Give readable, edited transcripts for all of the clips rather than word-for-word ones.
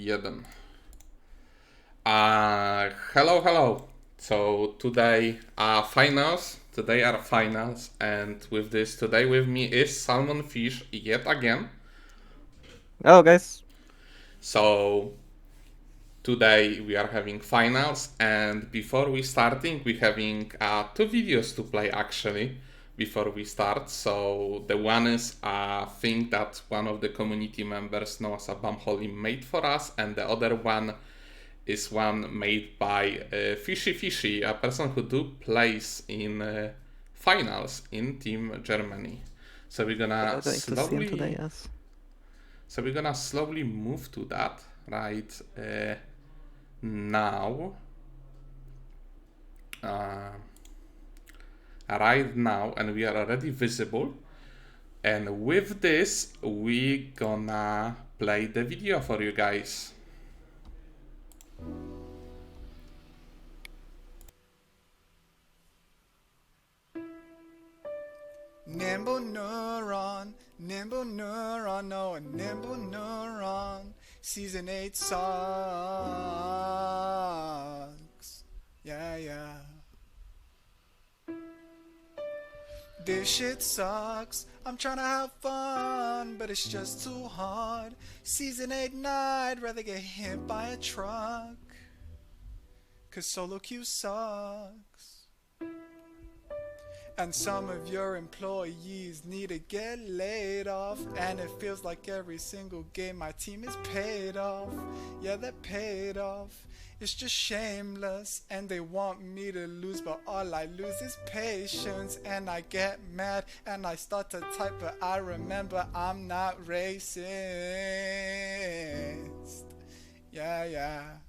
1. Hello. So today are finals. Today are finals, and with this, today with me is Salmon Fish yet again. Hello, guys. So today we are having finals, and before we starting, we having 2 videos to play actually before we start. So the one is a thing that one of the community members, Noah Bamholi, made for us, and the other one is one made by Fishy, a person who do plays in finals in Team Germany. So we're gonna Going to see him today, slowly, yes. so we're gonna slowly move to that right now. Right now, and we are already visible. And with this, we gonna play the video for you guys. Nimble neuron, no, a nimble neuron. Season 8 sucks. Yeah. This shit sucks. I'm trying to have fun, but it's just too hard. Season 8 night, rather get hit by a truck. Cause solo queue sucks. And some of your employees need to get laid off. And it feels like every single game my team is paid off. Yeah, they're paid off. It's just shameless. And they want me to lose, but all I lose is patience. And I get mad and I start to type, but I remember I'm not racist. Yeah.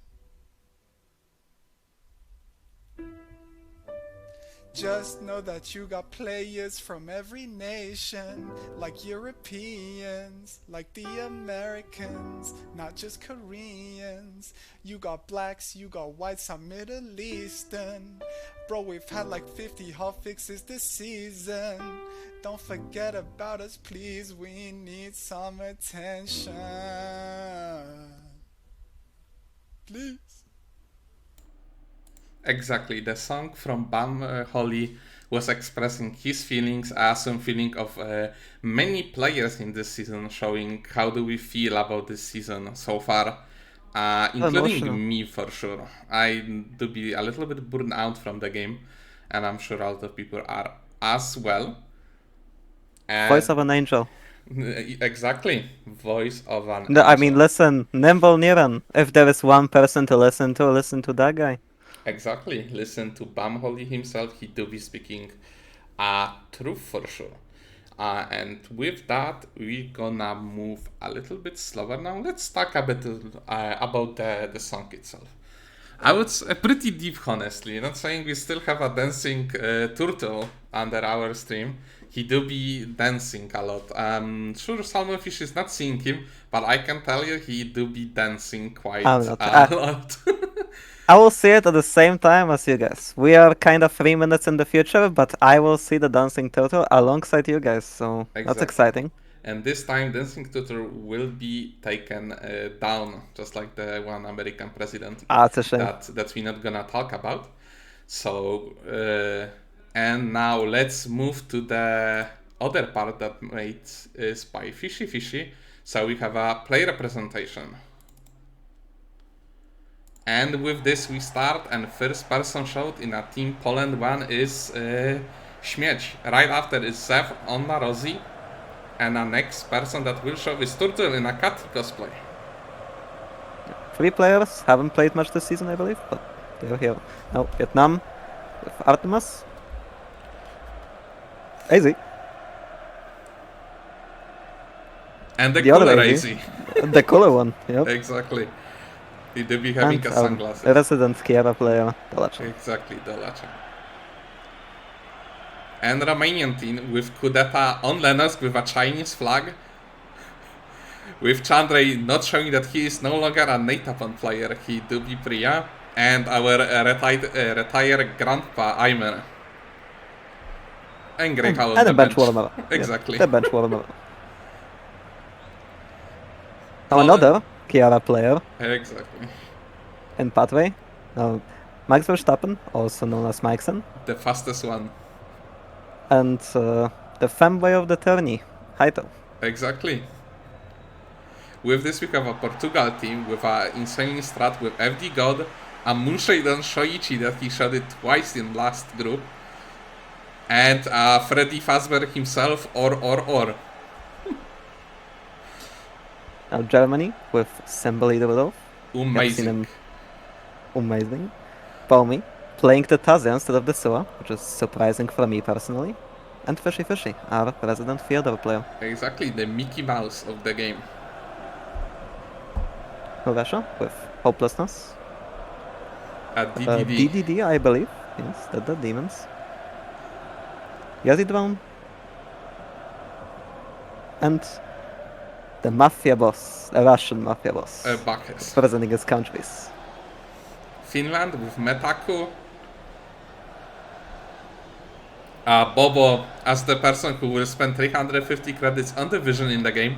Just know that you got players from every nation, like Europeans, like the Americans, not just Koreans. You got blacks, you got whites, I'm Middle Eastern. Bro, we've had like 50 hot fixes this season. Don't forget about us, please, we need some attention. Please. Exactly, the song from Bam Holly was expressing his feelings as some feeling of many players in this season, showing how do we feel about this season so far, including Emotional. me for sure. I do be a little bit burned out from the game, and I'm sure a lot of people are as well. Voice of an angel. Exactly, voice of an No, I mean, angel. listen, Nimble Neuron. If there is one person to listen to that guy. Exactly. Listen to Bam Holly himself. He do be speaking truth for sure. And with that, we're gonna move a little bit slower now. Let's talk a bit about the song itself. I would say pretty deep, honestly. Not saying we still have a dancing turtle under our stream. He do be dancing a lot. Sure, Salmonfish is not seeing him, but I can tell you he do be dancing quite I'm not. a lot. I will see it at the same time as you guys. We are kind of 3 minutes in the future, but I will see the dancing turtle alongside you guys, so that's Exactly. exciting. And this time, dancing tutor will be taken down, just like the one American president It's a shame. that we're not gonna talk about. So, and now let's move to the other part that made is by Fishy. So we have a play representation. And with this we start, and first person showed in a Team Poland one is Śmieć. Right after is Zev, Onna, Rosie. And the next person that will show is Turtle in a cat cosplay. 3 players haven't played much this season, I believe, but they're here. No, Vietnam with Artemis. Easy. And the other cooler AZ. AC. The cooler one, yep. Exactly. He do be having And a sunglasses. resident Kiera player, Dalacha. Exactly, Dolacha. And Romanian team with Kudeta on Lenos with a Chinese flag. With Chandray not showing that he is no longer a Natapon player, he do be Priya. And our retired grandpa, Aimer. And Grey Howl on And the a bench warmer. Exactly. Yep, the bench warmer. Now another Kiara player Exactly. in pathway. Max Verstappen, also known as Maxen, The fastest one. and the fanboy of the tourney, Haito. Exactly. With this, we have a Portugal team with an insane strat with FD God, a Moonshade on Shoichi that he shot it twice in last group, and Freddy Fazbear himself, or. Now Germany with Sembly Rudolph. Have seen Amazing. him amazing. Pomi playing the Tazia instead of the Sua, which is surprising for me personally. And Fishy Fishy, our resident Fyodor player. Exactly, the Mickey Mouse of the game. Russia with Hopelessness. A DDD. DDD, I believe. Yes, the demons. Yazidron. And the Mafia boss, a Russian Mafia boss. Bacchus. Representing his countries. Finland with Metaku. Bobo as the person who will spend 350 credits on the vision in the game.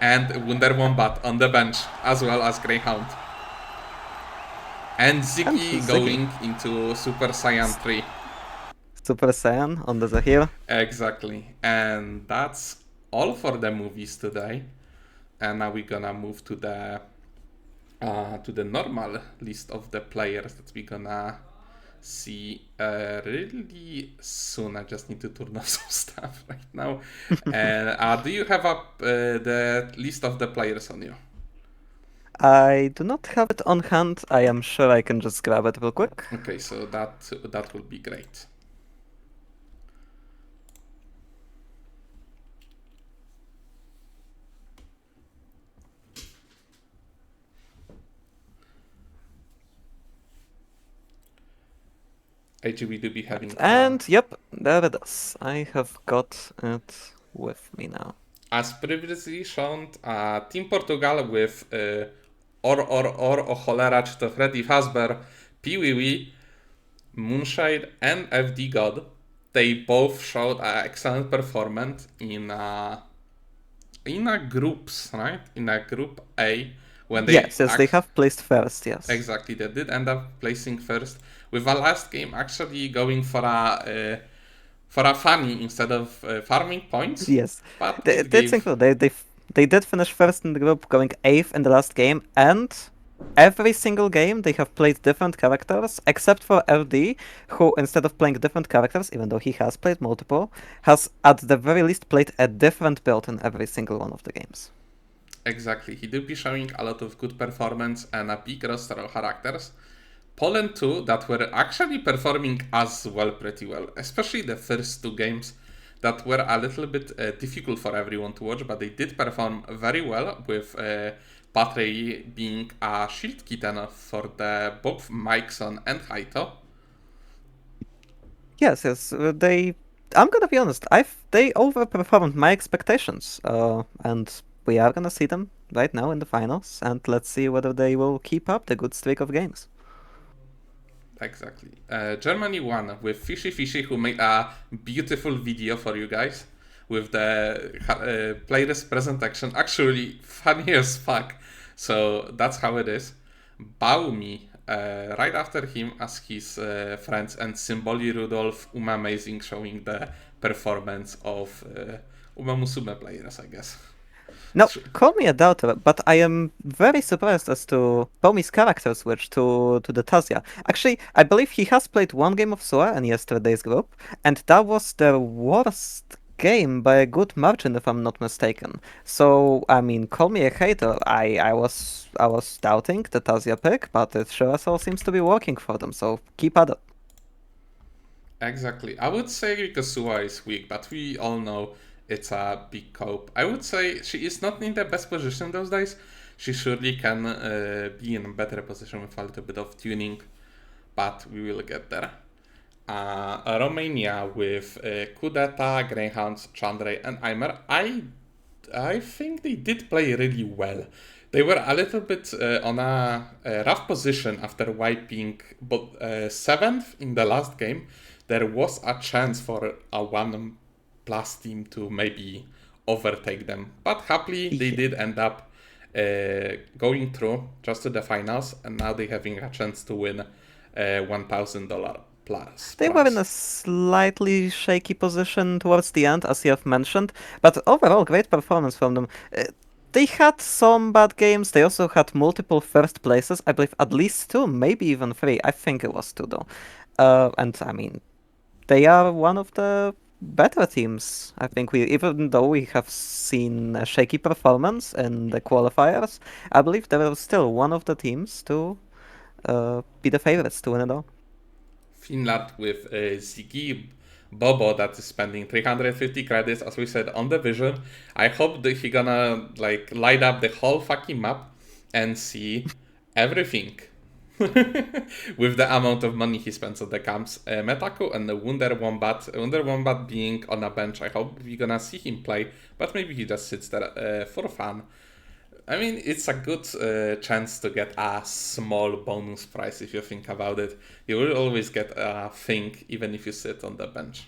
And Wunder Wombat on the bench, as well as Greyhound. And Ziggy going into Super Saiyan 3. Super Saiyan on the Zahir. Exactly. And that's all for the movies today. And now we're gonna move to the normal list of the players that we're gonna see really soon. I just need to turn off some stuff right now. And do you have up the list of the players on you? I do not have it on hand. I am sure I can just grab it real quick. Okay, so that will be great. AGB do be having. And yep, there it is. I have got it with me now. As previously shown, Team Portugal with o cholera, czy to Freddy Fazbear, Piwiwi, Moonshade, and FD God. They both showed excellent performance in groups, right? In a group A, when they yes, they have placed first. Yes, exactly. They did end up placing first, with a last game actually going for a funny instead of farming points. Yes, but that's incredible. They did finish first in the group, going 8th in the last game, and every single game they have played different characters, except for LD, who instead of playing different characters, even though he has played multiple, has at the very least played a different build in every single one of the games. Exactly, he did be showing a lot of good performance and a big roster of characters. Poland too, that were actually performing as well pretty well, especially the first two games that were a little bit difficult for everyone to watch, but they did perform very well, with Patrey being a shield kitten for both Mikeson and Haito. Yes, I'm gonna be honest. They overperformed my expectations, and we are gonna see them right now in the finals, and let's see whether they will keep up the good streak of games. Exactly. Germany won with Fishy Fishy, who made a beautiful video for you guys with the player's presentation. Actually, funny as fuck. So that's how it is. Baumi, right after him as his friends, and Symboli Rudolph, Amazing, showing the performance of Musume players, I guess. Now, call me a doubter, but I am very surprised as to Pomi's character switch to the Tazia. Actually, I believe he has played one game of Sora in yesterday's group, and that was the worst game by a good margin, if I'm not mistaken. So, I mean, call me a hater. I was doubting the Tazia pick, but it sure as hell seems to be working for them, so keep at it. Exactly. I would say because Sua is weak, but we all know it's a big cope. I would say she is not in the best position those days. She surely can be in a better position with a little bit of tuning, but we will get there. Romania with Kudeta, Greyhounds, Chandray, and Aimer. I think they did play really well. They were a little bit on a rough position after wiping 7th in the last game. There was a chance for a 1+ team to maybe overtake them, but happily they did end up going through just to the finals, and now they're having a chance to win $1,000 plus They were in prize. a slightly shaky position towards the end, as you have mentioned, but overall, great performance from them. They had some bad games. They also had multiple first places. I believe at least 2, maybe even 3. I think it was 2 though. And I mean, they are one of the better teams. I think even though we have seen a shaky performance in the qualifiers, I believe they were still one of the teams to be the favorites to win it all. Finland with Ziggy Bobo that is spending 350 credits, as we said, on the vision. I hope that he gonna like light up the whole fucking map and see everything with the amount of money he spends on the camps. Metaku and the Wunder Wombat. Wunder Wombat being on a bench. I hope we're gonna see him play, but maybe he just sits there for fun. I mean, it's a good chance to get a small bonus prize if you think about it. You will always get a thing even if you sit on the bench.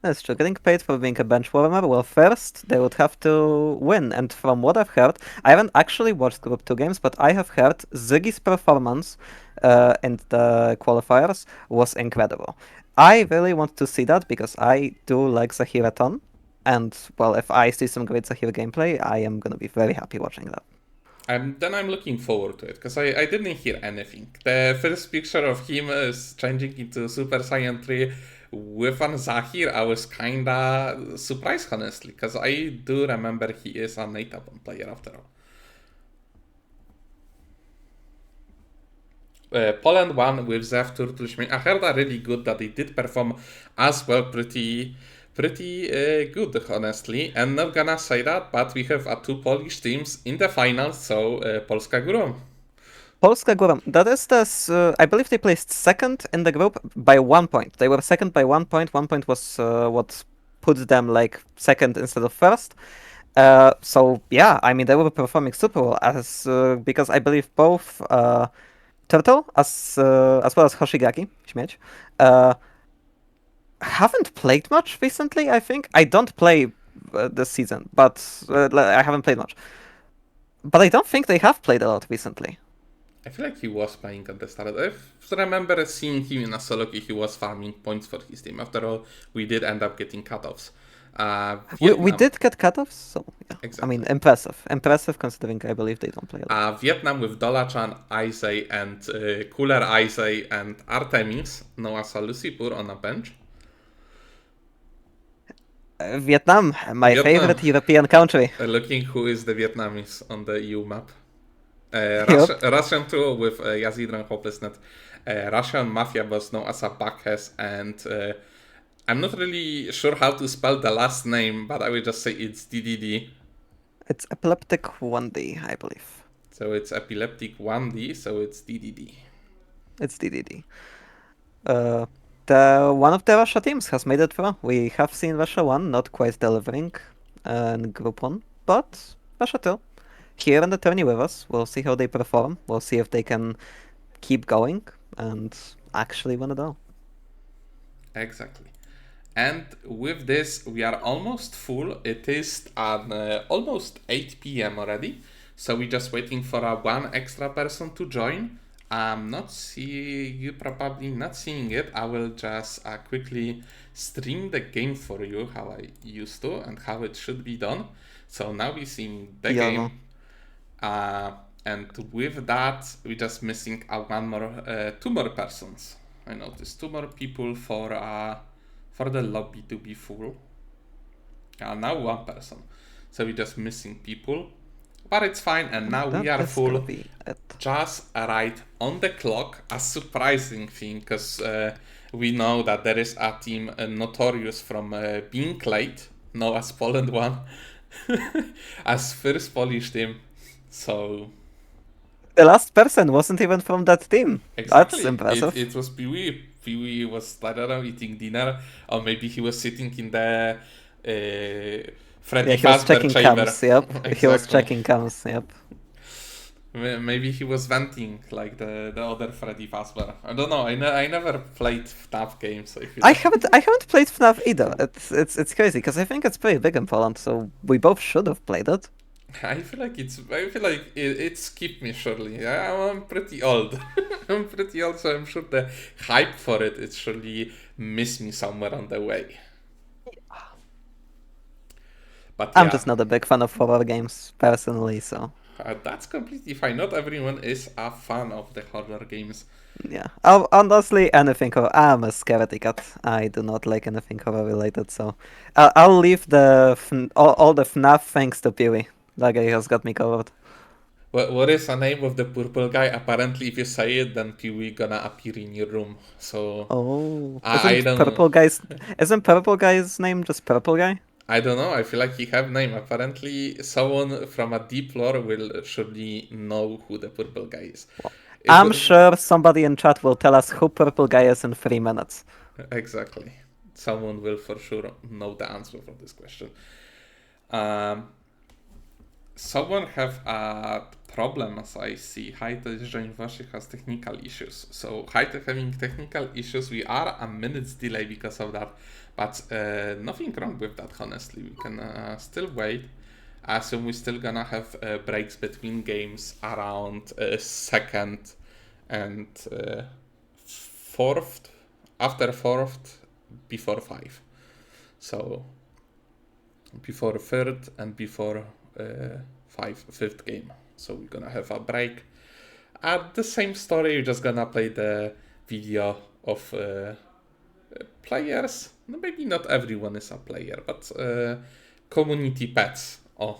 That's true. Getting paid for being a bench warmer, well, first they would have to win. And from what I've heard, I haven't actually watched Group 2 games, but I have heard Ziggy's performance in the qualifiers was incredible. I really want to see that because I do like Zahir a ton. And, well, if I see some great Zahir gameplay, I am going to be very happy watching that. Then I'm looking forward to it because I didn't hear anything. The first picture of him is changing into Super Saiyan 3 with an Zahir. I was kinda surprised, honestly, because I do remember he is a Natabon player after all. Poland won with Zev Turtleschmidt. I heard that really good that they did perform as well, pretty good, honestly. And not gonna say that, but we have 2 Polish teams in the finals, so Polska Górą. Polska Górą, that is this, I believe they placed second in the group by 1 point. They were second by 1 point. 1 point was what put them like second instead of first. So yeah, I mean they were performing super well as because I believe both Turtle as well as Hoshigaki, śmieć, haven't played much recently. I think I don't play this season, but I haven't played much. But I don't think they have played a lot recently. I feel like he was playing at the start. I remember seeing him in a solo queue. He was farming points for his team. After all, we did end up getting cutoffs. We did get cutoffs, so yeah. Exactly. I mean, impressive considering I believe they don't play a lot. Vietnam with Dolachan, Isai, and Cooler Isai and Artemis, Noah Salusipur on a bench. Vietnam, my favorite European country. Looking who is the Vietnamese on the EU map. Yep. Russian too with Yazidran Hopelessnet. Russian Mafia boss known as a Bakhes, and I'm not really sure how to spell the last name, but I will just say it's DDD. It's Epileptic 1D, I believe. So it's Epileptic 1D, so it's DDD. It's DDD. One of the Russia teams has made it through. We have seen Russia 1 not quite delivering in Group 1, but Russia 2 here in the tourney with us. We'll see how they perform. We'll see if they can keep going and actually win it all. Exactly. And with this, we are almost full. It is almost 8 p.m. already. So we're just waiting for one extra person to join. You're probably not seeing it. I will just quickly stream the game for you how I used to and how it should be done. So now we're seeing the game. And with that, we're just missing two more persons. I noticed 2 more people for the lobby to be full. Now 1 person. So we're just missing people. But it's fine, and now we are full. Just right on the clock. A surprising thing, because we know that there is a team notorious from being late. No, as Poland one. As first Polish team. So... The last person wasn't even from that team. Exactly. That's impressive. It was Pee-wee. Pee-wee was, I don't know, eating dinner. Or maybe he was sitting in the... Freddy Fazbear chamber. Cams, yep. Exactly. He was checking cams, yep. Maybe he was venting like the other Freddy Fazbear. I don't know. I never played FNAF games. So I haven't played FNAF either. It's crazy because I think it's pretty big in Poland, so we both should have played it. I feel like it skipped me surely. I'm pretty old. I'm pretty old, so I'm sure the hype for it surely missed me somewhere on the way. But I'm yeah, just not a big fan of horror games personally, so that's completely fine. Not everyone is a fan of the horror games. yeah. Honestly, anything horror. I'm a scaredy cat. I do not like anything horror related, so I'll leave all the FNAF things to Peewee. That guy has got me covered. What is the name of the purple guy? Apparently, if you say it, then Pee-wee gonna appear in your room. So Oh, I don't know. Isn't Purple Guy's name just Purple Guy? I don't know. I feel like he have name. Apparently, someone from a deep lore will surely know who the purple guy is. It I'm was sure somebody in chat will tell us who Purple Guy is in 3 minutes. exactly. Someone will for sure know the answer for this question. Um, Someone have a problem as I see. Haite Żeńwoshi has technical issues. So Haite having technical issues, we are a minute's delay because of that. But nothing wrong with that, honestly. We can still wait. I assume we're still gonna have breaks between games around second and fourth, after fourth, before five. So before third and before fifth game. So we're gonna have a break. At the same story, you're just gonna play the video of players. Maybe not everyone is a player, but community pets. Oh,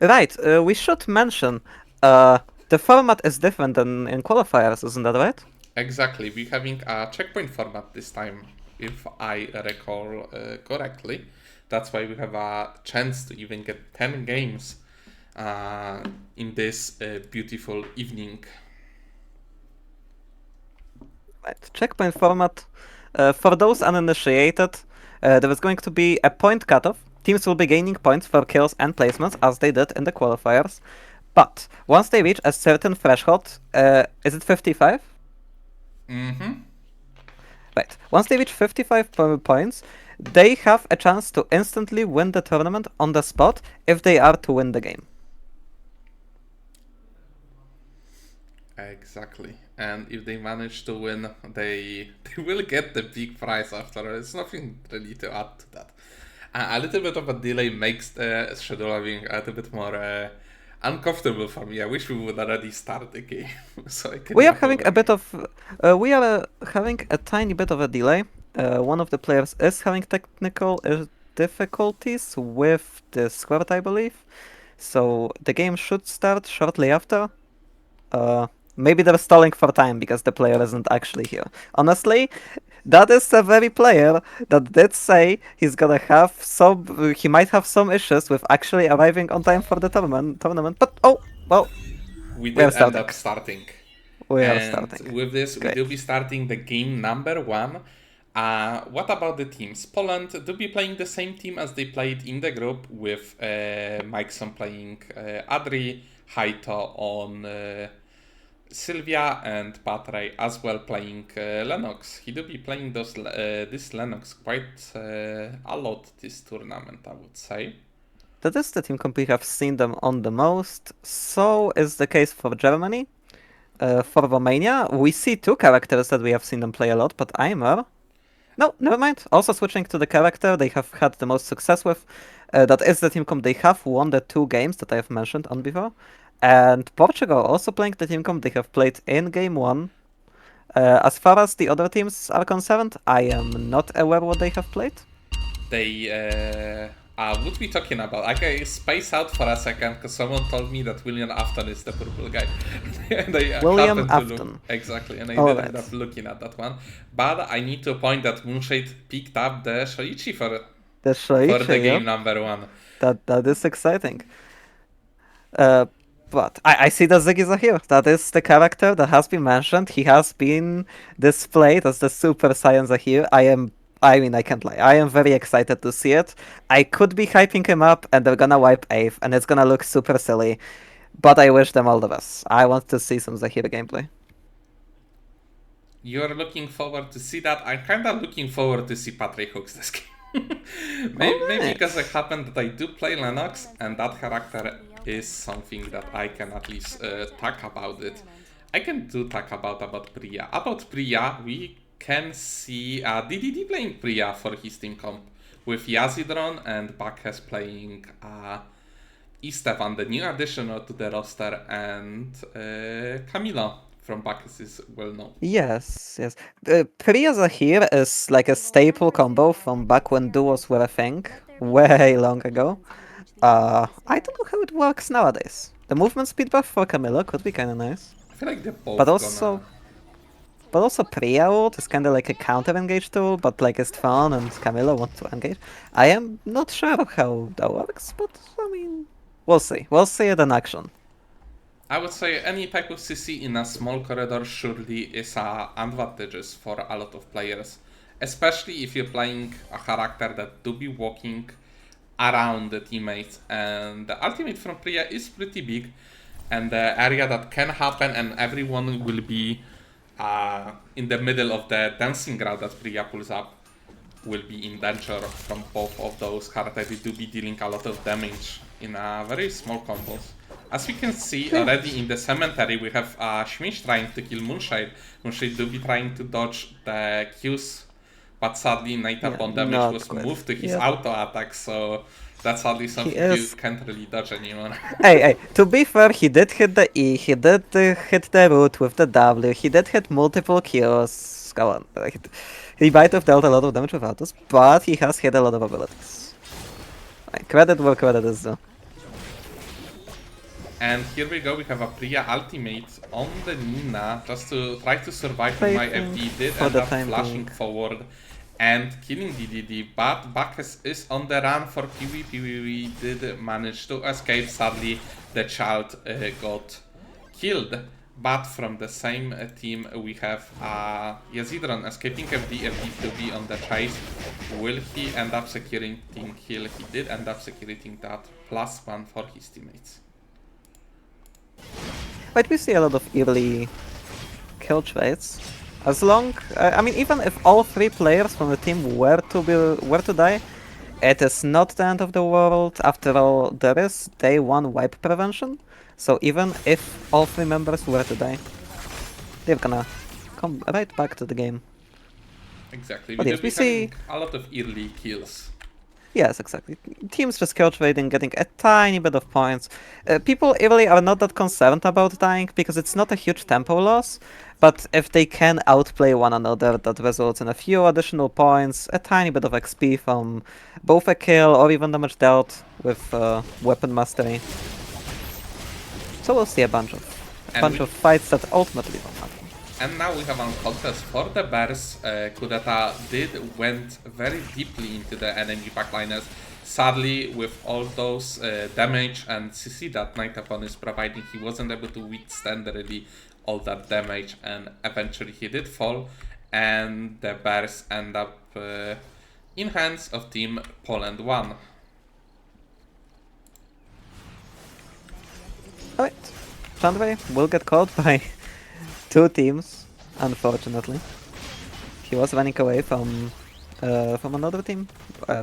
Right, we should mention the format is different than in qualifiers, isn't that right? exactly. We're having a checkpoint format this time, if I recall correctly. That's why we have a chance to even get 10 games in this beautiful evening. Right, checkpoint format. For those uninitiated, there is going to be a point cutoff. Teams will be gaining points for kills and placements as they did in the qualifiers. But once they reach a certain threshold, is it 55? Mm-hmm. Right. Once they reach 55 points, they have a chance to instantly win the tournament on the spot if they are to win the game. Exactly. And if they manage to win, they will get the big prize after. There's nothing really to add to that. A little bit of a delay makes the scheduling a little bit more uncomfortable for me. I wish we would already start the game so I can. We are having a bit of, we are having a tiny bit of a delay. One of the players is having technical difficulties with the squad, I believe. So the game should start shortly after. Maybe they're stalling for time because the player isn't actually here. Honestly, that is a very player that did say he's gonna have he might have some issues with actually arriving on time for the tournament. But oh, well, We we are did end starting. up starting. We are And starting. with this, Great. we do be starting the game number one. What about the teams? Poland do be playing the same team as they played in the group, with Mikeson playing Adri, Haito on Sylvia, and Patrej as well playing Lennox. He do be playing this Lennox quite a lot this tournament, I would say. That is the team comp we have seen them on the most. So is the case for Germany. For Romania, we see two characters that we have seen them play a lot, but Aimer. No, never mind. Also switching to the character they have had the most success with. That is the team comp they have won the 2 games that I have mentioned on before. And Portugal also playing the team comp they have played in game 1. As far as the other teams are concerned, I am not aware what they have played. They what we talking about? I can space out for a second because someone told me that William Afton is the purple guy. And I William happened to Afton. look exactly, and I All did right. end up looking at that one. But I need to point that Moonshade picked up the Shoichi for The Shoichi, the game yeah. number one. That is exciting. But I see that Ziggy Zahir. That is the character that has been mentioned. He has been displayed as the Super Saiyan Zahir. I mean, I can't lie. I am very excited to see it. I could be hyping him up and they're gonna wipe Ave and it's gonna look super silly. But I wish them all the best. I want to see some Zahir gameplay. You're looking forward to see that. I'm kind of looking forward to see Patrick Hooks this game. Maybe because it happened that I do play Lennox, and that character is something that I can at least talk about it. I can do talk about Priya. About Priya, we can see DDD playing Priya for his team comp, with Yazidron and Bacchus playing Istefan, the new addition to the roster, and Camila from Bacchus is well known. Yes, yes. Priyaza here is like a staple combo from back when duos were a thing, way long ago. I don't know how it works nowadays. The movement speed buff for Camilla could be kinda nice. I feel like they're both But gonna... also Priya ult is kinda like a counter-engage tool, but like Istvan and Camilla want to engage. I am not sure how that works, but I mean, we'll see. We'll see it in action. I would say any type of CC in a small corridor surely is advantageous for a lot of players. Especially if you're playing a character that do be walking around the teammates, and the ultimate from Priya is pretty big, and the area that can happen and everyone will be in the middle of the dancing ground that Priya pulls up will be in danger from both of those characters. They do be dealing a lot of damage in very small combos. As we can see already in the cemetery, we have Shmish trying to kill Moonshade. Moonshade do be trying to dodge the Qs, but sadly Night Upon damage was moved to his auto attack, so that's sadly something you can't really dodge anymore. Hey, to be fair, he did hit the E, he did hit the root with the W, he did hit multiple Qs. Come on, he might have dealt a lot of damage with autos, but he has hit a lot of abilities. Credit where credit is due. And here we go, we have a Priya ultimate on the Nina just to try to survive from my FD. Did end up flashing forward and killing DDD, but Bacchus is on the run for PvP. We did manage to escape. Sadly, the child got killed. But from the same team, we have Yazidron escaping FD, FD to be on the chase. Will he end up securing team kill? He did end up securing that +1 for his teammates. But we see a lot of early kill trades. As long, I mean, even if all 3 players from the team were to die, it is not the end of the world. After all, there is day 1 wipe prevention, so even if all 3 members were to die, they're gonna come right back to the game. Exactly. But We yes, do be see a lot of early kills. Yes, exactly. Teams just kill trading, getting a tiny bit of points. People really are not that concerned about dying because it's not a huge tempo loss, but if they can outplay one another, that results in a few additional points, a tiny bit of XP from both a kill or even damage dealt with weapon mastery. So we'll see a bunch of fights that ultimately don't happen. And now we have a contest for the Bears. Kudeta went very deeply into the enemy backliners. Sadly, with all those damage and CC that Night Upon is providing, he wasn't able to withstand really all that damage, and eventually he did fall, and the Bears end up in hands of Team Poland 1. Alright, Chandray will get caught by 2 teams, unfortunately. He was running away from another team,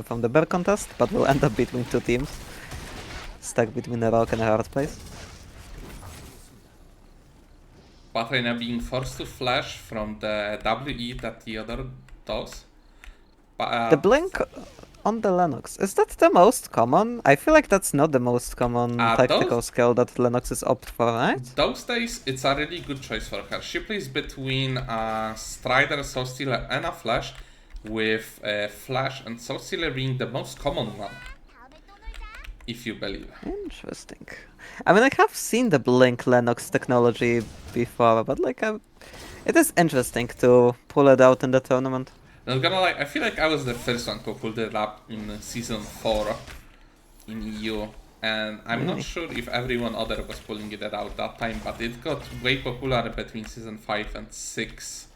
from the bear contest, but will end up between 2 teams, stuck between a rock and a hard place. Patrina being forced to flash from the WE that the other does. The blink on the Lennox, is that the most common? I feel like that's not the most common tactical skill that Lennox is opt for, right? Those days, it's a really good choice for her. She plays between Strider, Soul Stealer and a Flash, with Flash and Soul Stealer being the most common one, if you believe. Interesting. I mean, I have seen the Blink Lennox technology before, but like, it is interesting to pull it out in the tournament. Not gonna lie, I feel like I was the first one who pulled it up in Season 4 in EU, and I'm not sure if everyone other was pulling it out that time, but it got way popular between Season 5 and 6.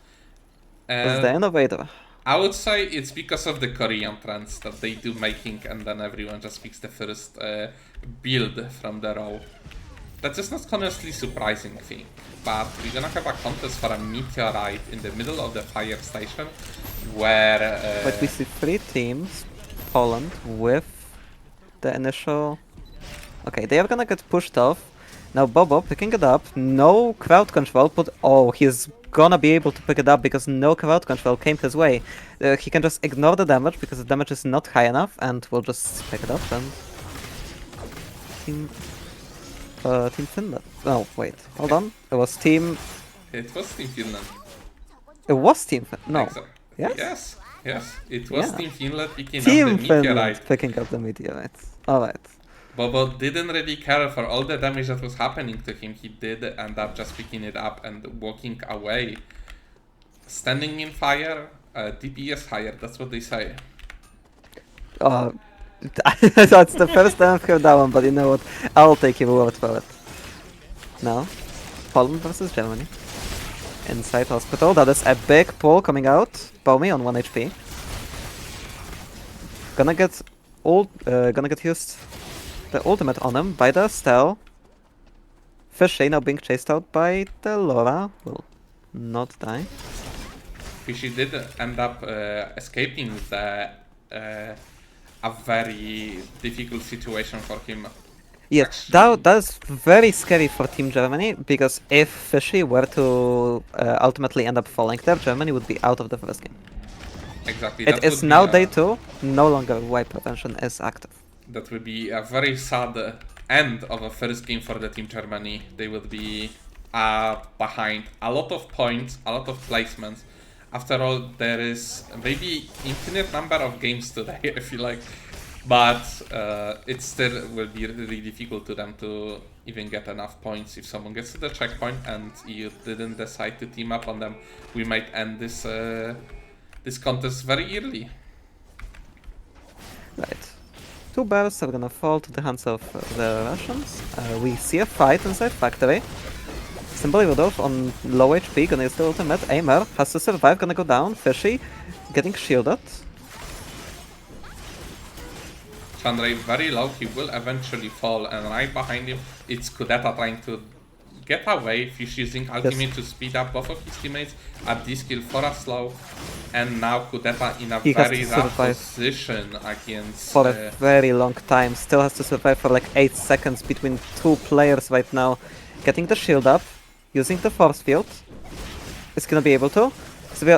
As the innovator. I would say it's because of the Korean trends that they do making, and then everyone just picks the first build from the row. That's just not honestly surprising thing, but we're gonna have a contest for a meteorite in the middle of the fire station, where... But we see 3 teams Poland with the initial... Okay, they are gonna get pushed off. Now Bobo picking it up, no crowd control, but oh, he's gonna be able to pick it up because no crowd control came his way. He can just ignore the damage because the damage is not high enough and will just pick it up and... Team Finland. Oh, wait, hold on. It was Team... It was Team Finland. It was Team Finland. No. Exactly. Yes? Yes. It was Yeah. Team Finland picking Team up the Finland meteorite. picking up the meteorite. Alright. Bobo didn't really care for all the damage that was happening to him. He did end up just picking it up and walking away. Standing in fire, DPS higher, that's what they say. That's the first time I've heard that one, but you know what? I'll take your word for it. Now, Poland versus Germany. Inside hospital, that is a big pull coming out. Bomi on 1 HP. Gonna get used the ultimate on him by the Stell. Fishy now being chased out by the Laura. Will not die. Fishy did end up escaping the a very difficult situation for him. Yes, that's very scary for Team Germany, because if Fishy were to ultimately end up falling there, Germany would be out of the first game. Exactly. It is now day 2, no longer wipe prevention is active. That would be a very sad end of a first game for the Team Germany. They would be behind a lot of points, a lot of placements. After all, there is maybe infinite number of games today, I feel like. But it still will be really difficult to them to even get enough points. If someone gets to the checkpoint and you didn't decide to team up on them, we might end this this contest very early. Right. 2 bears are gonna fall to the hands of the Russians. We see a fight inside factory. Symbol Rudolph on low HP, gonna use the ultimate. Aimer has to survive, gonna go down. Fishy getting shielded. Chandray very low, he will eventually fall, and right behind him it's Kudeta trying to get away. Fish using ultimate to speed up both of his teammates at this kill for a slow, and now Kudeta in a very rough position against... For a very long time, still has to survive for like 8 seconds between 2 players right now. Getting the shield up, using the force field. Is gonna be able to.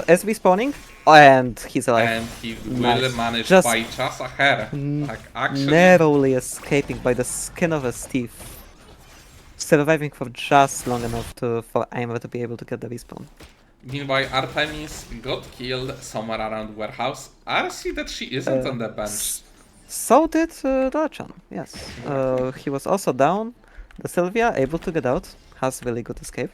Is respawning, and he's alive. And he will Nice. manage Just by just a hair. Like actually, narrowly escaping by the skin of his teeth. Surviving for just long enough for Aimer to be able to get the respawn. meanwhile, Artemis got killed somewhere around warehouse. I see that she isn't on the bench. So did Dalachan, yes. He was also down. The Sylvia able to get out. Has really good escape.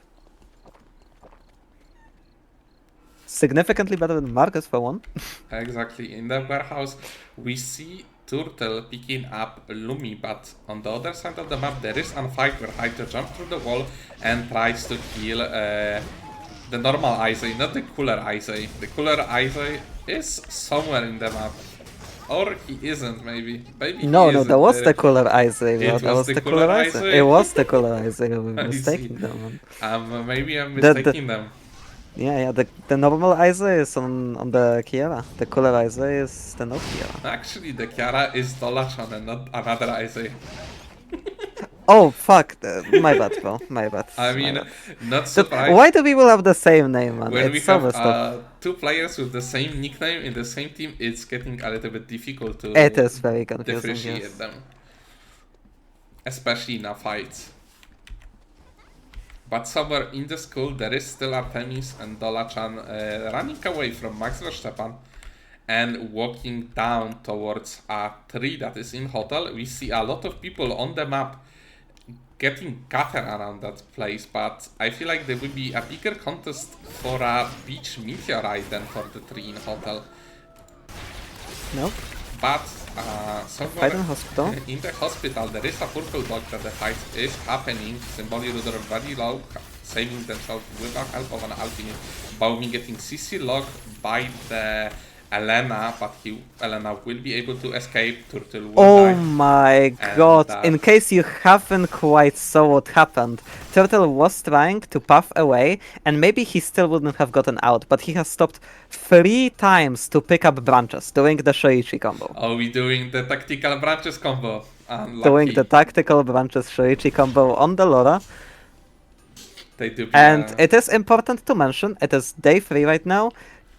Significantly better than Marcus for one. Exactly. In the warehouse, we see Turtle picking up Lumi, but on the other side of the map, there is a fight where Hydra jumps through the wall and tries to kill the normal Isai, not the cooler Isai. The cooler Isai is somewhere in the map. Or he isn't, maybe. Maybe No, he isn't. that was the cooler Isai. It That was the cooler Isai. It was the cooler Isai. We were mistaking them. Maybe I'm mistaking them. Yeah, the normal Isai is on the Kiara. The cooler Isai is the no Kiara. Actually, the Kiara is Dolachan and not another Isai. Oh, fuck. My bad, bro. My bad. I mean, my bad. not surprised. Why do people have the same name, man? When we It's so have messed up. 2 players with the same nickname in the same team, it's getting a little bit difficult to It is very confusing, differentiate yes. them. Especially in a fight. But somewhere in the school, there is still Artemis and Dolachan running away from Max Verstappen and walking down towards a tree that is in hotel. We see a lot of people on the map getting gathered around that place, but I feel like there will be a bigger contest for a beach meteorite than for the tree in hotel. Nope. But somewhere Fight in hospital. in the hospital, there is a purple dog that the fight is happening. Symboli Rudor very low, saving themselves without help of an ultimate. Baumi getting CC locked by the Elena, but Elena will be able to escape. Turtle will Oh die. my And god, in that's- case you haven't quite saw what happened, Turtle was trying to puff away, and maybe he still wouldn't have gotten out, but he has stopped 3 times to pick up branches, doing the Shoichi combo. Oh, we doing the tactical branches combo. Doing Unlucky. the tactical branches Shoichi combo on the Laura. They do be, And it is important to mention, it is day 3 right now.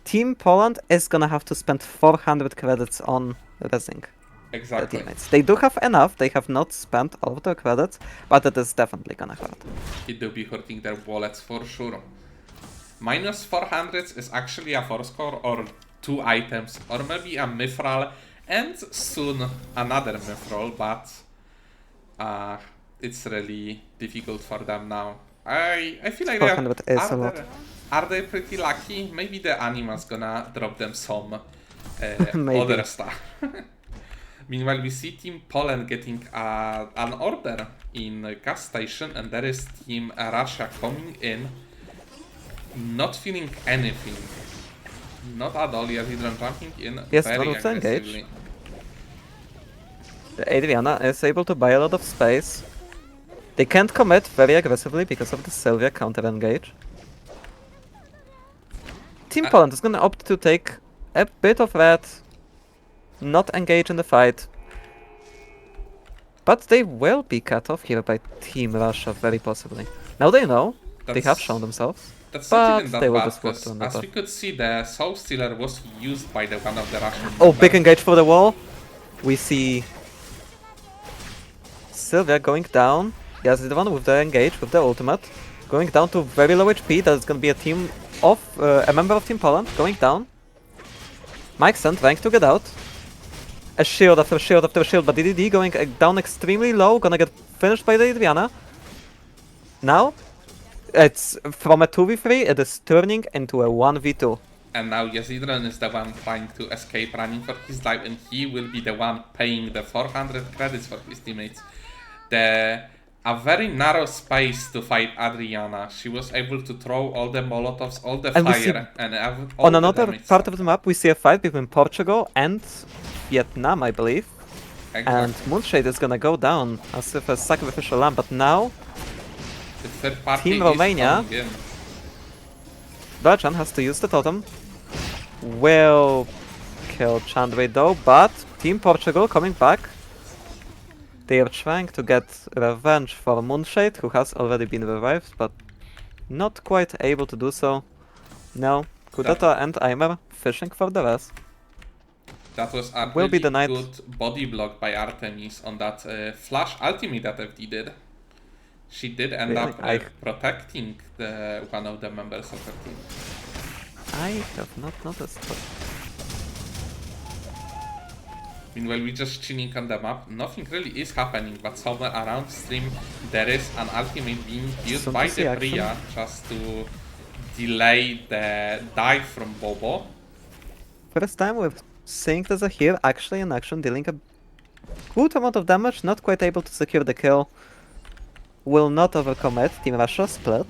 Team Poland is gonna have to spend 400 credits on resing their exactly. teammates. They do have enough, they have not spent all of their credits, but it is definitely gonna hurt. It do be hurting their wallets for sure. Minus 400 is actually a 4 score or 2 items, or maybe a Mithril, and soon another Mithril, but it's really difficult for them now. I feel like 400 is a lot. Are they pretty lucky? Maybe the animal's gonna drop them some Maybe. other stuff. Meanwhile, we see Team Poland getting an order in a gas station, and there is Team Russia coming in, not feeling anything. Not at all, Yazidran jumping in Yes, very not to engage. aggressively. The Adriana is able to buy a lot of space. They can't commit very aggressively because of the Sylvia counter-engage. Team Poland is gonna opt to take a bit of red, not engage in the fight. But they will be cut off here by Team Russia, very possibly. Now they know, they have shown themselves. That's But not even that they will bad, just walk 'cause to as another. we could see, the Soul Stealer was used by the one of the Russian Oh, members. big engage for the wall. We see Sylvia going down. Yes, the one with the engage, with the ultimate. Going down to very low HP. That's gonna be a team of, a member of Team Poland going down. Mikeson trying to get out. A shield after shield after shield, but DDD going down extremely low. Gonna get finished by the Adriana. Now, it's from a 2v3, it is turning into a 1v2. And now Yazidran is the one trying to escape, running for his life, and he will be the one paying the 400 credits for his teammates. A very narrow space to fight Adriana. She was able to throw all the molotovs, all the And we see fire, and all On the another damage part stuff. of the map, we see a fight between Portugal and Vietnam, I believe. And Exactly. Moonshade is gonna go down as if a sacrificial lamb, but now The third party Team is Romania. coming in. Belgium has to use the totem. Will kill Chandray though, but Team Portugal coming back. They are trying to get revenge for Moonshade, who has already been revived, but not quite able to do so. No, Kudeta and Aimer fishing for the rest. That was a Will be really denied. good body block by Artemis on that flash ultimate that FD did. She did end Really? up protecting one of the members of her team. I have not noticed. But Meanwhile, we're just chilling on the map. Nothing really is happening, but somewhere around stream there is an ultimate being used Soon by to see the action. Priya just to delay the dive from Bobo. first time we're seeing the Zahir actually in action, dealing a good amount of damage, not quite able to secure the kill. Will not overcommit. Team Russia split.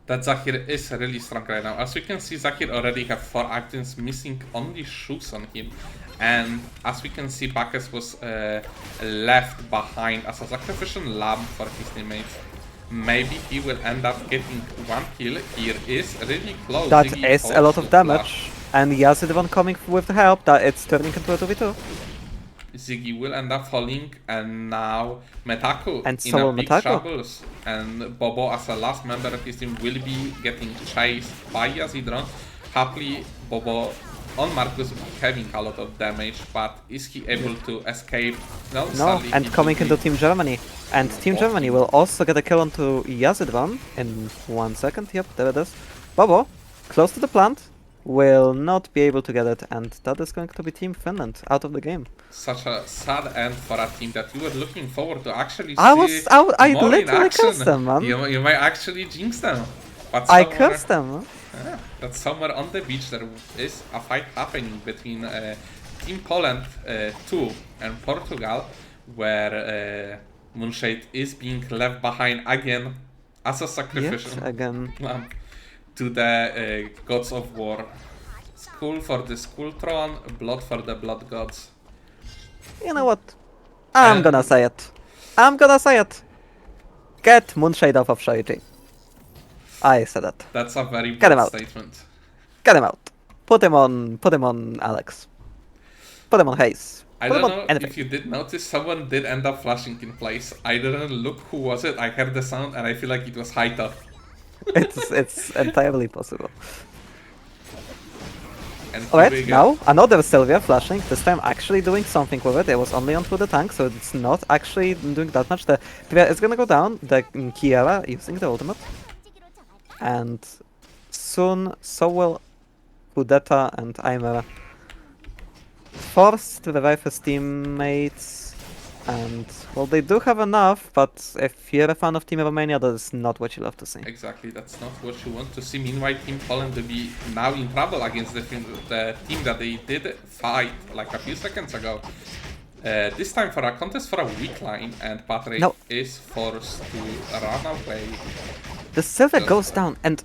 That Zahir is really strong right now. As we can see, Zahir already have 4 items, missing only shoes on him. And as we can see, Bacchus was left behind as a sacrificial lamb for his teammates. Maybe he will end up getting 1 kill. Here is really close. That Ziggy is a lot of also damage. And Yazidvan coming with the help, that it's turning into a 2v2. Ziggy will end up falling, and now Metaku And in so a will big Metaku. troubles. And Bobo, as a last member of his team, will be getting chased by Yazidron. Happily, Bobo on Marcus having a lot of damage, but is he able to escape? No, No, sadly, and he coming will into be Team Germany. And Team Germany will also get a kill onto Yazidvan in 1 second. Yep, there it is. Bobo, close to the plant, will not be able to get it, and that is going to be Team Finland out of the game. such a sad end for a team that you were looking forward to actually I more in literally action. cursed them, man. You might actually jinx them. But I somewhere- cursed them. Yeah, that's somewhere on the beach there is a fight happening between Team Poland 2 and Portugal, where Moonshade is being left behind again as a sacrificial Yet again. lamb. to the gods of war. Skull for the Skull Throne, blood for the blood gods. You know what? I'm gonna say it. I'm gonna say it. Get Moonshade off of Shoichi. I said it. That's a very Get him bold out. statement. Get him out. Put him on Alex. Put him on Hayes. I Put him don't on know anything. if you did notice, someone did end up flashing in place. I didn't look who was it. I heard the sound and I feel like it was Haito. It's entirely possible. And here Alright, we go. now another Sylvia flashing, this time actually doing something with it. It was only onto the tank, so it's not actually doing that much. The Pivia is gonna go down, the Kiara using the ultimate. And soon, so will Kudeta and Aimera. Forced to revive his teammates. And, well, they do have enough, but if you're a fan of Team Romania, that is not what you love to see. Exactly, that's not what you want to see. Meanwhile, Team Poland will be now in trouble against the team that they did fight like a few seconds ago. This time for a contest for a weak line, and Patrick No. is forced to run away. The Sylvia goes down, and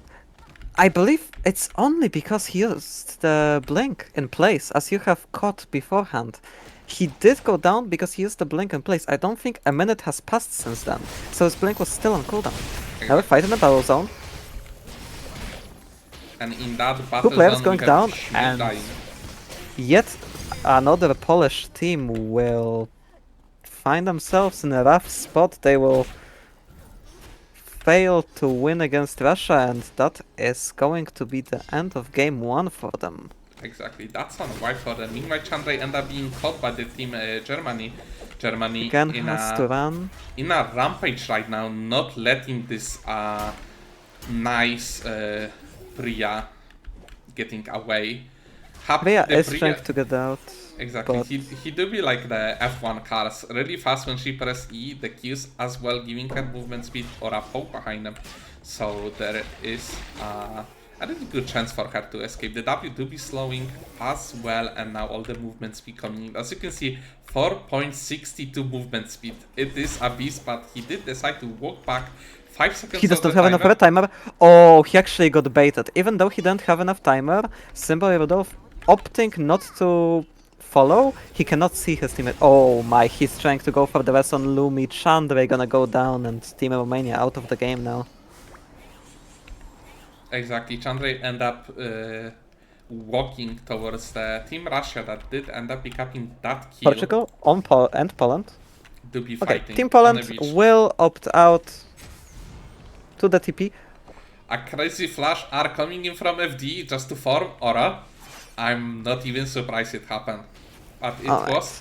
I believe it's only because he used the blink in place, as you have caught beforehand. He did go down because he used the blink in place. I don't think a minute has passed since then, so his blink was still on cooldown. Now we fight in the battle zone. And in that battle players zone, going we have down, Schmidt and dying. yet another Polish team will find themselves in a rough spot. They will fail to win against Russia, and that is going to be the end of game 1 for them. Exactly, that's on white for them. Meanwhile, Chandray end up being caught by the team Germany. Germany Again in has to run. in a rampage right now, not letting this nice Priya getting away. Priya The is trying to get out. Exactly, but he do be like the F1 cars, really fast when she press E, the Qs as well, giving her movement speed or a poke behind them. So there is a really good chance for her to escape. The W do be slowing as well, and now all the movement speed coming in. As you can see, 4.62 movement speed. It is a beast, but he did decide to walk back 5 seconds. He does of not the have enough timer. timer. Oh, he actually got baited. Even though he didn't have enough timer, simply Rudolph opting not to follow, he cannot see his teammate. Oh my, he's trying to go for the rest on Lumi. Chandray gonna go down, and Team Romania out of the game now. Exactly, Chandray end up walking towards the Team Russia that did end up picking that kill. Portugal on and Poland. To be Okay, fighting Team on Poland the beach. will opt out to the TP. A crazy flash are coming in from FD just to farm Aura. I'm not even surprised it happened. But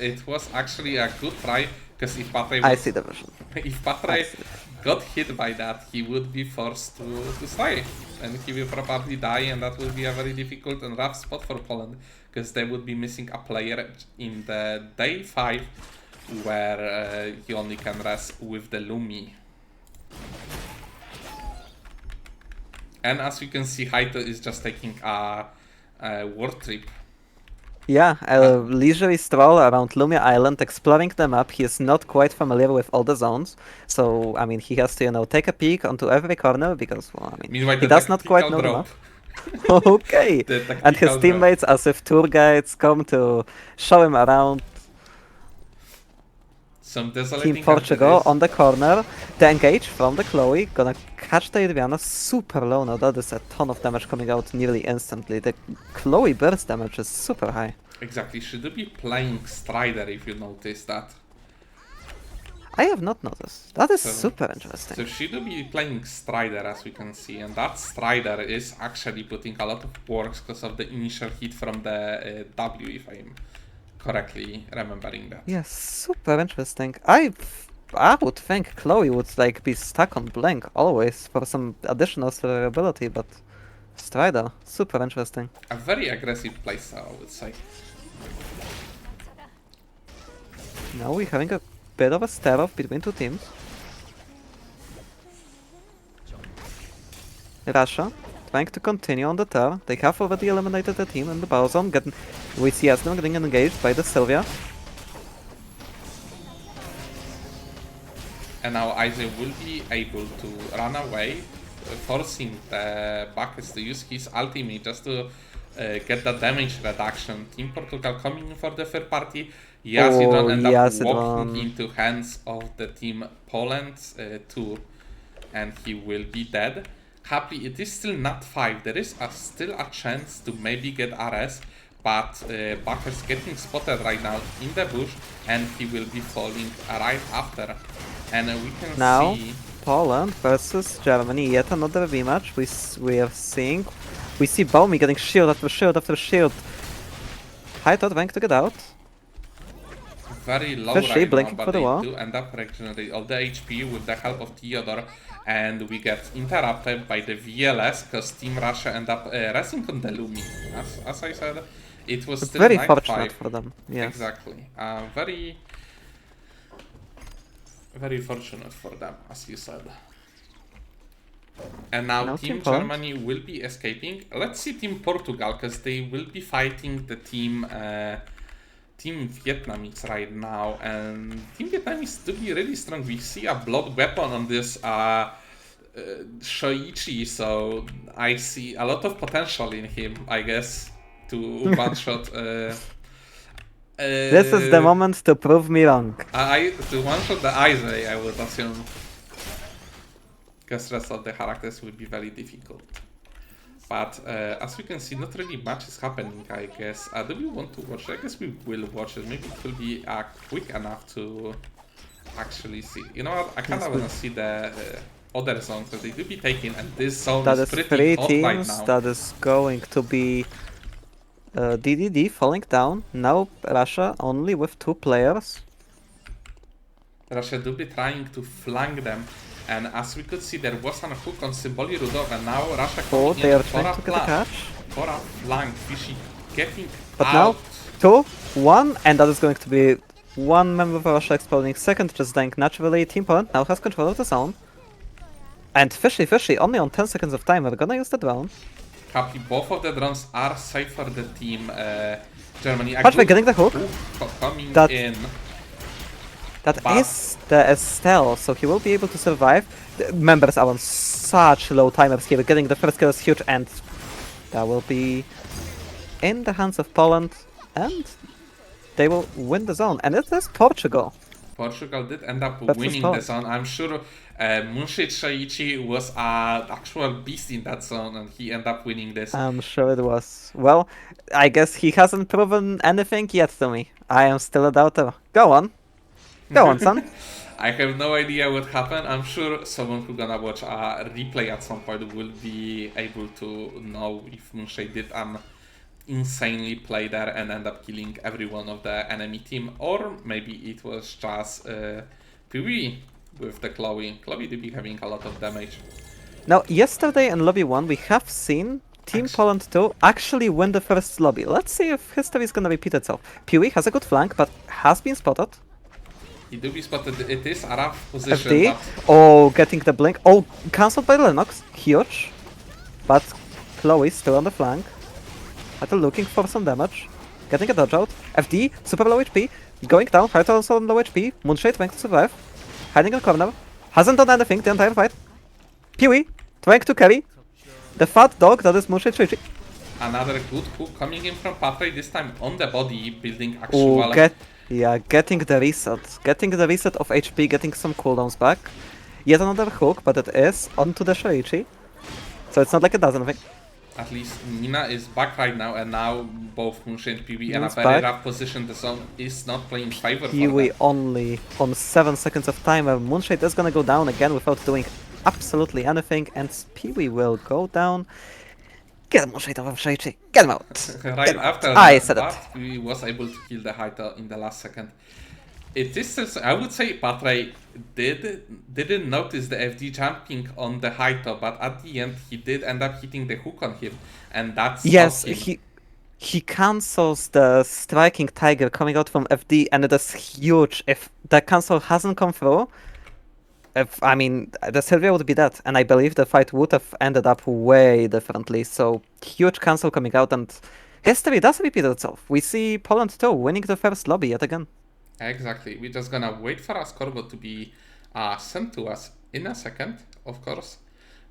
it was actually a good try, because if Patre I see the vision. if Patre got hit by that, he would be forced to stay. And he will probably die, and that will be a very difficult and rough spot for Poland, because they would be missing a player in the day 5 where you only can rest with the Lumi. And as you can see, Haito is just taking a world trip. Yeah, a leisurely stroll around Lumia Island, exploring the map. He is not quite familiar with all the zones, so I mean, he has to, you know, take a peek onto every corner because, well, I mean, Meanwhile, he the does not quite know tactical the map. Okay, The and his tactical drop. teammates, as if tour guides, come to show him around. Some desolating Team Portugal after on the corner. The engage from the Chloe, gonna catch the Adriana super low. Now that is a ton of damage coming out nearly instantly. The Chloe burst damage is super high. Exactly, should be playing Strider if you notice that. I have not noticed. That is So- super interesting. So she do be playing Strider, as we can see, and that Strider is actually putting a lot of works because of the initial hit from the W, if I'm correctly remembering that. Yeah, super interesting. I would think Chloe would like be stuck on Blink always for some additional survivability, but Strider, super interesting. A very aggressive playstyle, I would say. Now we're having a bit of a stare-off between two teams. Russia trying to continue on the turn. They have already eliminated the team in the battle zone. We see Aston getting engaged by the Sylvia. And now Isaac will be able to run away. forcing the Bacchus to use his ultimate just to get the damage reduction. Team Portugal coming in for the third party. Yazidron end up walking Yazidron. into hands of the team Poland too, and he will be dead. Happily, it is still not 5. There is still a chance to maybe get RS, but Bacchus getting spotted right now in the bush, and he will be falling right after. And we can Now, see Poland versus Germany, yet another rematch. We are seeing, we see Baumi getting shield after shield after shield. Haito trying to get out. very low Fishy right now, blinking but for the they wall. do end up regenerating all the HP with the help of Theodore, and we get interrupted by the VLS because Team Russia end up resting on the Lumi. As I said, it was still Very night fortunate 5. for them. Yes. Exactly. Very fortunate for them, as you said. And now Team Poland. Germany will be escaping. Let's see Team Portugal, because they will be fighting the Team Vietnamese right now. And Team Vietnamese to be really strong. We see a blood weapon on this Shoichi, so I see a lot of potential in him, I guess, to one-shot... This is the moment to prove me wrong. to one-shot the Izay, I would assume. Because rest of the characters will be very difficult. But as we can see, not really much is happening, I guess. Do we want to watch it? I guess we will watch it. Maybe it will be quick enough to actually see. You know what? I kind of want to see the other zones that they do be taking, and this zone That is is pretty 3 hot right teams. now. That is going to be DDD falling down. Now Russia only with 2 players. Russia do be trying to flank them, and as we could see, there was a hook on Symboli Rudov, and now Russia Oh, coming they in are for trying a to get a catch. for a flank. Fishy getting But out. now 2, 1, and that is going to be one member of Russia exploding. Second just dying naturally. Team Poland now has control of the zone. And Fishy only on 10 seconds of time. We're gonna use the drone. Happy, both of the drones are safe for the team Germany. But we're getting the hook. Coming That- in. That But- is the Estelle, so he will be able to survive. The members are on such low timers here. Getting the first kill is huge, and that will be in the hands of Poland, and they will win the zone. And it is Portugal. Portugal did end up That's winning the the zone. I'm sure Munshid Shaichi was an actual beast in that zone, and he ended up winning this. I'm sure it was. Well, I guess he hasn't proven anything yet to me. I am still a doubter. Go on. Go on, son. I have no idea what happened. I'm sure someone who's gonna watch a replay at some point will be able to know if Munshid did an insanely play there and end up killing every one of the enemy team, or maybe it was just PvE with the Chloe. Chloe did be having a lot of damage. Now, yesterday in Lobby 1, we have seen Team Poland 2 actually win the first lobby. Let's see if history is gonna repeat itself. Peewee has a good flank, but has been spotted. He do be spotted. It is a rough position, FD. but Oh, getting the blink. Oh, cancelled by Lennox. Huge. But Chloe still on the flank. Hato looking for some damage. Getting a dodge out. FD, super low HP. Going down. Hato also on low HP. Moonshade trying to survive. Hiding in corner. Hasn't done anything the entire fight. Peewee trying to carry. The fat dog that is Moonshade Shuichi. another good hook coming in from Patre, this time on the body, building actual... Oh, getting the reset. Getting the reset of HP, getting some cooldowns back. Yet another hook, but it is onto the Shoichi. So it's not like it does anything. At least Nina is back right now, and now both Moonshade and PB in a Nina's very back. rough position. The zone is not playing favor for Peewee them. only on 7 seconds of timer. Moonshade is gonna go down again without doing absolutely anything, and Peewee will go down. Get Moonshade over Shoichi. Get him out. Right after I that, said it. but he was able to kill the Haito in the last second. It is still, I would say Patre didn't notice the FD jumping on the Haito, but at the end he did end up hitting the hook on him, and that's Yes, him. he cancels the striking tiger coming out from FD, and it is huge. If the cancel hasn't come through, I mean, the Sylvia would be dead, and I believe the fight would have ended up way differently. So huge cancel coming out, and history does repeat itself. We see Poland 2 winning the first lobby yet again. Exactly. We're just gonna wait for our scoreboard to be sent to us in a second, of course.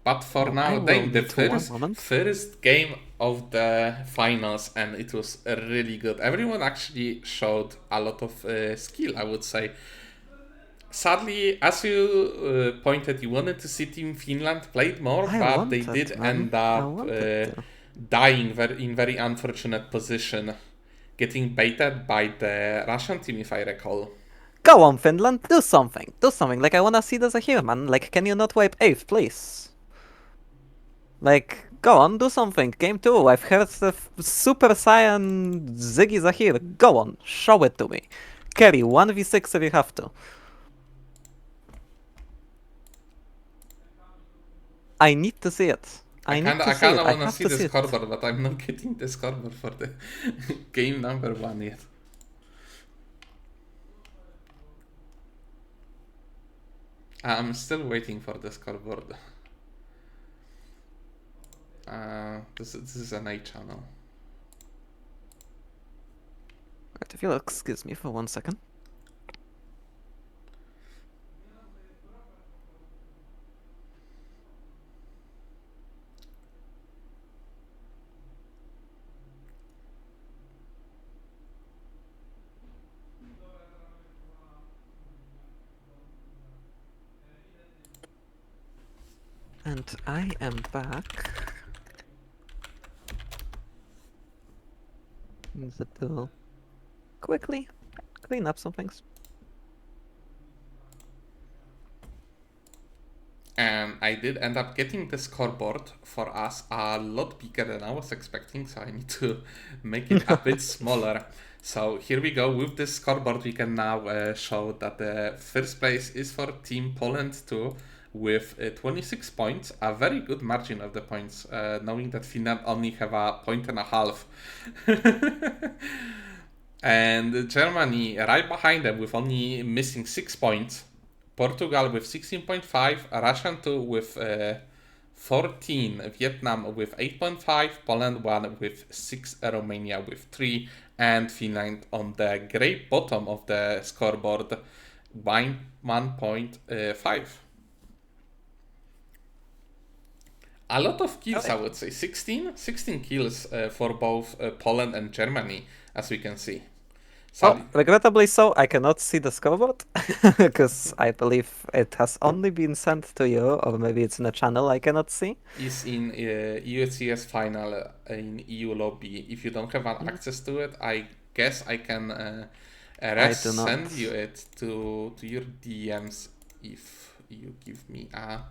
But for I now, will then the need one moment. first game of the finals, and it was really good. Everyone actually showed a lot of skill, I would say. Sadly, as you pointed, you wanted to see Team Finland played more, I but they wanted, did man. end I up wanted to. dying in very unfortunate position, getting baited by the Russian team, if I recall. Go on, Finland, do something. Do something. Like, I wanna see the Zahir, man. Like, can you not wipe 8th, please? Like, go on, do something. Game 2, I've heard the Super Saiyan Ziggy Zahir. Go on, show it to me. Carry 1v6 if you have to. I need to see it. I need to see kinda it. I wanna have see to the see it. scoreboard, but I'm not getting the scoreboard for the game number 1 yet. I'm still waiting for the scoreboard. This is an A channel. Right, if you'll excuse me for 1 second. And I am back. Need to quickly clean up some things. And I did end up getting the scoreboard for us a lot bigger than I was expecting, so I need to make it a bit smaller. So here we go. With this scoreboard, we can now show that the first place is for Team Poland 2 with 26 points, a very good margin of the points, knowing that Finland only have a point and a half. And Germany right behind them with only missing 6 points. Portugal with 16.5, Russia 2 with 14, Vietnam with 8.5, Poland 1 with 6, Romania with 3, and Finland on the grey bottom of the scoreboard, 1.5. A lot of kills, I would say. 16 kills for both Poland and Germany, as we can see. Well, regrettably so, I cannot see the scoreboard because I believe it has only been sent to you, or maybe it's in a channel I cannot see. Is in EUCS final in EU lobby. If you don't have access to it, I guess I can send you it to your DMs if you give me a.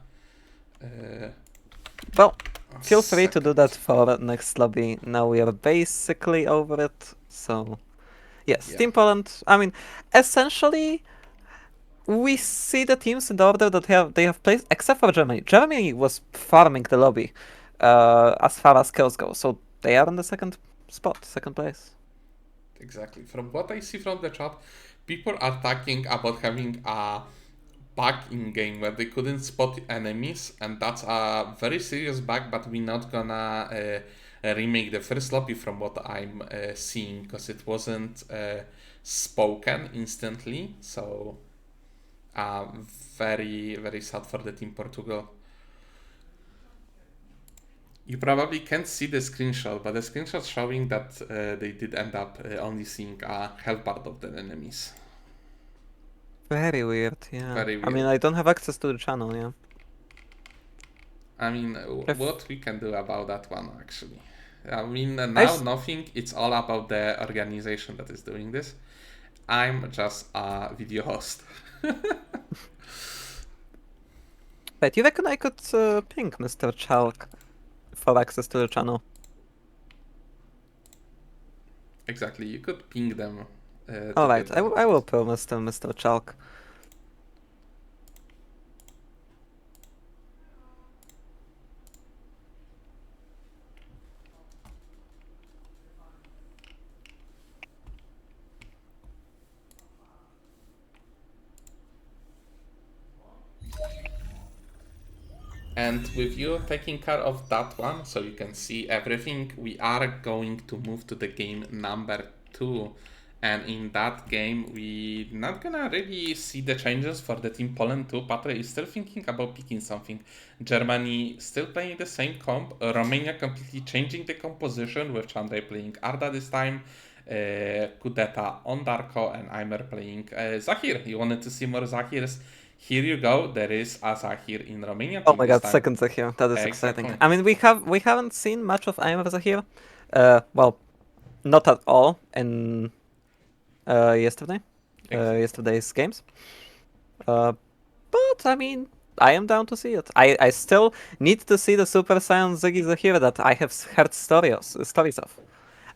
Well, feel free to do that for next lobby. Now we are basically over it, so. Yes, Yeah. Team Poland. I mean, essentially, we see the teams in the order that they have placed, except for Germany. Germany was farming the lobby as far as kills go, so they are in the second place. Exactly. From what I see from the chat, people are talking about having a bug in game where they couldn't spot enemies, and that's a very serious bug. But we're not gonna remake the first lobby from what I'm seeing, because it wasn't spoken instantly. So very, very sad for the Team Portugal. You probably can't see the screenshot, but the screenshot showing that they did end up only seeing a health bar of the enemies. Very weird, yeah. Very weird. I mean, I don't have access to the channel, yeah. I mean, what we can do about that one, actually? I mean, now nothing. It's all about the organization that is doing this. I'm just a video host. Wait, you reckon I could ping Mr. Chalk for access to the channel? Exactly, you could ping them. Alright, I will promise to Mr. Chalk. And with you taking care of that one, so you can see everything, we are going to move to the game number 2. And in that game, we not gonna really see the changes for the team Poland too. Patry is still thinking about picking something. Germany still playing the same comp. Romania completely changing the composition with Chandray playing Arda this time. Kudeta on Darko and Aimer playing Zahir. You wanted to see more Zahirs? Here you go. There is a Zahir in Romania. Oh team my this god, time. second Zahir. That is exciting. Exactly. I mean, we haven't seen much of Aimer Zahir. Well, not at all in yesterday's games. But I mean, I am down to see it. I still need to see the Super Saiyan Ziggy Zahir that I have heard stories of.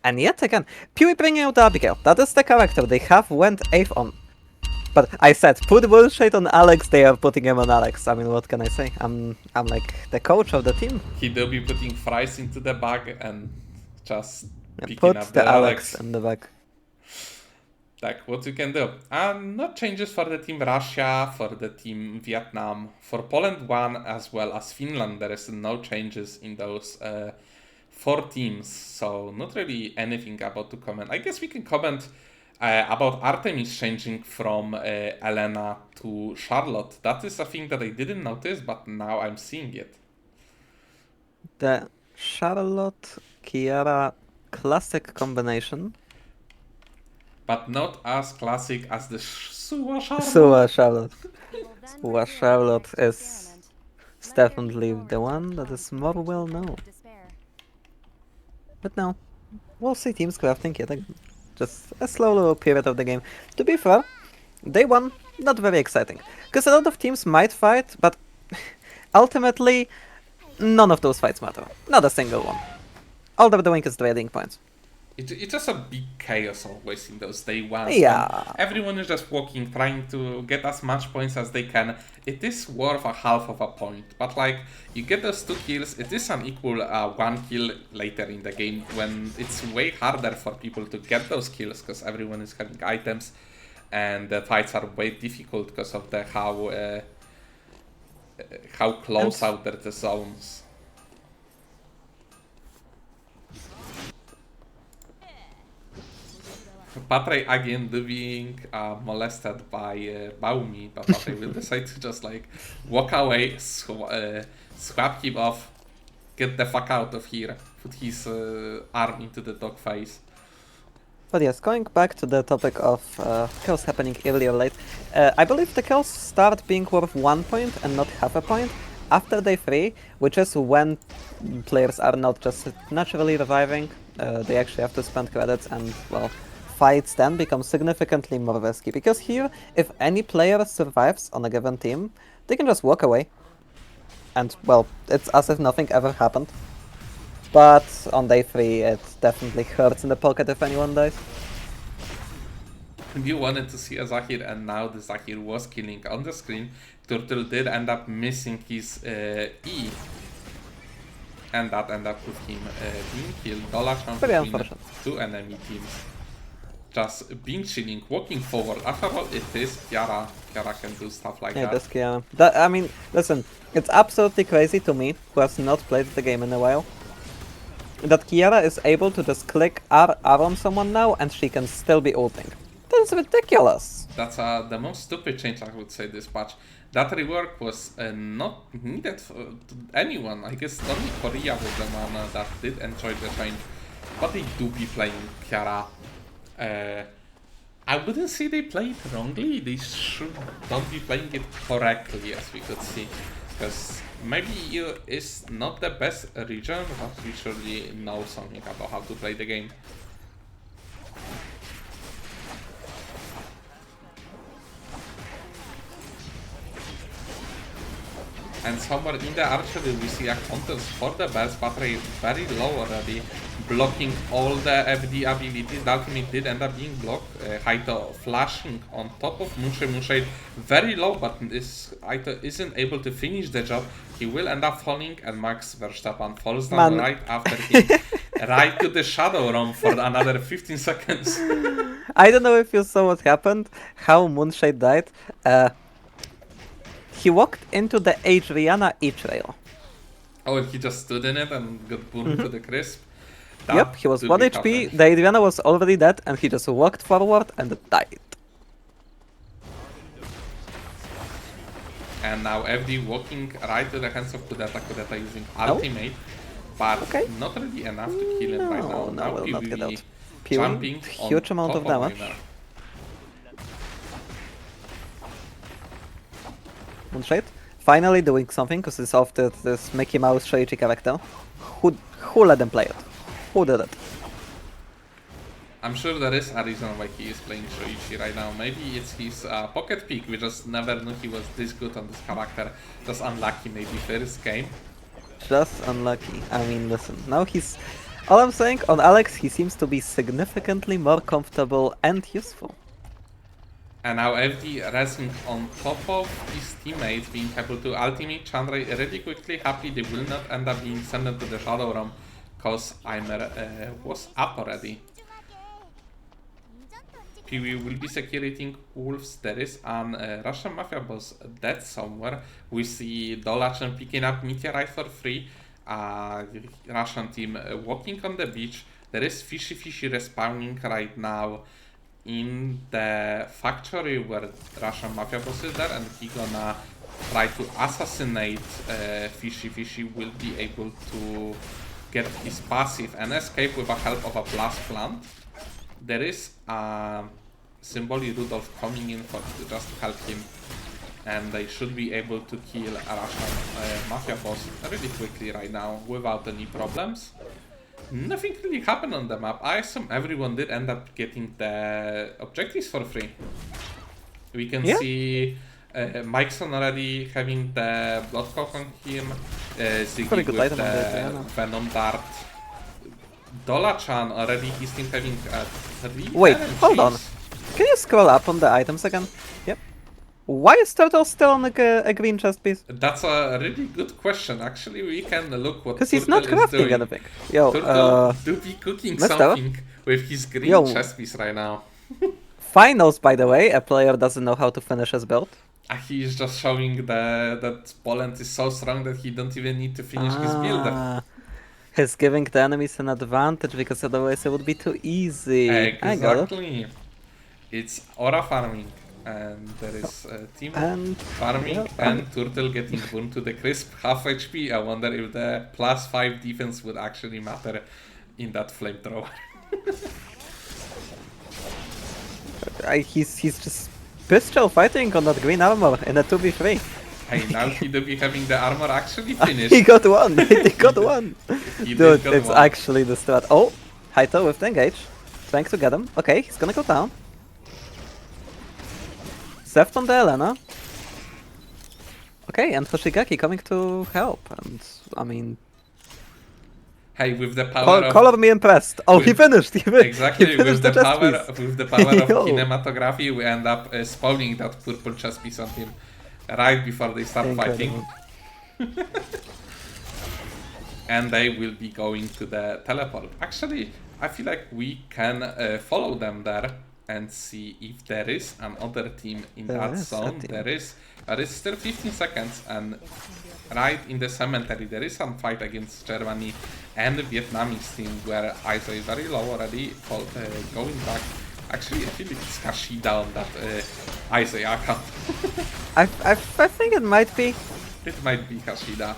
And yet again, Pewy bringing out Abigail. That is the character they have went 8th on. But I said, put bullshit on Alex, they are putting him on Alex. I mean, what can I say? I'm like the coach of the team. He will be putting fries into the bag and just picking Put up the the Alex in the back. Like, what you can do. Not changes for the team Russia, for the team Vietnam, for Poland 1 as well as Finland. There is no changes in those 4 teams, so not really anything about to comment. I guess we can comment about Artemis changing from Elena to Charlotte. That is a thing that I didn't notice, but now I'm seeing it. The Charlotte Kiara classic combination. But not as classic as the Suwa Charlotte. Suwa Charlotte. Suwa Charlotte is definitely the one that is more well known. But no, we'll see teams crafting yet again. Just a slow little period of the game. To be fair, day 1, not very exciting. Because a lot of teams might fight, but ultimately, none of those fights matter. Not a single one. All they're doing is trading points. It's just a big chaos always in those day ones. Yeah. Everyone is just walking, trying to get as much points as they can. It is worth a half of a point, but like, you get those 2 kills, it is an equal 1 kill later in the game, when it's way harder for people to get those kills, because everyone is having items, and the fights are way difficult because of the how close out there the zones. Patry again being molested by Baumi, but Patry will decide to just like walk away, swap him off, get the fuck out of here, put his arm into the dog face. But yes, going back to the topic of kills happening early or late, I believe the kills start being worth 1 point and not half a point after day 3, which is when players are not just naturally reviving, they actually have to spend credits, and well, fights then become significantly more risky, because here, if any player survives on a given team, they can just walk away. And well, it's as if nothing ever happened. But on day 3, it definitely hurts in the pocket if anyone dies. You wanted to see a Zahir, and now the Zahir was killing on the screen. Turtle did end up missing his E, and that ended up with him being killed. Dolachan between 2 enemy teams. Just being chilling, walking forward. After all, it is Kiara. Kiara can do stuff like that. Yeah, that's Kiara. I mean, listen, it's absolutely crazy to me, who has not played the game in a while, that Kiara is able to just click R on someone now and she can still be ulting. That's ridiculous! That's the most stupid change, I would say, this patch. That rework was not needed for anyone. I guess only Korea was the one that did enjoy the change. But they do be playing Kiara. I wouldn't say they play it wrongly. They should don't be playing it correctly, as we could see. Because maybe EU is not the best region, but we surely know something about how to play the game. And somewhere in the archery we see a contest for the best, but very low already, blocking all the FD abilities. The ultimate did end up being blocked. Haito flashing on top of Moonshade, very low, but Haito isn't able to finish the job. He will end up falling, and Max Verstappen falls down right after him, right to the Shadow Realm for another 15 seconds. I don't know if you saw what happened, how Moonshade died. He walked into the Adriana E-Trail. Oh, and he just stood in it and got burned to the crisp. That Yep, he was do 1 be HP, happening. the Adriana was already dead, and he just walked forward and died. And now FD walking right to the hands of Kudeta. Kudeta using ultimate, but Okay. not really enough to kill him right now. No, Now will not get PvE out. Peewee, jumping huge on amount top of damage. Miner. Moonshade, finally doing something, because it's off this Mickey Mouse Shoichi character. Who let them play it? Who did it? I'm sure there is a reason why he is playing Shoichi right now. Maybe it's his pocket pick. We just never knew he was this good on this character. Just unlucky maybe first game. Just unlucky. I mean, listen, now he's... All I'm saying, on Alex, he seems to be significantly more comfortable and useful. And now FD resting on top of his teammates, being able to ultimate Chandra really quickly. Happy they will not end up being sent into the Shadow Realm, because Aimer was up already. PV will be securing wolves. There is an Russian Mafia boss dead somewhere. We see Dolachan picking up Meteorite for free. Russian team walking on the beach. There is Fishy respawning right now in the factory where Russian Mafia boss is there, and he gonna try to assassinate Fishy. Fishy will be able to get his passive and escape with the help of a blast plant. There is Symboli Rudolph coming in just to help him, and they should be able to kill a Russian Mafia boss really quickly right now without any problems. Nothing really happened on the map. I assume everyone did end up getting the objectives for free. We can see Mikeson already having the Bloodcock on him, Ziggy with the Venom Dart. Dolachan already, his team having 3 Wait, RNGs. hold on. Can you scroll up on the items again? Yep. Why is Turtle still on a green chest piece? That's a really good question. Actually, we can look what Because Turtle he's not is crafting doing. anything. Yo, Turtle do be cooking Mr. something with his green Yo. chest piece right now. Finals, by the way, a player doesn't know how to finish his build. He is just showing that Poland is so strong that he don't even need to finish his build. He's giving the enemies an advantage because otherwise it would be too easy. I got it. Exactly. It's aura farming, and there is team And farming yeah, and Turtle getting burned to the crisp, half HP. I wonder if the +5 defense would actually matter in that flamethrower. he's just pistol fighting on that green armor in a 2v3. Hey, now he do be having the armor actually finished. He got one! He got one! He Dude, did got it's one. actually the strat. Oh! Haito with the engage. Trying to get him. Okay, he's gonna go down. Zeft on the Elena. Okay, and Hoshigaki coming to help. And, I mean... Hey, with the power of... Color me impressed! Oh, he finished! Exactly, he finished with the chest power piece. with the power of Yo. cinematography, we end up spawning that purple chest piece on him right before they start fighting. And they will be going to the teleport. Actually, I feel like we can follow them there and see if there is another team in that zone. There is still 15 seconds, and right in the cemetery there is some fight against Germany and the Vietnamese team where Isa is very low already, going back. Actually, I feel it's Kashida on that Isa account. I think it might be. It might be Kashida.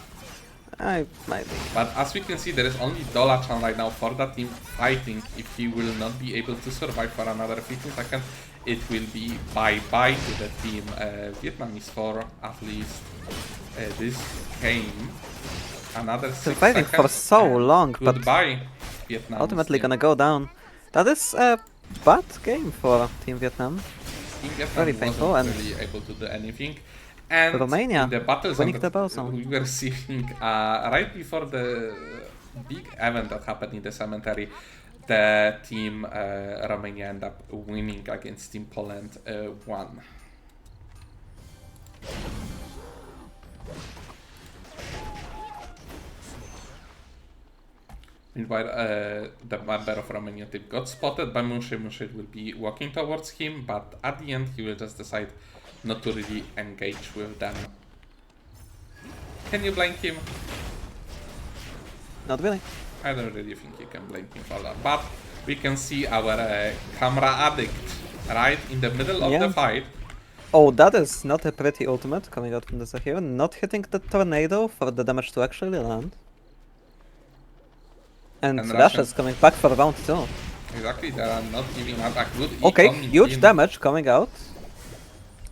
I might be. But as we can see, there is only Dolachan right now for that team fighting. If he will not be able to survive for another 15 seconds, it will be bye-bye to the team Vietnamese for at least this game. Another 6 Surviving seconds. for so long, but Goodbye, Vietnam. ultimately gonna go down. That is a bad game for Team Vietnam. Team Vietnam Very painful, wasn't and really able to do anything. And Romania in the battle zone winning the bow zone. we were seeing right before the big event that happened in the cemetery, the team Romania ended up winning against Team Poland 1. Meanwhile, the member of Romania team got spotted by Moonshade. Moonshade will be walking towards him, but at the end he will just decide not to really engage with them. Can you blind him? Not really. I don't really think you can blame him for that. But we can see our camera addict right in the middle of Yeah. the fight. Oh, that is not a pretty ultimate coming out from the Zahir. Not hitting the tornado for the damage to actually land. And And Russia's coming back for round 2. Exactly, they are not giving up a good E Okay, coming huge in. damage coming out.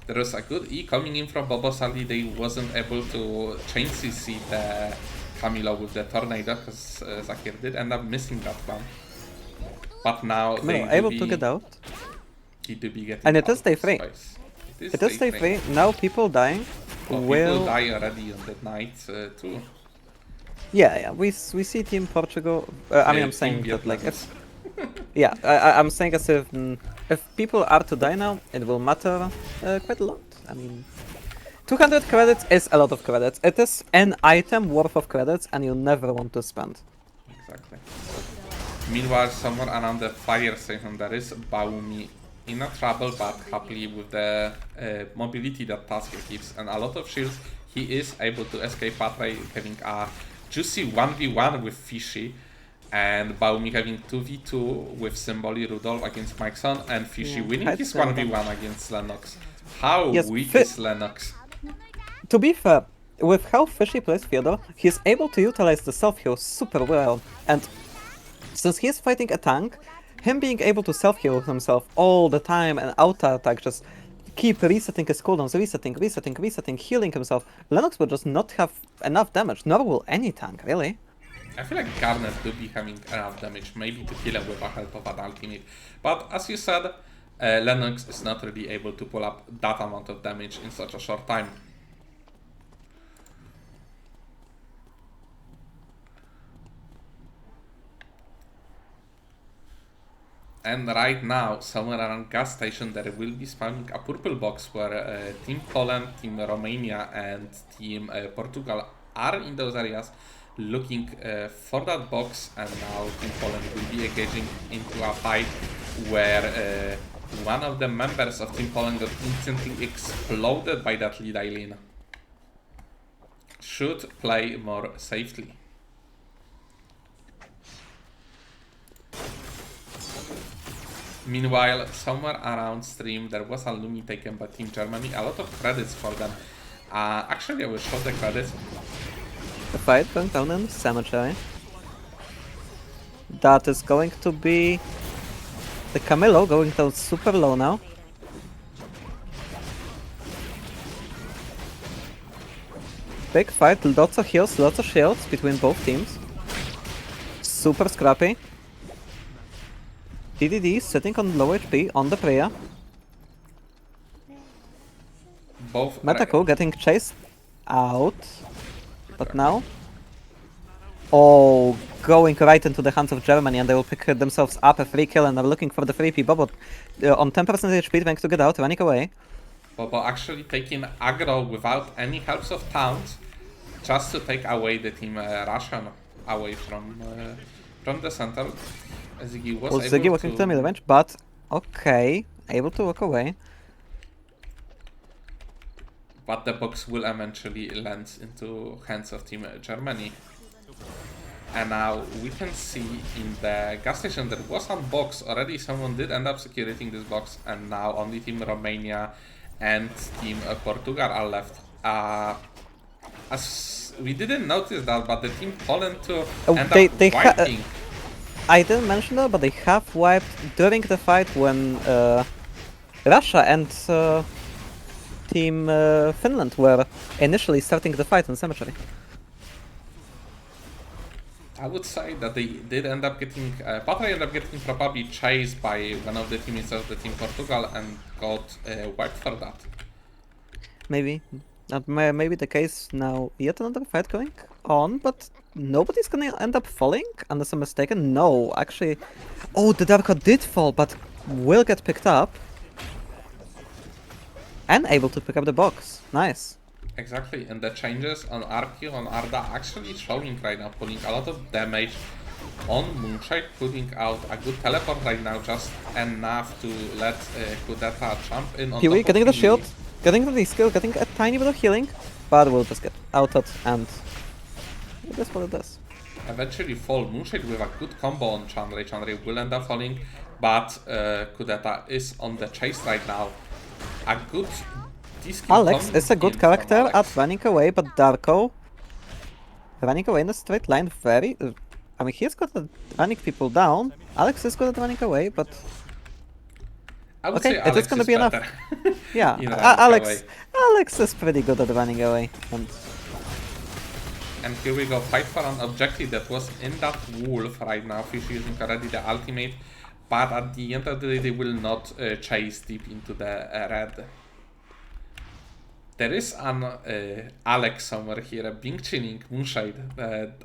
There was a good E coming in from Bobo. Sadly, they wasn't able to chain CC the Camilo with the tornado because Zakir did end up missing that one. But now they Camilo able to get out. He do be getting And it out is day of 3. space. It is day 3. Now people dying Well, will... people die already on that night too. Yeah, we see Team Portugal. I mean, I'm saying Team that like Vietnamese. yeah, I'm saying as if people are to die now, it will matter quite a lot. I mean, 200 credits is a lot of credits. It is an item worth of credits, and you never want to spend. Exactly. Meanwhile, somewhere around the fire station, there is Baumi in a trouble, but happily with the mobility that Tasker gives and a lot of shields, he is able to escape Patre, having a juicy 1v1 with Fishy, and Baumi having 2v2 with Symboli Rudolph against Mikeson, and Fishy winning his 1v1 against Lennox. How Yes, weak is Lennox? To be fair, with how Fishy plays Fyodor, he's able to utilize the self-heal super well, and since he is fighting a tank, him being able to self-heal himself all the time and auto-attack, just keep resetting his cooldowns, resetting, healing himself, Lennox will just not have enough damage, nor will any tank, really. I feel like Garnet would be having enough damage, maybe to kill him with the help of an ultimate. But as you said, Lennox is not really able to pull up that amount of damage in such a short time. And right now, somewhere around gas station, there will be spawning a purple box where Team Poland, Team Romania, and Team Portugal are in those areas looking for that box. And now Team Poland will be engaging into a fight where one of the members of Team Poland got instantly exploded by that lead Eileen. Should play more safely. Meanwhile, somewhere around stream, there was a Lumi taken by Team Germany. A lot of credits for them. Actually, I will show the credits. The fight going down in the cemetery. That is going to be the Camilo going down super low now. Big fight, lots of heals, lots of shields between both teams. Super scrappy. DDD sitting on low HP on the Priya. Both Metaku getting chased out. But now... Oh, going right into the hands of Germany, and they will pick themselves up a free kill and are looking for the 3P. Bobo on 10% HP, trying to get out, running away. Bobo actually taking aggro without any helps of towns, just to take away the team Russian away from the center. Ziggy was able Ziggy walking to the middle range, but okay, able to walk away. But the box will eventually land into hands of Team Germany. And now we can see in the gas station there was some box already. Someone did end up securing this box, and now only Team Romania and Team Portugal are left. As we didn't notice that, but the Team Poland too end up wiping. I didn't mention that, but they have wiped during the fight when Russia and Team Finland were initially starting the fight in Cemetery. I would say that they did end up getting, Patra ended up getting probably chased by one of the teammates of the Team Portugal and got wiped for that. Maybe. That may be the case now. Yet another fight going on, but nobody's gonna end up falling, unless I'm mistaken. No, actually... Oh, the Darko did fall, but will get picked up. And able to pick up the box. Nice. Exactly, and the changes on RQ, on Arda actually showing right now, pulling a lot of damage on Moonshade, putting out a good teleport right now, just enough to let Kudeta jump in on Kiwi top getting of the Kiwi. shield, getting the skill, getting a tiny bit of healing, but will just get outed and it is what it is. eventually fall. Moonshade with a good combo on Chandra. Chandra will end up falling, but Kudeta is on the chase right now. A good D-skill Alex coming is a good in character from at Alex. running away, but Darko running away in a straight line very... I mean, he's good at running people down. Alex is good at running away, but... I would Okay, say it Alex is gonna is be enough. better. Yeah, in running Alex away. Alex is pretty good at running away. And here we go, fight for an objective that was in that wolf right now. Fish using already the ultimate, but at the end of the day, they will not chase deep into the red. There is an Alex somewhere here, being chilling, Moonshade.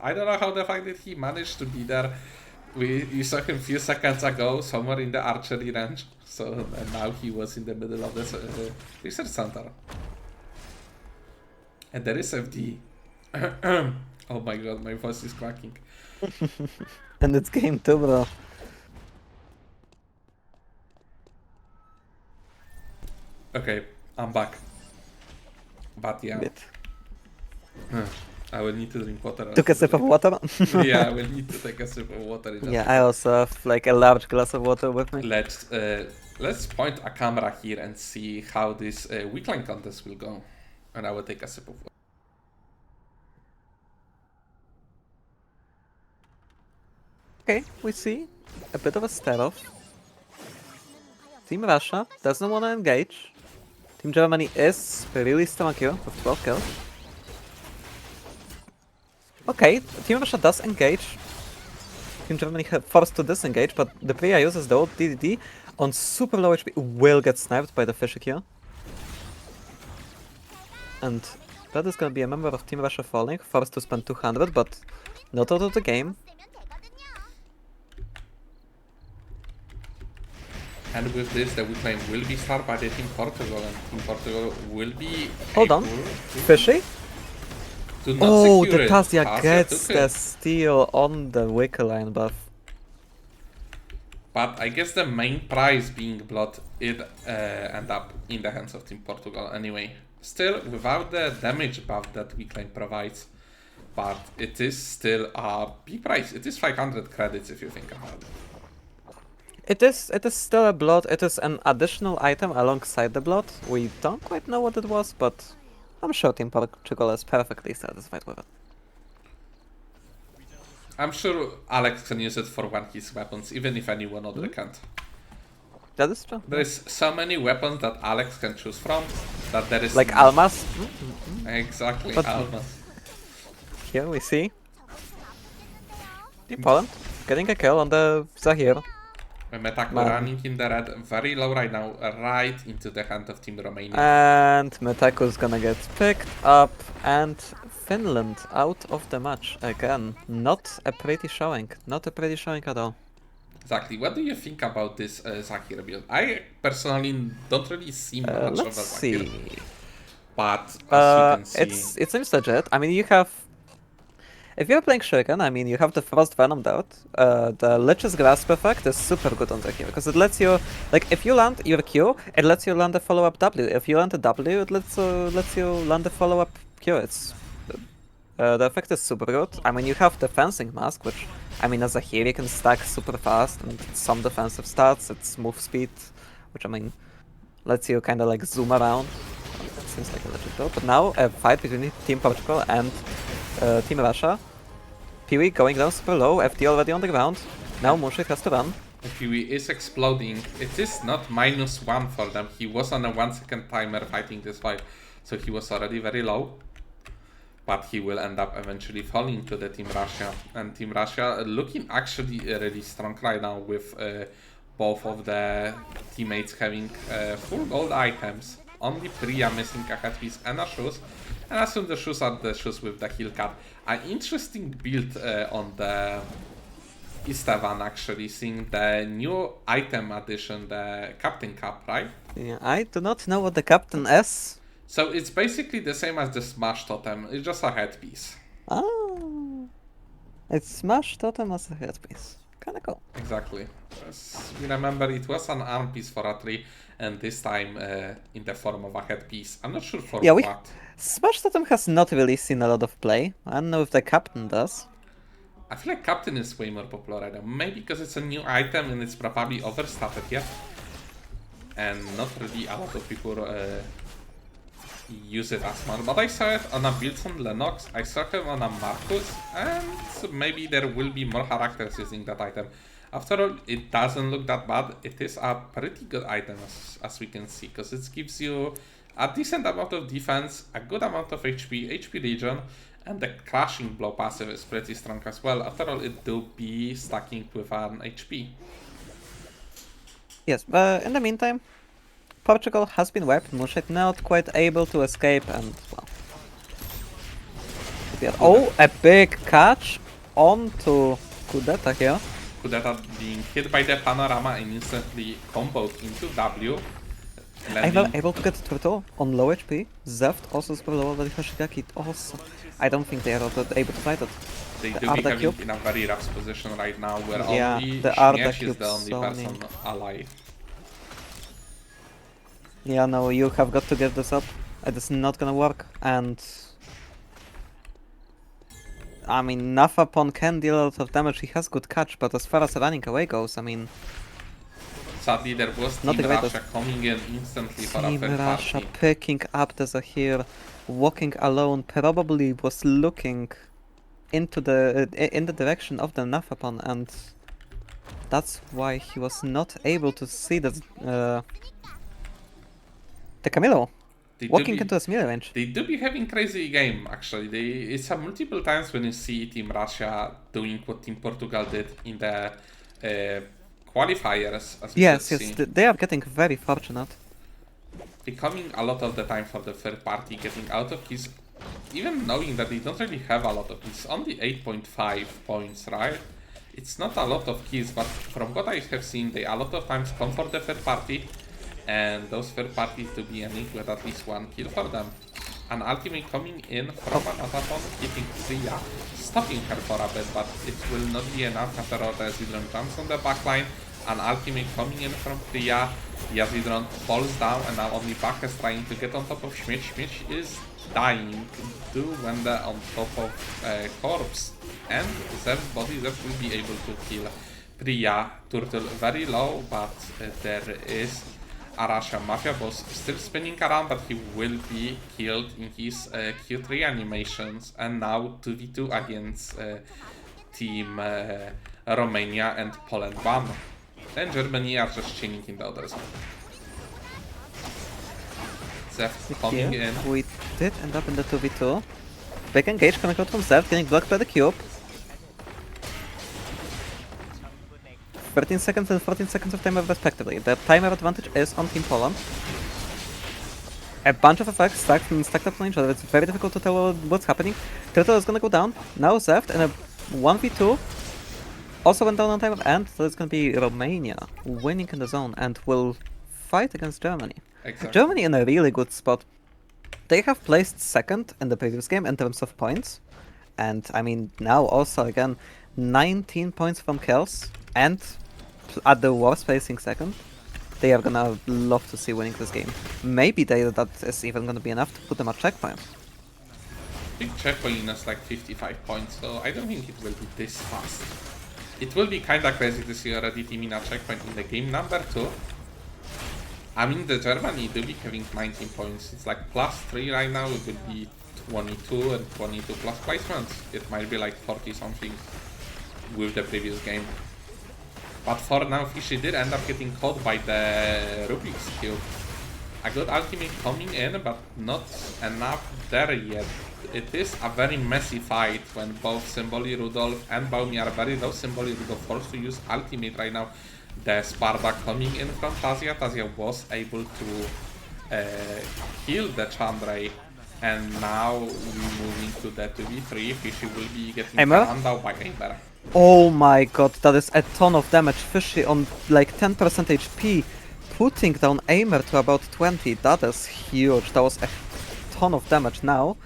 I don't know how the fuck did he manage to be there. We saw him a few seconds ago, somewhere in the archery range. So and now he was in the middle of the research center. And there is FD. Oh my god, my voice is cracking. And it's game 2, bro. Okay, I'm back. But yeah, Bit. I will need to drink water. Took a sip of water. Yeah, I will need to take a sip of water. In Yeah, I also have like a large glass of water with me. Let's point a camera here and see how this weekline contest will go. And I will take a sip of water. Okay, we see a bit of a standoff. Team Russia doesn't want to engage. Team Germany is really stomachy with 12 kills. Okay, Team Russia does engage. Team Germany forced to disengage, but the player uses the old DDD on super low HP, will get sniped by the fishy here. And that is gonna be a member of Team Russia falling, forced to spend 200, but not out of the game. And with this, the weekline will be started by the Team Portugal, and Team Portugal will be Hold on, able fishy? to not Oh, secure the it. Tazia gets took the it. steal on the Wicker line buff. But I guess the main prize being blood, it end up in the hands of Team Portugal anyway. Still, without the damage buff that weekline provides, but it is still a big price. It is 500 credits if you think about it. It is still a blood, it is an additional item alongside the blood. We don't quite know what it was, but I'm sure Team Portugal is perfectly satisfied with it. I'm sure Alex can use it for one of his weapons, even if anyone other can't. That is true. There is so many weapons that Alex can choose from that there is Like no- Almas. Exactly, But- Almas. Here we see Team Poland getting a kill on the Zahir. Metaku Man. running in the red, very low right now, right into the hand of Team Romania. And Metaku's gonna get picked up, and Finland out of the match again. Not a pretty showing. Not a pretty showing at all. Exactly. What do you think about this Zahir build? I personally don't really see much of a Let's Zahir, see. but as you can see, It seems legit. I mean, you have... If you're playing Shuriken, I mean, you have the Frost Venom out. The Lich's Grasp effect is super good on Zahir, because it lets you... Like, if you land your Q, it lets you land a follow-up W. If you land a W, it lets you land a follow-up Q. It's... the effect is super good. I mean, you have the Fencing Mask, which... I mean, as a hero, you can stack super fast, and some defensive stats, it's move speed, which, I mean, lets you kind of like zoom around. That seems like a legit build. But now, a fight between Team Portugal and Team Russia. Peewee going down super low, FD already on the ground. Now Moonshade has to run. Peewee is exploding. It is not -1 for them. He was on a 1-second timer fighting this fight, so he was already very low. But he will end up eventually falling to the Team Russia. And Team Russia looking actually really strong right now with both of the teammates having full gold items. Only Priya missing a headpiece and a shoes. And as soon as the shoes are the shoes with the heal card. An interesting build on the Istavan actually, seeing the new item addition, the Captain Cap, right? Yeah, I do not know what the captain is. So it's basically the same as the Smash Totem, it's just a headpiece. Oh, it's Smash Totem as a headpiece. Kinda cool. Exactly. As we remember, it was an arm piece for a tree, and this time in the form of a headpiece. I'm not sure for Yeah, what. Smash Totem has not really seen a lot of play. I don't know if the captain does. I feel like Captain is way more popular right now. Maybe because it's a new item and it's probably overstated yet. And not really a lot of people use it as much. But I saw it on a build on Lennox, I saw him on a Marcus, and maybe there will be more characters using that item. After all, it doesn't look that bad. It is a pretty good item as we can see, because it gives you a decent amount of defense, a good amount of HP regen, and the crashing blow passive is pretty strong as well. After all, it do be stacking with an HP. Yes, but in the meantime, Portugal has been wiped. Mushek not quite able to escape, and well. Oh, a big catch onto Kudeta here. Kudeta being hit by the panorama and instantly comboed into W. Able to get Turtle on low HP. Zeft also super low, but Hoshigaki also. I don't think they are able to fight it. They The do be Arda having Cube. in a very rough position right now, where Yeah, only the Arda Śmierć is Cube the only zoning. person alive. Yeah, no, you have got to give this up. It is not gonna work, and I mean, Nafapon can deal a lot of damage. He has good catch, but as far as running away goes, I mean, Sadly, there was Not Team the greatest. Russia coming in instantly for a Team third Russia party. picking up the Zahir, walking alone, probably was looking into the in the direction of the Nafapon, and that's why he was not able to see the Camilo They do walking be- into his melee range. They do be having crazy game, actually. It's a multiple times when you see Team Russia doing what Team Portugal did in the qualifiers, as we Yes, could yes, see. they are getting very fortunate. Becoming a lot of the time for the third party, getting out of keys, even knowing that they don't really have a lot of keys, only 8.5 points, right? It's not a lot of keys, but from what I have seen, they a lot of times come for the third party, and those third parties to be ending with at least one kill for them. An ultimate coming in from another one, hitting Priya, stopping her for a bit, but it will not be enough after all. Yazidron jumps on the backline, an ultimate coming in from Priya, Yazidron falls down, and now only Bak is trying to get on top of Śmierć. Śmierć is dying to Wenda on top of corpse, and Zev's body Zev will be able to kill Priya. Turtle very low, but there is a Russia Mafia boss still spinning around, but he will be killed in his Q3 animations, and now 2v2 against Team Romania and Poland 1. And Germany are just chilling in the other zone. Zev coming Here, in. we did end up in the 2v2. Big engage coming out from Zeft, getting blocked by the cube. 13 seconds and 14 seconds of timer respectively. The timer advantage is on Team Poland. A bunch of effects stacked up on each other. It's very difficult to tell what's happening. Turtle is gonna go down. Now Zeft in a 1v2. Also went down on timer, and so it's gonna be Romania winning in the zone and will fight against Germany. Exactly. Germany in a really good spot. They have placed second in the previous game in terms of points. And I mean, now also again, 19 points from kills, and at the worst placing second. They are gonna love to see winning this game. Maybe that is even gonna be enough to put them at checkpoint. Big checkpoint is like 55 points, so I don't think it will be this fast. It will be kinda crazy to see already Team in a checkpoint in the game number 2. I mean, the Germany do be having 19 points. It's like +3 right now. It will be 22 and 22 plus placements. It might be like 40 something with the previous game. But for now, Fishy did end up getting caught by the Rubik's Cube. A good ultimate coming in, but not enough there yet. It is a very messy fight when both Symboli Rudolph and Baumi are very low. Symboli Rudolph forced to use ultimate right now. The Sparta coming in from Tazia. Tazia was able to kill the Chandray. And now we moving to the 2v3. Fishy will be getting Aimer? run down by Aimer. Oh my god, that is a ton of damage. Fishy on like 10% HP, putting down Aimer to about 20. That is huge. That was a ton of damage. Now,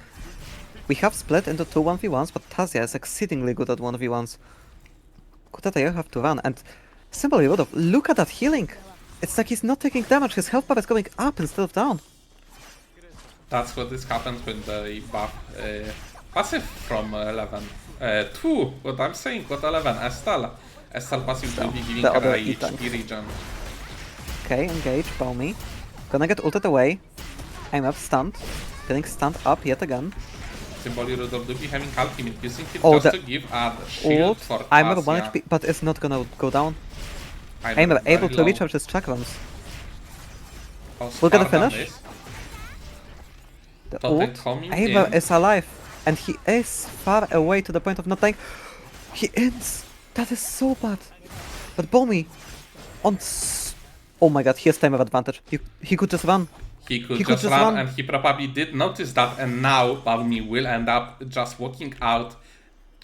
we have split into two 1v1s, but Tazia is exceedingly good at 1v1s. Kudeta, you have to run, and Symbol Rudolph, look at that healing! It's like he's not taking damage, his health bar is going up instead of down. That's what this happens when they buff Passive from 11. 2, what I'm saying, what 11? Estelle. Estelle passive will be giving the her other a E-tank. HP regen. Okay, engage, Balmy. Gonna get ulted away. I'm up, stunned. Getting stunned up yet again. Symboli Rudolph do be having ultimate, using it Oh, just the to give a shield Ult. for I'm at 1 Tasia. HP, but it's not gonna go down. I'm I'm very able to low. recharge his chakrams. How's We're gonna Fardan finish. is? The Totem ult. coming Aimer in. is alive. And he is far away to the point of not dying. He ends! That is so bad. But Balmy, oh my god, he has time of advantage. He could just run. He could He could just just run, run. and he probably did notice that, and now Balmy will end up just walking out.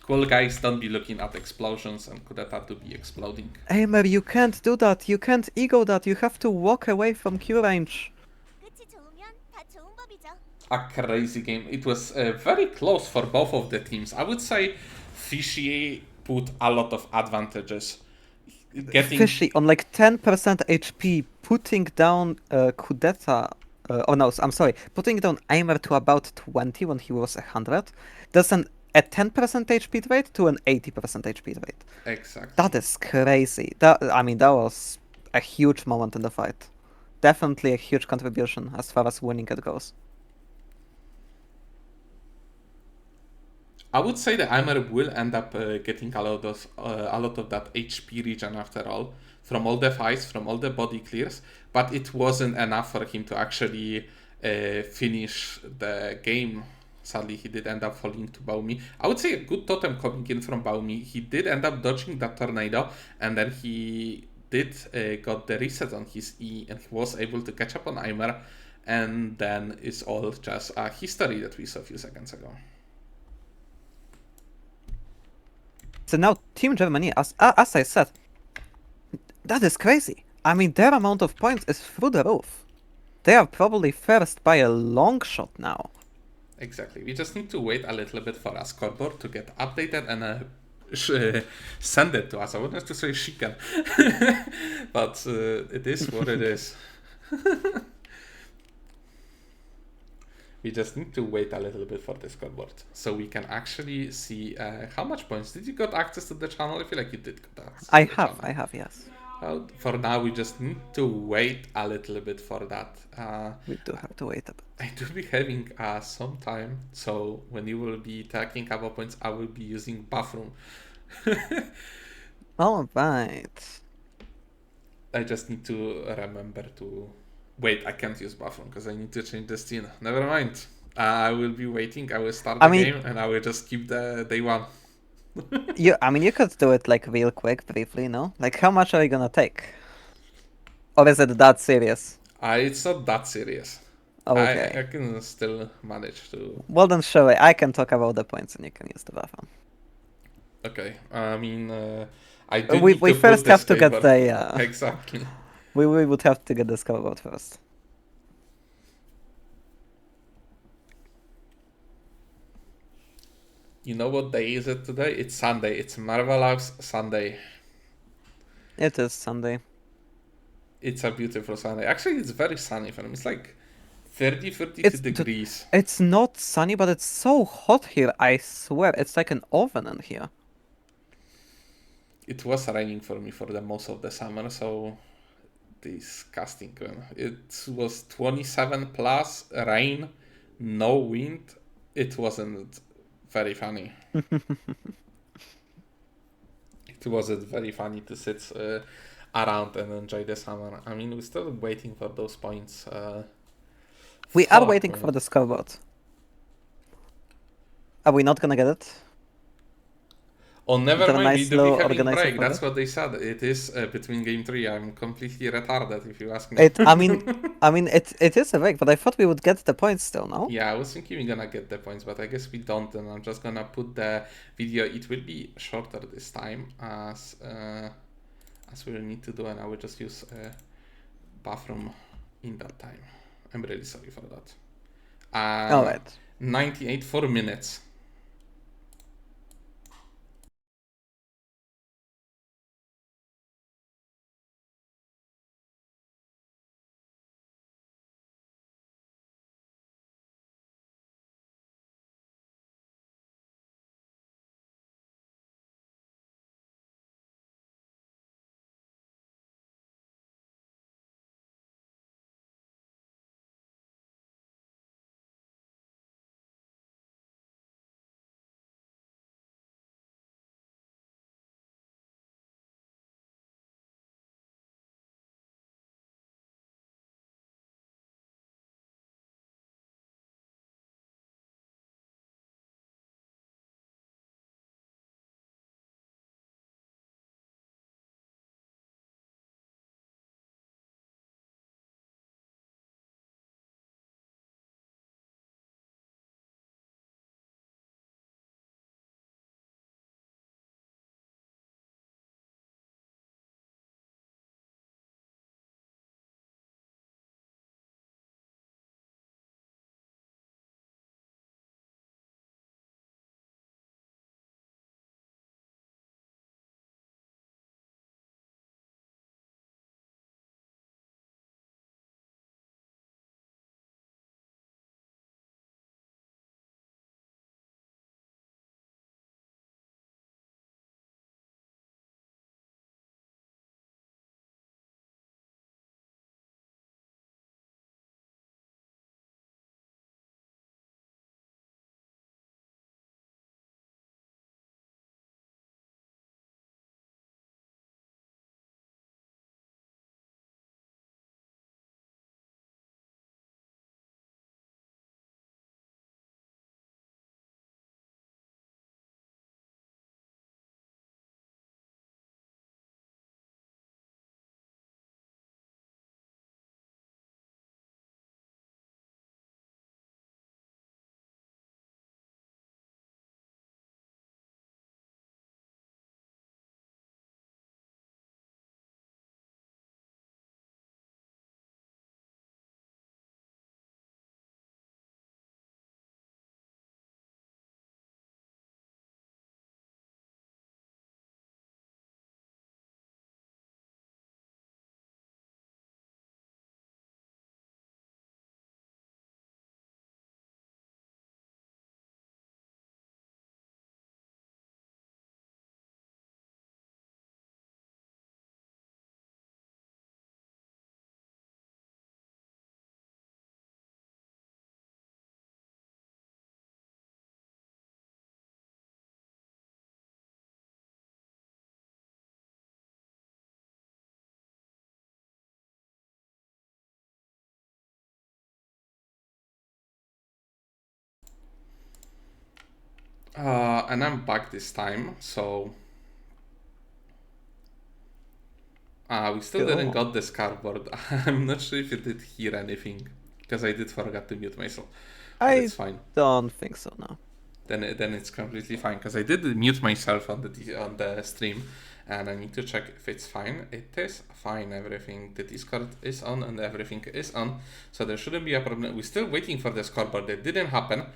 Cool guys, don't be looking at explosions and Kudeta to be exploding. Aimer, you can't do that. You can't ego that. You have to walk away from Q range. 끝이 좋으면 다 좋은 법이죠. A crazy game. It was very close for both of the teams. I would say Fishy put a lot of advantages. Getting Fishy on like 10% HP, putting down Kudeta. Oh no, I'm sorry. Putting down Aimer to about 20 when he was 100. That's a 10% HP rate to an 80% HP rate. exactly. That is crazy. That was a huge moment in the fight. Definitely a huge contribution as far as winning it goes. I would say that Aimer will end up getting a lot of that HP regen after all, from all the fights, from all the body clears, but it wasn't enough for him to actually finish the game. Sadly, he did end up falling to Baumi. I would say a good totem coming in from Baumi. He did end up dodging that tornado, and then he did got the reset on his E, and he was able to catch up on Aimer, and then it's all just a history that we saw a few seconds ago. So now Team Germany, as I said, that is crazy. I mean, their amount of points is through the roof. They are probably first by a long shot now. Exactly. We just need to wait a little bit for our scoreboard to get updated and send it to us. I wanted to say chicken, but it is what it is. We just need to wait a little bit for the scoreboard so we can actually see how much points. Did you got access to the channel? I feel like you did get access to the channel. I have, yes. For now, we just need to wait a little bit for that. We do have to wait a bit. I do be having some time, so when you will be talking about points, I will be using bathroom. Alright. I just need to remember to... Wait, I can't use bathroom because I need to change the scene. Never mind. I will be waiting, I will start the game, and I will just keep the day one. You could do it like real quick, briefly, no? Like, how much are you gonna take? Or is it that serious? It's not that serious. Okay. I can still manage to... Well then, sure, I can talk about the points and you can use the bathroom. Okay, I mean, I do We need to first put have to this get paper. the... Exactly. We would have to get the scoreboard first. You know what day is it today? It's Sunday. It's Marvelous Sunday. It is Sunday. It's a beautiful Sunday. Actually, it's very sunny for me. It's like 32 degrees. It's not sunny, but it's so hot here, I swear. It's like an oven in here. It was raining for me for the most of the summer, so disgusting. It was 27 plus, rain, no wind. It wasn't very funny. It wasn't very funny to sit around and enjoy the summer. I mean, we're still waiting for those points. We are waiting for the scoreboard. Are we not gonna get it? Oh, never mind, nice we do be little having organizer break. for That's that. what they said. It is between game 3. I'm completely retarded, if you ask me. It is a break, but I thought we would get the points still, no? Yeah, I was thinking we're gonna get the points, but I guess we don't, and I'm just gonna put the video. It will be shorter this time, as we'll need to do, and I will just use bathroom in that time. I'm really sorry for that. Alright. 98 4 minutes. And I'm back this time, so we still didn't Cool. got the scoreboard. I'm not sure if you did hear anything, because I did forget to mute myself, but I it's fine. don't think so, no. Then it's completely fine, because I did mute myself on the stream, and I need to check if it's fine. It is fine. Everything, the Discord is on and everything is on, so there shouldn't be a problem. We're still waiting for the scoreboard. That didn't happen.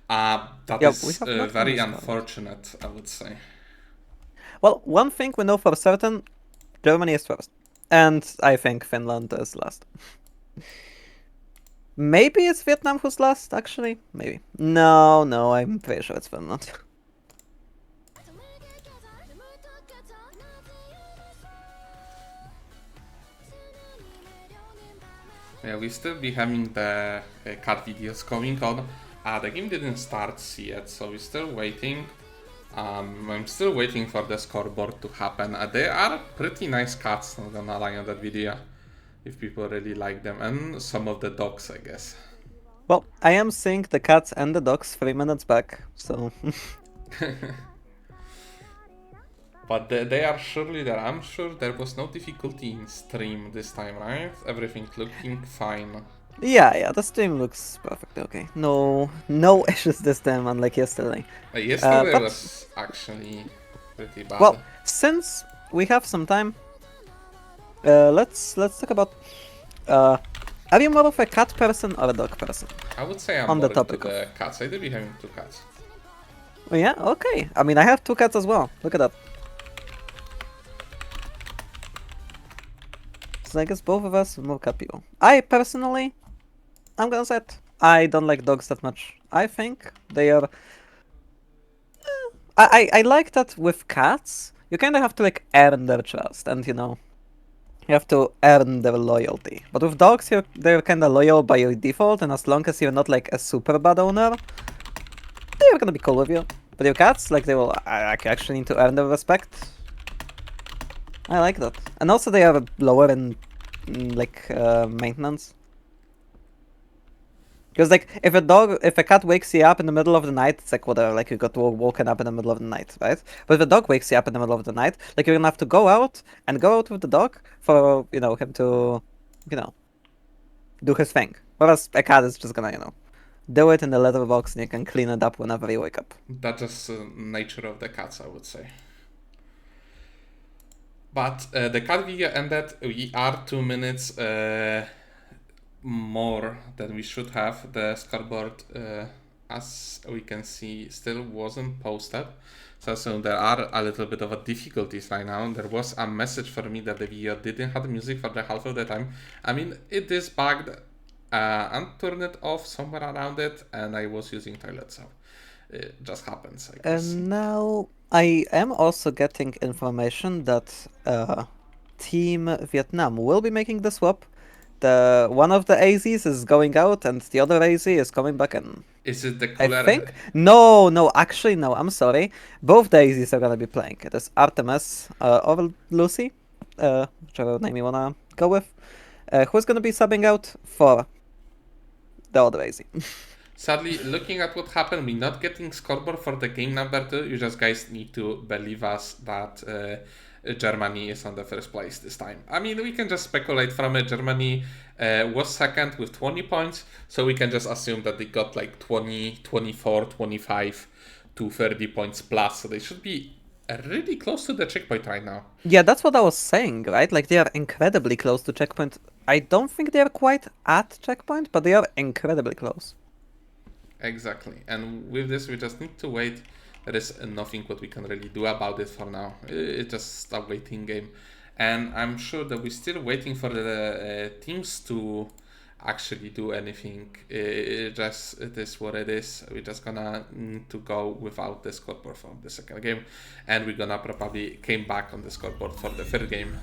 That Yeah, is we have not very gotten the scoreboard. unfortunate, I would say. Well, one thing we know for certain, Germany is first. And I think Finland is last. Maybe it's Vietnam who's last, actually. Maybe. No, I'm pretty sure it's Finland. Yeah, we still be having the cut videos going on. The game didn't start yet, so we're still waiting. I'm still waiting for the scoreboard to happen. They are pretty nice cuts, not gonna lie, on that video, if people really like them, and some of the dogs, I guess. Well, I am seeing the cats and the dogs 3 minutes back, so... But they are surely there. I'm sure there was no difficulty in stream this time, right? Everything looking fine. yeah, the stream looks perfect, okay. No issues this time, unlike yesterday. Yesterday but- was actually pretty bad. Well, since we have some time, let's talk about... are you more of a cat person or a dog person? I would say I'm on more the topic into the cats. I do be having 2 cats. Oh, yeah, okay. I mean, I have 2 cats as well. Look at that. So I guess both of us are more cat people. I personally, I'm gonna say it, I don't like dogs that much. I think they are... I like that with cats, you kind of have to like earn their trust, and you know, you have to earn their loyalty. But with dogs, they're kind of loyal by your default, and as long as you're not like a super bad owner, they're gonna be cool with you. But your cats, like, they will actually need to earn their respect. I like that. And also they are lower in like maintenance. Because like if a cat wakes you up in the middle of the night, it's like whatever, like you got woken up in the middle of the night, right? But if a dog wakes you up in the middle of the night, like you're gonna have to go out with the dog for, you know, him to, you know, do his thing. Whereas a cat is just gonna, you know, do it in the litter box and you can clean it up whenever you wake up. That's just nature of the cats, I would say. But the cat video ended. We are 2 minutes more than we should have. The scoreboard, as we can see, still wasn't posted. So there are a little bit of a difficulties right now. There was a message for me that the video didn't have the music for the half of the time. I mean, it is bugged. And turned it off somewhere around it, and I was using toilet, so it just happens, I guess. And now I am also getting information that Team Vietnam will be making the swap. One of the AZs is going out and the other AZ is coming back in. Is it the I cooler? think? No, actually no, I'm sorry. Both the AZs are gonna be playing. It is Artemis or Lucy, whichever name you wanna go with, who's gonna be subbing out for the other AZ. Sadly, looking at what happened, we're not getting scoreboard for the game number 2. You just guys need to believe us that Germany is on the first place this time. I mean, we can just speculate from it. Germany was second with 20 points, so we can just assume that they got like 20, 24, 25 to 30 points plus. So they should be really close to the checkpoint right now. Yeah, that's what I was saying, right? Like, they are incredibly close to checkpoint. I don't think they are quite at checkpoint, but they are incredibly close. Exactly, and with this we just need to wait. There is nothing what we can really do about it for now. It's just a waiting game, and I'm sure that we're still waiting for the teams to actually do anything. It is what it is. We're just gonna need to go without the scoreboard for the second game, and we're gonna probably came back on the scoreboard for the third game.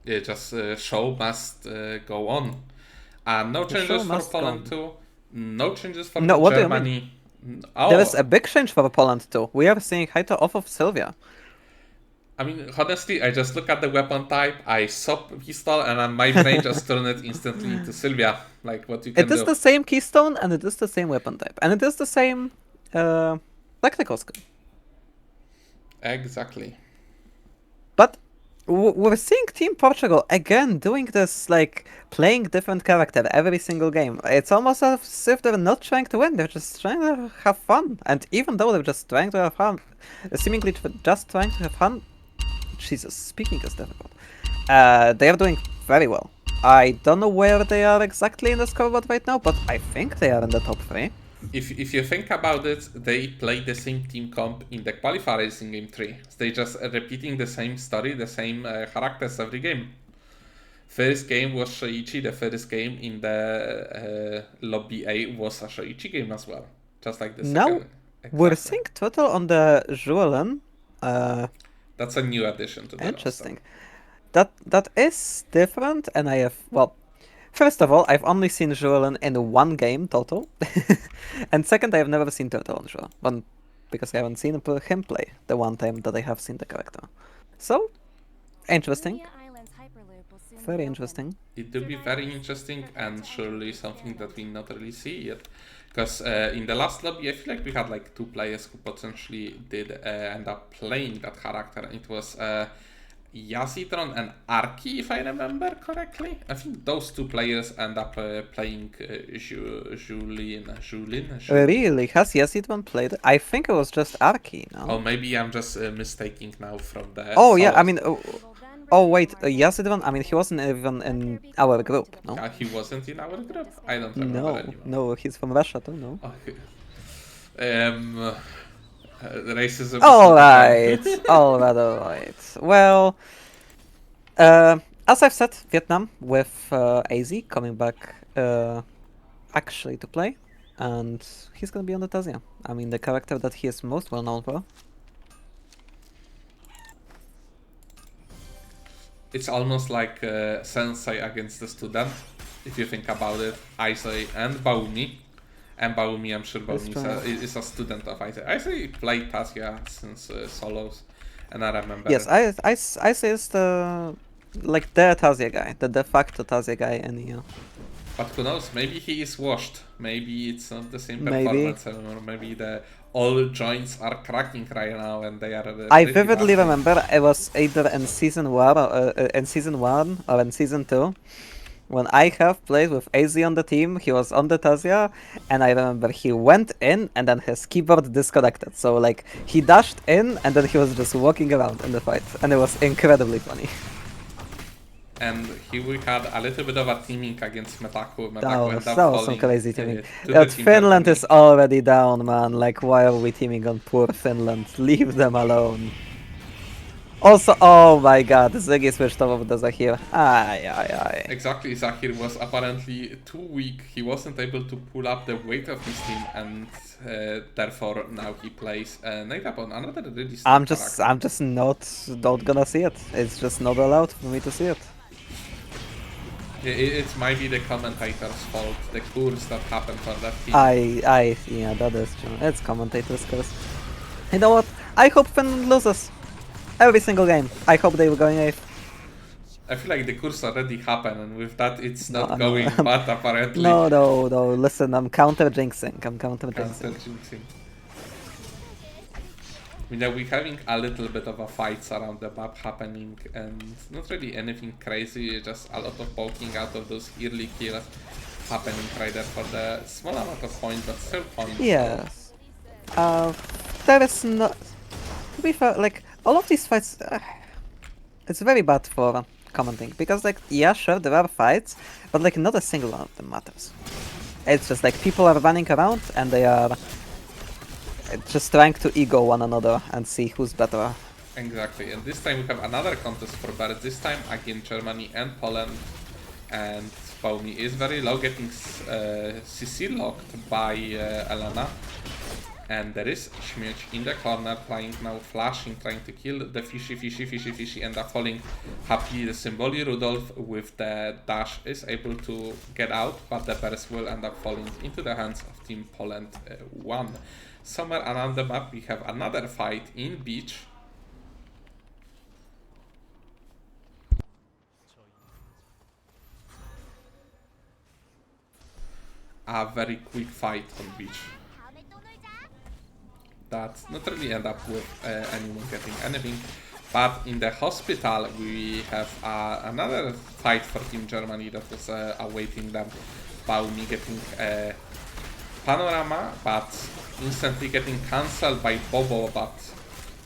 Yeah, just show must go on. No changes for Poland too. No changes for what Germany. Oh. There is a big change for Poland too. We are seeing Haito off of Sylvia. I mean, honestly, I just look at the weapon type, I saw pistol, and then my brain just turned it instantly into Sylvia. Like, what you can It is do. the same keystone, and it is the same weapon type, and it is the same tactical skill. Exactly. But we're seeing Team Portugal again doing this, like, playing different character every single game. It's almost as if they're not trying to win, they're just trying to have fun. And even though they're just trying to have fun, seemingly just trying to have fun, Jesus, speaking is difficult. They are doing very well. I don't know where they are exactly in the scoreboard right now, but I think they are in the top 3. If you think about it, they play the same team comp in the qualifiers in game 3. They just repeating the same story, the same characters every game. First game was Shoichi, the first game in the Lobby A was a Shoichi game as well. Just like the Now, second. we're Exactly. seeing total on the Julian. That's a new addition to the Interesting. roster. That is different, and I have, well, first of all, I've only seen Julian in one game total, and second, I have never seen total on Julian, one because I haven't seen him play the one time that I have seen the character. So, interesting, very interesting. It will be very interesting and surely something that we not really see yet. Because in the last lobby, I feel like we had like 2 players who potentially did end up playing that character. It was Yazidron and Arki, if I remember correctly. I think those 2 players end up playing Julin. Really? Has Yazidron played? I think it was just Arki, no? Oh, maybe I'm just mistaking now from the. Oh, yeah, I solos. mean, oh wait, Yazidron, I mean, he wasn't even in our group, no? He wasn't in our group. I don't remember No, anymore. no, he's from Russia too, no? Okay. Racism. Alright, alright. Well, as I've said, Vietnam with AZ coming back actually to play, and he's gonna be on the Tazia. I mean, the character that he is most well known for. It's almost like Sensei against the student, if you think about it. Isai and Baumi. And Baumi, I'm sure Baumi is a student of Isai. Isai played Tasia since solos, and I remember. Yes, Isai is the Tazia guy, the de facto Tazia guy in EU. But who knows? Maybe he is washed. Maybe it's not the same Maybe. performance anymore. Maybe the all joints are cracking right now, and they are. I pretty vividly bad. remember it was either in season 1 or in season 2 when I have played with AZ on the team. He was on the Tazia, and I remember he went in and then his keyboard disconnected. So like he dashed in and then he was just walking around in the fight, and it was incredibly funny. And here we had a little bit of a teaming against Metaku. That was ended up some falling, crazy teaming. to But the team Finland that is already down, man. Like, why are we teaming on poor Finland? Leave them alone. Also, oh my god, Ziggy switched over to Zahir. Ay. Exactly, Zahir was apparently too weak. He wasn't able to pull up the weight of his team, and therefore now he plays Nightapon, another really strong character. I'm just not gonna see it. It's just not allowed for me to see it. It might be the commentator's fault, the course that happened for that team. Yeah, that is true. It's commentator's curse. You know what? I hope Finland loses. Every single game. I hope they were going 8th. I feel like the course already happened, and with that it's No, not going bad apparently. No. Listen, I'm counter jinxing. Jinxing. I mean, we're having a little bit of a fights around the map happening, and not really anything crazy, just a lot of poking out of those early kills happening right there for the small amount of points, but still points. Yes. There is not. To be fair, like all of these fights, it's very bad for commenting because, like, yeah, sure, there are fights, but like not a single one of them matters. It's just like people are running around and they are just trying to ego one another and see who's better. Exactly, and this time we have another contest for Barrett, this time against Germany and Poland, and Baumi is very low, getting CC locked by Elena, and there is Śmierć in the corner, playing now flashing, trying to kill the fishy, end up falling. Happy the Symboli Rudolph with the dash is able to get out, but the Bears will end up falling into the hands of Team Poland 1. Somewhere around the map we have another fight in beach. a very quick fight on beach. 다음에 또 놀자. That not really end up with anyone getting anything. But in the hospital, we have another fight for Team Germany that was awaiting them. Baumi getting a panorama, but instantly getting cancelled by Bobo. But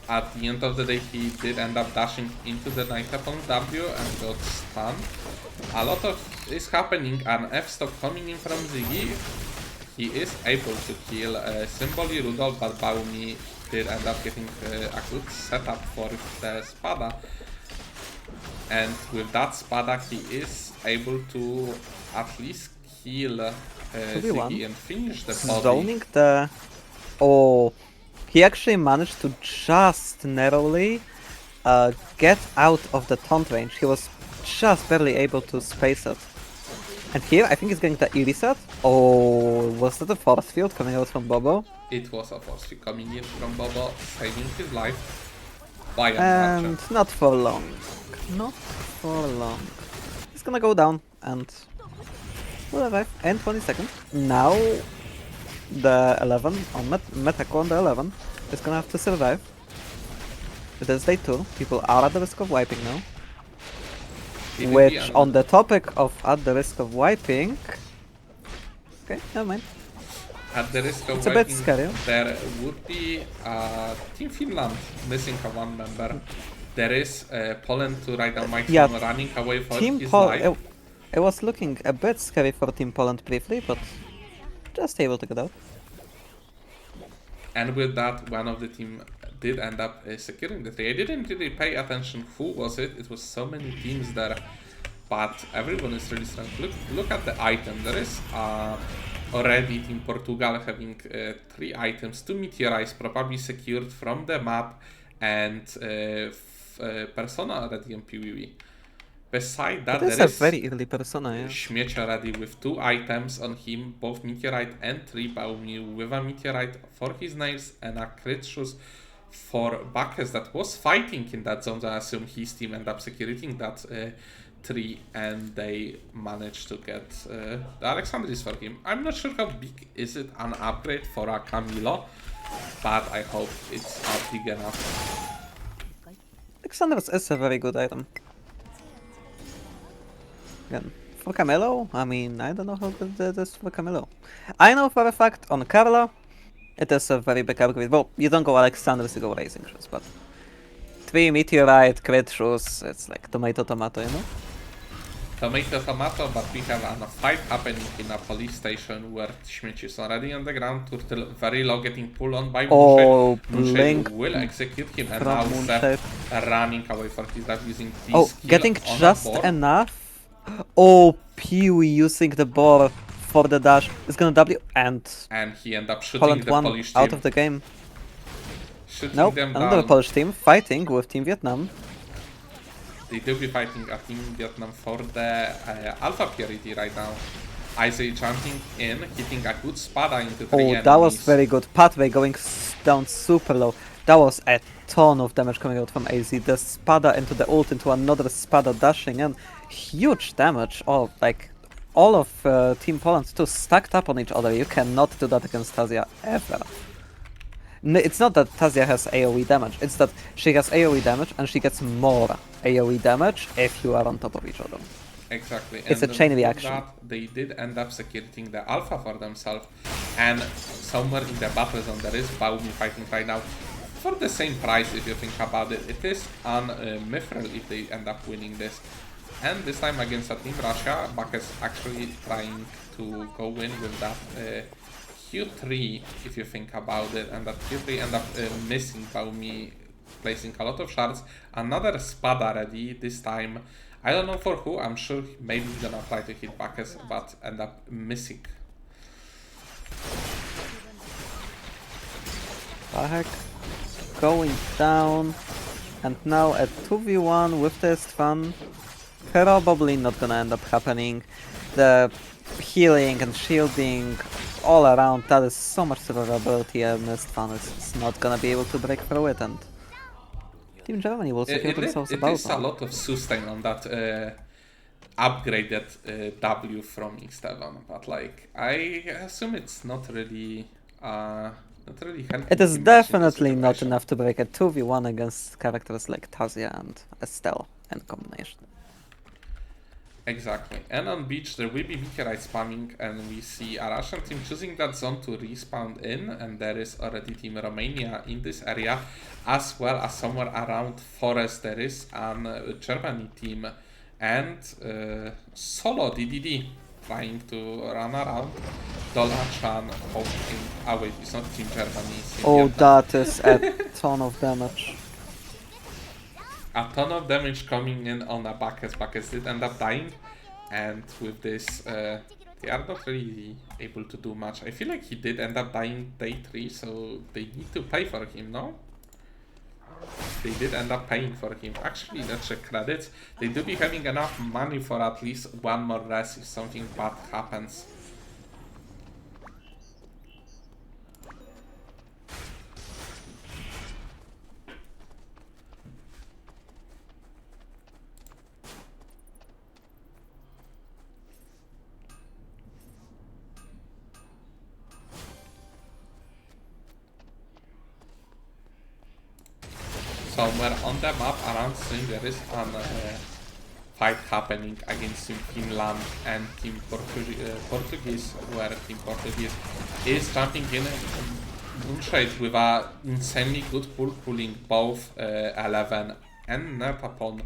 at the end of the day, he did end up dashing into the night upon W and got stunned. A lot of is happening, and F-Stock coming in from Ziggy. He is able to kill Symboli Rudolph, but Baumi did end up getting a good setup for the Spada. And with that Spada, he is able to at least kill Ziggy and finish the body. Zoning the... Oh, he actually managed to just narrowly get out of the taunt range. He was just barely able to space it. And here, I think he's getting the E reset. Oh, was that a force field coming out from Bobo? It was a force field coming in from Bobo, saving his life by a And merchant. not for long. Not for long. He's gonna go down and will arrive in 20 seconds. Now the 11 on Metaco on the 11 is gonna have to survive. It is day 2. People are at the risk of wiping now. Even Which, the on the topic of at the risk of wiping... Okay, never mind. At the risk of It's a bit wiping, scary. there would be Team Finland missing a one member. There is Poland to right now Mike Yeah, running away for Team his Poland... life. It was looking a bit scary for Team Poland briefly, but just able to get out. And with that, one of the team did end up securing the tree. I didn't really pay attention who was it. It was so many teams there, but everyone is really strong. Look at the item. There is already Team Portugal having 3 items, 2 meteorites probably secured from the map, and Persona already on PvE. Beside that, It is there a is very early Persona, yeah. Śmieć already with 2 items on him, both meteorite and 3 Baumi with a meteorite for his nails and a crit shoes for Bacchus that was fighting in that zone. I assume his team ended up securing that tree, and they managed to get the Alexandris for him. I'm not sure how big is it an upgrade for a Camilo, but I hope it's big enough. Alexander's is a very good item. Again, for Camelo, I mean, I don't know how good it is for Camelo. I know for a fact on Carla, it is a very big upgrade. Well, you don't go Alexander's, you go Racing Shoes, but 3 Meteorite, Crit Shoes, it's like tomato, you know? Tomato, but we have a fight happening in a police station where Śmieć is already on the ground, Turtle very low, getting pulled on by Oh, Moonshade. blink Moonshade will execute him, and from now Moonshade. Seth running away for his life using this Oh, skill getting on a just board. enough. Oh, Peewee using the ball for the dash is gonna W, and And he ended up shooting Poland the won Polish team. out of the game. Shooting Nope, them another down. Polish team fighting with Team Vietnam. They do be fighting a Team Vietnam for the Alpha Purity right now. Isaiah jumping in, hitting a good Spada into 3 enemies. Oh, that was very good. Pathway going down super low. That was a ton of damage coming out from AZ. The Spada into the ult, into another Spada dashing in. Huge damage. Oh, like all of Team Poland too stacked up on each other. You cannot do that against Tazia ever. It's not that Tazia has AoE damage, it's that she has AoE damage and she gets more AoE damage if you are on top of each other. Exactly. It's a And chain with reaction. That, they did end up securing the Alpha for themselves. And somewhere in the battle zone there is Baumi fighting right now for the same price if you think about it. It is on Mithril if they end up winning this. And this time against a Team Russia, Bak is actually trying to go in with that Q3 if you think about it. And that Q3 end up missing Baumi, placing a lot of shards. Another Spada ready, this time I don't know for who, I'm sure maybe he's gonna try to hit Bacchus, but end up missing. Bahek going down, and now a 2v1 with this fun. Probably not gonna end up happening. The healing and shielding all around, that is so much survivability, and this fun is not gonna be able to break through it, and Team Germany will secure themselves It about is a lot of sustain on that upgraded W from X7, but like I assume it's not really helping It is him much in this definitely not situation. enough to break a 2v1 against characters like Tazia and Estelle in combination. Exactly. And on beach there will be Vikirite spamming, and we see a Russian team choosing that zone to respawn in, and there is already Team Romania in this area, as well as somewhere around Forest there is an Germany team, and solo DDD trying to run around. Dolachan hoping... Oh wait, it's not Team Germany, it's Team Oh, Vietnam. that is a ton of damage. A ton of damage coming in on a Bacchus. Bacchus did end up dying, and with this, they are not really able to do much. I feel like he did end up dying day 3, so they need to pay for him, no? They did end up paying for him. Actually, let's check credits. They do be having enough money for at least one more res if something bad happens. Somewhere on the map around Swing there is an fight happening against Team Finland and Team Portuguese, where Team Portuguese is jumping in Moonshade with a insanely good pull, pulling both 11 and Netapon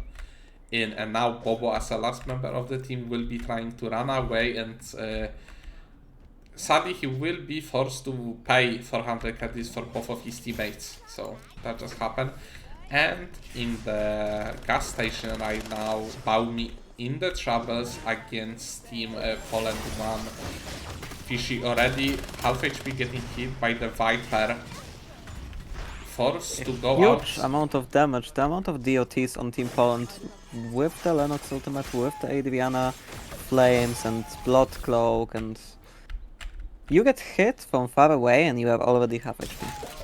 in, and now Bobo as a last member of the team will be trying to run away, and sadly he will be forced to pay 400 credits for both of his teammates, so that just happened. And in the gas station right now, Baumi in the troubles against Team Poland 1. Fishy already half HP getting hit by the Viper. Forced to go out. Huge amount of damage. The amount of DOTs on Team Poland with the Lennox ultimate, with the Adriana Flames and Blood Cloak, and you get hit from far away and you have already half HP.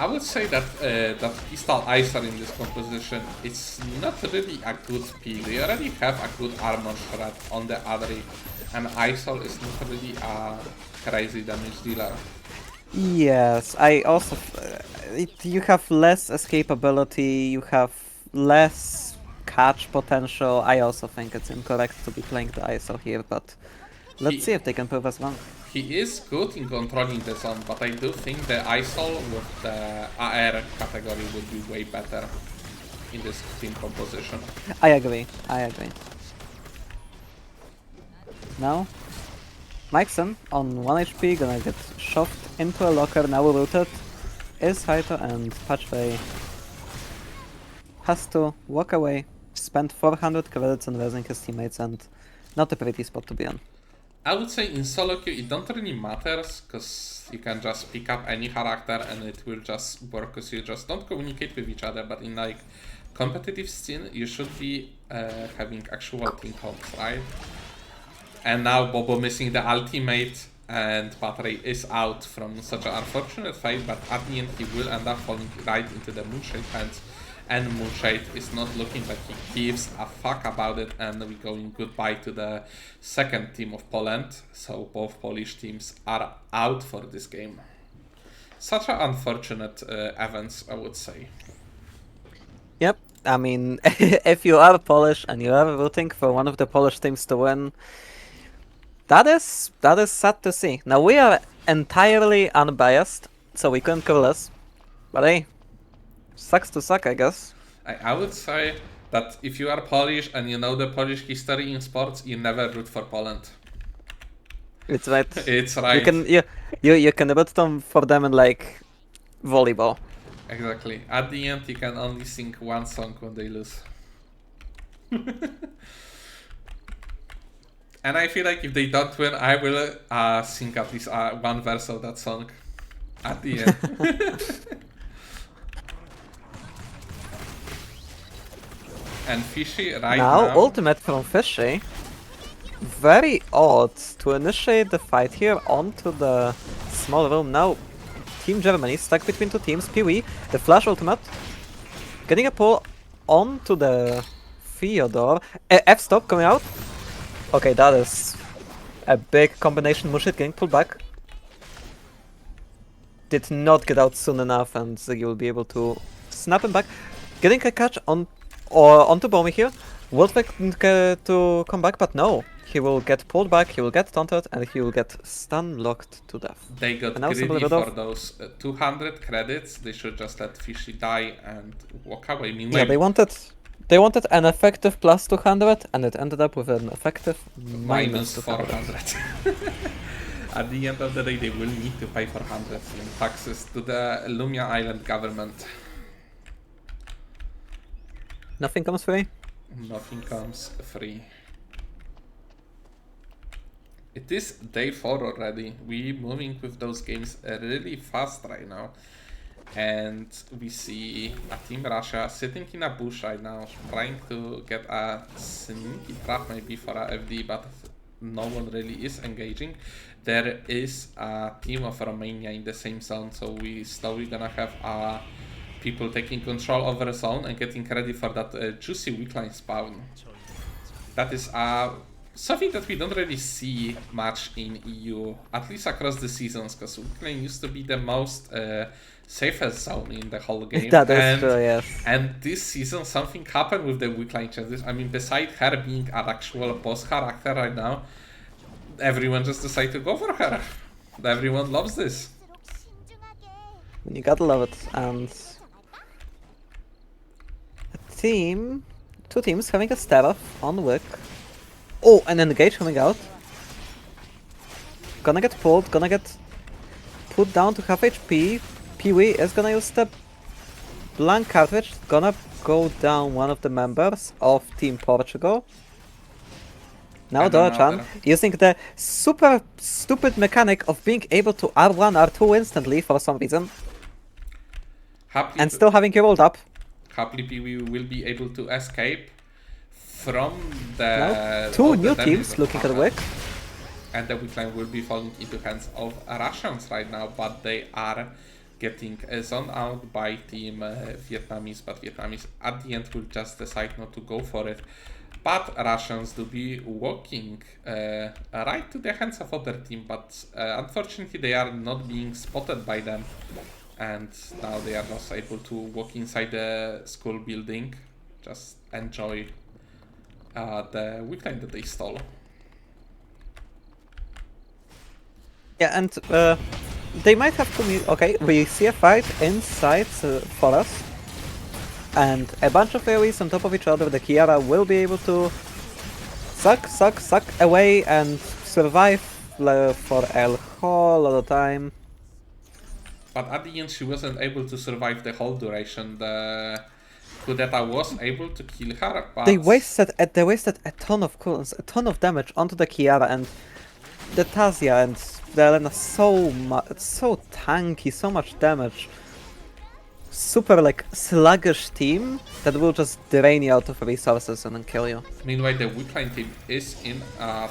I would say that that Pistol Isol in this composition is not really a good pick. They already have a good armor shred on the Adri, and Isol is not really a crazy damage dealer. Yes, I also... you have less escapability, you have less catch potential. I also think it's incorrect to be playing the ISO here, but let's see if they can prove us wrong. He is good in controlling the zone, but I do think the ISOL with the AR category would be way better in this team composition. I agree, I agree. Now, Mikeson on 1 HP gonna get shoved into a locker, now rooted, is Haito, and Patchway has to walk away, spend 400 credits on raising his teammates, and not a pretty spot to be on. I would say in solo queue it don't really matters, because you can just pick up any character and it will just work, because you just don't communicate with each other. But in like competitive scene you should be having actual team talks, right? And now Bobo missing the ultimate, and Battery is out from such an unfortunate fight, but at the end he will end up falling right into the Moonshade hands. And Moonshade is not looking like he gives a fuck about it, and we're going goodbye to the second team of Poland. So both Polish teams are out for this game. Such an unfortunate events, I would say. Yep, I mean, if you are Polish and you are rooting for one of the Polish teams to win, that is sad to see. Now we are entirely unbiased, so we couldn't care less. But hey, sucks to suck, I guess. I would say that if you are Polish and you know the Polish history in sports, you never root for Poland. It's right. It's right. You can root for them in like volleyball. Exactly. At the end, you can only sing one song when they lose. And I feel like if they don't win, I will sing at least one verse of that song at the end. And Fishy right now... ultimate from Fishy. Very odd to initiate the fight here onto the small room. Now Team Germany stuck between two teams. Pee-wee, the flash ultimate, getting a pull onto the Theodore. F-stop coming out. Okay, that is a big combination. Mushit getting pulled back. Did not get out soon enough, and Ziggy will be able to snap him back. Getting a catch onto Bomi here. Will try to come back, but no. He will get pulled back, he will get taunted, and he will get stun locked to death. They got And now greedy Symbol for Rudolph. those 200 credits. They should just let Fishy die and walk away. Yeah, they wanted an effective plus 200, and it ended up with an effective minus 200. 400. At the end of the day, they will need to pay 400 in taxes to the Lumia Island government. Nothing comes free. Nothing comes free. It is day 4 already. We moving with those games really fast right now. And we see a Team Russia sitting in a bush right now, trying to get a sneaky trap maybe for a FD, but no one really is engaging. There is a team of Romania in the same zone, so we slowly gonna have people taking control over the zone and getting ready for that juicy weakline spawn. That is something that we don't really see much in EU, at least across the seasons, because weakline used to be the most safest zone in the whole game. That is true, yes. And this season something happened with the weakline changes. I mean, beside her being an actual boss character right now, everyone just decided to go for her. Everyone loves this. You gotta love it. And two teams having a stab off on Wick. Oh, and an engage coming out. Gonna get pulled, gonna get put down to half HP. Pee-wee is gonna use the blank cartridge, gonna go down one of the members of Team Portugal. Now And Dora-chan another. using the super stupid mechanic of being able to R1, R2 instantly for some reason, Happily, and still having you rolled up. happily we will be able to escape from Now, the two all the new damage teams that looking at happened. Wick. And the weakline will be falling into hands of Russians right now, but they are getting zoned out by Team Vietnamese, but Vietnamese at the end will just decide not to go for it. But Russians do be walking right to the hands of other team, but unfortunately they are not being spotted by them. And now they are not able to walk inside the school building, just enjoy the weakline that they stole. Yeah, and they might have to. Okay, we see a fight inside forest, and a bunch of AoEs on top of each other. The Kiara will be able to suck away and survive for a whole lot of time. But at the end, she wasn't able to survive the whole duration. The Kudeta was able to kill her, but They wasted a ton of cooldowns, a ton of damage onto the Kiara, and the Tazia and the Elena so tanky, so much damage. Super like sluggish team that will just drain you out of resources and then kill you. meanwhile, the weakline team is in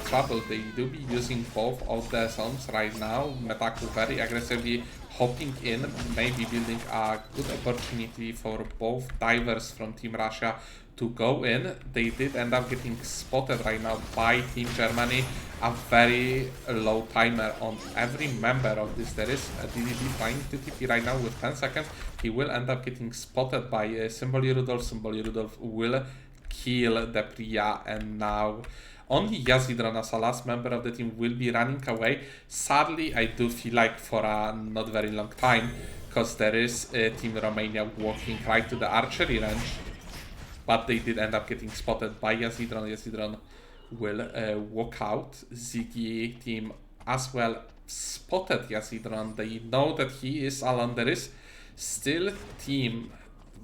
trouble. They do be using both of the zones right now. Metaku very aggressively hopping in, maybe building a good opportunity for both divers from Team Russia to go in. They did end up getting spotted right now by Team Germany. A very low timer on every member of this. There is a DDD trying to TP right now with 10 seconds. He will end up getting spotted by Symbol Rudolph. Symbol Rudolph will kill the Priya, and now only Yazidran as a last member of the team will be running away. Sadly, I do feel like for a not very long time, because there is Team Romania walking right to the archery range, but they did end up getting spotted by Yazidran. Yazidran will walk out. Ziggy team as well spotted Yazidran. They know that he is alone. There is still team.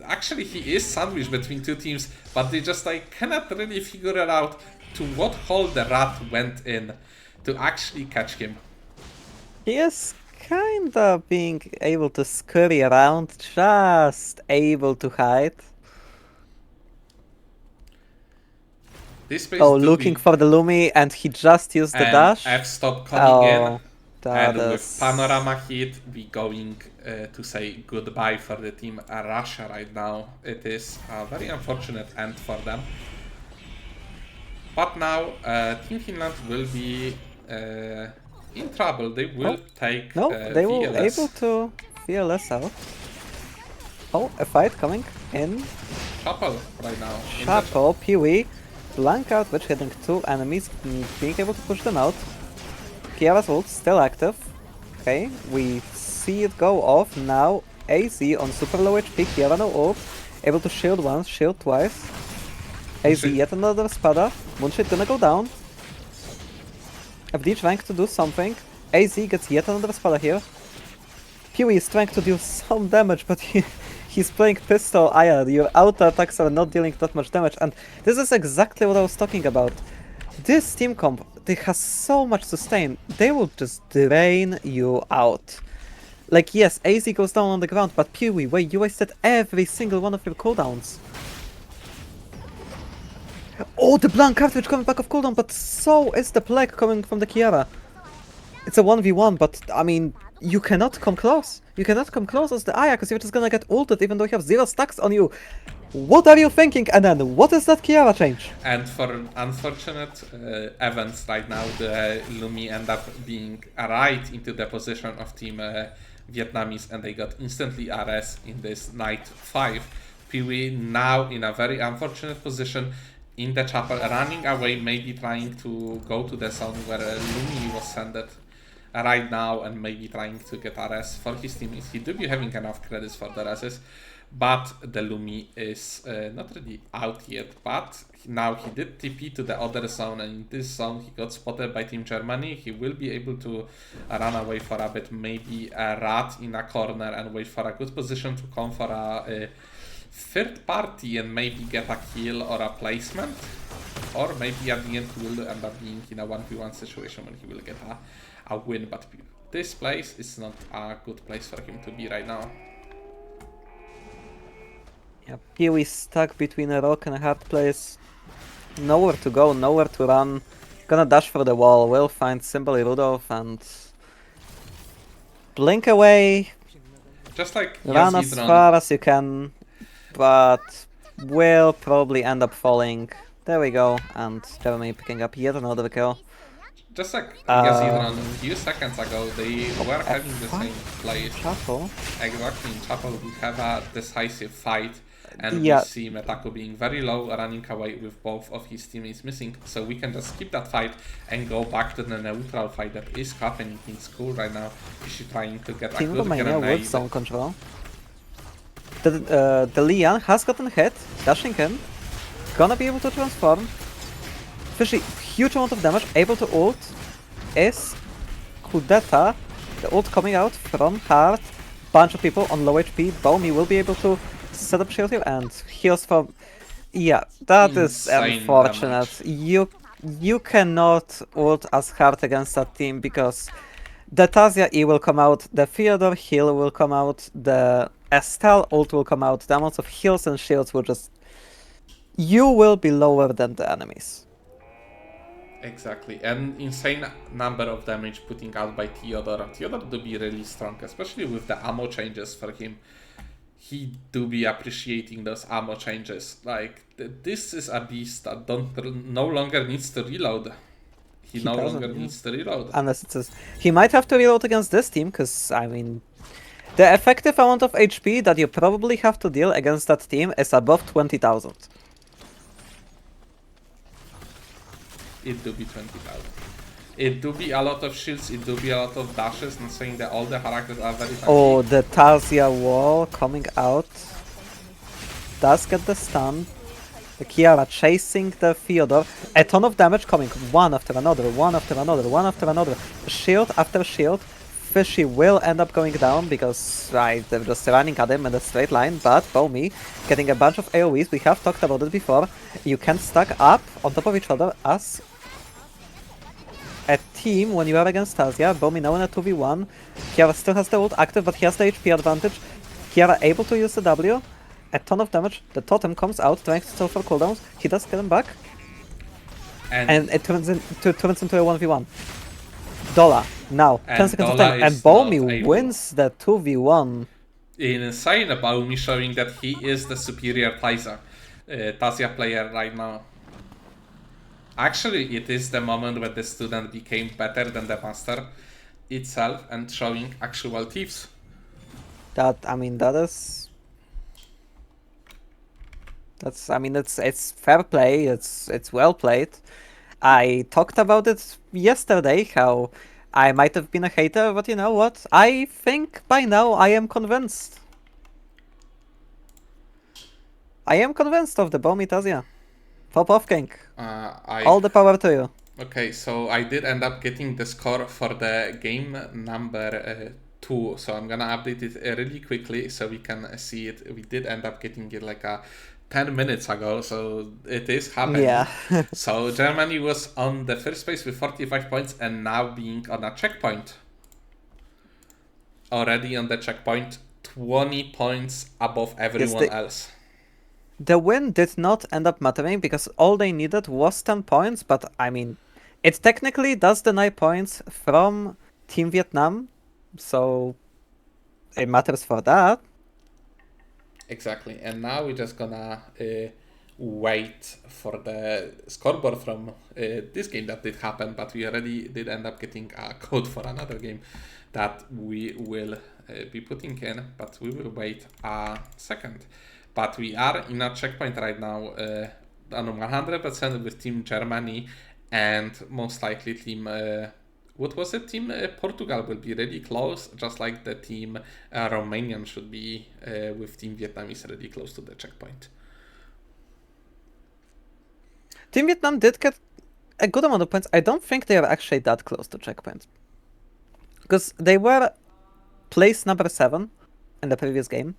Actually, he is sandwiched between two teams, but they just like cannot really figure it out to what hole the rat went in to actually catch him. He is kinda being able to scurry around, just able to hide. This place Oh, do looking be- for the Lumi, and he just used the and dash. F-stop coming in. Oh, that And with is... panorama hit, we going to say goodbye for the team Russia right now. It is a very unfortunate end for them. But now Team Finland will be in trouble. They will take No, they were VLS. able to VLS out. Oh, a fight coming in. Chapel right now. in the Chapel, Pee-wee, blank out, which hitting 2 enemies, being able to push them out. Kiara's ult still active. Okay, we see it go off now. AZ on super low HP, Kiara no ult. Able to shield once, shield twice. AZ Moonshade. yet another spada. Moonshade gonna go down. FD trying to do something. AZ gets yet another spada here. Pee-wee is trying to deal some damage, but he's playing pistol Aya. Your auto attacks are not dealing that much damage, and this is exactly what I was talking about. This team comp, they has so much sustain, they will just drain you out. Like, yes, AZ goes down on the ground, but Pee-wee, wait, you wasted every single one of your cooldowns. Oh, the blank cartridge coming back off cooldown, but so is the plague coming from the Kiara. It's a 1v1, but, I mean, you cannot come close. You cannot come close as the Aya, because you're just gonna get ulted even though you have 0 stacks on you. What are you thinking? And then, what is that Kiara change? And for unfortunate events right now, the Lumi end up being right into the position of Team Vietnamese, and they got instantly RS in this Night 5. Pee-wee now in a very unfortunate position in the chapel, running away, maybe trying to go to the zone where Lumi was sent right now, and maybe trying to get RS for his teammates. He do be having enough credits for the RSs, but the Lumi is not really out yet. But now he did TP to the other zone, and in this zone he got spotted by Team Germany. He will be able to run away for a bit, maybe a rat in a corner, and wait for a good position to come for a third party and maybe get a kill or a placement. Or maybe at the end he will end up being in a 1v1 situation when he will get a win. But this place is not a good place for him to be right now. Yeah, Pee-wee stuck between a rock and a hard place. Nowhere to go, nowhere to run. Gonna dash for the wall, will find simply Rudolph and blink away, Just like run as Yazidron, far as you can, but will probably end up falling. There we go, and Jeremy picking up yet another kill. just like Yazidron, a few seconds ago, they were having the F5? same place. Chapel. Exactly, in Chapel we have a decisive fight, and Yeah. we see Metaku being very low, running away with both of his teammates missing, so we can just skip that fight and go back to the neutral fight that is happening in school right now. She's trying to get a Team good Romania with grenade. zone control. The Lian has gotten hit, dashing in. Gonna be able to transform. Fishy, huge amount of damage, able to ult. Is Kudeta, the ult coming out from Heart. Bunch of people on low HP. Bomi will be able to set up shield here and heals from... Yeah, that is Insane unfortunate. damage. You cannot ult as Heart against that team because the Tazia E will come out, the Theodore heal will come out, the Estelle ult will come out, the amounts of heals and shields will just... You will be lower than the enemies. Exactly, and insane number of damage putting out by Theodore. Theodore do be really strong, especially with the ammo changes for him. He do be appreciating those ammo changes. Like, this is a beast that no longer needs to reload. He no doesn't, longer yeah. needs to reload. Unless it says... He might have to reload against this team, because, I mean... The effective amount of HP that you probably have to deal against that team is above 20,000. It do be 20,000. It do be a lot of shields, it do be a lot of dashes, and saying that all the characters are very tanky. Oh, the Tazia wall coming out. Does get the stun. The Kiara chasing the Theodore. A ton of damage coming. One after another, one after another, one after another. Shield after shield. Fishy will end up going down because they're just running at him in a straight line. But Bomi getting a bunch of AoEs. We have talked about it before. You can stack up on top of each other as a team when you are against Tazia. Bomi now in a 2v1. Kiara still has the ult active, but he has the HP advantage. Kiara able to use the W. A ton of damage. The totem comes out, trying to stall for cooldowns. He does get him back. And it turns into a 1v1. Dola, now, 10 seconds of Dola time. And is not Bomi able. wins the 2v1. Insane about me showing that he is the superior Tazia player right now. Actually, it is the moment when the student became better than the master itself and showing actual thieves. I mean, that's I mean, it's fair play. It's well played. I talked about it yesterday, how I might have been a hater, but you know what? I think by now I am convinced. I am convinced of the Bomi Tazia. Pop off, King. All the power to you. Okay, so I did end up getting the score for the game number 2, so I'm gonna update it really quickly so we can see it. We did end up getting it like 10 minutes ago, so it is happening. Yeah. So Germany was on the first place with 45 points and now being on a checkpoint. Already on the checkpoint, 20 points above everyone else. The win did not end up mattering because all they needed was 10 points, but I mean, it technically does deny points from Team Vietnam, so it matters for that. Exactly, and now we're just gonna wait for the scoreboard from this game that did happen, but we already did end up getting a code for another game that we will be putting in, but we will wait a second. But we are in a checkpoint right now on 100% with Team Germany and most likely Team what was it? Team Portugal will be really close, just like the team Romanian should be with Team Vietnam is really close to the checkpoint. Team Vietnam did get a good amount of points. I don't think they are actually that close to checkpoint. Because they were place number 7 in the previous game.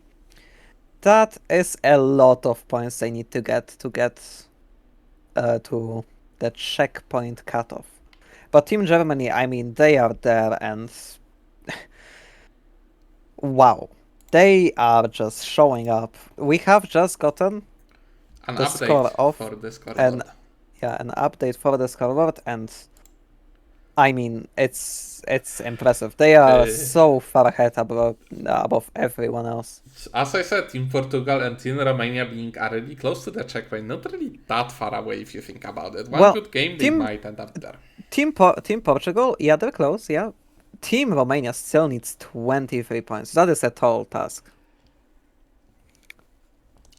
That is a lot of points they need to get to the checkpoint cutoff. But Team Germany, I mean, they are there and wow, they are just showing up. We have just gotten An the update score of for the scoreboard. an update for the scoreboard, and I mean, it's impressive. They are so far ahead above everyone else. As I said, Team Portugal and Team Romania being really close to the checkpoint, not really that far away if you think about it. One good game, they might end up there. Team Portugal, yeah, they're close, yeah. Team Romania still needs 23 points. That is a tall task.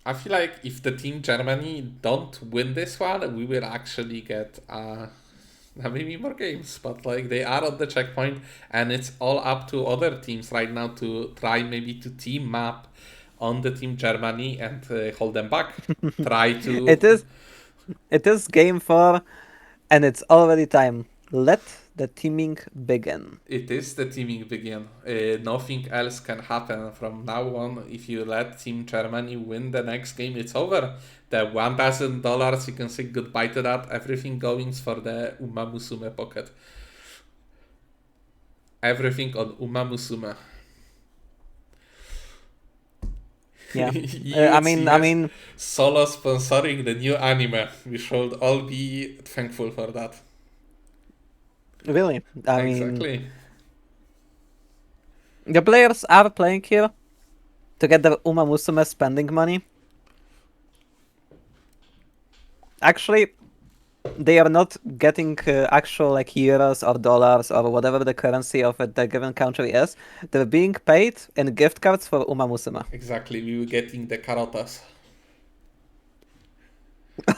I feel like if the Team Germany don't win this one, we will actually get maybe more games. But like they are on the checkpoint, and it's all up to other teams right now to try maybe to team up on the Team Germany and hold them back. Try to. It is game 4, and it's already time. Let the teaming begin. It is the teaming begin. Nothing else can happen from now on. If you let Team Germany win the next game, it's over. The $1,000, you can say goodbye to that. Everything goes for the Uma Musume pocket. Everything on Uma Musume. Yeah. I mean, Solo sponsoring the new anime. We should all be thankful for that. Really, I Exactly. mean, the players are playing here to get the Uma Musume spending money. Actually, they are not getting actual like euros or dollars or whatever the currency of the given country is. They're being paid in gift cards for Uma Musume. Exactly, we were getting the carotas.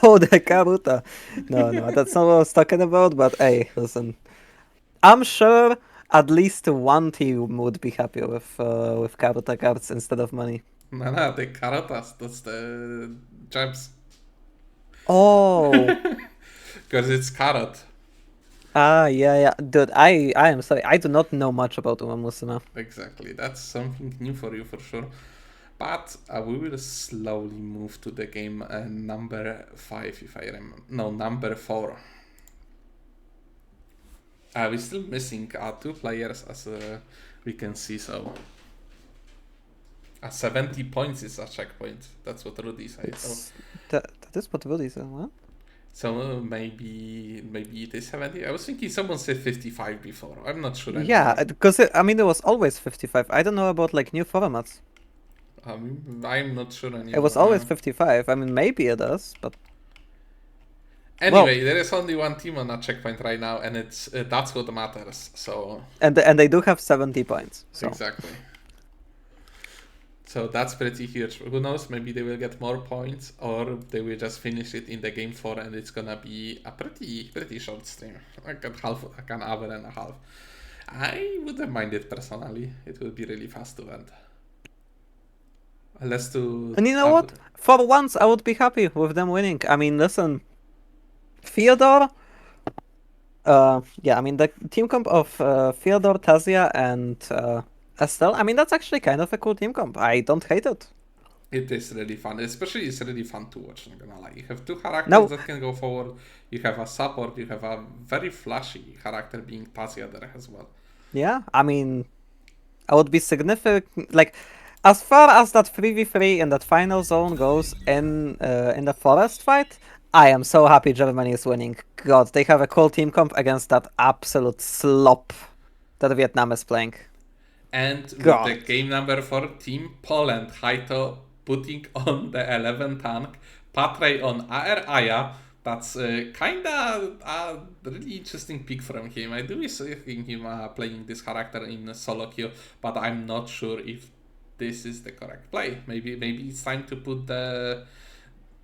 Oh, the karuta. No, that's not what I was talking about, but hey, listen. I'm sure at least one team would be happy with karuta cards instead of money. No, the carotas, that's the gems. Oh. Because it's carrot. Yeah. Dude, I am sorry. I do not know much about Uma Musume. Exactly, that's something new for you for sure. But we will slowly move to the game number 5, if I remember. No, number 4. We're still missing 2 players, as we can see, so... 70 points is a checkpoint. That's what Rudy said. That is what Rudy said, huh? So maybe it is 70. I was thinking someone said 55 before. I'm not sure. Yeah, because it was always 55. I don't know about like new formats. I'm not sure anymore. It was always 55. I mean, maybe it is, but Anyway, there is only one team on a checkpoint right now, and it's that's what matters. So And they do have 70 points. So exactly. So that's pretty huge. Who knows? Maybe they will get more points, or they will just finish it in the game 4, and it's gonna be a pretty short stream, like an hour and a half. I wouldn't mind it personally. It would be really fast to end. Let's do. And you know what? For once, I would be happy with them winning. I mean, listen, Fyodor. Yeah, I mean the team comp of Fyodor, Tazia, and Estelle. I mean, that's actually kind of a cool team comp. I don't hate it. It is really fun, especially it's really fun to watch. I'm gonna lie. You have two characters No. that can go forward. You have a support. You have a very flashy character being Tazia there as well. Yeah, I mean, I would be significant. Like, as far as that 3v3 in that final zone goes in the forest fight, I am so happy Germany is winning. God, they have a cool team comp against that absolute slop that Vietnam is playing. And with God. the game number for Team Poland, Haito putting on the 11 tank, Patre on AR Aya. That's kinda a really interesting pick from him. I do be seeing him playing this character in solo queue, but I'm not sure if this is the correct play. Maybe it's time to put the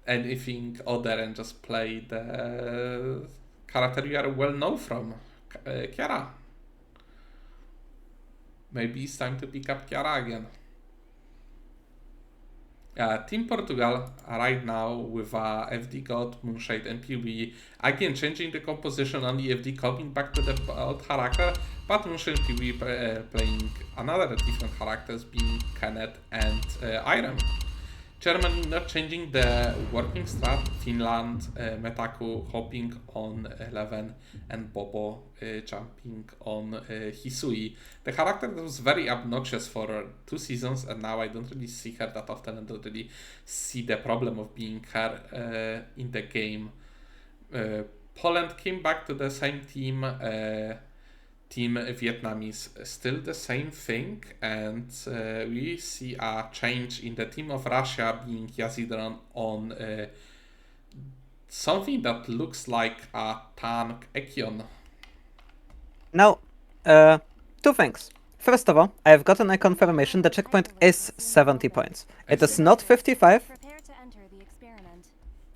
anything other and just play the character you are well known from, Chiara. Maybe it's time to pick up Chiara again. Team Portugal right now with FD God, Moonshade, and PB again changing the composition on the FD, coming back to the old character, but Moonshade and PB playing another different characters, being Kenneth and Iron. Germany not changing the working strat, Finland, Metaku hopping on 11, and Bobo jumping on Hisui. The character that was very obnoxious for 2 seasons, and now I don't really see her that often and don't really see the problem of being her in the game. Poland came back to the same team. Team Vietnamese still the same thing, and we see a change in the team of Russia being Yazidron on something that looks like a tank Ekion. Now, 2 things. First of all, I have gotten a confirmation the checkpoint is 70 points. It is not 55, Prepare to enter the experiment.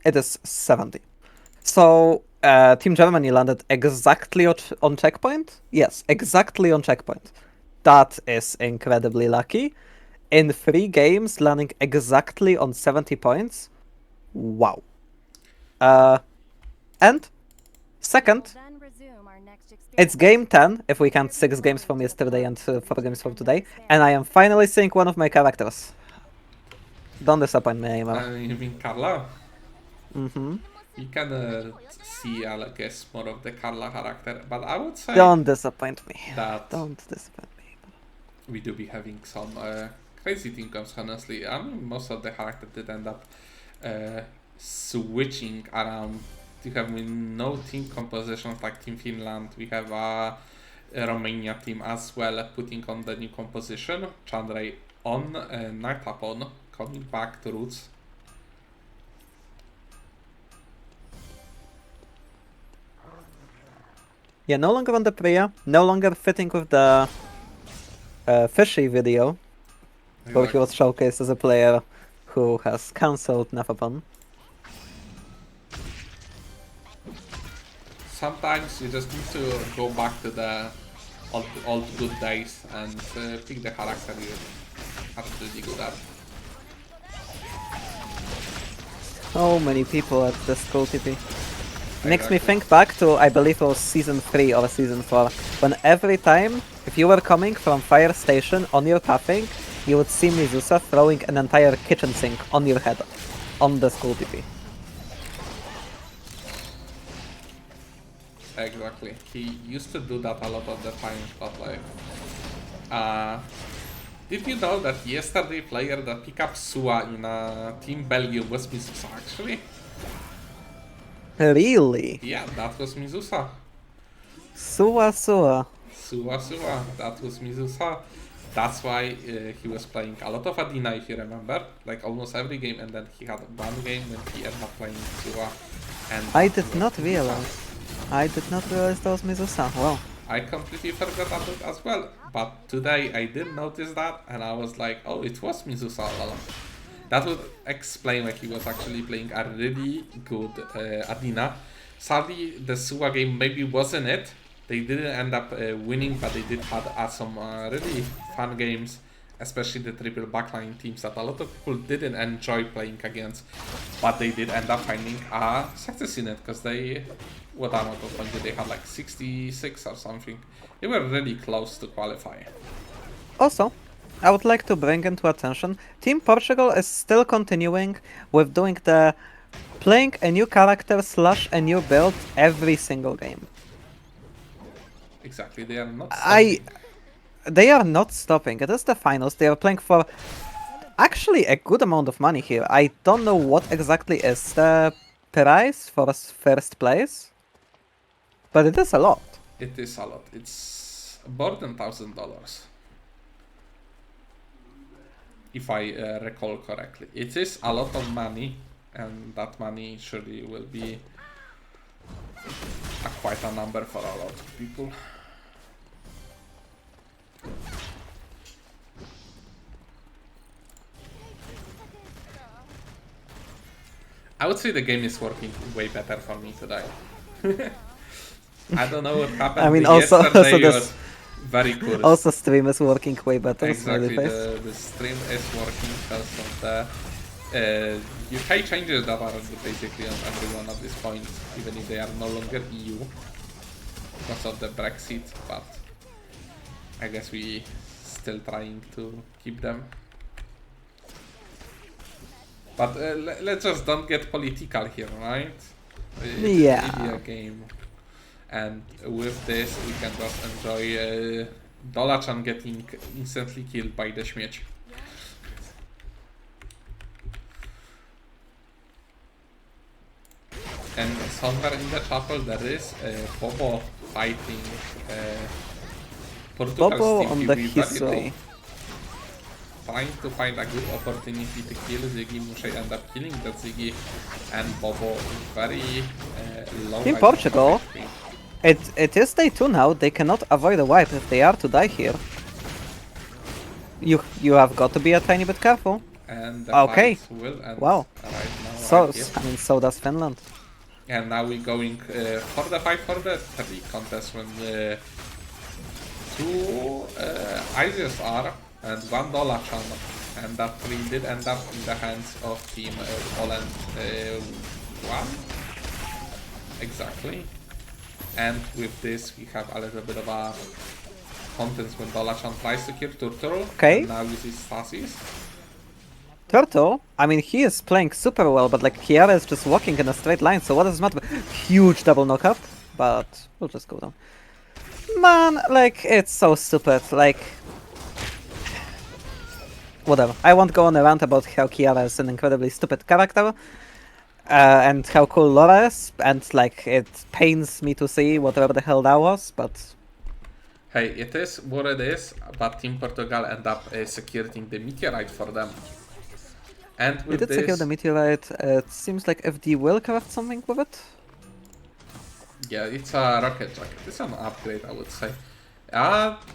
it is 70. So, Team Germany landed exactly on checkpoint? Yes, exactly on checkpoint. That is incredibly lucky. In 3 games, landing exactly on 70 points? Wow. And, second, Then resume our next it's experiment. game 10, if we count 6 games from yesterday and 4 games from today, and I am finally seeing one of my characters. Don't disappoint me anymore. You mean Carla? Mm-hmm. You can see, I guess, more of the Carla character, but I would say Don't disappoint me. that Don't disappoint me. we do be having some crazy team comps, honestly. I mean, most of the characters did end up switching around. You have no team compositions like Team Finland. We have a Romania team as well putting on the new composition. Chandray on, Nightap on, coming back to roots. Yeah, no longer on the Priya, no longer fitting with the Fishy video, where he was showcased as a player who has cancelled Nafapon. Sometimes you just need to go back to the old good days and pick the character you are really good at. So many people at the school TP. Makes me think back to, I believe it was season 3 or season 4, when every time, if you were coming from fire station on your pathing, you would see Mizusa throwing an entire kitchen sink on your head, on the school TP. Exactly. He used to do that a lot of the time, but like... did you know that yesterday player that picked up Sua in Team Belgium was Mizusa actually? Really? Yeah, that was Mizusa. Sua. Sua, that was Mizusa. That's why he was playing a lot of Adina, if you remember, like almost every game, and then he had one game when he ended up playing Sua. And I did not realize. I did not realize that was Mizusa. Wow. I completely forgot about it as well. But today I did notice that, and I was like, oh, it was Mizusa all along. That would explain why he was actually playing a really good Adina. Sadly, the Suwa game maybe wasn't it. They didn't end up winning, but they did have some really fun games, especially the triple backline teams that a lot of people didn't enjoy playing against. But they did end up finding a success in it, because they, what amount of point did they have, like 66 or something. They were really close to qualify. Also, I would like to bring into attention, Team Portugal is still continuing with doing the playing a new character / a new build every single game. Exactly, they are not stopping. They are not stopping. It is the finals. They are playing for actually a good amount of money here. I don't know what exactly is the price for first place, but it is a lot. It is a lot. It's more than $1,000. If I recall correctly. It is a lot of money, and that money surely will be quite a number for a lot of people. I would say the game is working way better for me today. I don't know what happened. I mean, but also yesterday this was very cool. also stream is working way better. Exactly, Smiley face. the stream is working because of the UK changes that are basically on everyone at this point, even if they are no longer EU because of the Brexit, but I guess we still trying to keep them. But let's just don't get political here, right? It's Yeah. really a game. And with this, we can just enjoy Dolachan getting instantly killed by the śmieć. And somewhere in the chapel there is Bobo fighting Portugal's Bobo team. on He the will be very history. low. Trying to find a good opportunity to kill Ziggy. Muszej end up killing that Ziggy, and Bobo very low. Team I Portugal. think. It is day 2 now. They cannot avoid a wipe if they are to die here. You have got to be a tiny bit careful. And the Okay. fight will end Wow. right now. So right here. I mean, so does Finland. And now we're going for the fight for the 3 contest when 2 ISIS are and $1 channel, and that 3 did end up in the hands of Team Poland 1. Exactly. And with this we have a little bit of a contest when Dolachan tries to kill Turtle. Okay. And now uses Stasis. Turtle, I mean, he is playing super well, but like Kiara is just walking in a straight line, so what does it matter? Huge double knockup, but we'll just go down. Man, like, it's so stupid, like... Whatever, I won't go on a rant about how Kiara is an incredibly stupid character, and how cool Laura is, and like, it pains me to see whatever the hell that was, but... Hey, it is what it is, but Team Portugal end up securing the meteorite for them. And We with did this, secure the meteorite, it seems like FD will craft something with it. yeah, it's a rocket jacket. It's an upgrade, I would say.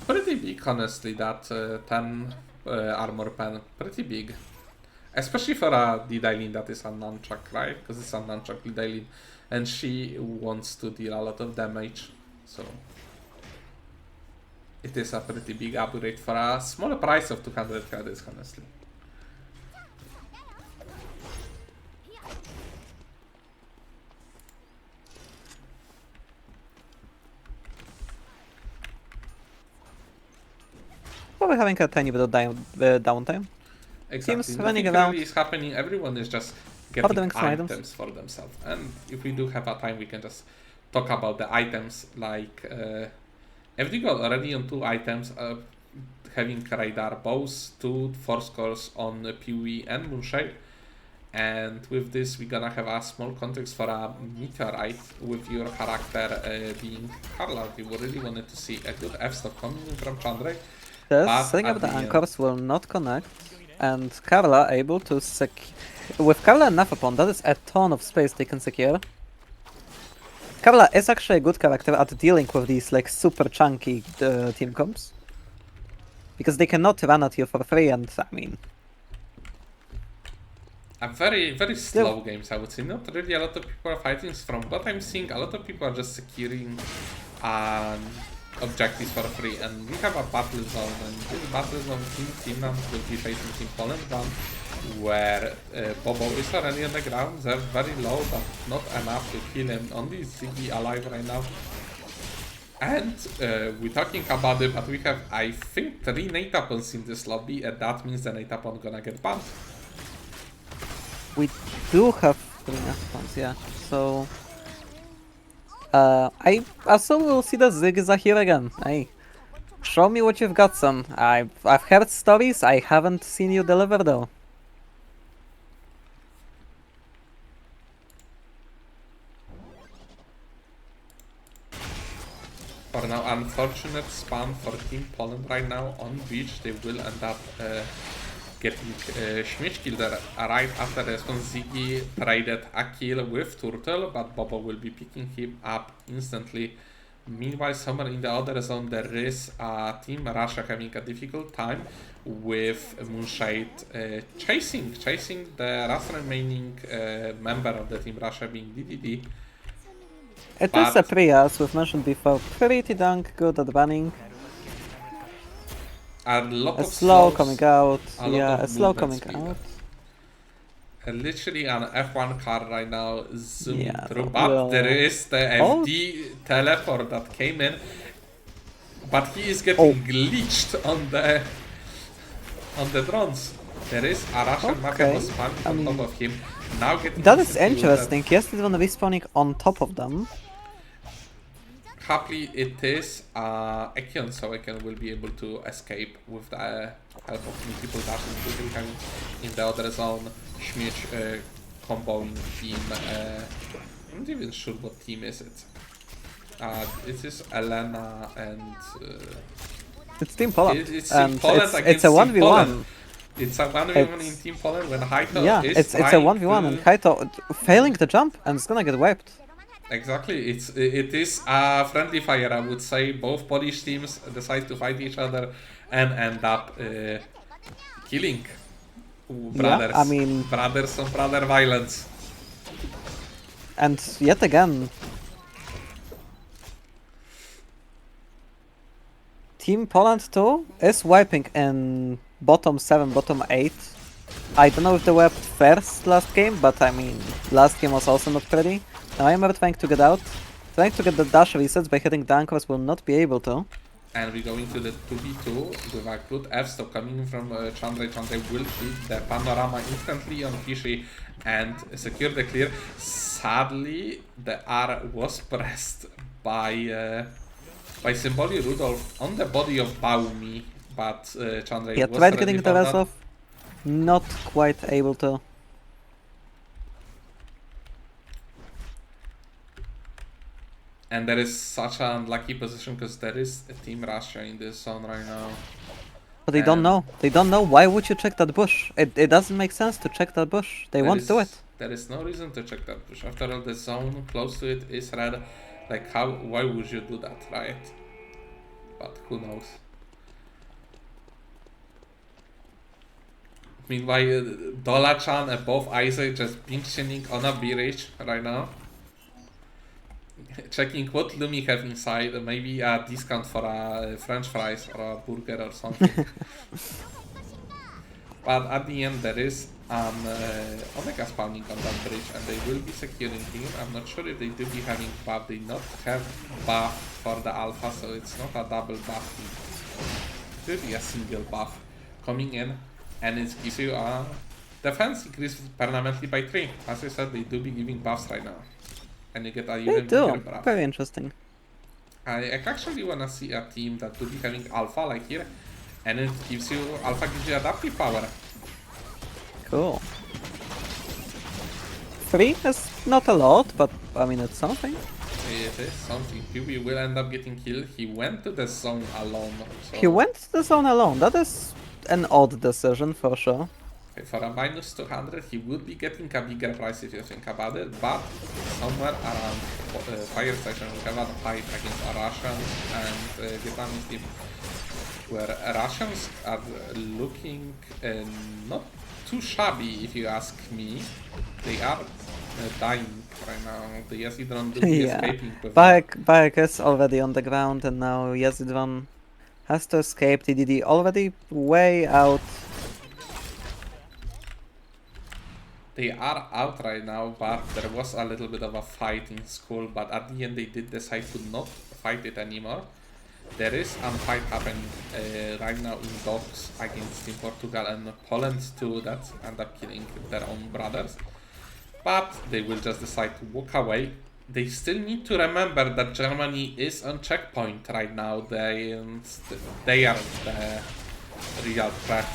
Pretty big, honestly, that 10 armor pen. Pretty big. Especially for a Didailin that is a nunchuck, right? Because it's a nunchuck Didailin. And she wants to deal a lot of damage. So it is a pretty big upgrade for a small price of 200 credits, honestly. Probably having a tiny bit of downtime. Exactly. Teams running Nothing around. really is happening. Everyone is just Doing getting some items. items for themselves. And if we do have a time, we can just talk about the items. Like FD got already on 2 items, having radar bows, 2 force cores on PoE and Moonshade. And with this, we're gonna have a small context for a meteorite with your character being Carla. We really wanted to see a good F-stop coming in from Chandra. The But thing at of the the end- anchors will not connect, and Carla able to with Carla and Nafapon, that is a ton of space they can secure. Kabla is actually a good character at dealing with these like super chunky team comps. Because they cannot run at you for free, and I mean... A very slow games, I would say. Not really a lot of people are fighting. From what I'm seeing, a lot of people are just securing objectives for free. And we have a battle zone, and this battle zone Team Finland will be facing Team Poland one, where Bobo is already on the ground. They're very low, but not enough to kill him. Only Ziggy alive right now. And we're talking about it, but we have, I think, 3 Natapons in this lobby, and that means the Natapon gonna get banned. We do have 3 Natapons, yeah. So... I assume we'll see the Zigza here again. Hey, show me what you've got, son. I've heard stories, I haven't seen you deliver though. For now, unfortunate spam for Team Poland right now, on which they will end up getting Śmieć killed right after the response. Ziggy traded a kill with Turtle, but Bobo will be picking him up instantly. Meanwhile, somewhere in the other zone, there is Team Russia having a difficult time with Moonshade chasing the last remaining member of the Team Russia, being DDD. It is a Priya, as we've mentioned before, pretty dang good at running. A lot A of slow slows, coming out, a lot yeah, of a slow movement coming speed. out. Literally an F1 car right now zooming Yeah, through, but well, there is the oh. FD teleport that came in, but he is getting glitched on the drones. There is a Russian mafia Okay, was spamming I on top mean, of him. Now getting That is executed. interesting. Yes, it's gonna be spawning on top of them. Happily, it is Ekion, so Ekion will be able to escape with the help of multiple dashes. Will be having in the other zone, Śmieć comboing team. I'm not even sure what team is it. It is Elena and... It's Team Poland. It's and Team Poland it's against a Team 1v1. Poland. It's a 1v1 in It's- Team Poland when Haito Yeah, is it's a trying 1v1 to... and Kaito failing the jump and it's gonna get wiped. Exactly, it is a friendly fire, I would say. Both Polish teams decide to fight each other and end up killing brothers. Yeah, I mean... Brothers on brother violence. And yet again... Team Poland 2 is wiping in bottom 7, bottom 8. I don't know if they wiped first last game, but I mean, last game was also not pretty. Now I'm trying to get out. Trying to get the dash resets by hitting the anchors will not be able to. And we go into the 2v2 with a good F-stop coming from Chandra. Chandra will hit the panorama instantly on Fishy and secure the clear. Sadly, the R was pressed by Symboli Rudolph on the body of Baumi, but Chandra Yeah, was tried ready getting for the rest that. off. Not quite able to. And there is such an unlucky position because there is a Team Russia in this zone right now. But they don't know. They don't know. Why would you check that bush? It doesn't make sense to check that bush. They won't do it. There is no reason to check that bush. After all, the zone close to it is red. Like, why would you do that, right? But who knows? Meanwhile, Dola-chan and both Isaac just ping-chinning on a B-Rage right now. Checking what Lumi have inside, maybe a discount for a French fries or a burger or something. But at the end there is Omega spawning on that bridge and they will be securing him. I'm not sure if they do be having buff. They not have buff for the alpha, so it's not a double buff. It will be a single buff coming in and it gives you a defense increase permanently by 3. As I said, they do be giving buffs right now. And you get a They even bigger do. buff. Very interesting. I actually wanna see a team that will be having alpha like here, and it gives you alpha gives you adaptive power. Cool. 3 is not a lot, but I mean it's something. It is something. PB will end up getting killed. He went to the zone alone. So He went to the zone alone. That is an odd decision for sure. Okay, for a minus 200, he would be getting a bigger price if you think about it, but somewhere around Fire Station we have a fight against a Russian and Vietnamese team, where Russians are looking not too shabby if you ask me. They are dying right now. The Yazidron do be Yeah. escaping with them. Bayek is already on the ground, and now Yazidron has to escape. TDD already way out. They are out right now, but there was a little bit of a fight in school, but at the end they did decide to not fight it anymore. There is a fight happening right now in dogs against Team Portugal and Poland too, that end up killing their own brothers. But they will just decide to walk away. They still need to remember that Germany is on checkpoint right now. They are the real threat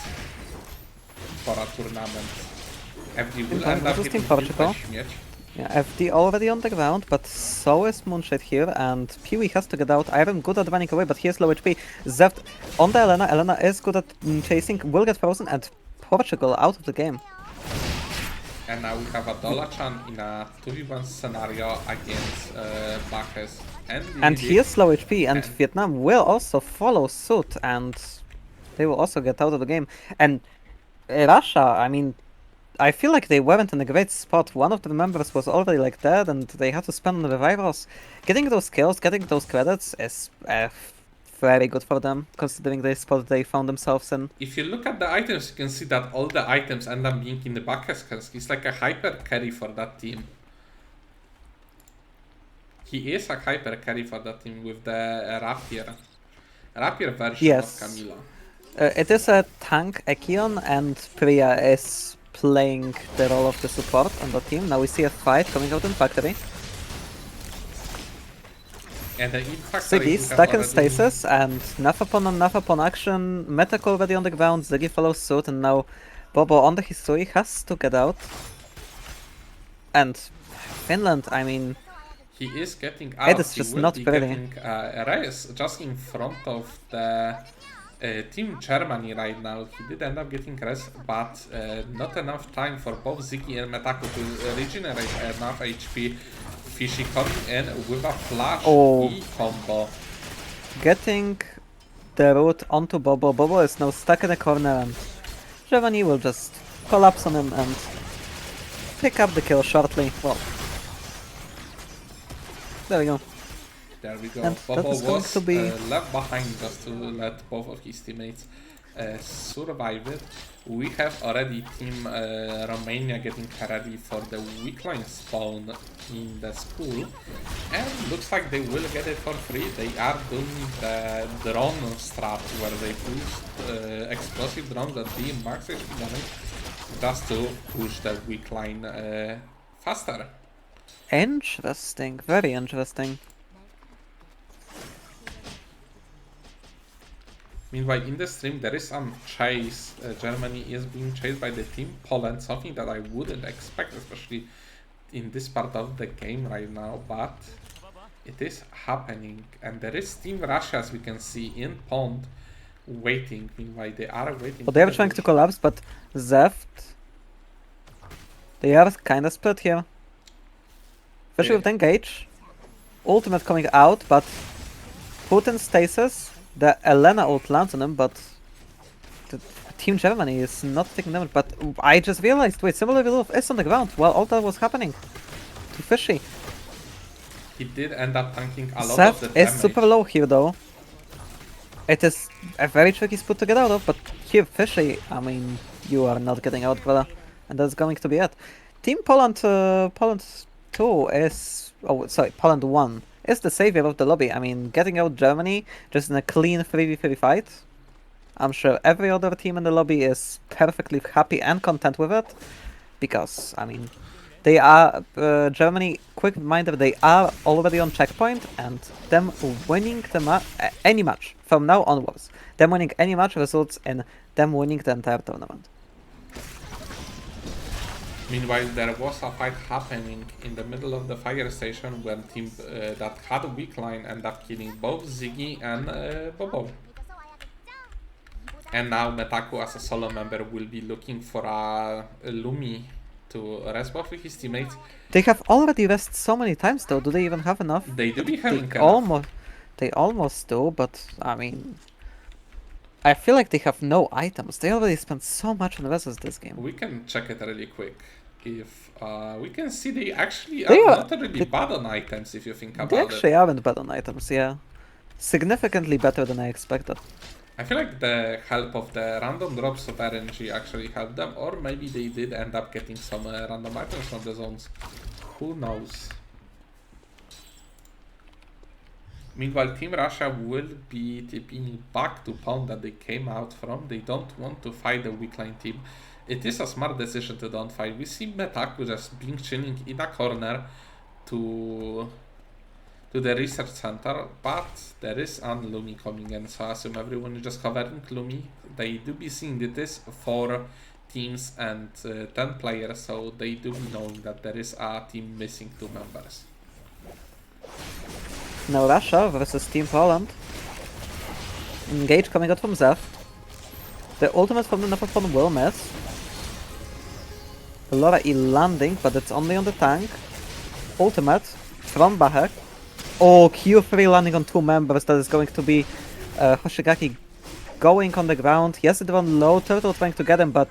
for a tournament. FD will end up Versus getting Team killed by Portugal. Śmierć. Yeah, FD already on the ground, but so is Moonshade here, and Pee-wee has to get out. Iron good at running away, but he has low HP. Zeft on the Elena. Elena is good at chasing, will get frozen, and Portugal out of the game. And now we have a Dolachan in a 2v1 scenario against Bacchus And DDD. he is low HP, and And- Vietnam will also follow suit, and they will also get out of the game. And Russia, I mean, I feel like they weren't in a great spot. One of the members was already like dead, and they had to spend on the revivals. Getting those kills, getting those credits is very good for them, considering the spot they found themselves in. If you look at the items, you can see that all the items end up being in the Bacchus because he's like a hyper carry for that team. He is a hyper carry for that team with the rapier version Yes. of Camila. It is a tank Ekion, and Priya is playing the role of the support on the team. Now we see a fight coming out in factory. And the Factory Ziggy stuck in stasis, and Nafapon on Nafapon action. Metak already on the ground, Ziggy follows suit, and now Bobo on the history has to get out. And Finland, I mean, He is getting out. is He just will not be pretty. getting a race just in front of the Team Germany right now. He did end up getting rest, but not enough time for both Ziggy and Metaku to regenerate enough HP. Fishy coming in with a flash Oh. E combo. getting the root onto Bobo. Bobo is now stuck in a corner, and Giovanni will just collapse on him and pick up the kill shortly. Well, there we go. There we go. And that Bobo is going was to be- left behind just to let both of his teammates survive it. We have already Team Romania getting ready for the weak line spawn in the school, and looks like they will get it for free. They are doing the drone strat where they push explosive drones that be max HP damage just to push the weak line faster. Interesting, very interesting. Meanwhile, in the stream, there is some chase. Germany is being chased by the Team Poland, something that I wouldn't expect, especially in this part of the game right now, but it is happening. And there is Team Russia, as we can see, in pond, waiting. Meanwhile, they are waiting. Well, they are trying to collapse, but Zeft, they are kinda split here. Especially Yeah. with Engage. Ultimate coming out, but Putin stasis. The Elena ult lands on him, but the Team Germany is not taking damage. But I just realized, wait, Similar Wolf is on the ground while all that was happening to Fishy. He did end up tanking a lot of Zeft the is damage. super low here though. It is a very tricky spot to get out of, but here Fishy, I mean, you are not getting out, brother. And that's going to be it. Team Poland, Poland 2 is, oh sorry, Poland 1 is the savior of the lobby. I mean, getting out Germany just in a clean 3v3 fight. I'm sure every other team in the lobby is perfectly happy and content with it. Because, I mean, they are, Germany, quick reminder, they are already on checkpoint, and them winning the any match from now onwards, them winning any match results in them winning the entire tournament. Meanwhile, there was a fight happening in the middle of the fire station when team that had a weak line ended up killing both Ziggy and Bobo. And now Metaku as a solo member will be looking for a Lumi to rest both of his teammates. They have already rested so many times though. Do they even have enough? They do be having They enough. almost do, but I mean, I feel like they have no items. They already spent so much on reses this game. We can check it really quick. If we can see they actually They are are- not really bad on items if you think They about actually it. aren't bad on items, yeah. Significantly better than I expected. I feel like the help of the random drops of RNG actually helped them, or maybe they did end up getting some random items from the zones. Who knows? Meanwhile, Team Russia will be tipping back to pawn that they came out from. They don't want to fight the weak line team. It is a smart decision to don't fight. We see Metaku just being chilling in a corner to the research center, but there is an Lumi coming in, so I assume everyone is just covering Lumi. They do be seeing it is 4 teams and 10 players, so they do be knowing that there is a team missing 2 members. Now Russia versus Team Poland. Engage coming out from Zef. The ultimate from the Nepopon will miss. Laura E landing, but it's only on the tank. Ultimate from Bahek. Oh, Q3 landing on 2 members. That is going to be Hoshigaki going on the ground. Yes, it went low. Turtle trying to get him, but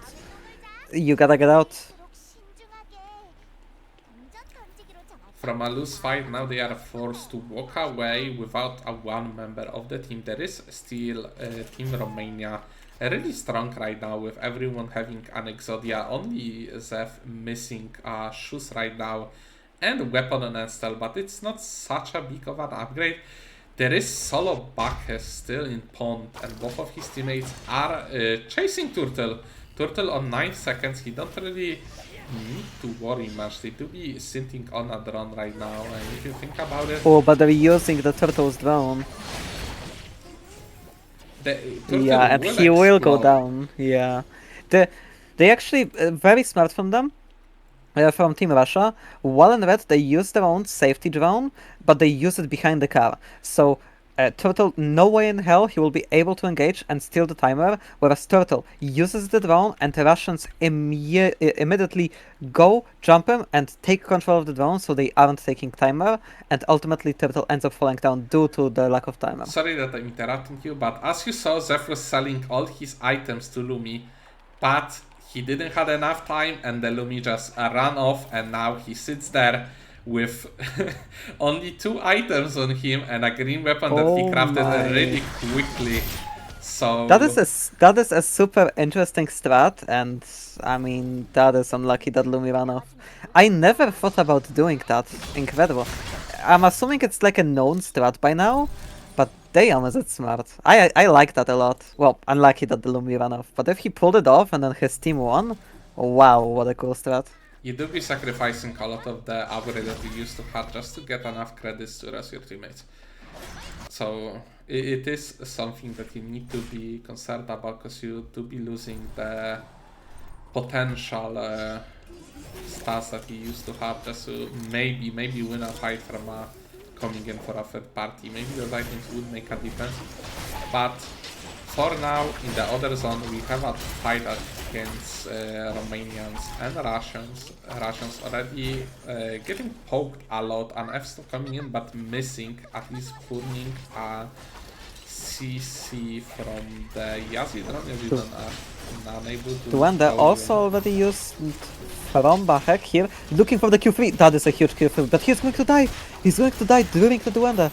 you gotta get out. From a loose fight, now they are forced to walk away without a 1 member of the team. There is still Team Romania really strong right now, with everyone having an Exodia. Only Zef missing shoes right now and weapon on Estel, but it's not such a big of an upgrade. There is solo Bacchus still in pond, and both of his teammates are chasing Turtle. Turtle on 9 seconds. He don't really need to worry much. They do be sitting on a drone right now, and if you think about it, Oh, but they're using the Turtle's drone. the Turtle Yeah, and he will go explode. down. Yeah. They actually, very smart from them. From Team Russia. While in red, they use their own safety drone, but they use it behind the car. So Turtle, no way in hell he will be able to engage and steal the timer, whereas Turtle uses the drone and the Russians immediately go, jump him, and take control of the drone so they aren't taking timer, and ultimately Turtle ends up falling down due to the lack of timer. Sorry that I'm interrupting you, but as you saw, Zeph was selling all his items to Lumi, but he didn't have enough time, and the Lumi just ran off, and now he sits there with only 2 items on him and a green weapon that he Oh crafted my. really quickly. So That is a super interesting strat, and I mean that is unlucky that Lumi ran off. I never thought about doing that. Incredible. I'm assuming it's like a known strat by now, but damn, is it smart. I like that a lot. Well, unlucky that the Lumi ran off, but if he pulled it off and then his team won, wow, what a cool strat. you do be sacrificing a lot of the upgrade that you used to have just to get enough credits to rest your teammates. So it is something that you need to be concerned about, because you do be losing the potential stats that you used to have just to maybe win a fight from coming in for a third party. Maybe those items would make a difference, but for now in the other zone we have a fight against Romanians and Russians. Russians already getting poked a lot, and F coming in but missing, at least pulling a CC from the Yazid drone. Yazid drone are unable to Duenda go also in. already used from Bahek here, looking for the Q3. That is a huge Q3, but he's going to die. He's going to die during the Duenda.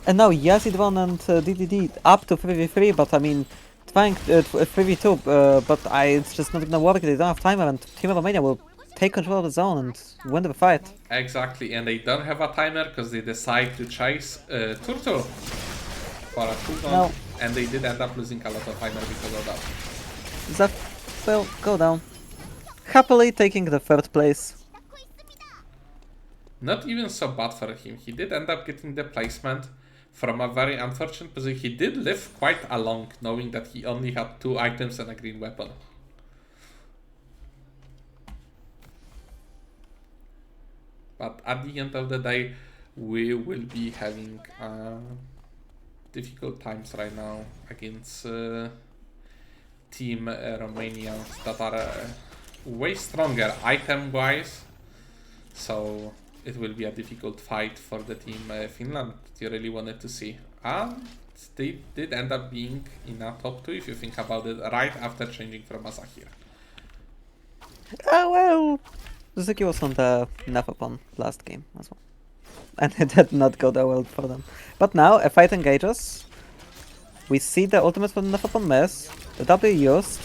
And now Yazidron and DDD up to 3v3, but I mean, trying 3v2, but it's just not gonna work. They don't have timer, and Team Romania will take control of the zone and win the fight. Exactly, and they don't have a timer because they decide to chase Turtle for a cooldown, No. and they did end up losing a lot of timer because of that. Zap will go down. Happily taking the 3rd place. Not even so bad for him. He did end up getting the placement from a very unfortunate position. He did live quite a long, knowing that he only had 2 items and a green weapon. But at the end of the day, we will be having difficult times right now against Team Romanians that are way stronger item-wise. So it will be a difficult fight for the Team Finland that you really wanted to see. And they did end up being in a top 2 if you think about it, right after changing from Asahir. Well, Suzuki was on the Nefapon last game as well. And it did not go that well for them. But now, a fight engages. We see the ultimate from Nefapon miss. The W used.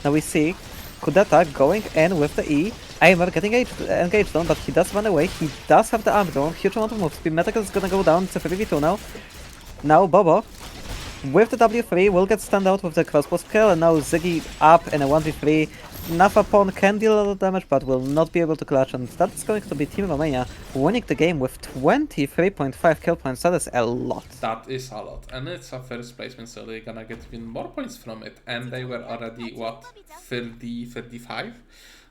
Now we see Kudeta going in with the E. Aimer getting engaged on, but he does run away. He does have the arm drone. Huge amount of move speed. Metac is gonna go down. It's a 3v2 now. Now Bobo with the W3 will get stunned out with the crossbow skill, and now Ziggy up in a 1v3. Nafapon can deal a lot of damage, but will not be able to clutch, and that's going to be Team Romania winning the game with 23.5 kill points. That is a lot. That is a lot, and it's a first placement, so they're gonna get even more points from it. And they were already, what, 30, 35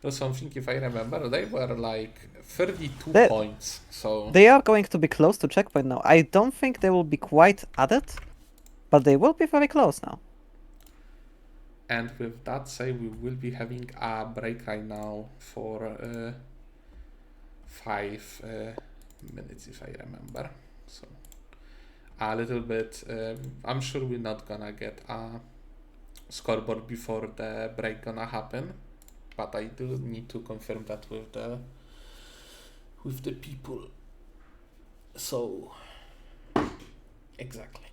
or something, if I remember. They were like 32 points, so... They are going to be close to checkpoint now. I don't think they will be quite at it, but they will be very close now. And with that say, we will be having a break right now for 5 minutes, if I remember. So a little bit. I'm sure we're not gonna get a scoreboard before the break gonna happen, but I do need to confirm that with the people. So exactly.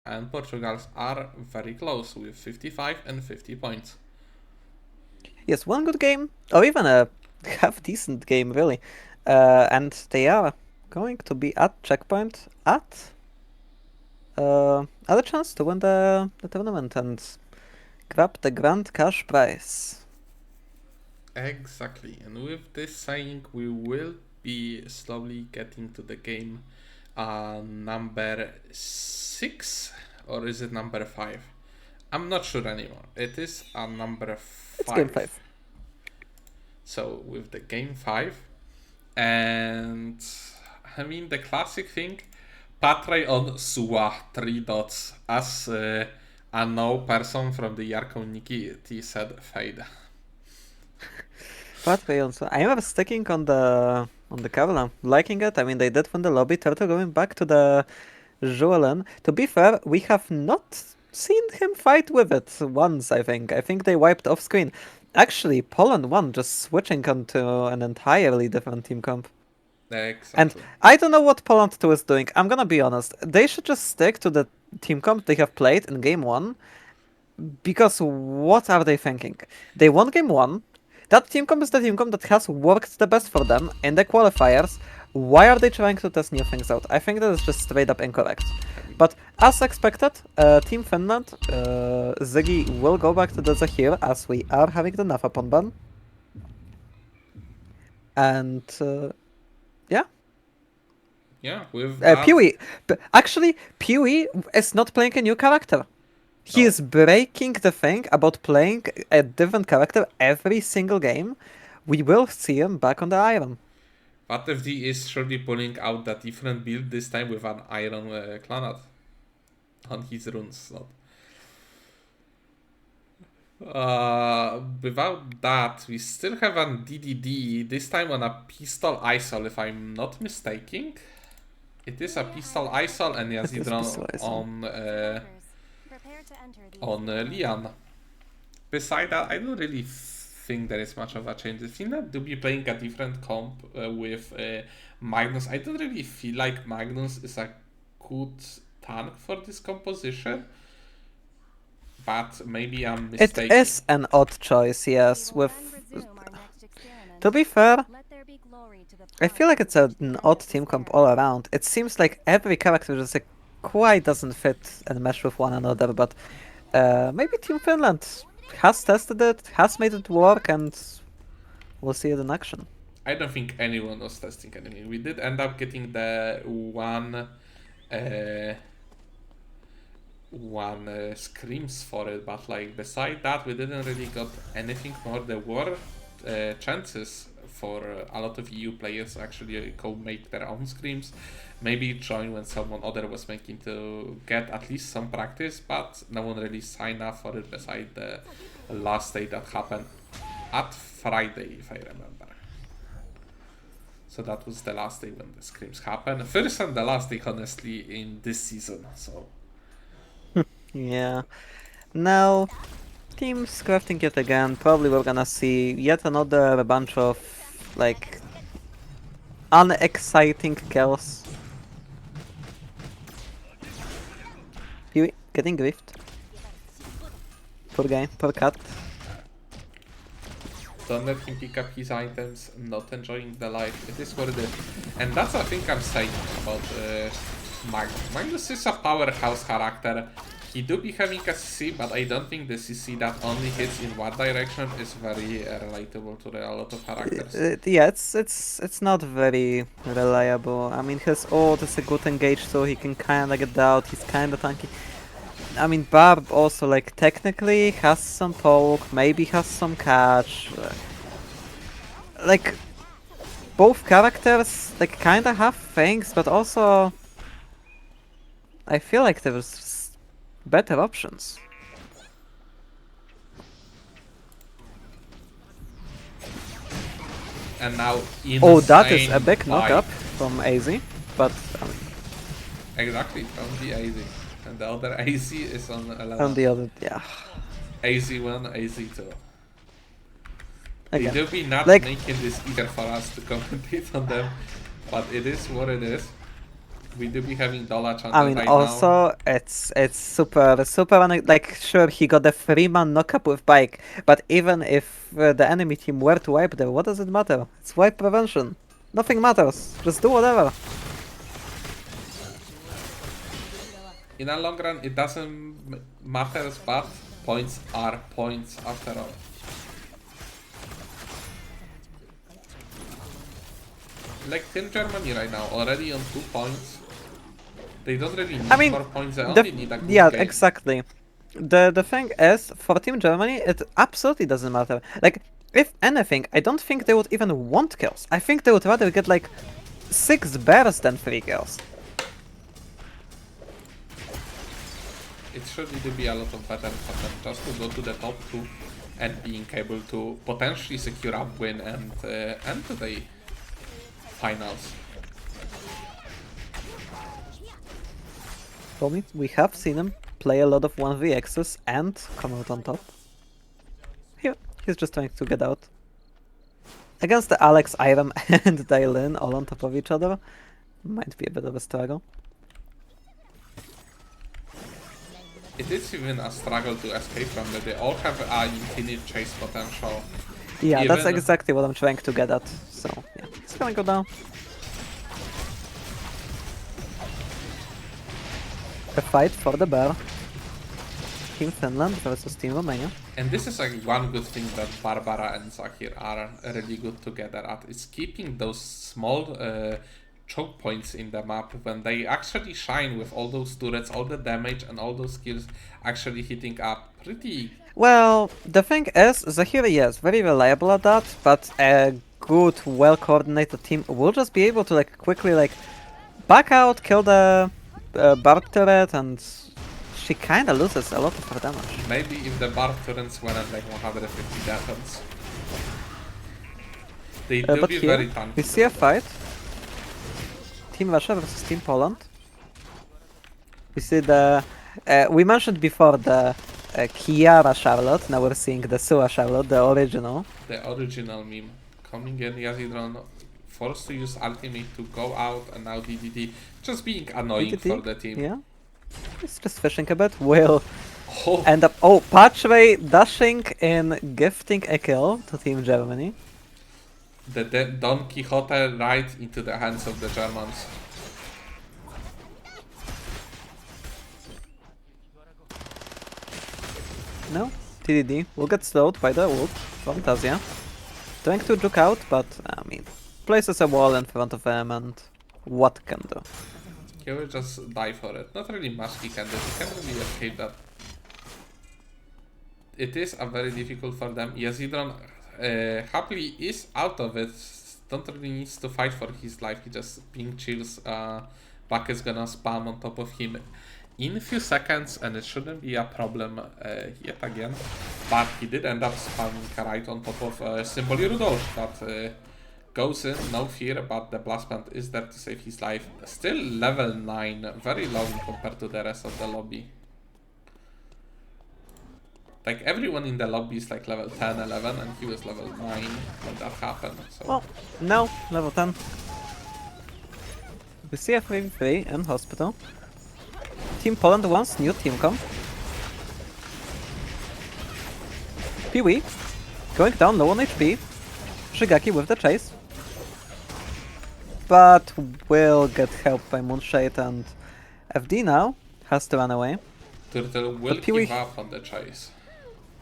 And Portugal's are very close with 55 and 50 points. Yes, one good game, or even a half-decent game, really. And they are going to be at checkpoint at a chance to win the tournament and grab the grand cash prize. Exactly. And with this saying, we will be slowly getting to the game number 6, or is it number 5? I'm not sure anymore. It is number 5. It's game 5. So with the game 5, and I mean the classic thing, Patre on Suwa 3 dots, as a no person from the year community said fade. But also, I am sticking on the Kavla, liking it. I mean, they did win the lobby. Turtle going back to the Julian. To be fair, we have not seen him fight with it once, I think. I think they wiped off screen. Actually, Poland won, just switching onto an entirely different team comp. Exactly. And I don't know what Poland 2 is doing. I'm gonna be honest. They should just stick to the team comp they have played in game 1. Because what are they thinking? They won game 1. That team comp is the team comp that has worked the best for them in the qualifiers. Why are they trying to test new things out? I think that is just straight up incorrect. But as expected, Team Finland, Ziggy will go back to the Zahir as we are having the Nafa upon ban. And yeah. Yeah, with that... Pewee. Actually, Pewee is not playing a new character. He is breaking the thing about playing a different character every single game. We will see him back on the iron. What if he is surely pulling out that different build this time with an iron Clanat on his runes slot? Without that, we still have an DDD, this time on a pistol isol, if I'm not mistaken. It is a pistol isol and Yazidron on Lian. Beside that, I don't really think there is much of a change. Finland do be playing a different comp with Magnus. I don't really feel like Magnus is a good tank for this composition. But maybe I'm mistaken. It is an odd choice, yes. To be fair, I feel like it's an odd team comp all around. It seems like every character just quite doesn't fit and mesh with one another, but maybe Team Finland has tested it, has made it work, and we'll see it in action. I don't think anyone was testing anything. We did end up getting the one screams for it, but like beside that we didn't really got anything more. There were chances for a lot of EU players actually go make their own screams, maybe join when someone other was making to get at least some practice, but no one really signed up for it beside the last day that happened at Friday, if I remember. So that was the last day when the screams happened. First and the last day, honestly, in this season. So yeah. Now, teams crafting it again. Probably we're gonna see yet another bunch of like unexciting kills. Pewee getting griefed. Poor guy, poor cat. don't let him pick up his items, not enjoying the life. It is what it is. And that's the thing I'm saying about Magnus. Magnus is a powerhouse character. He do be having a CC, but I don't think the CC that only hits in one direction is very relatable to a lot of characters. Yeah, it's not very reliable. I mean, his ult is a good engage, so he can kinda get out. He's kinda tanky. I mean, Barb also, like, technically has some poke, maybe has some catch. Like, both characters, like, kinda have things, but also I feel like there's better options. And now Oh, that is a big dive. knock-up from AZ, but Exactly, from the AZ. And the other AZ is on Elena. on the other, yeah. AZ1, AZ2. Again, They do be not like- making this easier for us to commentate on them, but it is what it is. We do be having Dollar Chandler I mean, right also it's super like sure he got the 3-man knockup with bike, but even if the enemy team were to wipe there, what does it matter? It's wipe prevention. Nothing matters. Just do whatever. In the long run, it doesn't matter, but points are points after all. Like Team Germany right now, already on 2 points. They don't really need I mean, more points, they only need a good yeah, game. exactly. The thing is, for Team Germany, it absolutely doesn't matter. Like, if anything, I don't think they would even want kills. I think they would rather get like 6 bears than 3 kills. It should really be a lot of better for them just to go to the top 2 and being able to potentially secure a win and enter the finals. For me, we have seen him play a lot of 1vx's and come out on top. Here, he's just trying to get out. Against the Alex, Irem, and Dailin all on top of each other, might be a bit of a struggle. It is even a struggle to escape from that. They all have infinite chase potential. Yeah, that's Even- exactly what I'm trying to get at. So, yeah, it's gonna go down. A fight for the bear. Team Finland versus Team Romania. And this is like one good thing that Barbara and Zahir are really good together at, is keeping those small choke points in the map when they actually shine with all those turrets, all the damage and all those skills actually hitting up pretty. Well, the thing is, Zahir, yes, very reliable at that, but a good, well-coordinated team will just be able to like quickly like back out, kill the barb turret, and she kinda loses a lot of her damage. Maybe if the bar turrets went at like 150 damage. They do But be here, very tanky. we see a fight. Team Russia versus Team Poland. We see the... we mentioned before the Kiara Charlotte, now we're seeing the Sua Charlotte, the original. The original meme. Coming in, Yazidron forced to use ultimate to go out, and now DDD just being annoying DDD, for the team. Yeah. He's just fishing a bit. Will Oh, end up... Oh, Patchway dashing in, gifting a kill to Team Germany. the Don Quixote right into the hands of the Germans. No, TDD will get slowed by the ult from Tazia. Trying to juke out, but I mean, places a wall in front of him and what can do? He will just die for it. Not really much he can do. He can't really escape that. It is a very difficult for them. Yazidron happily is out of it. Don't really needs to fight for his life. He just ping chills. Buck is gonna spam on top of him in a few seconds, and it shouldn't be a problem yet again. But he did end up spamming right on top of Symboli Rudolph that goes in, no fear, but the blast band is there to save his life. Still level 9, very low compared to the rest of the lobby. Like everyone in the lobby is like level 10, 11, and he was level 9 when that happened. So Well, no, level 10. We see a 3v3 in hospital. Team Poland wants new team comp. Pee-wee going down low on HP. Shigaki with the chase. But will get helped by Moonshade, and FD now has to run away. Turtle will But Pee-wee- give up on the chase.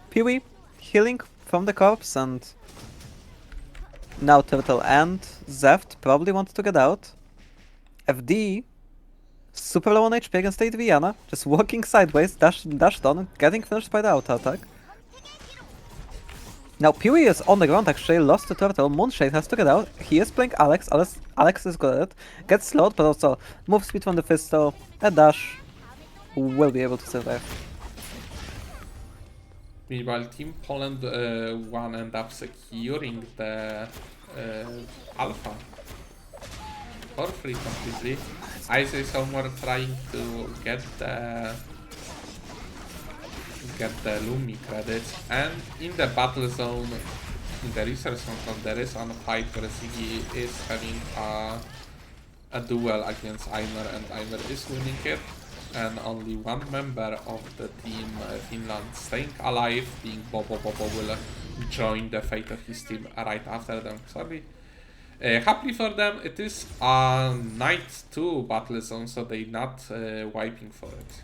Pee-wee healing from the corpse, and now Turtle and Zeft probably want to get out. FD super low on HP against Adriana, just walking sideways, dashed on, getting finished by the auto attack. Now Pee-wee is on the ground actually, lost to Turtle, Moonshade has to get out, he is playing Alex, Alex is good at it, gets slowed but also move speed from the pistol, a dash, will be able to survive. Meanwhile, Team Poland one end up securing the Alpha for free completely. Isaac somewhere trying to get the Lumi credits, and in the battle zone, in the research zone, there is on a fight where Ziggy is having a a duel against Eimer, and Eimer is winning it. And only one member of the team Finland staying alive, being Bobo. Bobo will join the fate of his team right after them. Sorry. Happily for them, it is a Night 2 battle zone, so they not wiping for it.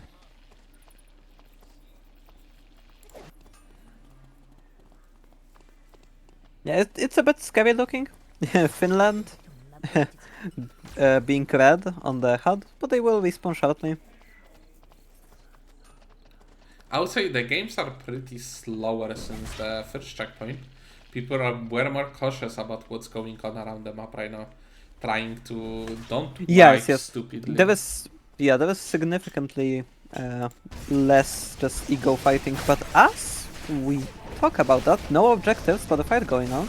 Yeah, it's a bit scary looking. Finland being red on the HUD, but they will respawn shortly. I would say the games are pretty slower since the first checkpoint. People are way more cautious about what's going on around the map right now, trying to don't Yes, wipe yes. stupidly. There is significantly less just ego fighting, but as we talk about that, no objectives for the fight going on.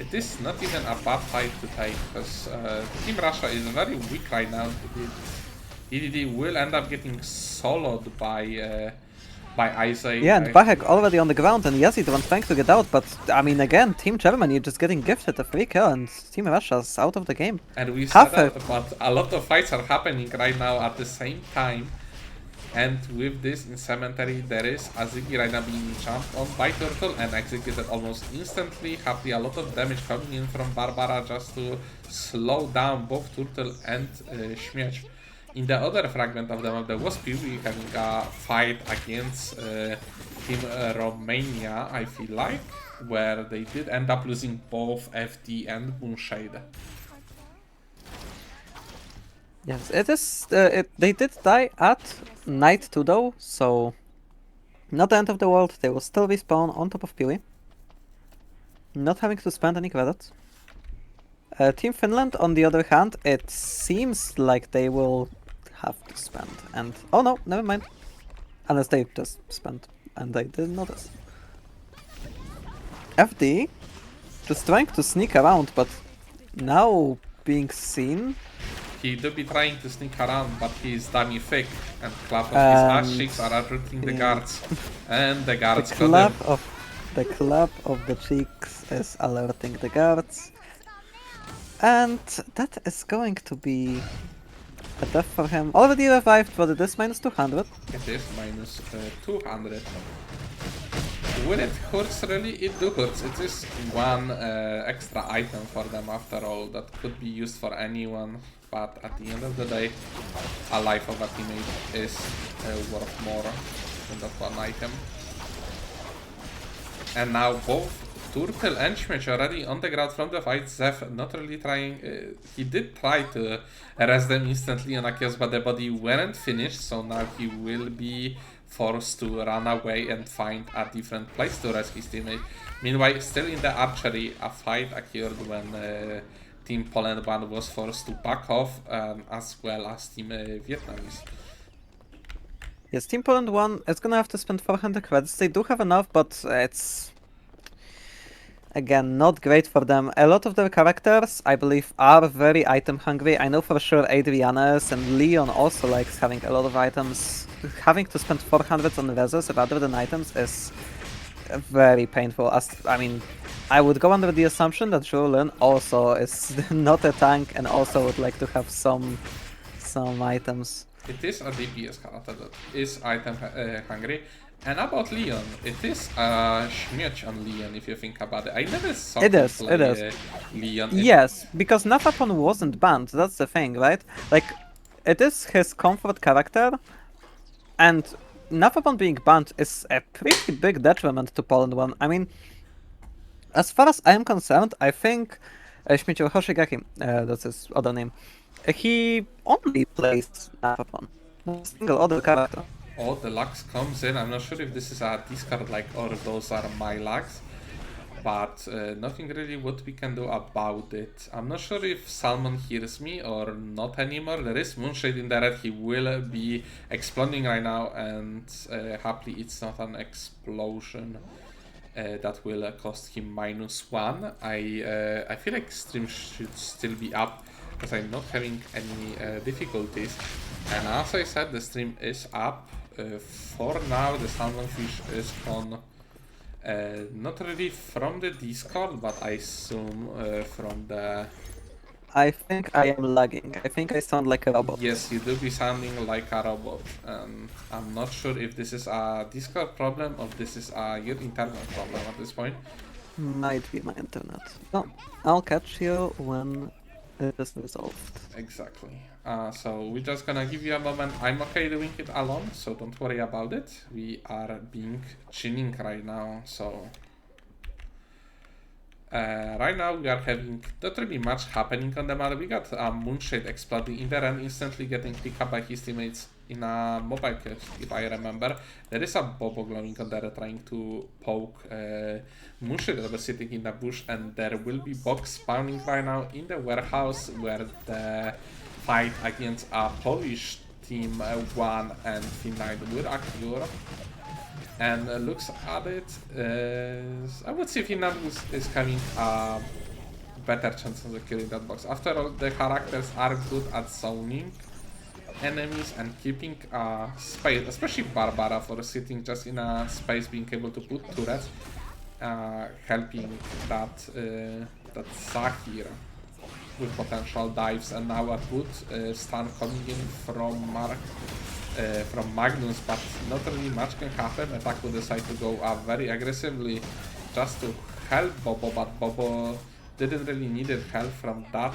It is not even a bad fight to take, because Team Russia is very weak right now. EDD will end up getting soloed by Isaac. Yeah, and Bahek already on the ground, and Yazid was trying to get out, but I mean, again, Team Germany just getting gifted a free kill, and Team Russia's out of the game. And we Half said that, but a lot of fights are happening right now at the same time. And with this in Cemetery, there is Azigi right now being jumped on by Turtle and executed almost instantly. Happily, a lot of damage coming in from Barbara just to slow down both Turtle and Śmieć. In the other fragment of the map, there was Peewee having a fight against Team Romania, I feel like, where they did end up losing both FD and Moonshade. Yes, it is. They did die at Night 2 though, so not the end of the world. They will still respawn on top of Peewee, not having to spend any credits. Team Finland, on the other hand, it seems like they will have to spend. And oh no, never mind. Unless they just spent and they didn't notice. FD just trying to sneak around, but now being seen. He do be trying to sneak around, but he is dummy thick, and clap of his ass cheeks are alerting the guards, and the guards got him. The clap of the cheeks is alerting the guards, and that is going to be a death for him. Already revived, but it is minus 200. It is minus 200. When it hurts, really, it do hurts. It is one extra item for them after all that could be used for anyone. But at the end of the day, a life of a teammate is worth more than that one item. And now both Turtle and Śmieć already on the ground from the fight. Zef not really trying, he did try to arrest them instantly on Akios, but the body weren't finished, so now he will be forced to run away and find a different place to rest his teammate. Meanwhile, still in the archery, a fight occurred when Team Poland 1 was forced to back off, as well as Team Vietnamese. Yes, Team Poland 1 is gonna have to spend 400 credits. They do have enough, but it's again not great for them. A lot of their characters, I believe, are very item hungry. I know for sure Adriana's and Leon also likes having a lot of items. Having to spend 400 on reses rather than items is very painful. I mean, I would go under the assumption that Jolin also is not a tank and also would like to have some items. It is a DPS character that is item hungry. And about Leon, it is a Śmieć on Leon if you think about it. I never saw him play Leon. Yes, because Nafapon wasn't banned, that's the thing, right? Like, it is his comfort character, and Nafapon being banned is a pretty big detriment to Poland 1. I mean, as far as I am concerned, I think Śmieciu Hoshigaki, that's his other name, he only plays Nafapon, not a single other character. Oh, the lags comes in. I'm not sure if this is a discard like or those are my lags, but nothing really what we can do about it. I'm not sure if Salmon hears me or not anymore. There is Moonshade in the red. He will be exploding right now, and happily it's not an explosion that will cost him -1. I feel like stream should still be up because I'm not having any difficulties. And as I said, the stream is up. For now, the Salmonfish is on, not really from the Discord, but I assume from the I think I am lagging. I think I sound like a robot. Yes, you do be sounding like a robot, and I'm not sure if this is a Discord problem or this is your internal problem at this point. Might be my internet. Well, I'll catch you when it is resolved. Exactly. So we're just gonna give you a moment. I'm okay doing it alone, so don't worry about it. We are being chilling right now, so right now we are having not really much happening on the map. We got Moonshade exploding in there and instantly getting picked up by his teammates in a mobile case, if I remember. There is a Bobo glowing on there trying to poke Moonshade that was sitting in the bush, and there will be box spawning right now in the warehouse where the fight against a Polish team 1 and Finland will occur. And looks at it, I would say Finland is having a better chance of securing that box. After all, the characters are good at zoning enemies and keeping space, especially Barbara for sitting just in a space, being able to put turrets, helping that Sakir with potential dives, and now a good stun coming in from Magnus, but not really much can happen. Haku decide to go up very aggressively just to help Bobo, but Bobo didn't really need help from that.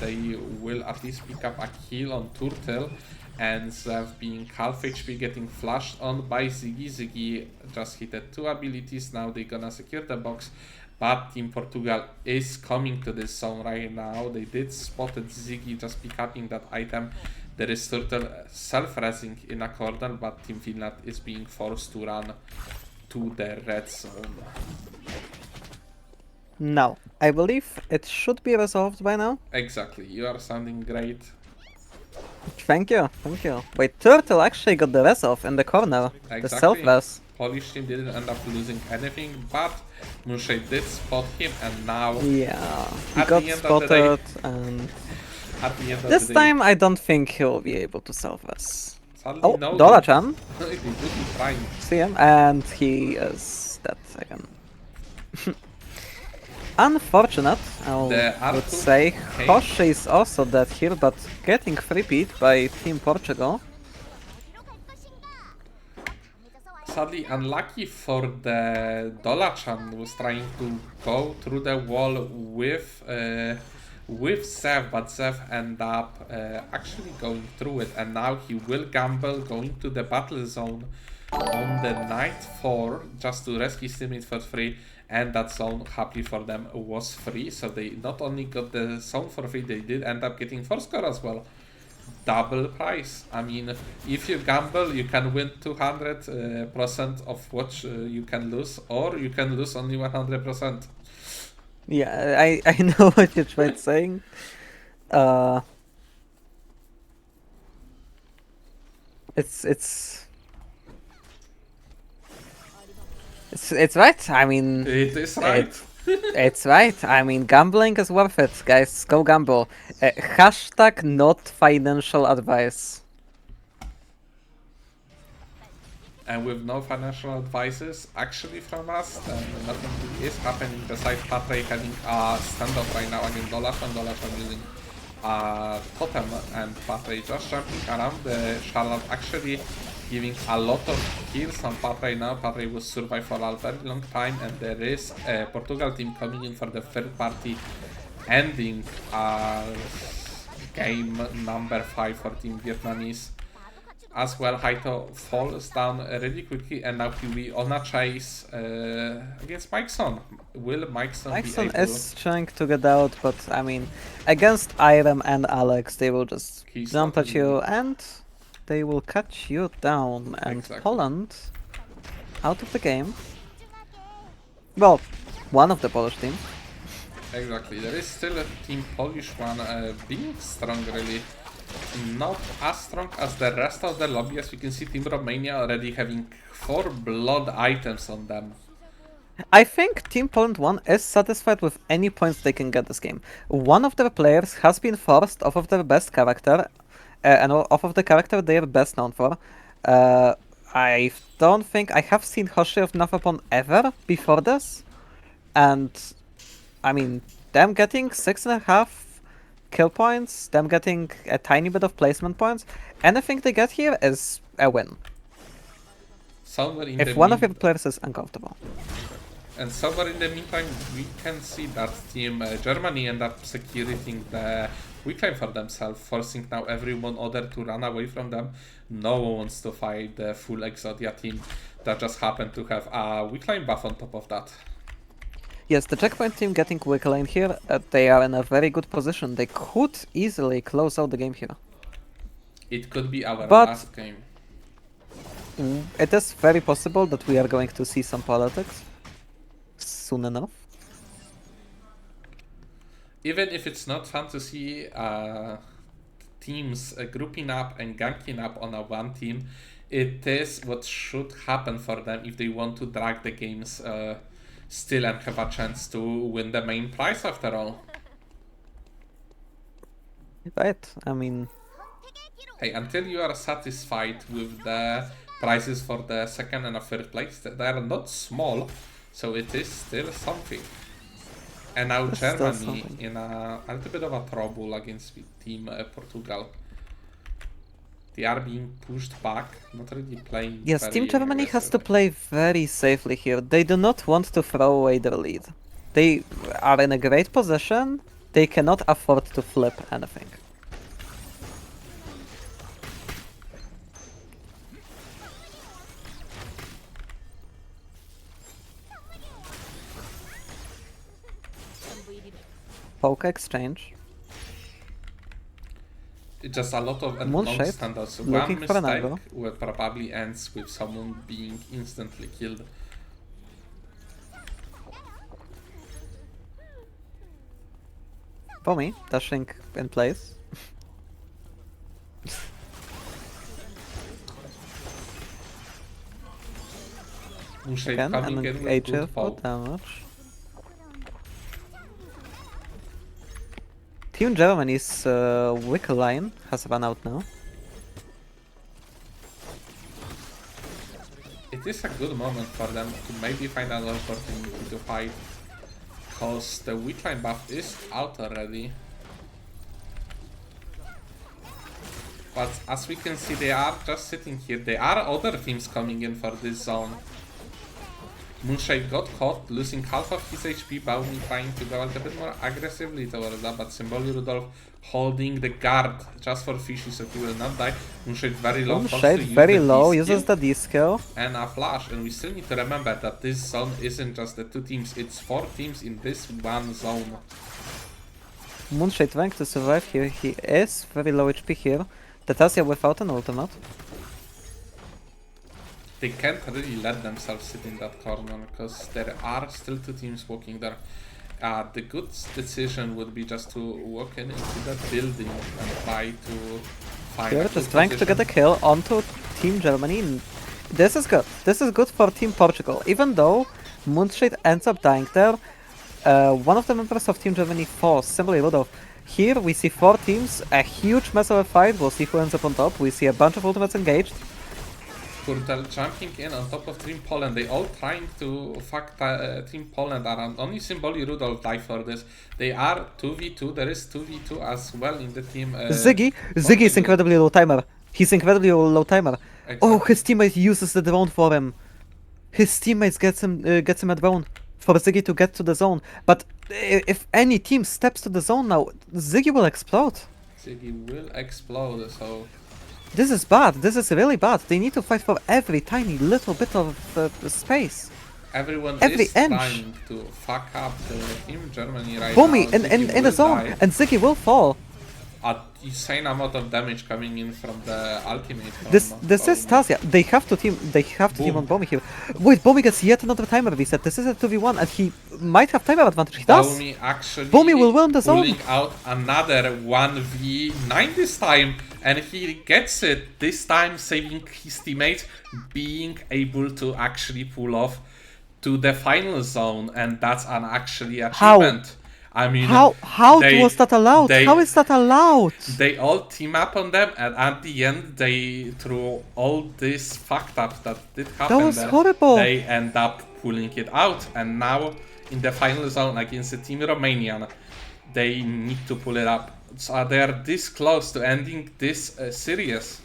They will at least pick up a kill on Turtle, and Zev being half HP getting flashed on by Ziggy. Ziggy just hit 2 abilities, now they're gonna secure the box. But Team Portugal is coming to this zone right now. They did spotted Ziggy just pick upping that item. There is Turtle self-resing in a corner, but Team Finland is being forced to run to the red zone. Now, I believe it should be resolved by now. Exactly, you are sounding great. Thank you, thank you. Wait, Turtle actually got the res off in the corner. The Exactly. self-res. Polish team didn't end up losing anything, but Moonshade did spot him, and now Yeah, he At got the end of the day- spotted, and at the end of this the day, time I don't think he'll be able to self-res. suddenly Oh, no, Dora-chan, they do be trying. see him, and he is dead again. Unfortunate, I The would R2 say. came- Hoshi is also dead here, but getting 3-peat by Team Portugal. Sadly unlucky for the Dola-chan, was trying to go through the wall with Zev, but Zev ended up actually going through it, and now he will gamble going to the battle zone on the night 4 just to rescue his teammates for free, and that zone, happily for them, was free. So they not only got the zone for free, they did end up getting 4 score as well. Double price. I mean, if you gamble, you can win 200% of what you can lose, or you can lose only 100%. Yeah, I know what you tried saying. It's right. I mean, It is right. it's right. I mean, gambling is worth it, guys. Go gamble. Hashtag not financial advice. And with no financial advices actually from us, then nothing really is happening besides Patre having a standoff right now against Dolashan. Dolashan using Totem, and Patre just jumping around. The Charlotte actually giving a lot of kills on Patre now. Patre will survive for a very long time, and there is a Portugal team coming in for the third party, ending game number 5 for Team Vietnamese. As well, Haito falls down really quickly, and now Kiwi on a chase against Mikeson. Will Mikeson be Maxon able is trying to get out, but I mean, against Irem and Alex, they will just He's jump not at you really- and they will catch you down. And Exactly. Poland out of the game. Well, one of the Polish teams. Exactly, there is still a Team Polish one being strong, really. Not as strong as the rest of the lobby, as we can see Team Romania already having 4 blood items on them. I think Team Poland 1 is satisfied with any points they can get this game. One of their players has been forced off of their best character, and off of the character they are best known for. I don't think I have seen Hoshi of Nafapon ever before this, and I mean, them getting 6.5 kill points, them getting a tiny bit of placement points. Anything they get here is a win. Somewhere in If the one of mean- your players is uncomfortable. And somewhere in the meantime, we can see that team Germany end up securing the weak line for themselves, forcing now everyone other to run away from them. No one wants to fight the full Exodia team that just happened to have a weak line buff on top of that. Yes, the checkpoint team getting weak lane here, they are in a very good position. They could easily close out the game here. It could be our But- last game. It is very possible that we are going to see some politics soon enough. Even if it's not fun to see teams grouping up and ganking up on a one team, it is what should happen for them if they want to drag the games still and have a chance to win the main prize after all. Right, I mean, Hey, until you are satisfied with the prizes for the second and third place, they are not small, so it is still something. And now It's still Germany something. in a little bit of a trouble against team Portugal. They are being pushed back, not really playing. yes, very Team Germany has to aggressively. play very safely here. They do not want to throw away their lead. They are in a great position. They cannot afford to flip anything. Poke exchange. It's just a lot of Moonshade, non-standards. looking One for an mistake angle. will probably ends with someone being instantly killed. Bomi dashing in place. Moonshade Again, coming and in with good HF fall. for damage. Team Germany's weak line has run out now. It is a good moment for them to maybe find another opportunity to fight, cause the weak line buff is out already. But as we can see, they are just sitting here. There are other teams coming in for this zone. Moonshade got caught, losing half of his HP, Baumi trying to go a little bit more aggressively towards that, but Symboli Rudolph holding the guard just for Fishy so he will not die. Moonshade very low, forced to Moonshade use very the low, D uses skill the D skill. and a flash, and we still need to remember that this zone isn't just the two teams, it's 4 teams in this one zone. Moonshade trying to survive here. He is very low HP here. The Tassia without an ultimate. They can't really let themselves sit in that corner because there are still 2 teams walking there. The good decision would be just to walk into that building and try to find Here, a good just trying to position. get a kill onto Team Germany. This is good. This is good for Team Portugal. Even though Moonshade ends up dying there, one of the members of Team Germany falls, simply Rudolph. Here we see 4 teams, a huge mess of a fight. We'll see who ends up on top. We see a bunch of ultimates engaged. Kurtel jumping in on top of Team Poland. They all trying to fuck Team Poland around. Only Symboli Rudolph die for this. They are 2v2. There is 2v2 as well in the team. Ziggy is Portugal. incredibly low timer. He's incredibly low timer. Oh, Exactly. his teammate uses the drone for him. His teammates gets him a drone for Ziggy to get to the zone. But if any team steps to the zone now, Ziggy will explode. Ziggy will explode, so This is bad. This is really bad. They need to fight for every tiny little bit of space. everyone Every is inch. trying to fuck up the Team Germany right Bomi now. Ziggy in the will zone, die. and Ziggy will fall. An insane amount of damage coming in from the ultimate. This from is Bomi. Tassia. They have to team. They have to team Boom. on Bomi here. Wait, Bomi gets yet another timer reset. This is a 2v1, and he might have timer advantage. He does. Bomi actually Bomi will win the zone. pulling out another 1v9 this time, and he gets it this time, saving his teammates, being able to actually pull off to the final zone, and that's an actually achievement. I mean, How they- was that allowed? they- How is that allowed? They all team up on them, and at the end, they through all this fucked up that did happen. was there, horrible. They end up pulling it out, and now in the final zone against the team Romanian, they need to pull it up So they are this close to ending this series.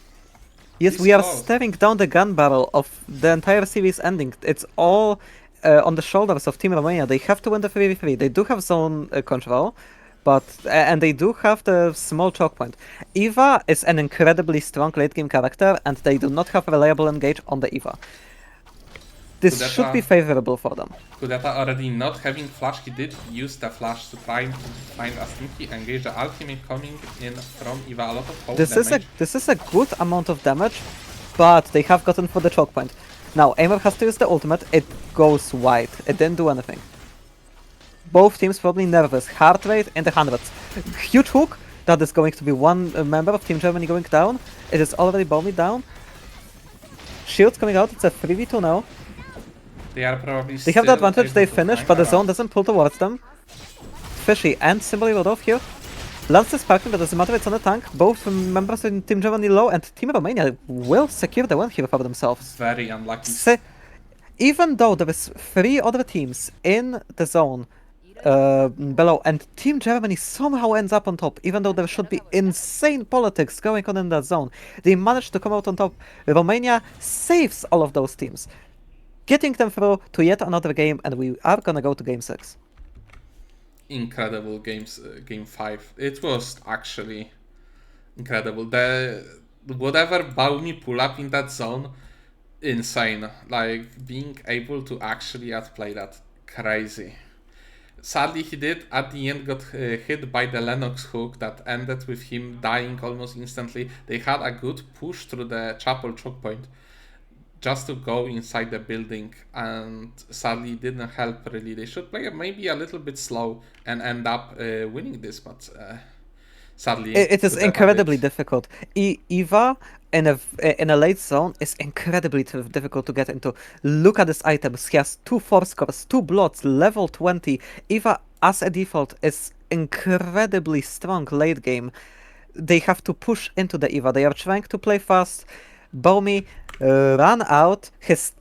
Yes, This we are close. staring down the gun barrel of the entire series ending. It's all on the shoulders of Team Romania. They have to win the 3v3. They do have zone control, but and they do have the small choke point. Eva is an incredibly strong late game character, and they do not have reliable engage on the Eva. This should be favorable for them. Kudeta already not having flash, he did use the flash to try to find a sneaky engage. The ultimate coming in from Eva, a lot of cold damage. This is a good amount of damage, but they have gotten for the choke point. Now Aimer has to use the ultimate. It goes wide. It didn't do anything. Both teams probably nervous. Heart rate in the hundreds. Huge hook. That is going to be one member of Team Germany going down. It is already Bomi down. Shields coming out. It's a 3v2 now. They are probably They have the advantage. They finish, but the zone doesn't pull towards them. Fishy and Symbol rolled off here. Lance is sparking, but doesn't matter, it's on the tank. Both members in Team Germany low, and Team Romania will secure the win here for themselves. Very unlucky. Even though there is 3 other teams in the zone below, and Team Germany somehow ends up on top, even though there should be insane politics going on in that zone, they managed to come out on top. Romania saves all of those teams, getting them through to yet another game, and we are gonna go to game 6. Incredible games, game 5. It was actually incredible. The whatever Baumi pull up in that zone, insane. Like being able to actually outplay that, crazy. Sadly, he did at the end got hit by the Lennox hook that ended with him dying almost instantly. They had a good push through the chapel choke point just to go inside the building, and sadly it didn't help really. They should play maybe a little bit slow and end up winning this, but sadly it is incredibly difficult. Eva in a late zone is incredibly difficult to get into. Look at this items. He has 2 force cores, 2 blots, level 20. Eva as a default is incredibly strong late game. They have to push into the Eva. They are trying to play fast. Bomi ran out. His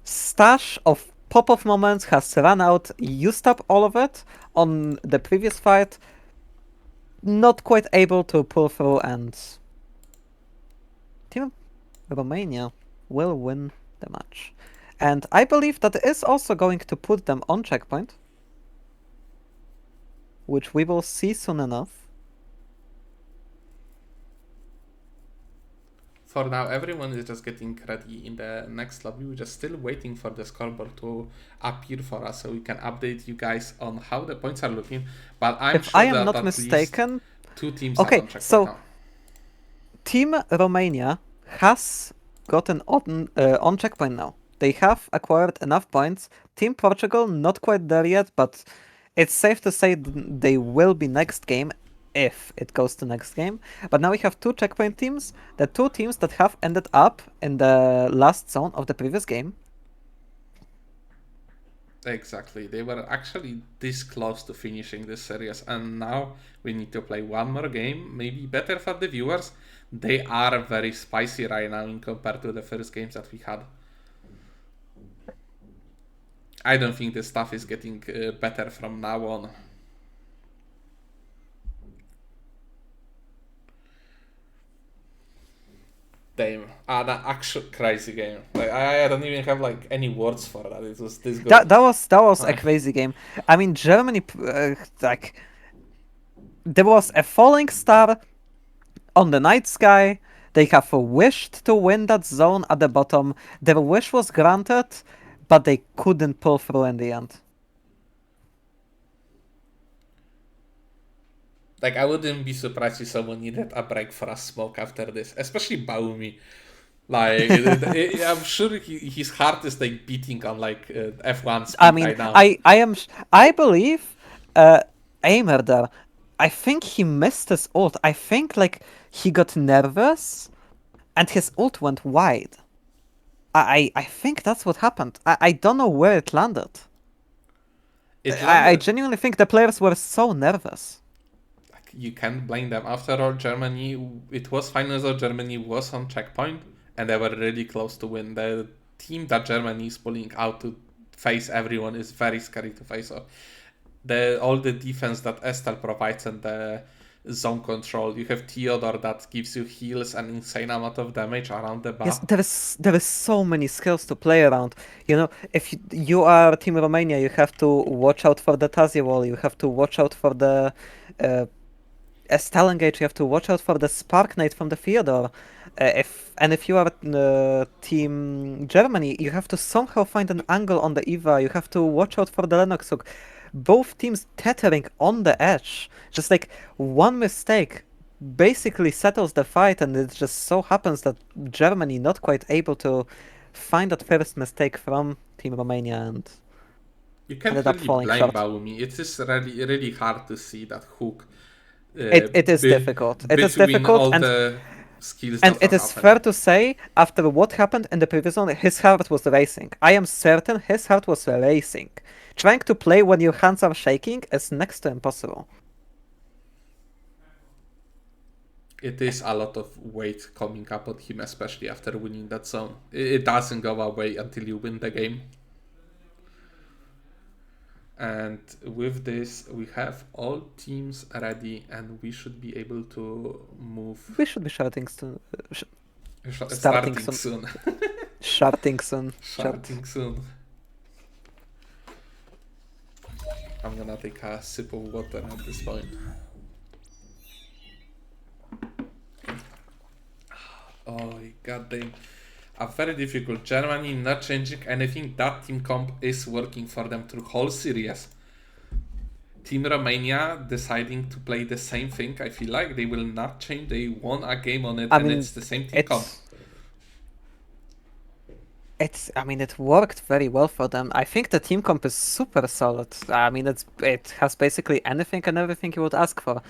stash of pop-off moments has run out. Used up all of it on the previous fight. Not quite able to pull through, and Team Romania will win the match. And I believe that is also going to put them on checkpoint, which we will see soon enough. For now, everyone is just getting ready in the next lobby. We're just still waiting for the scoreboard to appear for us so we can update you guys on how the points are looking. But I'm sure I am that not at mistaken, least 2 teams are on checkpoint so now. Team Romania has gotten on checkpoint now. They have acquired enough points. Team Portugal not quite there yet, but it's safe to say they will be next game if it goes to next game. But now we have 2 checkpoint teams, the 2 teams that have ended up in the last zone of the previous game. Exactly, they were actually this close to finishing this series, and now we need to play one more game, maybe better for the viewers. They are very spicy right now in compared to the first games that we had. I don't think the stuff is getting better from now on. Damn, that actual crazy game. Like I don't even have like any words for that. It was this good. That was a crazy game. I mean, Germany there was a falling star on the night sky. They have wished to win that zone at the bottom. Their wish was granted, but they couldn't pull through in the end. Like, I wouldn't be surprised if someone needed a break for a smoke after this, especially Baumi. Like, I'm sure his heart is like beating on like F1 speed right now. I believe Aimer there. I think he missed his ult. I think like he got nervous, and his ult went wide. I think that's what happened. I don't know where it landed. I genuinely think the players were so nervous. You can't blame them. After all, Germany, it was finals of Germany was on checkpoint, and they were really close to win. The team that Germany is pulling out to face everyone is very scary to face off. all the defense that Estelle provides and the zone control. You have Theodore that gives you heals and insane amount of damage around the Yes, bar. there is so many skills to play around. You know, if you are Team Romania, you have to watch out for the Tazi wall. You have to watch out for the Estelle engage. You have to watch out for the Spark Knight from the Theodore. If you are Team Germany, you have to somehow find an angle on the Eva. You have to watch out for the Lennox hook. Both teams teetering on the edge. Just like one mistake basically settles the fight, and it just so happens that Germany not quite able to find that first mistake from Team Romania and You can't ended up really falling blame short. Baumi. It is really hard to see that hook. It is difficult. It is Between difficult, all and the skills and that it are is fair happening. to say, after what happened in the previous one, his heart was racing. I am certain his heart was racing. Trying to play when your hands are shaking is next to impossible. It is a lot of weight coming up on him, especially after winning that zone. It doesn't go away until you win the game. And with this, we have all teams ready, and we should be able to move. We should be shouting soon. Starting soon. Shouting soon. Starting soon. I'm gonna take a sip of water at this point. Oh, goddamn. A very difficult. Germany not changing anything. That team comp is working for them through whole series. Team Romania deciding to play the same thing. I feel like they will not change. They won a game on it, I and mean, it's the same team comp. It worked very well for them. I think the team comp is super solid. I mean, it has basically anything and everything you would ask for.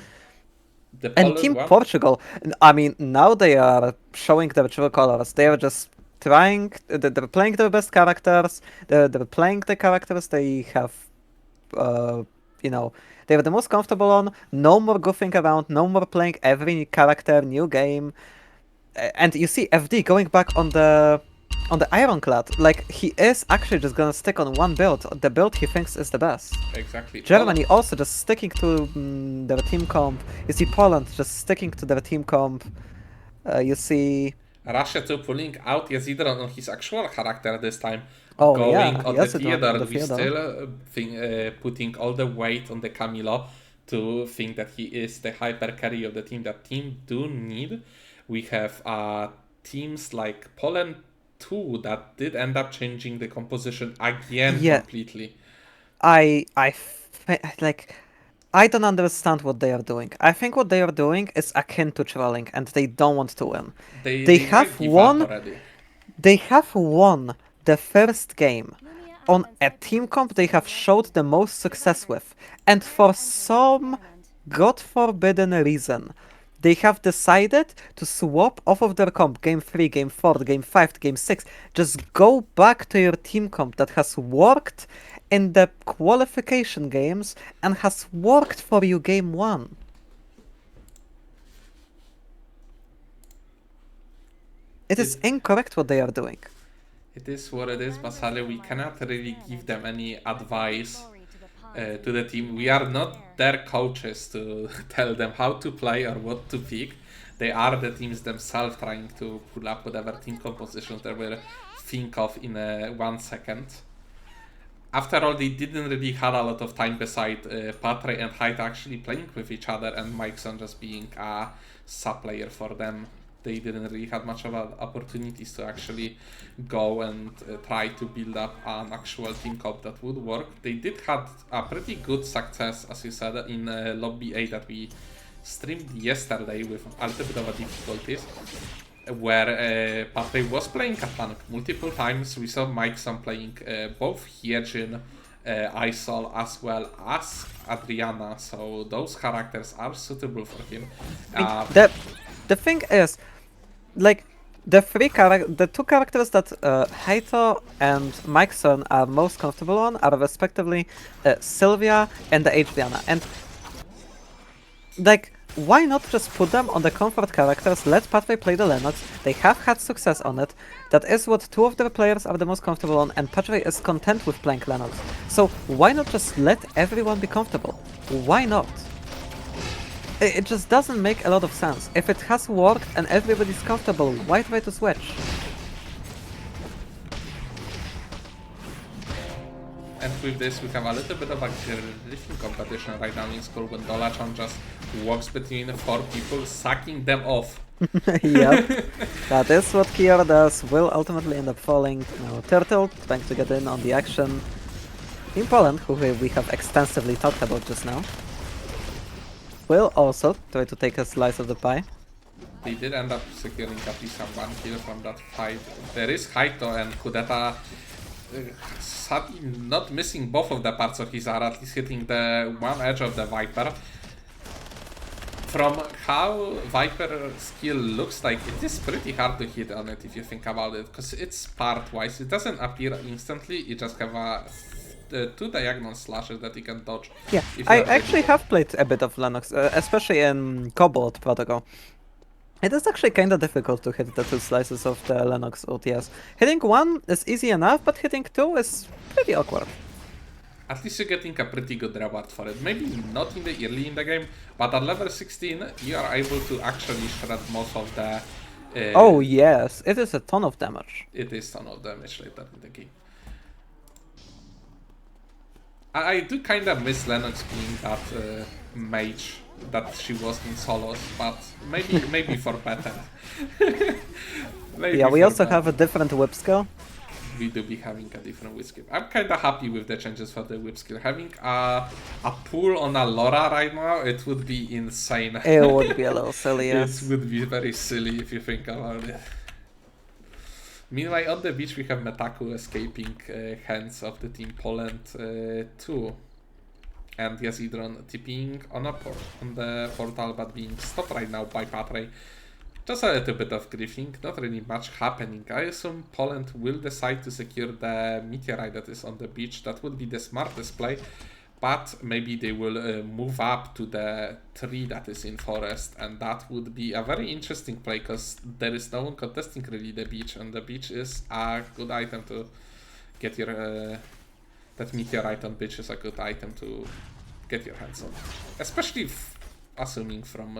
The And Poland Team one, Portugal, I mean, now they are showing their true colors. They are just trying, they're playing their best characters. They're playing the characters they have, they're the most comfortable on. No more goofing around. No more playing every character, new game. And you see FD going back on the Ironclad. Like, he is actually just gonna stick on one build, the build he thinks is the best. exactly. Germany also just sticking to their team comp. You see Poland just sticking to their team comp. You see... Russia too pulling out Yazidron on his actual character this time. Oh Going yeah, on the Yazidron on Theodore, the we Theodore. still putting all the weight on the Camilo to think that he is the hyper carry of the team. That team do need. We have teams like Poland too that did end up changing the composition again completely. I don't understand what they are doing. I think what they are doing is akin to trolling, and they don't want to win. They have might give up won. already. They have won the first game Lumia on has a been team selected comp to they have select showed the most success with, and for some god forbidden reason, they have decided to swap off of their comp game 3, game 4, game 5, game 6. Just go back to your team comp that has worked in the qualification games and has worked for you game 1. It is incorrect what they are doing. It is what it is, Basale. We cannot really give them any advice to the team. We are not their coaches to tell them how to play or what to pick. They are the teams themselves trying to pull up whatever team compositions they will think of in 1 second. After all, they didn't really have a lot of time beside Patre and Hyde actually playing with each other, and Mikeson just being a sub player for them. They didn't really have much of opportunities to actually go and try to build up an actual team comp that would work. They did have a pretty good success, as you said, in Lobby A that we streamed yesterday with a little bit of a difficulties, where Patre was playing a tank multiple times. We saw Mikeson playing both Hyejin, Isol, as well as Adriana, so those characters are suitable for him. The thing is, like, the two characters that Haito and Mikeson are most comfortable on are respectively Sylvia and the Adriana. And like, why not just put them on the comfort characters, let Pathway play the Lennox, they have had success on it, that is what two of their players are the most comfortable on, and Pathway is content with playing Lennox. So why not just let everyone be comfortable? Why not? It just doesn't make a lot of sense. If it has worked and everybody's comfortable, why try to switch? And with this, we have a little bit of a griffin competition right now in school when Dolachan just walks between 4 people, sucking them off. Yep, that is what Kiara does, will ultimately end up falling. Now Turtle trying to get in on the action. Team Poland, who we have extensively talked about just now, will also try to take a slice of the pie. They did end up securing at least one kill from that fight. There is Haito and Kudeta sadly not missing both of the parts of his arrow, at least hitting the one edge of the Viper. From how Viper skill looks like, it is pretty hard to hit on it if you think about it, because it's part-wise. It doesn't appear instantly, you just have a 2 diagonal slashes that you can dodge. Yeah, I actually have played a bit of Lennox, especially in Cobalt Protocol. It is actually kinda difficult to hit the 2 slices of the Lennox OTS. Hitting 1 is easy enough, but hitting 2 is pretty awkward. At least you're getting a pretty good reward for it. Maybe not in the early in the game, but at level 16 you are able to actually shred most of the... oh yes, it is a ton of damage. It is ton of damage later in the game. I do kinda miss Lennox being that mage that she was in solos, but maybe for better. Yeah, we also have a different whip skill. We do be having a different whip skill. I'm kinda happy with the changes for the whip skill. Having a pull on a Laura right now, it would be insane. It would be a little silly, yes. It would be very silly if you think about it. Meanwhile, on the beach we have Metaku escaping hands of the Team Poland too. And Yazidron tipping on the portal, but being stopped right now by Patre. Just a little bit of griefing, not really much happening. I assume Poland will decide to secure the meteorite that is on the beach. That would be the smartest play. But maybe they will move up to the tree that is in forest, and that would be a very interesting play, because there is no one contesting really the beach, and the beach is a good item to get your... that meteorite on beach is a good item to get your hands on. Especially assuming from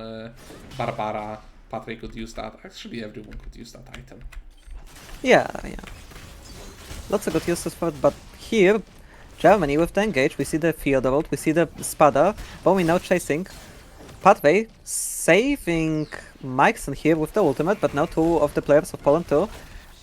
Barbara, Patrick could use that. Actually everyone could use that item. Yeah. Lots of good uses for it, but here... Germany with the engage, we see the Fyodorold, we see the Spada, Bomi now chasing. Pathway saving Mikeson here with the ultimate, but now 2 of the players of Poland too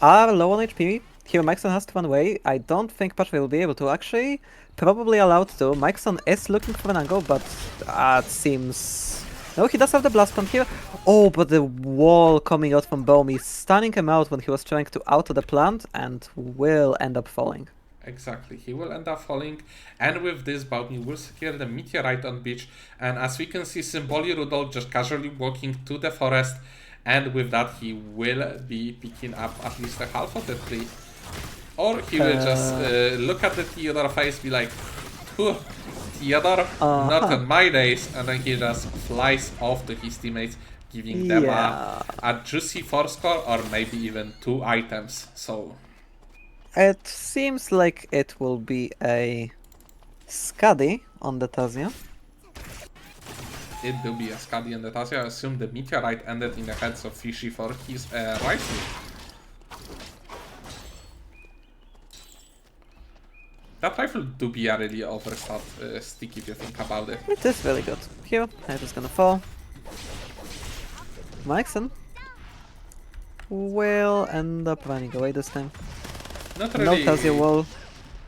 are low on HP. Here Mikeson has to run away. I don't think Pathway will be able to. Actually, probably allowed to. Mikeson is looking for an angle, but it seems... No, he does have the blast pump here. Oh, but the wall coming out from Bomi, stunning him out when he was trying to auto the plant, and will end up falling. Exactly, he will end up falling, and with this Baumi will secure the meteorite on beach, and as we can see, Symboli Rudolph just casually walking to the forest, and with that he will be picking up at least a half of the tree. Or he will just look at the Theodore face, be like, Theodore, not in my days, and then he just flies off to his teammates, giving them a juicy 4 score, or maybe even 2 items, so... It seems like it will be a Skadi on the Tazia. It will be a Skadi on the Tazia. I assume the meteorite ended in the heads of Fishy for his rifle. That rifle do be a really overstat stick if you think about it. It is really good. Here, it is gonna fall. Mikeson will end up running away this time. Not really, no Tazia wall.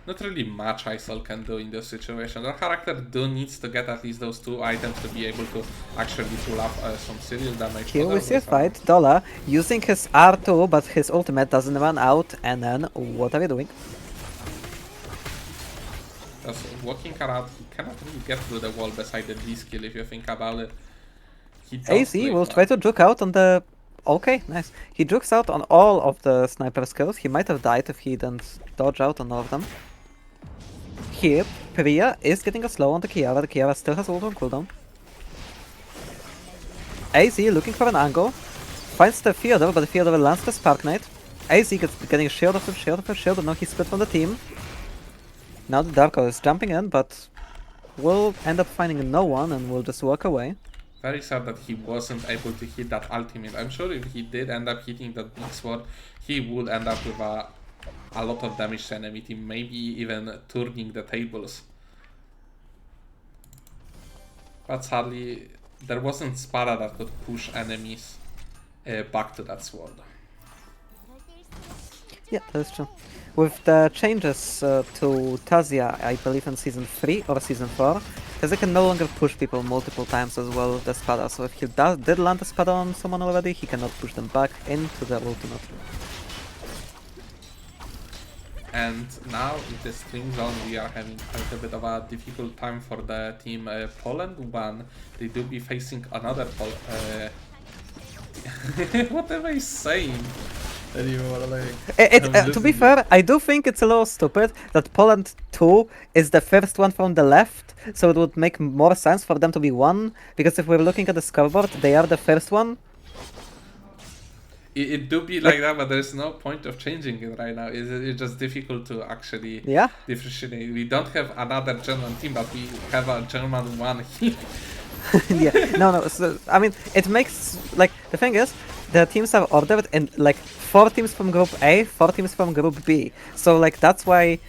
Not really much Isol can do in this situation. The character do needs to get at least those 2 items to be able to actually pull up some serious damage. Here we see a fight. Dola using his R2, but his ultimate doesn't run out. And then, what are you doing? Just walking around, he cannot really get through the wall beside the D skill if you think about it. AZ will try to juke out on the... Okay, nice. He jukes out on all of the sniper skills. He might have died if he didn't dodge out on all of them. Here, Priya is getting a slow on the Kiara. The Kiara still has ult on cooldown. AZ looking for an angle. Finds the Theodore, but the Theodore lands the Spark Knight. AZ getting a shield of a shield, and now he's split from the team. Now the Darko is jumping in, but will end up finding no one and will just walk away. Very sad that he wasn't able to hit that ultimate. I'm sure if he did end up hitting that big sword, he would end up with a lot of damage to enemy team, maybe even turning the tables. But sadly, there wasn't Spada that could push enemies back to that sword. Yeah, that's true. With the changes to Tazia, I believe in Season 3 or Season 4, Tazia can no longer push people multiple times as well with the Spada, so if he did land a Spada on someone already, he cannot push them back into the ultimate. And now in the stream zone we are having quite a bit of a difficult time for the team Poland 1. They do be facing another what am I saying? Anymore, like, to be fair, I do think it's a little stupid that Poland 2 is the first one from the left, so it would make more sense for them to be 1, because if we're looking at the scoreboard, they are the first one. It do be like that, but there's no point of changing it right now. It's just difficult to actually differentiate. We don't have another German team, but we have a German one here. Yeah, no, so, I mean, it makes, like, the thing is, the teams are ordered in, like, 4 teams from Group A, 4 teams from Group B. So, like, that's why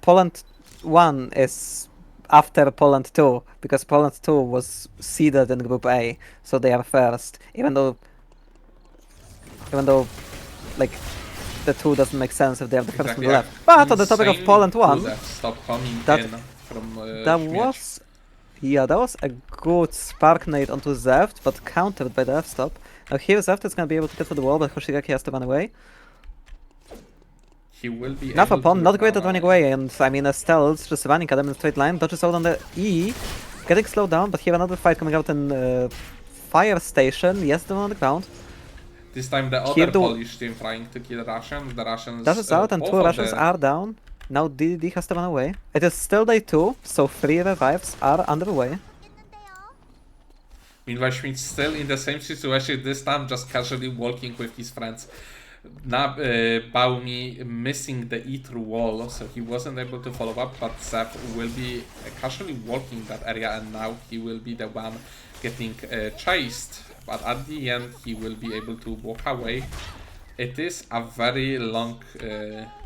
Poland 1 is after Poland 2, because Poland 2 was seeded in Group A, so they are first, even though, like, the 2 doesn't make sense if they are the first from the left. But on the topic of Poland 1, that was a good Spark Nade onto Zeft, but countered by the F-stop. Now here Zeft is gonna be able to get to the wall, but Hoshigaki has to run away. He will be Enough upon, not great at running away, and I mean Estelle's just running at them in a straight line, dodges out on the E, getting slowed down, but here another fight coming out in Fire Station, yes, the one on the ground. This time the other Polish team trying to kill Russians, the Russians... Dashes out and 2 Russians are down. Now DDD has to run away. It is still day 2, so 3 revives are underway. Meanwhile, Schmidt's still in the same situation, this time just casually walking with his friends. Now Baumi missing the E-through wall, so he wasn't able to follow up, but Zef will be casually walking that area, and now he will be the one getting chased. But at the end, he will be able to walk away. It is a very long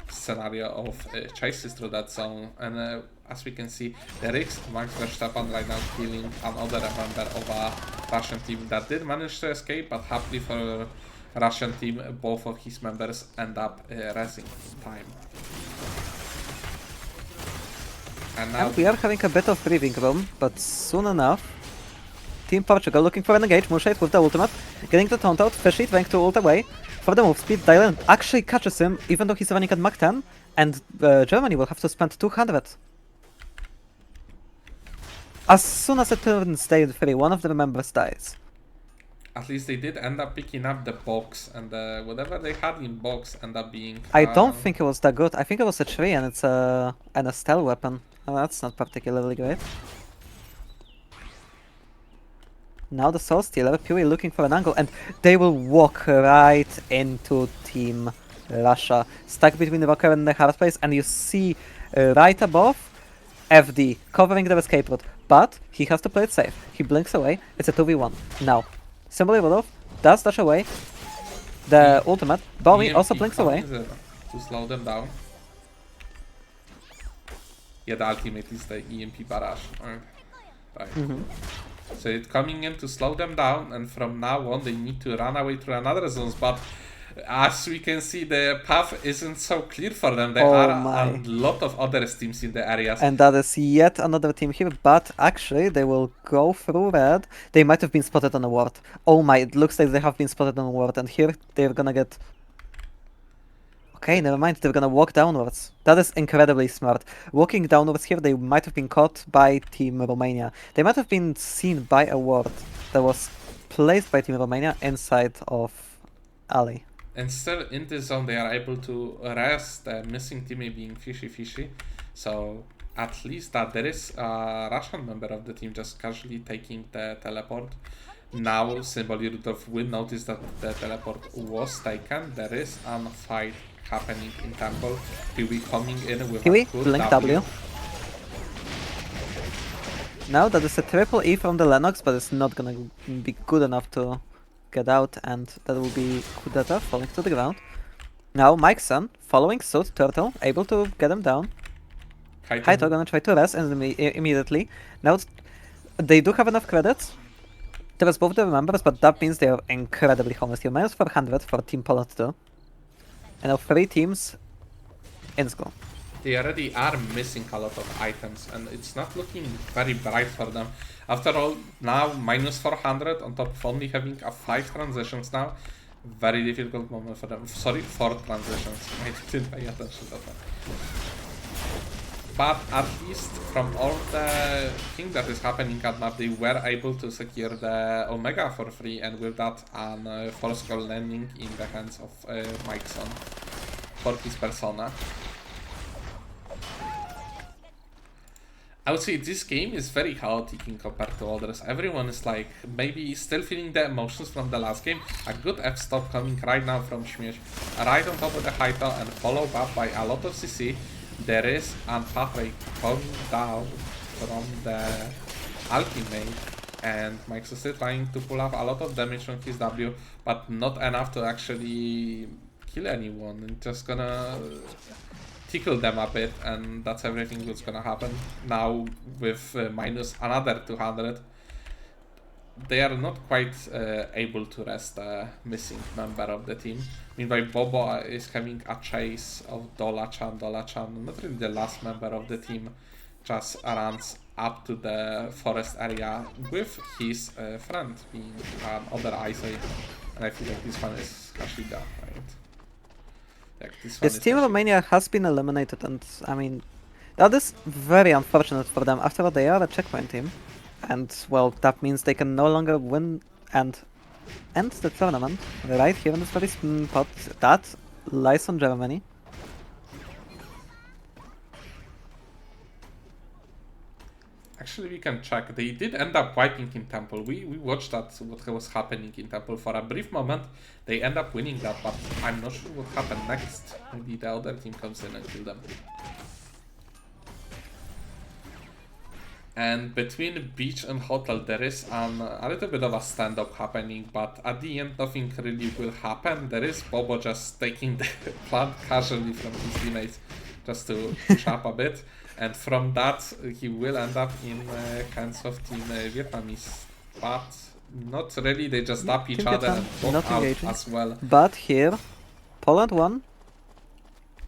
scenario of chases through that zone, and as we can see, there is Max Verstappen right now killing another member of a Russian team that did manage to escape, but happily for Russian team, both of his members end up resing time. And now we are having a bit of breathing room, but soon enough, Team Portugal looking for an engage, Moonshade with the ultimate, getting the taunt out, Fishy trying to ult away for the move speed. Dylan actually catches him, even though he's running at Mach 10, and Germany will have to spend 200. As soon as it turns day 3, one of the members dies. At least they did end up picking up the box, and whatever they had in box end up being... I don't think it was that good. I think it was a tree, and it's an Estelle weapon. Oh, that's not particularly great. Now the Soul Stealer, Puri looking for an angle, and they will walk right into Team Russia. Stuck between the Rocker and the Hardplace, and you see right above FD covering the escape route. But he has to play it safe. He blinks away. It's a 2v1. Now, Symbol Rudolph does dash away. The ultimate. Bowie also blinks away. To slow them down. Yeah, the ultimate is the EMP barrage. Right. So it's coming in to slow them down, and from now on they need to run away through another zones, but as we can see, the path isn't so clear for them. There are a lot of other teams in the areas. And that is yet another team here, but actually they will go through red. They might have been spotted on a ward. Oh my, it looks like they have been spotted on a ward, and here they're gonna get... Okay, never mind, they're gonna walk downwards. That is incredibly smart. Walking downwards here, they might have been caught by Team Romania. They might have been seen by a ward that was placed by Team Romania inside of alley. And still in this zone they are able to rest the missing teammate being Fishy. So at least that there is a Russian member of the team just casually taking the teleport. Now, Symbol Rudolph will notice that the teleport was taken. There is a fight happening in Temple. Kiwi coming in with Kiwi, a good blink W. W. Now that is a triple E from the Lennox, but it's not gonna be good enough to get out, and that will be Kudeta falling to the ground. Now Mike's son, following suit, Turtle, able to get him down. Kaito gonna try to rest immediately. Now they do have enough credits to rest both the members, but that means they are incredibly homeless here. Minus 400 for Team Poland too. And now 3 teams in school. They already are missing a lot of items, and it's not looking very bright for them. After all, now minus 400 on top of only having a 5 transitions now. Very difficult moment for them. Sorry, 4 transitions. I didn't pay attention to that. But at least from all the thing that is happening at map, they were able to secure the Omega for free, and with that an force call landing in the hands of Mikeson for his persona. I would say this game is very chaotic in compared to others. Everyone is like maybe still feeling the emotions from the last game. A good F-stop coming right now from Śmierć, right on top of the Haito, and followed up by a lot of CC. There is a pathway coming down from the ultimate, and Mike's still trying to pull up a lot of damage from his W, but not enough to actually kill anyone. And just gonna tickle them a bit, and that's everything that's gonna happen. Now with minus another 200, they are not quite able to rest a missing member of the team. Meanwhile, Bobo is having a chase of Dola-chan, not really the last member of the team, just runs up to the forest area with his friend being another Isai. And I feel like this one is Kashida, right? This team Romania has been eliminated, and I mean, that is very unfortunate for them. After all, they are a checkpoint team, and well, that means they can no longer win and end the tournament right here in this very spot. That lies on Germany. Actually, we can check. They did end up wiping in Temple. We watched that, what was happening in Temple. For a brief moment, they end up winning that, but I'm not sure what happened next. Maybe the other team comes in and kill them. And between beach and hotel, there is a little bit of a stand-up happening, but at the end, nothing really will happen. There is Bobo just taking the plant casually from his teammates just to push up a bit. And from that, he will end up in hands of Team Vietnamese. But not really, they just tap each other and walk out as well. But here, Poland won.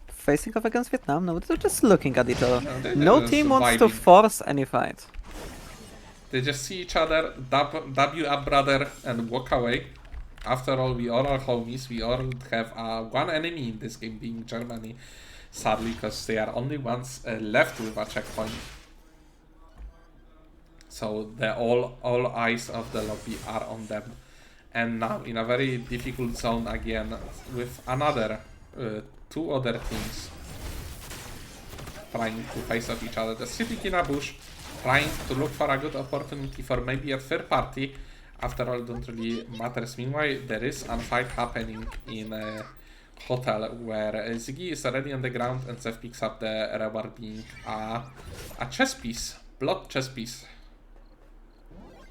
Facing off against Vietnam, no, they're just looking at each other. No team wants to force any fight. They just see each other, W up brother, and walk away. After all, we all are homies. We all have one enemy in this game, being Germany. Sadly, because they are only ones left with a checkpoint. So all eyes of the lobby are on them. And now in a very difficult zone again with another 2 other teams trying to face off each other. Just sitting in a bush, trying to look for a good opportunity for maybe a third party. After all, don't really matters. Meanwhile, there is a fight happening in a hotel where Ziggy is already on the ground and Zef picks up the reward being a chess piece, blood chess piece.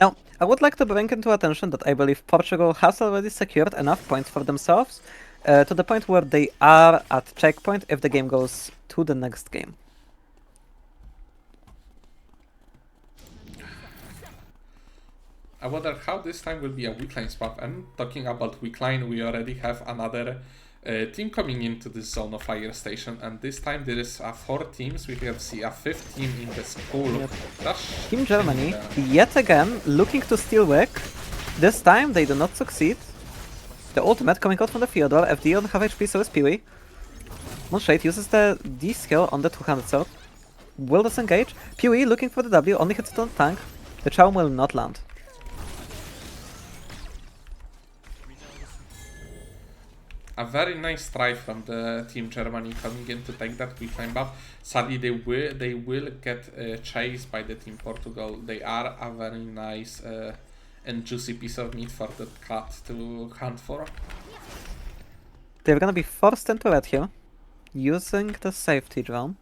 Now, I would like to bring into attention that I believe Portugal has already secured enough points for themselves to the point where they are at checkpoint if the game goes to the next game. I wonder how this time will be a weak line spot. And talking about weak line, we already have another team coming into this zone of fire station, and this time there is 4 teams. We can see a 5th team in the school. Yep. Team Germany, yet again, looking to steal Wick. This time they do not succeed. The ultimate coming out from the Fyodor. FD on half HP, so is Peewee. Moonshade uses the D skill on the 200 sword. Will disengage. Peewee looking for the W, only hits it on the tank. The charm will not land. A very nice try from the Team Germany coming in to take that quick line buff. Sadly, they will get chased by the Team Portugal. They are a very nice and juicy piece of meat for the cat to hunt for. They're gonna be forced into red here, using the safety drone.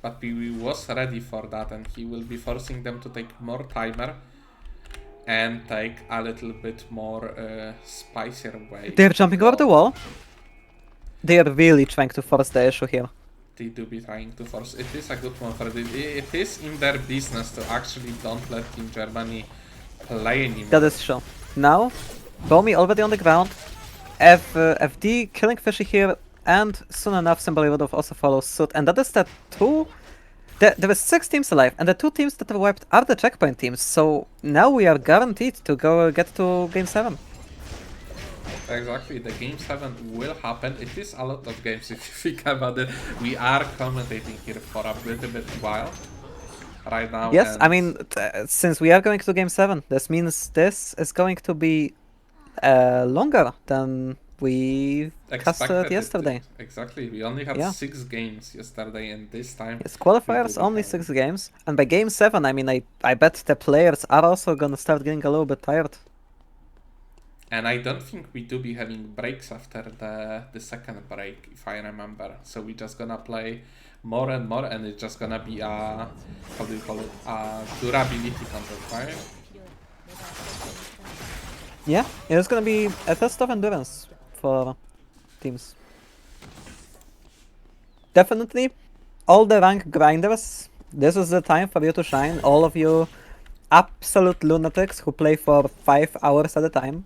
But PV was ready for that, and he will be forcing them to take more timer and take a little bit more spicier way. They're jumping over the wall. They are really trying to force the issue here. They do be trying to force. It is a good one for it. It is in their business to actually don't let Team Germany play anymore. That is true. Now, Bomi already on the ground. FD killing Fishy here, and soon enough Symbol would have also follow suit. And that is the two... There is 6 teams alive, and the 2 teams that are wiped are the checkpoint teams. So now we are guaranteed to get to Game 7. Exactly, the Game 7 will happen. It is a lot of games if you think about it. We are commentating here for a little bit while right now. Yes, I mean, since we are going to Game 7, this means this is going to be longer than we casted yesterday. Exactly, we only had 6 games yesterday, and this time... Yes, qualifiers only 6 games, and by Game 7, I mean, I bet the players are also gonna start getting a little bit tired. And I don't think we do be having breaks after the second break, if I remember. So we're just gonna play more and more, and it's just gonna be a, how do you call it, a durability content, right? Yeah, it's gonna be a test of endurance for teams. Definitely, all the rank grinders, this is the time for you to shine. All of you absolute lunatics who play for 5 hours at a time.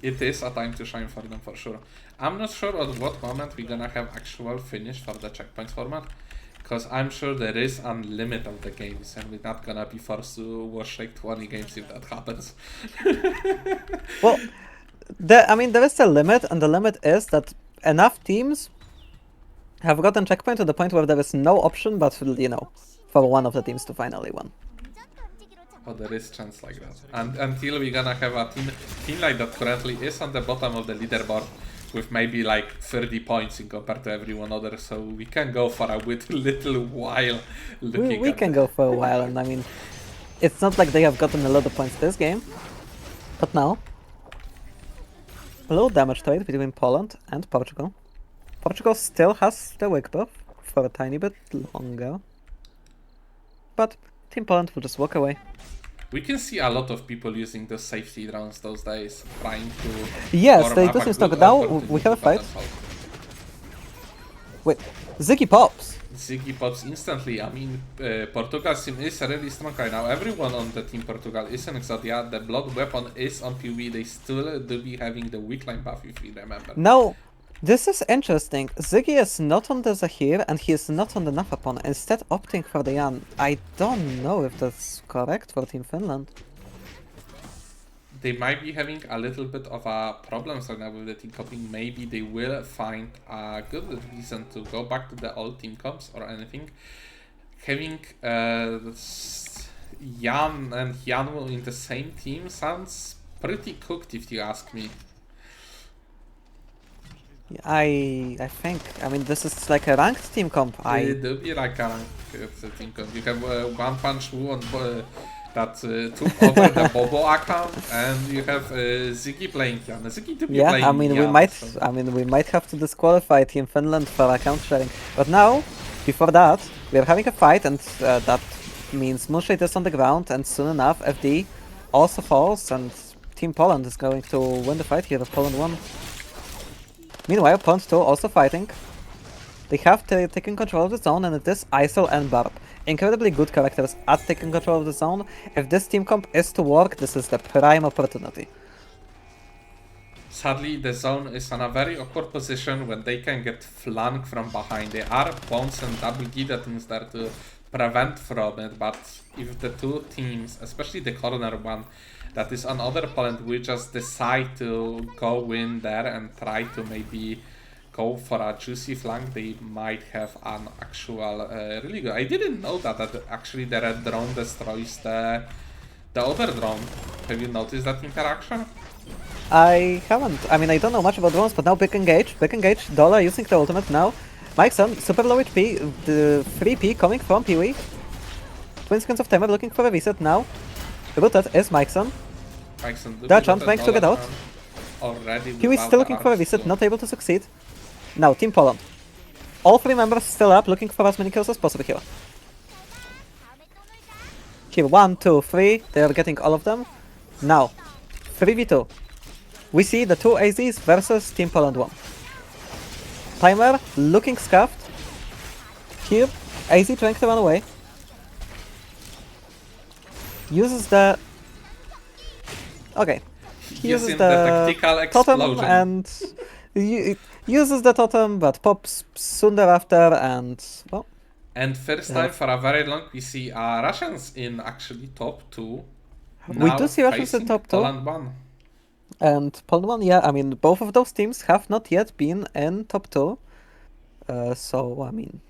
It is a time to shine for them for sure. I'm not sure at what moment we're gonna have actual finish for the checkpoints format, because I'm sure there is a limit of the games, and we're not gonna be forced to watch like 20 games if that happens. Well, I mean, there is a limit, and the limit is that enough teams have gotten checkpoint to the point where there is no option but, you know, for one of the teams to finally win. Oh, there is chance like that. And until we're gonna have a team like that currently is on the bottom of the leaderboard with maybe like 30 points in compared to everyone other, so we can go for a little while looking We can go for a while, and I mean, it's not like they have gotten a lot of points this game, but now, a low damage trade between Poland and Portugal. Portugal still has the wake buff for a tiny bit longer, but Team Poland will just walk away. We can see a lot of people using the safety drones those days, trying to... Yes, they do seem to. Now we have a fight. Wait, Ziggy pops! Ziggy pops instantly. I mean, Portugal's team is really strong right now. Everyone on the team Portugal is an Exodia. The blood weapon is on PV. They still do be having the weak line buff, if you remember. Now, this is interesting. Ziggy is not on the Zahir, and he is not on the Nafapon, instead opting for the Yan. I don't know if that's correct for Team Finland. They might be having a little bit of a problems right now with the team coping. Maybe they will find a good reason to go back to the old team comps or anything. Having Jan and Janwo in the same team sounds pretty cooked, if you ask me. I think, I mean, this is like a ranked team comp. It will be like a ranked team comp. You have One Punch Wu on that took over the Bobo account, and you have Ziggy playing Jan. Ziggy to be playing I mean, Jan, we might have to disqualify Team Finland for account sharing. But now, before that, we are having a fight, and that means Moonshade is on the ground, and soon enough, FD also falls, and Team Poland is going to win the fight here if Poland won. Meanwhile, Poland 2 also fighting. They have taken control of the zone, and it is Isol and Barb. Incredibly good characters at taking control of the zone. If this team comp is to work, this is the prime opportunity. Sadly, the zone is in a very awkward position when they can get flanked from behind. There are bombs and double guillotines there to prevent from it, but if the two teams, especially the corner one, that is on other Poland, will just decide to go in there and try to maybe go for a juicy flank, they might have an actual really good... I didn't know that actually the red drone destroys the other drone. Have you noticed that interaction? I haven't. I mean, I don't know much about drones, but now Big Engage, Dollar using the ultimate now. Mikeson, super low HP, the 3P coming from Peewee. 20 seconds of timer, looking for a reset now. Rooted is Mikeson. Dachant trying to get out. Already Peewee still looking for a reset, not able to succeed. Now, Team Poland. All 3 members still up, looking for as many kills as possible here. Here, 1, 2, 3, they are getting all of them. Now, 3v2. We see the 2 AZs versus Team Poland 1. Timer, looking scuffed. Here, AZ trying to run away. Uses the... Okay. He uses Using the tactical totem explosion. and... uses the totem, but pops soon thereafter and... Well, And first time for a very long we see Russians in actually top 2. We do see Russians in facing top 2. Poland 1. And Poland 1, yeah, I mean, both of those teams have not yet been in top 2. So, I mean,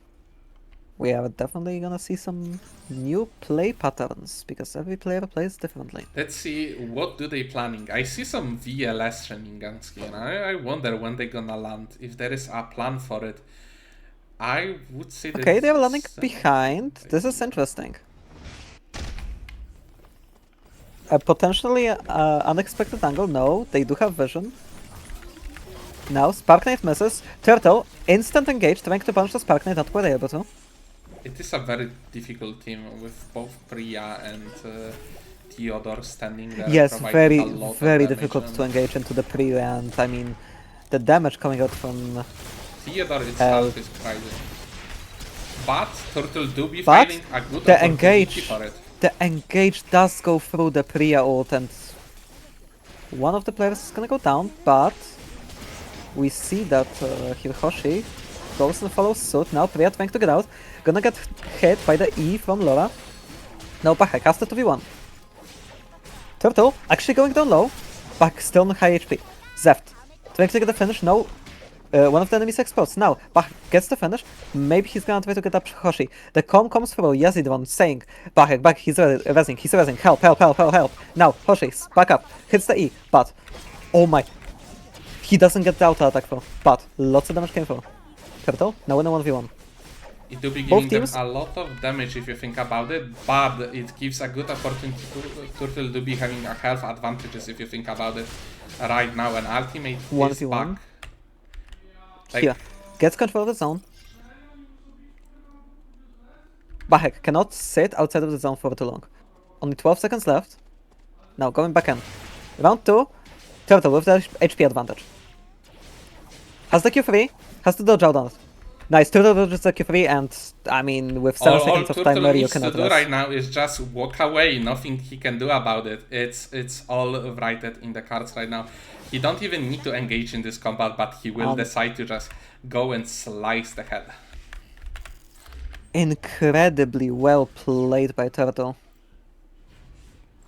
we are definitely gonna see some new play patterns, because every player plays differently. Let's see, what do they planning? I see some VLS Sheninganski, and I wonder when they're gonna land, if there is a plan for it. I would say that... Okay, they're landing behind. This is interesting. A potentially unexpected angle. No, they do have vision. Now, Spark Knight misses. Turtle, instant engage, trying to punch the Spark Knight, not quite able to. It is a very difficult team with both Priya and Theodore standing there. Yes, providing a lot of very damage, difficult and to engage into the pre, and I mean, the damage coming out from... Theodore itself is crazy. But Turtle do be But finding a good the opportunity engage, for it. the engage does go through the Priya ult, and one of the players is gonna go down, but we see that Hiroshi goes and follows suit. Now Priya trying to get out, gonna get hit by the E from Laura. No, Pachek has the 2v1. Turtle actually going down low, Pachek still on high HP. Zeft trying to get the finish. No, one of the enemies explodes. Now, Bach gets the finish. Maybe he's gonna try to get up Hoshi. The com comes through. Yazidron saying, Bach, he's rezzing. Help. Now, Hoshi, back up. Hits the E, but, oh my. He doesn't get the auto attack through, but lots of damage came through. Turtle, now in a 1v1. It will be Both giving them teams- a lot of damage if you think about it, but it gives a good opportunity to Turtle to be having a health advantages if you think about it right now. An ultimate is 1v1. back. Like, Here, gets control of the zone. Bahek cannot sit outside of the zone for too long. Only 12 seconds left. Now going back in. Round 2, Turtle with the HP advantage. Has the Q3, has to dodge out on it. Nice, Turtle dodges the Q3, and I mean, with 7 all seconds of Turtle timer, you needs to cannot do rest. right now is just walk away. Nothing he can do about it. It's all written in the cards right now. He don't even need to engage in this combat, but he will decide to just go and slice the head. Incredibly well played by Turtle.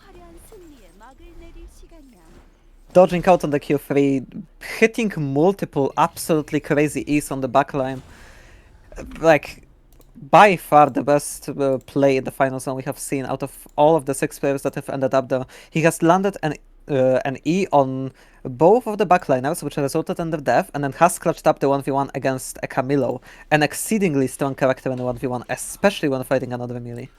화려한 승리에 막을 내릴 시간이야. Dodging out on the Q3, hitting multiple absolutely crazy E's on the backline. Like, by far the best play in the final zone we have seen out of all of the 6 players that have ended up there. He has landed an E on both of the backliners, which resulted in their death, and then has clutched up the 1v1 against a Camilo, an exceedingly strong character in the 1v1, especially when fighting another melee.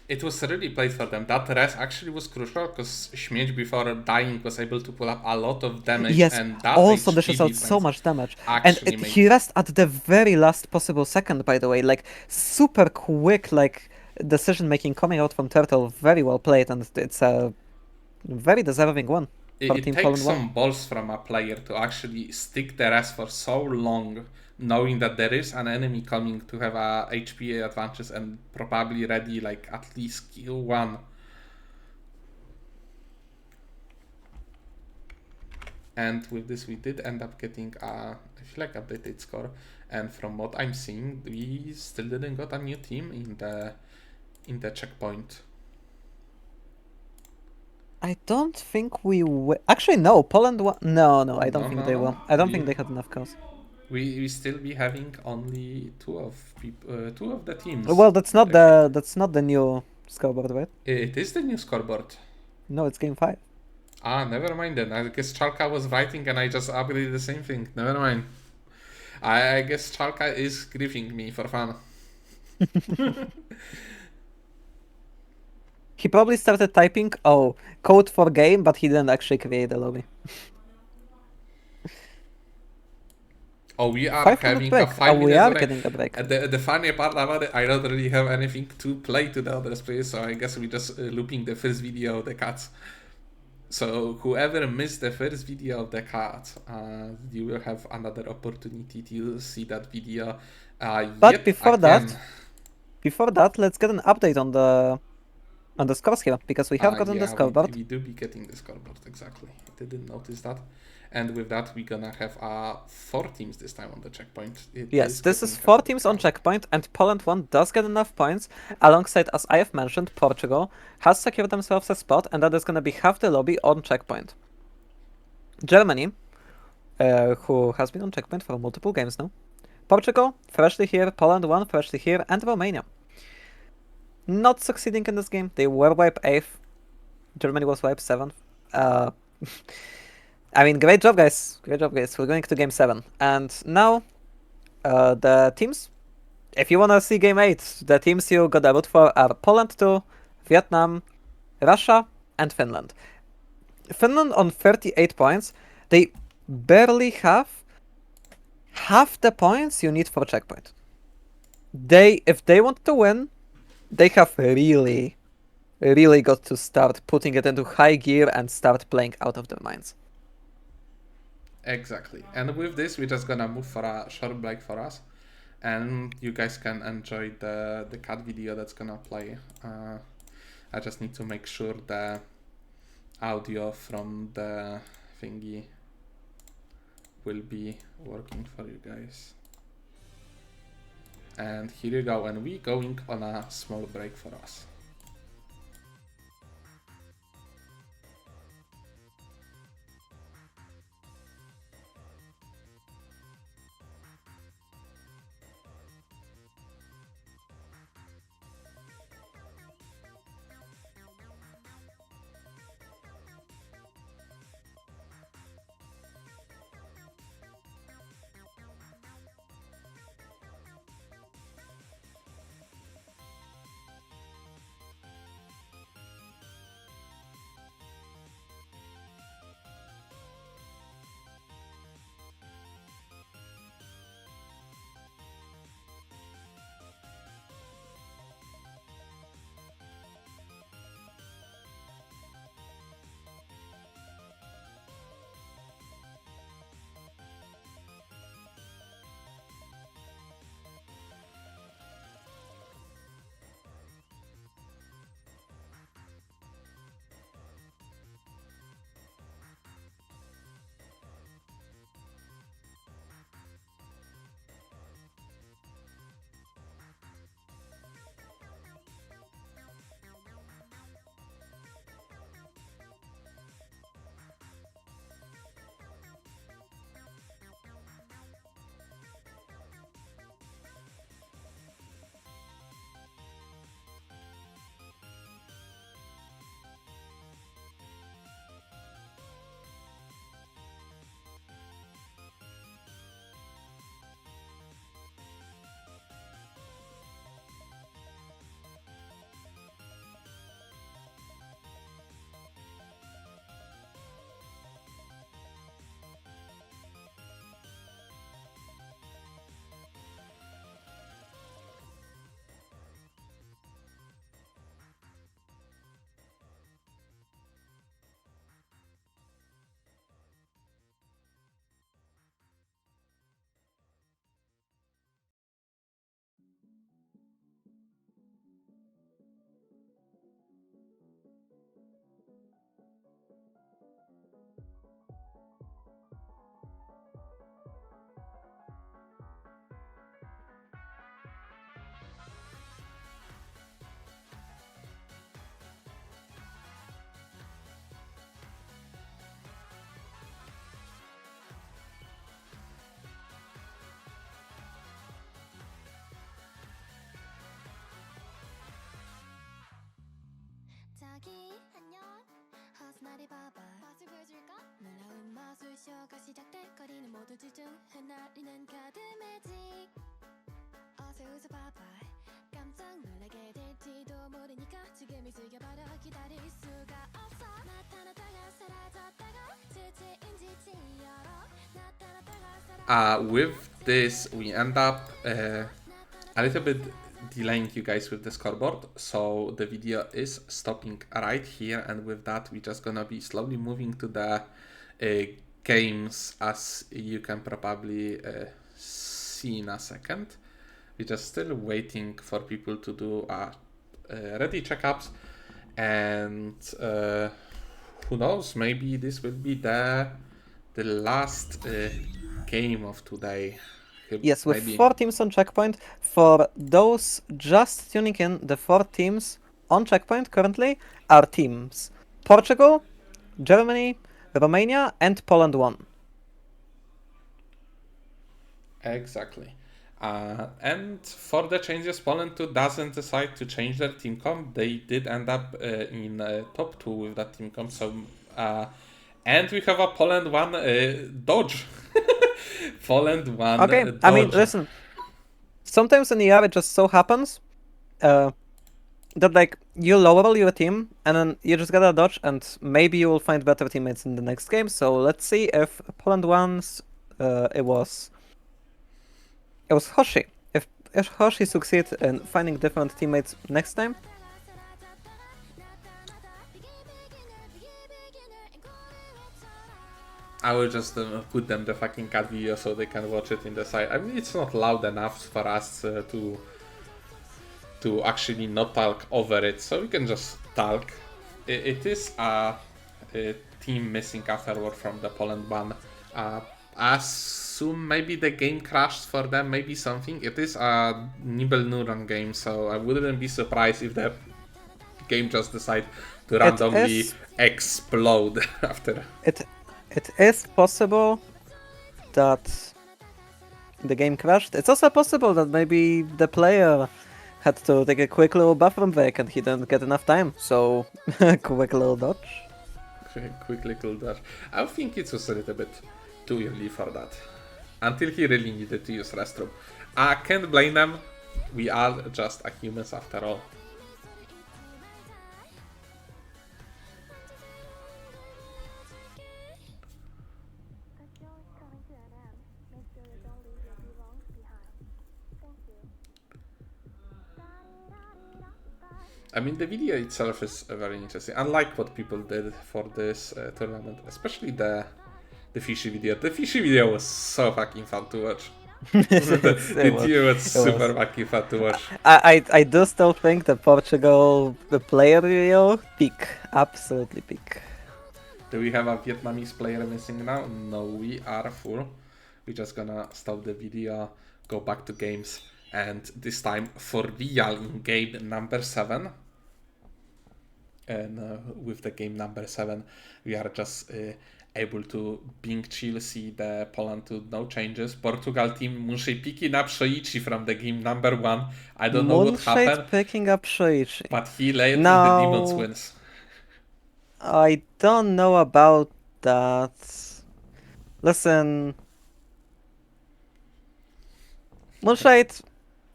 It was really played for them. That res actually was crucial because Śmieć before dying was able to pull up a lot of damage. Yes, and that also HP dishes out so difference much damage. And actually he rest at the very last possible second, by the way. Like, super quick, like, decision-making coming out from Turtle. Very well played, and it's a very deserving one for It Team takes Poland 1. some balls from a player to actually stick the rest for so long, knowing that there is an enemy coming to have a HP advantage and probably ready, like, at least kill one. And with this we did end up getting a, I feel like, updated score, and from what I'm seeing, we still didn't got a new team in the checkpoint. I don't think we will. Actually, no. Poland won. No, I don't think they will. I don't think they had enough kills. We still be having only two of the teams. Well, that's not the new scoreboard, right? It is the new scoreboard. No, it's game 5. Ah, never mind then. I guess Chalka was writing and I just upgraded the same thing. Never mind. I guess Chalka is griefing me for fun. He probably started typing, oh, code for game, but he didn't actually create a lobby. Oh, we are 5 minute having a break. 5 We minutes are break. getting a break. The funny part about it, I don't really have anything to play to the other space, so I guess we're just looping the first video of the cats. So whoever missed the first video of the cat, you will have another opportunity to see that video. But yet before again. that, let's get an update on the scores here, because we have gotten the Yeah, scoreboard. we do be getting the scoreboard, exactly. I didn't notice that. And with that, we're gonna have 4 teams this time on the checkpoint. Yes, this is 4 teams on checkpoint, and Poland 1 does get enough points, alongside, as I have mentioned, Portugal has secured themselves a spot, and that is going to be half the lobby on checkpoint. Germany, who has been on checkpoint for multiple games now. Portugal, freshly here, Poland 1, freshly here, and Romania. Not succeeding in this game. They were wiped 8th. Germany was wiped 7th. I mean, great job, guys. Great job, guys. We're going to game 7. And now, the teams, if you want to see game 8, the teams you got to vote for are Poland 2, Vietnam, Russia, and Finland. Finland on 38 points. They barely have half the points you need for checkpoint. If they want to win, they have really got to start putting it into high gear and start playing out of their minds. Exactly. And with this, we're just gonna move for a short break for us. And you guys can enjoy the cat video that's gonna play. I just need to make sure the audio from the thingy will be working for you guys. And here you go, and we're going on a small break for us. 자기 안녕 하스 나를 봐봐 맛을 보여줄까? 놀라운 마술 쇼가 시작돼 거리는 모두 집중 흩날리는 카드 매직 어서 웃어봐봐 깜짝 놀라게 될지도 모르니까 지금이 즐겨버려 기다릴 수가 없어 나타났다가 사라졌다가 실체인지 치열어 나타났다가 With this, we end up a little bit delaying you guys with the scoreboard, so the video is stopping right here, and with that we're just gonna be slowly moving to the games, as you can probably see in a second. We're just still waiting for people to do ready checkups, and who knows, maybe this will be the last game of today. Yes, with Maybe. 4 teams on checkpoint. For those just tuning in, the 4 teams on checkpoint currently are teams Portugal, Germany, Romania, and Poland 1. Exactly. And for the changes, Poland 2 doesn't decide to change their team comp. They did end up in top 2 with that team comp. So, and we have a Poland 1 dodge. Poland 1 Okay, dodge. I mean, listen. Sometimes in the year it just so happens that like you lower your team and then you just gotta dodge, and maybe you will find better teammates in the next game. So let's see if Poland 1's it was Hoshi. If Hoshi succeeds in finding different teammates next time. I will just put them the fucking cat video so they can watch it in the side. I mean, it's not loud enough for us to actually not talk over it, so we can just talk. It is a team missing afterward from the Poland one. Assume maybe the game crashed for them, maybe something. It is a Nibel Neuron game, so I wouldn't be surprised if the game just decide to randomly explode after. It is possible that the game crashed. It's also possible that maybe the player had to take a quick little bathroom break and he didn't get enough time, so quick little dodge. Quick little dash. I think it was a little bit too early for that. Until he really needed to use restroom. I can't blame them. We are just humans after all. I mean, the video itself is very interesting. I like what people did for this tournament, especially the fishy video. The fishy video was so fucking fun to watch. The video was super fucking fun to watch. I do still think the Portugal player video peak, absolutely peak. Do we have a Vietnamese player missing now? No, we are full. We're just gonna stop the video, go back to games, and this time for real in game number 7. And with the game number 7, we are just able to being chill, see the Poland to no changes. Portugal team Moonshade picking up Shoichi from the game number 1. I don't know what happened, picking up Shoichi. but he led in the Demons wins. I don't know about that. Listen, Moonshade,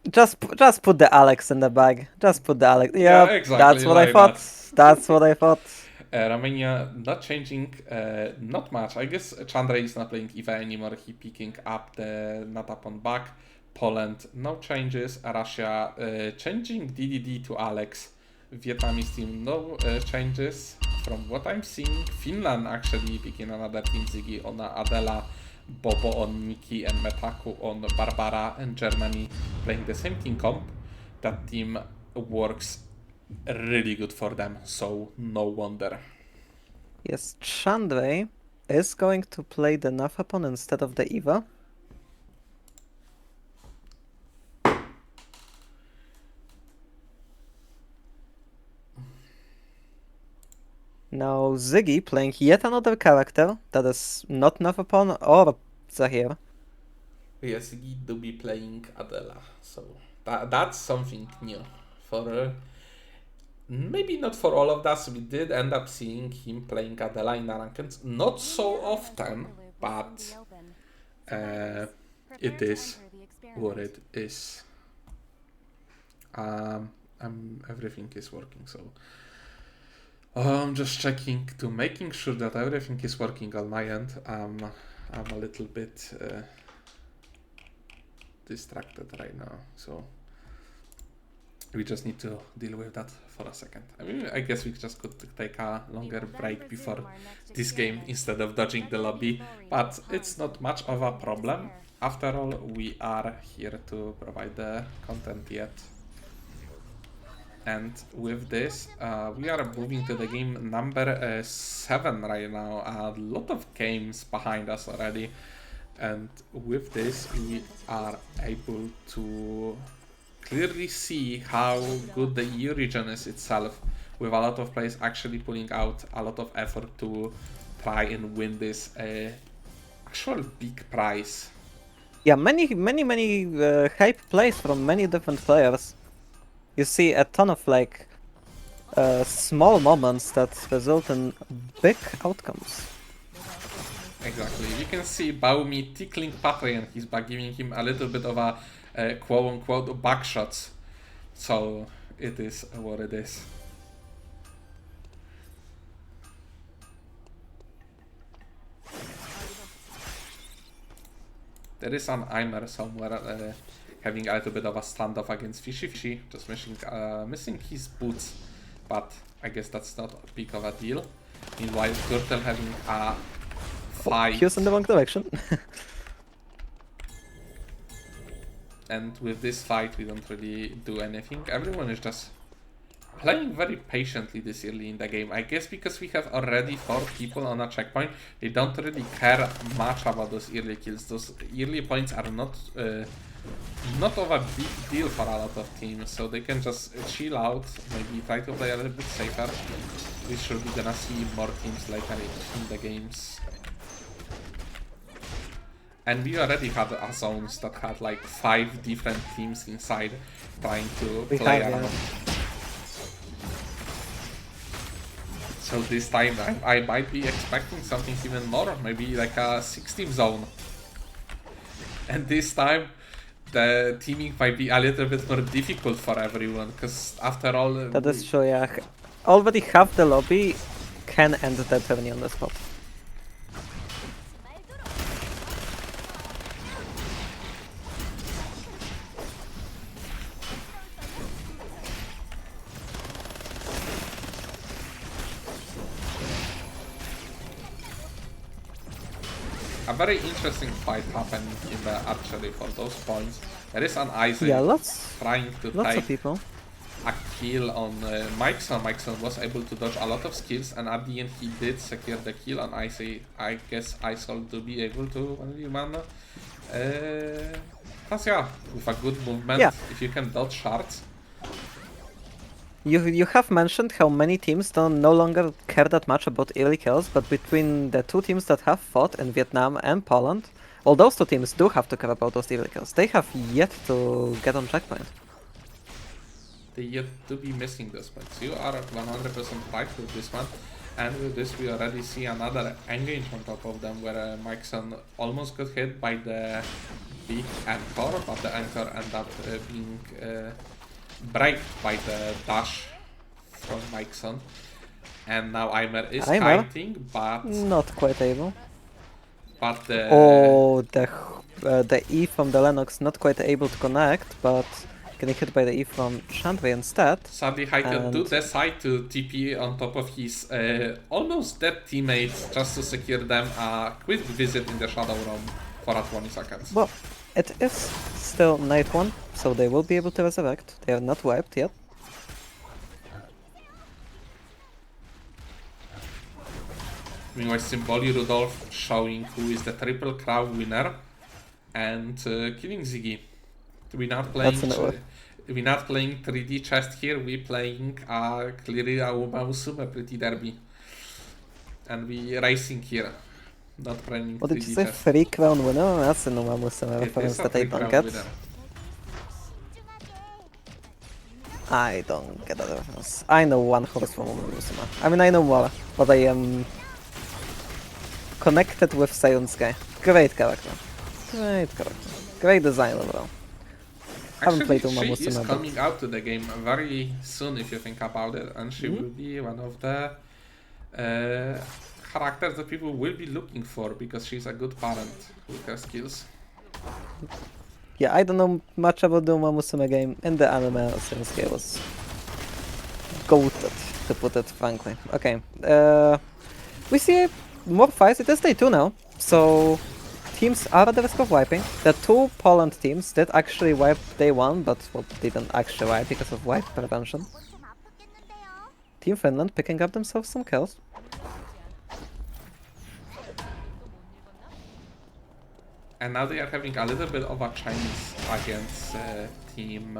just put the Alex in the bag. Just put the Alex. Yeah, exactly. That's what I thought. That's what I thought. Romania not changing, not much. I guess Chandra is not playing Eva anymore. He picking up the not up on back. Poland no changes. Russia changing DDD to Alex. Vietnamese team no changes. From what I'm seeing, Finland actually picking another team. Ziggy on Adela, Bobo on Nikki, and Metaku on Barbara, and Germany playing the same team comp. That team works really good for them, so no wonder. Yes, Chandra is going to play the Nafapon instead of the Eva. Now Ziggy playing yet another character that is not Nafapon or Zahir. Yes, he do be playing Adela, so that's something new for maybe not for all of us. We did end up seeing him playing Adela in rankings, not so often, but it is what it is. Everything is working, so I'm just checking to making sure that everything is working on my end. I'm a little bit distracted right now, so we just need to deal with that for a second. I mean, I guess we just could take a longer break before this game instead of dodging the lobby, but it's not much of a problem. After all, we are here to provide the content yet. And with this, we are moving to the game number 7 right now. A lot of games behind us already. And with this, we are able to clearly see how good the EU region is itself, with a lot of players actually pulling out a lot of effort to try and win this actual big prize. Yeah, many hype plays from many different players. You see a ton of like small moments that result in big outcomes. Exactly. You can see Baumi tickling Patreon, he's by giving him a little bit of a quote-unquote backshots. So it is what it is. There is an Aimer somewhere having a little bit of a standoff against Fishy Fishy, just missing his boots, but I guess that's not a big of a deal. Meanwhile, Turtle having a fight. He was in the wrong direction. And with this fight, we don't really do anything. Everyone is just playing very patiently this early in the game. I guess because we have already 4 people on a checkpoint, they don't really care much about those early kills. Those early points are not of a big deal for a lot of teams, so they can just chill out, maybe try to play a little bit safer. We should be gonna see more teams later in the games. And we already had zones that had like 5 different teams inside trying to play around. Yeah. So this time I might be expecting something even more, maybe like a 6-team zone. And this time the teaming might be a little bit more difficult for everyone, because after all... That is true, yeah. Already half the lobby can end that journey on the spot. A very interesting fight happened in the archery for those points. There is an Isaac trying to take a kill on Mikeson. Mikeson was able to dodge a lot of skills, and at the end he did secure the kill on Isaac. I guess Isol to be able to 1v1 Tasia with a good movement. Yeah. If you can dodge shards. You have mentioned how many teams no longer care that much about early kills, but between the 2 teams that have fought in Vietnam and Poland, well, those 2 teams do have to care about those early kills. They have yet to get on checkpoint. They yet to be missing those points. You are 100% right with this one, and with this we already see another engage on top of them, where Mikeson almost got hit by the big anchor, but the anchor ended up being break by the dash from Mikeson, and now Aimer is kiting, but not quite able. But the E from the Lennox not quite able to connect, but getting hit by the E from Chandra instead. Sadly, Haku do decide to TP on top of his almost dead teammates just to secure them a quick visit in the Shadow Realm for 20 seconds. Well, it is still night 1, so they will be able to resurrect. They are not wiped yet. Meanwhile, Symboli Rudolph showing who is the Triple Crown winner and killing Ziggy. We're not playing 3D chest here, we're playing clearly a Umamusume Pretty Derby. And we're racing here. Not playing 3D chest. What did you say? 3 crown winner? That's an Umamusume reference that I don't get. Winner. I don't get that reference. I know 1 horse from Umamusume. I mean, I know more, but I am connected with Science Guy. Great character. Great character. Great design overall. Haven't Actually, played Uma she is Musume, but coming out to the game very soon if you think about it, and she will be one of the characters that people will be looking for because she's a good parent with her skills. yeah, I don't know much about the Uma Musume game. In the anime, Shinsuke was goated, to put it frankly. Okay, we see more fights. It is day 2 now, so teams are at the risk of wiping. The two Poland teams did actually wipe day 1, but well, didn't actually wipe because of wipe prevention. 좀 아팠겠는데요. Team Finland picking up themselves some kills. And now they are having a little bit of a Chinese against Team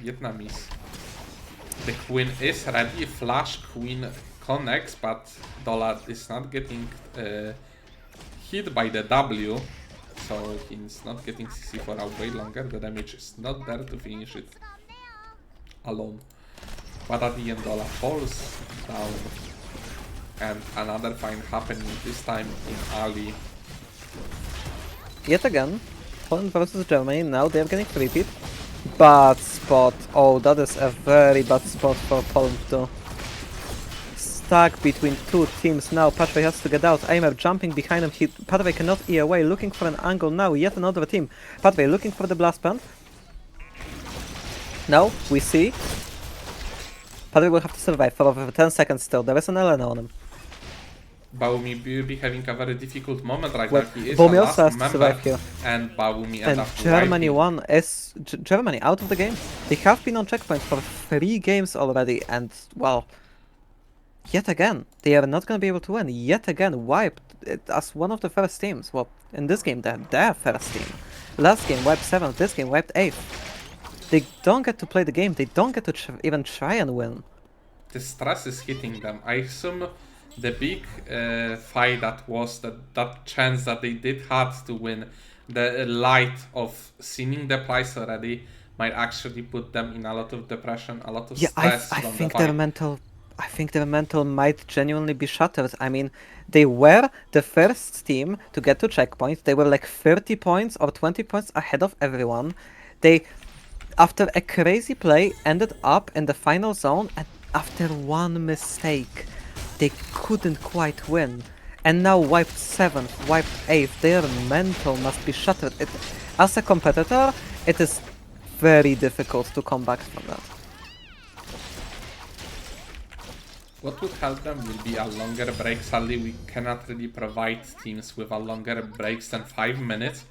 Vietnamese. The queen is ready, flash queen connects, but Dollar is not getting hit by the W, so he's not getting CC for a way longer. The damage is not there to finish it alone. But at the end, Dollar falls down, and another fight happening, this time in Ali. Yet again, Poland versus Germany. Now they're getting 3-peat. Bad spot. Oh, that is a very bad spot for Poland too. Stuck between two teams now. Pathway has to get out. Aimer jumping behind him. Pathway cannot E away. Looking for an angle now. Yet another team. Pathway looking for the blast plant. Now we see Pathway will have to survive for over 10 seconds still. There is an Elena on him. Baumi will be having a very difficult moment right Well, now. He is Baumi a also last has to member, survive here. and Baumi And Germany won. Is Germany out of the game? They have been on checkpoint for 3 games already, and well, yet again they are not going to be able to win. Yet again, wiped as one of the first teams. Well, in this game they're their first team. Last game wiped 7th. This game wiped 8th. They don't get to play the game. They don't get to even try and win. The stress is hitting them. I assume the big fight that was that chance that they did have to win, the light of seeing the price already might actually put them in a lot of depression, a lot of Yeah, stress I from think the their fight. I think their mental might genuinely be shattered. I mean, they were the first team to get to checkpoint. They were like 30 points or 20 points ahead of everyone. They, after a crazy play, ended up in the final zone, and after one mistake, they couldn't quite win. And now wiped 7th, wiped 8th. Their mental must be shattered. As a competitor, it is very difficult to come back from that. What would help them will be a longer break. Sadly, we cannot really provide teams with a longer breaks than 5 minutes,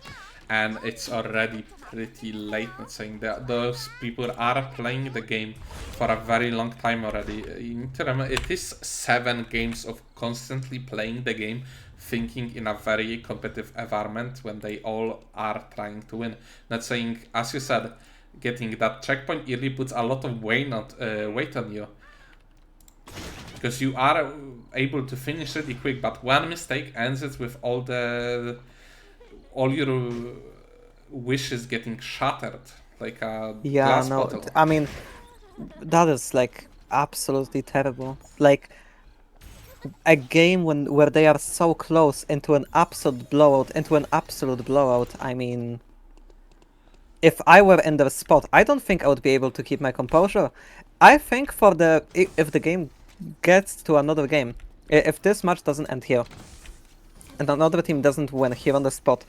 and it's already pretty late. Not saying that those people are playing the game for a very long time already. You need to remember, it is 7 games of constantly playing the game, thinking in a very competitive environment when they all are trying to win. Not saying, as you said, getting that checkpoint early puts a lot of weight on you, because you are able to finish really quick, but one mistake ends it with all your wishes getting shattered like a glass bottle. I mean, that is like absolutely terrible. Like a game where they are so close into an absolute blowout, I mean, if I were in their spot, I don't think I would be able to keep my composure. I think if the game gets to another game, if this match doesn't end here, and another team doesn't win here on the spot,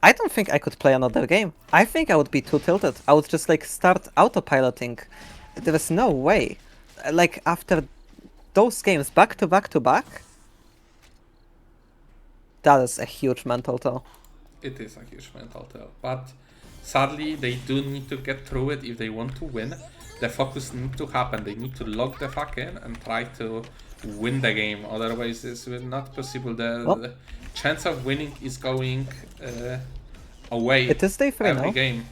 I don't think I could play another game. I think I would be too tilted. I would just like start autopiloting. There is no way. Like after those games back to back to back, that is a huge mental toll. It is a huge mental toll, but sadly they do need to get through it if they want to win. The focus needs to happen. They need to log the fuck in and try to win the game. Otherwise, this will not possible. The chance of winning is going away. It is day 3 every now. game.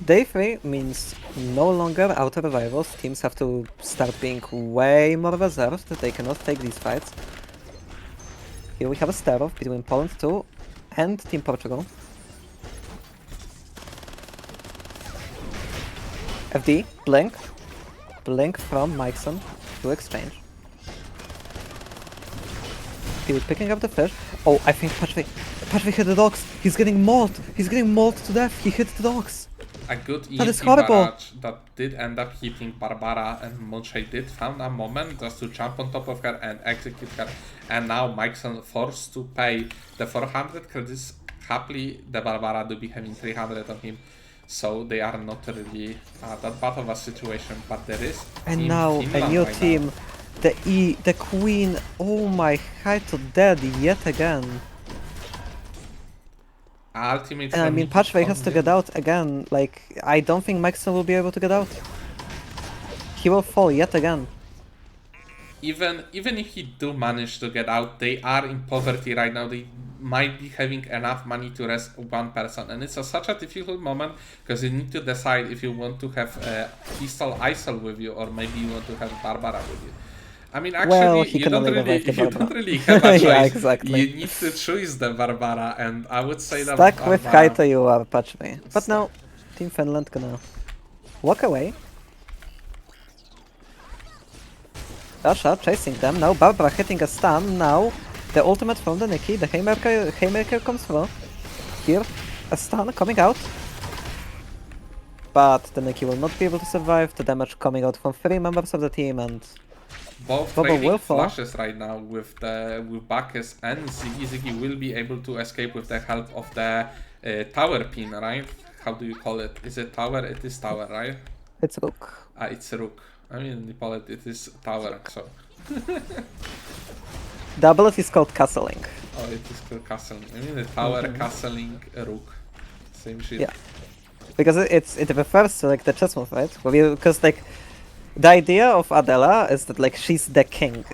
Day 3 means no longer outer rivals. Teams have to start being way more reserved. They cannot take these fights. Here we have a stare-off between Poland 2 and Team Portugal. FD, blink from Mikeson to exchange. He was picking up the fish. Oh, I think Patrick hit the dogs. He's getting mauled. He's getting mauled to death. He hit the dogs. A good That is EMP horrible. barrage that did end up hitting Barbara, and Monche did found a moment just to jump on top of her and execute her. And now Mikeson forced to pay the 400 credits. Happily, the Barbara do be having 300 on him, so they are not really that bad of a situation. But there is And Team now a Finland new right team. now. The Queen. Oh my, Haito dead yet again. Ultimate And I for mean, Nikki Patchway has to Condon. get out again. Like, I don't think Maxon will be able to get out. He will fall yet again. Even if he do manage to get out, they are in poverty right now. They might be having enough money to rest one person, and it's such a difficult moment because you need to decide if you want to have Pistol Isol with you, or maybe you want to have Barbara with you. I mean, actually, Well, he you can don't only really, revive the you don't Barbara. really have a choice. Yeah, exactly. You need to choose the Barbara, and I would say that Stuck with Barbara- Haito, you are Patchway. But now, Team Finland gonna walk away. Dasha chasing them. Now Barbara hitting a stun. Now the ultimate from the Nikki. The Haymaker comes through. Here, a stun coming out. But the Nikki will not be able to survive. The damage coming out from 3 members of the team, and Both Bubba trading will fall. flashes right now with Bacchus and Ziggy. Ziggy will be able to escape with the help of the tower pin, right? How do you call it? Is it tower? It is tower, right? it's Rook. It's Rook. I mean, in Nepal it is tower, so... The ability is called Castling. Oh, it is called castling. I mean, the tower, castling, Rook. Same shit. Yeah. Because it refers to like the chess move, right? Because like the idea of Adela is that like she's the king,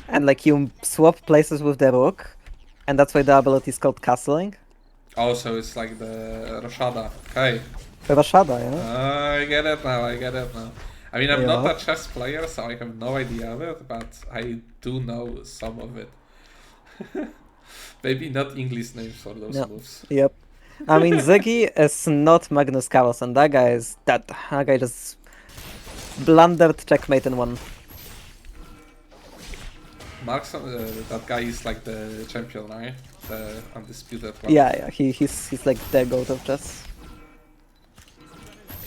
and like you swap places with the rook, and that's why the ability is called castling. Also, it's like the Roshada. Okay. Rashada, yeah. I get it now, I get it now. I mean, I'm not Yeah. a chess player, so I have no idea of it, but I do know some of it. Maybe not English names for those Yeah. moves. Yep. I mean, Ziggy is not Magnus Carlsen. That guy is that. That guy just blundered checkmate in one. Markson, that guy is like the champion, right? The undisputed one. Yeah. He's like the goat of chess.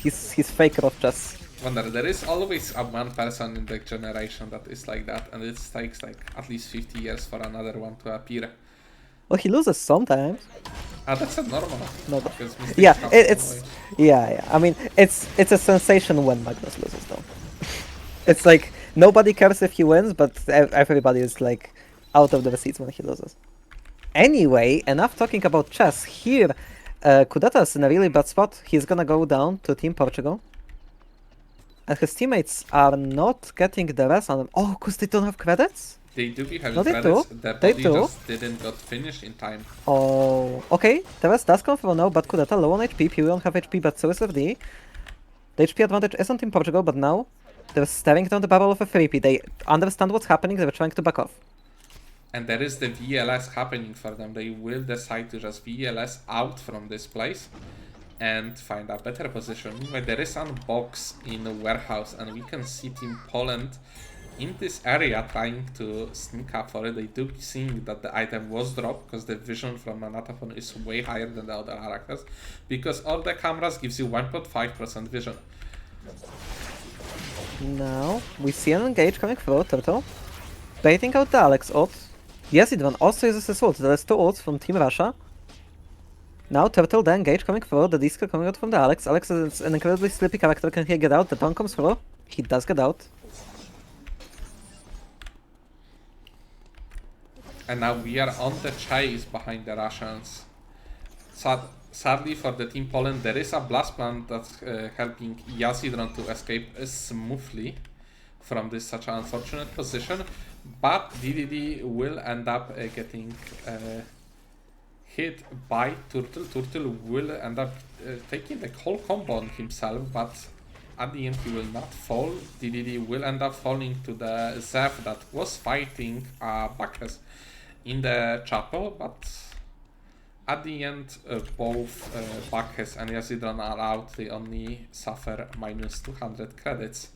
He's faker of chess. Wonder, there is always a one person in the generation that is like that, and it takes like at least 50 years for another one to appear. Well, he loses sometimes. That's a normal. No, because mistakes Yeah, happen it's always. yeah. I mean, it's a sensation when Magnus loses, though. It's like nobody cares if he wins, but everybody is like out of the seats when he loses. Anyway, enough talking about chess. Here, Kudata's in a really bad spot. He's gonna go down to Team Portugal, and his teammates are not getting the rest on them. Oh, because they don't have credits. They do be having No, they credits. do. The They body do. just didn't got finished in time. Oh, okay. The rest does come from now, but Kudata low on HP. He won't have HP, but so is FD. The HP advantage isn't in Portugal, but now they're staring down the barrel of a 3P. They understand what's happening. They're trying to back off. And there is the VLS happening for them. They will decide to just VLS out from this place and find a better position. Meanwhile, there is a box in the warehouse, and we can see Team Poland in this area trying to sneak up for it. They do be seeing that the item was dropped because the vision from Anataphone is way higher than the other characters, because all the cameras gives you 1.5% vision. Now we see an engage coming through. Turtle baiting out the Alex ult. Yes, Idvan also uses his ult. There is 2 ults from Team Russia. Now Turtle, the engage coming through. The disco coming out from the Alex. Alex is an incredibly sleepy character. Can he get out? The Dawn comes through. He does get out. And now we are on the chase behind the Russians. Sadly for the Team Poland, there is a blast plant that's helping Yazidron to escape smoothly from this such an unfortunate position, but DDD will end up getting hit by Turtle. Turtle will end up taking the whole combo on himself, but at the end he will not fall. DDD will end up falling to the Zev that was fighting Bacchus in the chapel, but at the end both Bacchus and Yazidron are out. They only suffer minus 200 credits.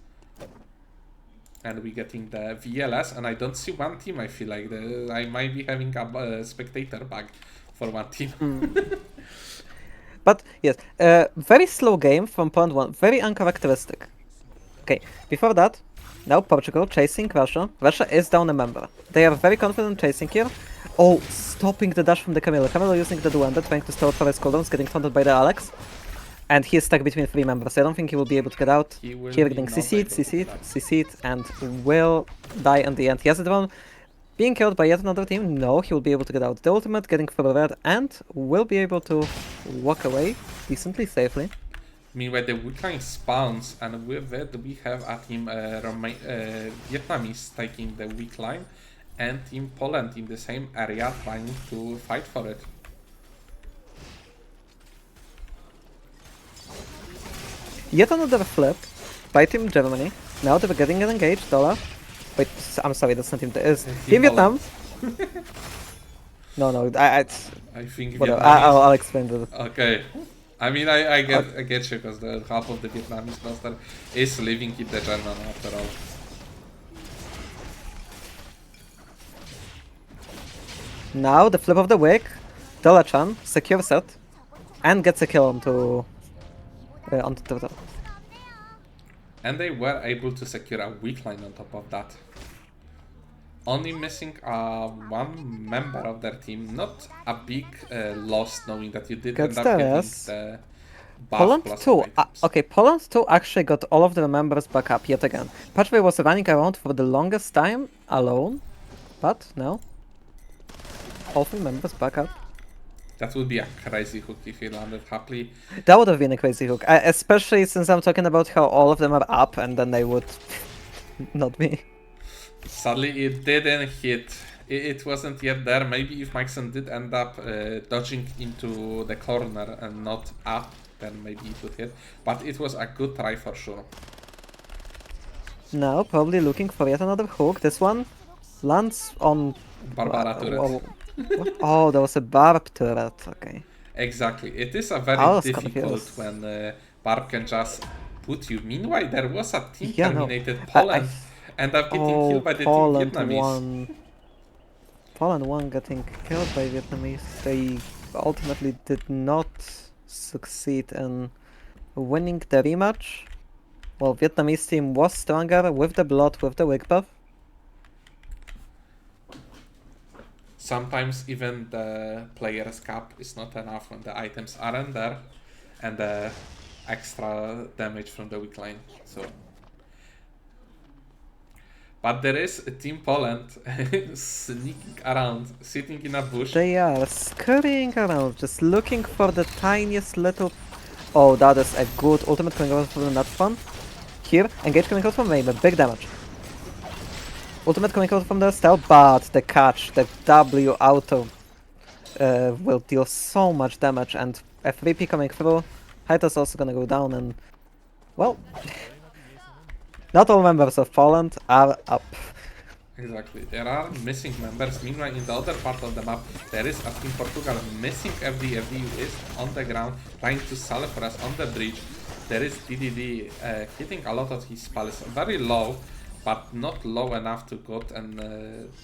And we're getting the VLS, and I don't see one team. I feel like I might be having a spectator bug for one team. But yes, very slow game from Poland 1, very uncharacteristic. Okay, before that, now Portugal chasing Russia. Russia is down a member. They are very confident chasing here. Oh, stopping the dash from the Camilo. Camilo using the Duende, trying to stall for his cooldowns, getting taunted by the Alex. And he is stuck between 3 members. I don't think he will be able to get out. He will Here be getting not CC'd, able to CC'd, get out. CC'd, and will die in the end. He has a drone. Being killed by yet another team? No, he will be able to get out. The ultimate getting through red and will be able to walk away decently safely. Meanwhile, the weak line spawns, and with it we have a team Vietnamese taking the weak line, and Team Poland in the same area trying to fight for it. Yet another flip by Team Germany. Now they're getting engaged, Dollar. Wait, I'm sorry, that's not Team... It's Team Vietnam! no, I think whatever, Vietnamese. I'll explain it. Okay. I mean, I get you, because the half of the Vietnamese roster is living in the German after all. Now the flip of the wick. Dollar-chan secures it and gets a kill onto Turtle. And they were able to secure a weak line on top of that. Only missing one member of their team. Not a big loss, knowing that you did Gets end up the getting rest. the buff Poland plus 2. items. Okay, Poland 2 actually got all of the members back up yet again. Patchway was running around for the longest time alone, but now all 3 members back up. That would be a crazy hook if he landed happily. That would have been a crazy hook, especially since I'm talking about how all of them are up and then they would not be. Sadly, it didn't hit. It wasn't yet there. Maybe if Mikeson did end up dodging into the corner and not up, then maybe it would hit. But it was a good try for sure. Now probably looking for yet another hook. This one lands on... Barbara turret. What? Oh, there was a barb turret, okay. Exactly. It is a very I was difficult confused. when Barb can just put you. Meanwhile, there was a team Yeah, no. terminated Poland end up getting killed by the Poland team Vietnamese. won. Poland 1 getting killed by Vietnamese. They ultimately did not succeed in winning the rematch. Well, Vietnamese team was stronger with the blood, with the wig buff. Sometimes even the player's cap is not enough when the items aren't there, and the extra damage from the weak line. So, but there is a Team Poland sneaking around, sitting in a bush. They are scurrying around, just looking for the tiniest little... Oh, that is a good ultimate coming out from the nut one. Here, engage coming out from Rainbow, big damage. Ultimate coming out from the style, but the catch, the W auto will deal so much damage, and a 3P coming through. Height is also gonna go down, and well, not all members of Poland are up. Exactly, there are missing members. Meanwhile, in the other part of the map, there is a Team Portugal missing FD. FD is on the ground, trying to sell for us on the bridge. There is DDD hitting a lot of his spells, very low, but not low enough to go and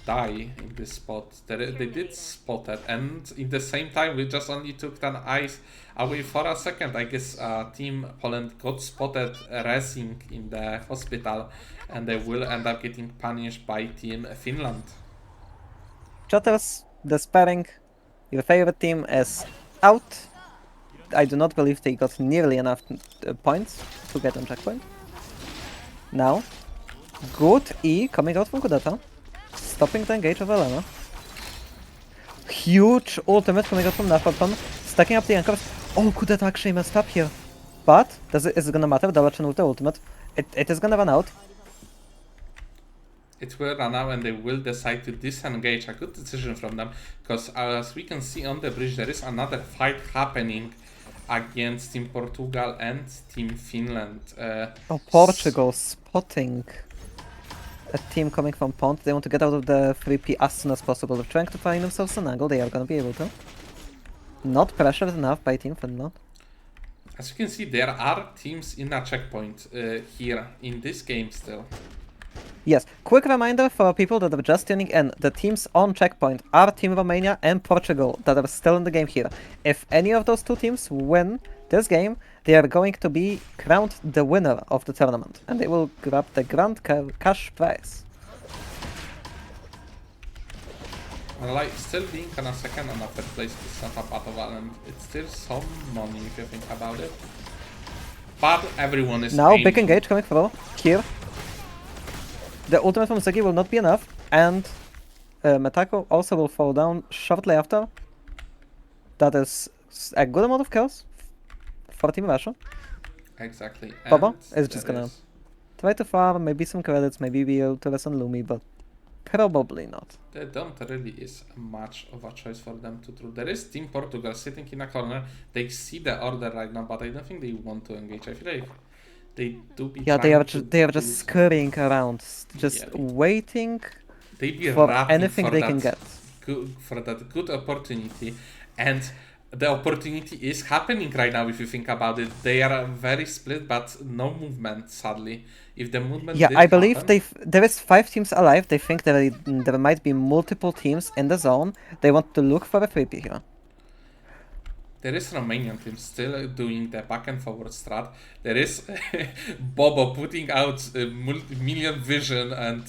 die in this spot. They did spot it, and in the same time we just only took an eyes away for a second. I guess Team Poland got spotted resing in the hospital, and they will end up getting punished by Team Finland. Chatters, despairing, your favorite team is out. I do not believe they got nearly enough points to get on checkpoint. Now, good E coming out from Kudeta, stopping the engage of Elena. Huge ultimate coming out from Napalton, stacking up the anchors. Oh, Kudeta actually messed up here. But, is it gonna matter? Dalachan with the ultimate. It is gonna run out. It will run out and they will decide to disengage. A good decision from them, because as we can see on the bridge, there is another fight happening against Team Portugal and Team Finland. Oh, Portugal spotting a team coming from Pont. They want to get out of the 3P as soon as possible. They're trying to find themselves an angle. They are gonna be able to. Not pressured enough by Team Finland. As you can see, there are teams in a checkpoint here in this game still. Yes, quick reminder for people that are just tuning in, the teams on checkpoint are Team Romania and Portugal that are still in the game here. If any of those two teams win this game, they are going to be crowned the winner of the tournament, and they will grab the grand cash prize. And like still being kind of second and third place to Santa Padova, and it's still some money if you think about it. But everyone is Now, aiming. big engage coming through here. The ultimate from Ziggy will not be enough, and Metako also will fall down shortly after. That is a good amount of kills for Team Russia. Exactly. Bobo and is just there gonna try to farm, maybe some credits, maybe be able to listen Lumi, but probably not. There don't really is much of a choice for them to do. There is Team Portugal sitting in a corner. They see the order right now, but I don't think they want to engage. I feel like they do be Yeah, trying they are do just scurrying around, just Yeah. waiting They be for wrapping anything for they that can get. for that good opportunity, and the opportunity is happening right now. If you think about it, they are very split, but no movement. Sadly, if the movement Yeah, did I believe happen, there is 5 teams alive. They think there might be multiple teams in the zone. They want to look for a 3P here. there is Romanian team still doing the back and forward strat. There is Bobo putting out million vision and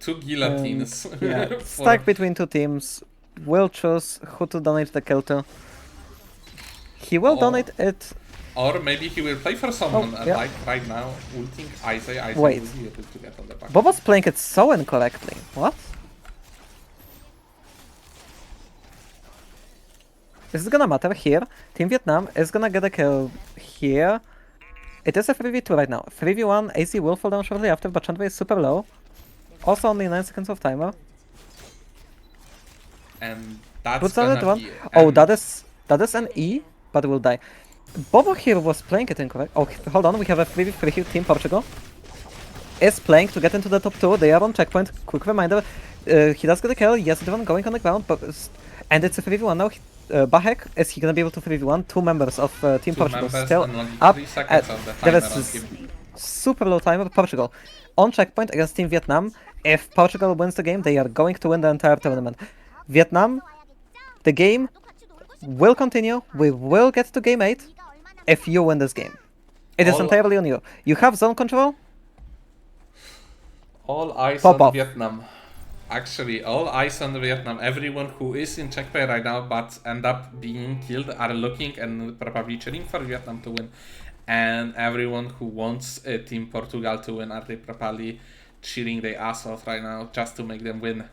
2 guillotines. Yeah, for- stuck between two teams. Will choose who to donate the kill to. He will Or- donate it. Or maybe he will play for someone, yeah. like right now, ulting Isaiah. Wait. Will be able to get on the back. Bobo's playing it so incorrectly. What? Is it gonna matter here? Team Vietnam is gonna get a kill here. It is a 3v2 right now. 3v1, AZ will fall down shortly after, but Chandra is super low. Also only 9 seconds of timer. And that's Puts out gonna that one. be... Oh, and that is an E, but will die. Bobo here was playing it incorrect. Oh, hold on, we have a 3v3 here. Team Portugal is playing to get into the top 2. They are on checkpoint. Quick reminder, he does get a kill. Yes, the one going on the ground, but and it's a 3v1 now. Bahek, is he gonna be able to 3v1? 2 members of Team two Portugal members still and only up. 3 seconds of the There timer is on him. super low timer. Portugal on checkpoint against Team Vietnam. If Portugal wins the game, they are going to win the entire tournament. Vietnam, the game will continue. We will get to game 8 if you win this game. It is All- entirely on you. You have zone control. All eyes Pop on off. Vietnam. Actually, all eyes on Vietnam. Everyone who is in checkpoint right now but end up being killed are looking and probably cheering for Vietnam to win. And everyone who wants Team Portugal to win are they probably cheering their ass off right now just to make them win.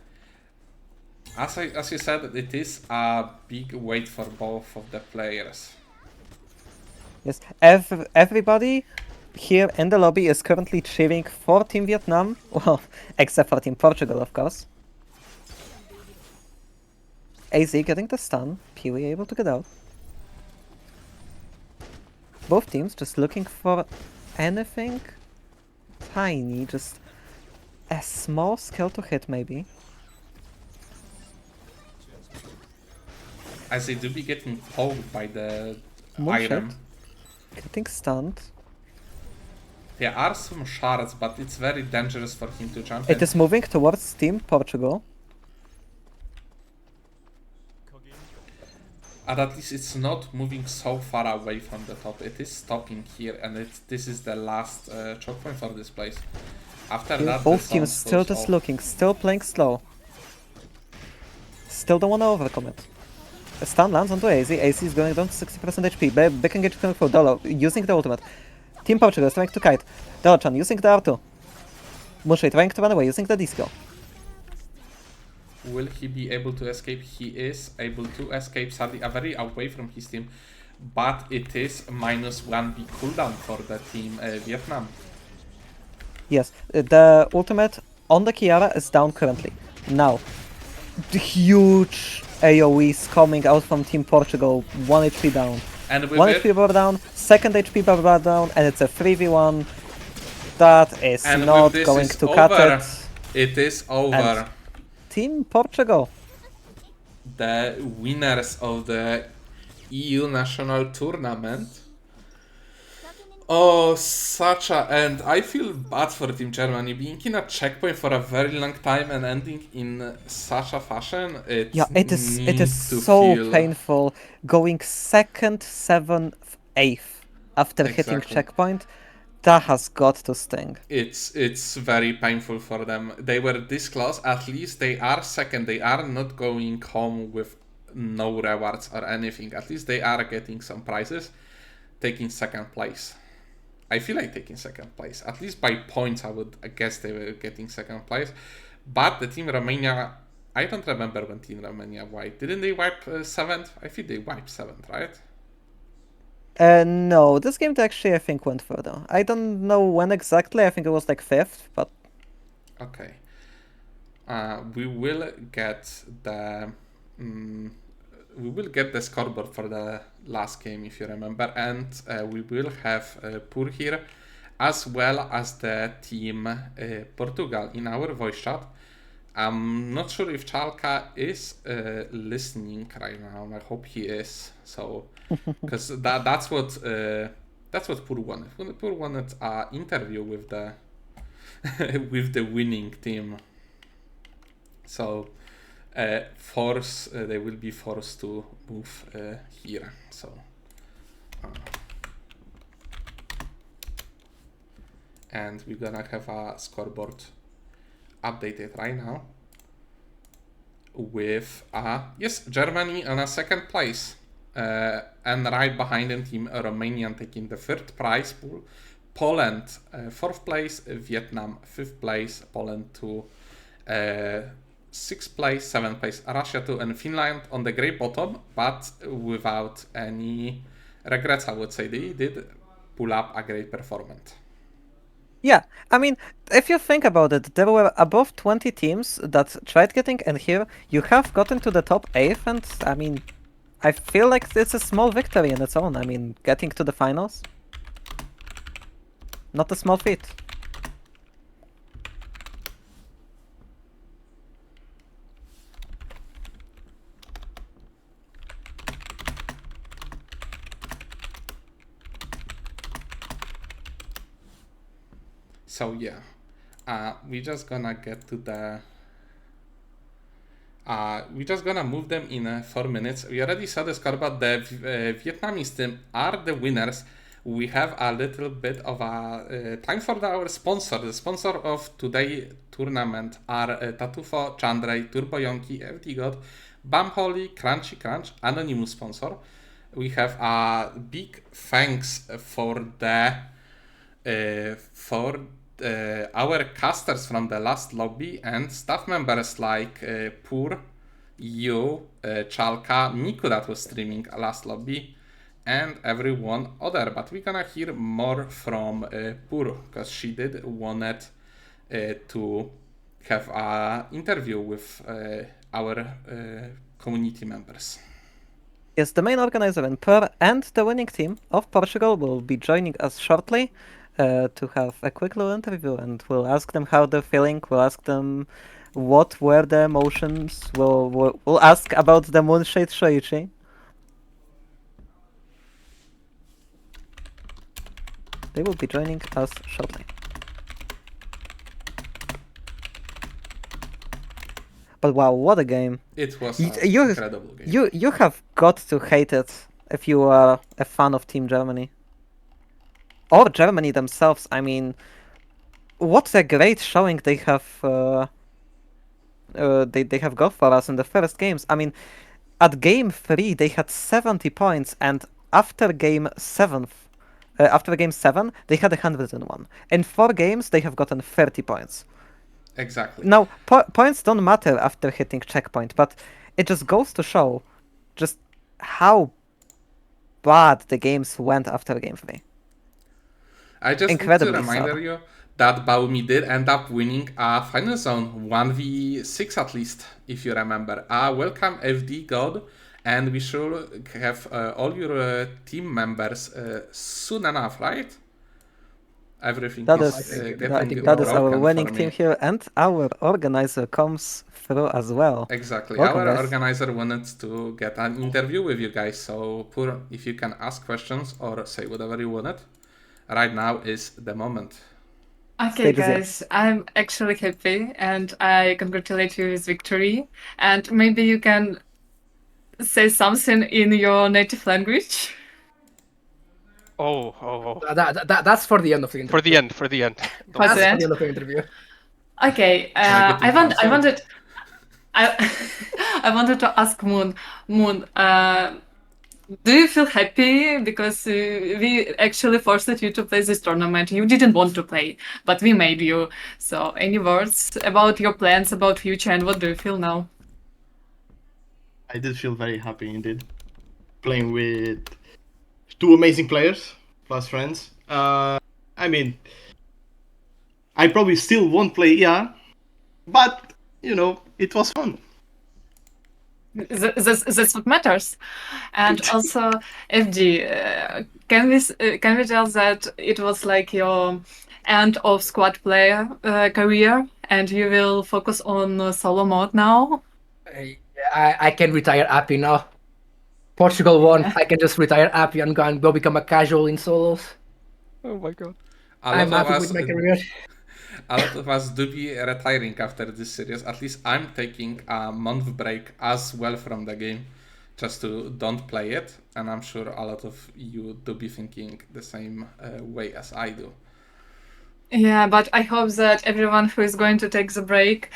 As you said, it is a big weight for both of the players. Yes, everybody here in the lobby is currently cheering for Team Vietnam. Well, except for Team Portugal, of course. AZ getting the stun. Peewee able to get out. Both teams just looking for anything tiny, just a small skill to hit maybe. As they do be getting poked by the Moonshot. item. Getting stunned. There are some shards, but it's very dangerous for him to jump It in. is moving towards Team Portugal. And at least it's not moving so far away from the top. It is stopping here, and this is the last choke point for this place. After Here, that, both the teams zone still goes just off. looking, still playing slow. Still don't want to overcommit. A stun lands onto AZ. AZ is going down to 60% HP. Big engage coming for Dolo, using the ultimate. Team Portugal is trying to kite. Dolochan using the R2. Mushe trying to run away using the D-skill. Will he be able to escape? He is able to escape, sadly, very away from his team. But it is -1B cooldown for the team Vietnam. Yes, the ultimate on the Kiara is down currently. Now, the huge AoEs coming out from Team Portugal. 1 HP down. And with 1 it, HP bar down, 2nd HP bar down, and it's a 3v1. That is and not with this going is to cut over. it. It is over. And Team Portugal. The winners of the EU national tournament Oh, such a and I feel bad for Team Germany being in a checkpoint for a very long time and ending in such a fashion. Yeah, it is Need to so feel painful going second, seventh, eighth after hitting exactly. checkpoint. That has got to sting. It's very painful for them. They were this close. At least they are second. They are not going home with no rewards or anything. At least they are getting some prizes. Taking second place. I feel like taking second place. At least by points, I guess they were getting second place. But the Team Romania, I don't remember when Team Romania wiped. Didn't they wipe seventh? I think they wiped seventh, right? No, this game actually I think went further. I don't know when exactly. I think it was like fifth, but Okay. We will get the we will get the scoreboard for the last game if you remember, and we will have Pur here as well as the team Portugal in our voice chat. I'm not sure if Chalka is listening right now. I hope he is. So, because that's what Pur wanted. Pur wanted an interview with the with the winning team. So, they will be forced to move here. So, and we're gonna have a scoreboard updated right now with yes, Germany on a second place, and right behind them team Romanian taking the third prize pool, Poland fourth place, Vietnam fifth place, Poland to sixth place, seventh place, Russia 2, and Finland on the grey bottom, but without any regrets. I would say they did pull up a great performance. yeah, I mean, if you think about it, there were above 20 teams that tried getting in here. You have gotten to the top 8, and I mean, I feel like it's a small victory in its own. I mean, getting to the finals, not a small feat. So yeah, we're just gonna get to the. We're just gonna move them in 4 minutes. We already saw the score, but the Vietnamese team are the winners. We have a little bit of a time for our sponsor. The sponsor of today's tournament are Tatufo, Chandray, Turbo Yonki, FD God, Bam Holly, Crunchy Crunch, anonymous sponsor. We have a big thanks for the our casters from the last lobby and staff members like Pur, you, Chalka, Miku that was streaming last lobby, and everyone other. But we're gonna hear more from Pur because she did wanted to have an interview with our community members. Yes, the main organizer in Per and the winning team of Portugal will be joining us shortly to have a quick little interview, and we'll ask them how they're feeling. We'll ask them what were the emotions. We'll ask about the Moonshade Shoichi. They will be joining us shortly. But wow, what a game! It was You- an you- incredible game. You have got to hate it if you are a fan of Team Germany. Or Germany themselves. I mean, what a great showing they have they have got for us in the first games. I mean, at game 3 they had 70 points, and after game 7 they had 101. In 4 games they have gotten 30 points. Exactly. Now, points don't matter after hitting checkpoint, but it just goes to show just how bad the games went after game 3. I just Incredibly need to remind sad. you that Baumi did end up winning a final zone 1v6 at least, if you remember. Welcome FD God, and we should have all your team members soon enough, right? Everything That is is getting that is our broken winning for me. team here, and our organizer comes through as well. Exactly. Welcome, Our guys. organizer wanted to get an interview with you guys, so Pur, if you can ask questions or say whatever you wanted, right now is the moment. Okay, Stage is yours. guys, I'm actually happy and I congratulate you with victory. And maybe you can say something in your native language. Oh. That's for the end of the interview. For the end. For That's the for end? the end of the interview. Okay, Wanna get I in wanted, I, I wanted to ask Moon. Moon, do you feel happy because we actually forced you to play this tournament? You didn't want to play, but we made you. So, any words about your plans about future and what do you feel now? I did feel very happy indeed. Playing with two amazing players, plus friends. I mean, I probably still won't play, yeah, but, it was fun. That's what matters. And also, FG, can we tell that it was like your end of squad player career, and you will focus on solo mode now? I can retire happy now. Portugal won. I can just retire happy and go become a casual in solos. Oh my god. I'm happy with my career. A lot of us do be retiring after this series. At least I'm taking a month break as well from the game, just to don't play it. And I'm sure a lot of you do be thinking the same way as I do. Yeah, but I hope that everyone who is going to take break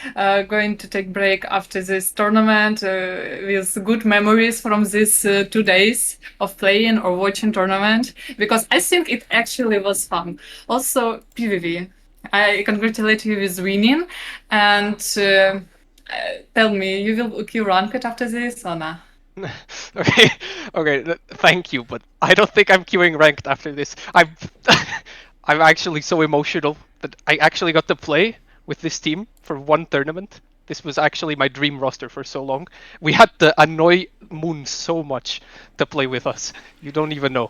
after this tournament with good memories from these 2 days of playing or watching tournament, because I think it actually was fun. Also, PvV, I congratulate you with winning, and tell me, you will queue ranked after this or not? Okay, thank you, but I don't think I'm queuing ranked after this. I'm I'm actually so emotional that I actually got to play with this team for one tournament. This was actually my dream roster for so long. We had to annoy Moon so much to play with us. You don't even know.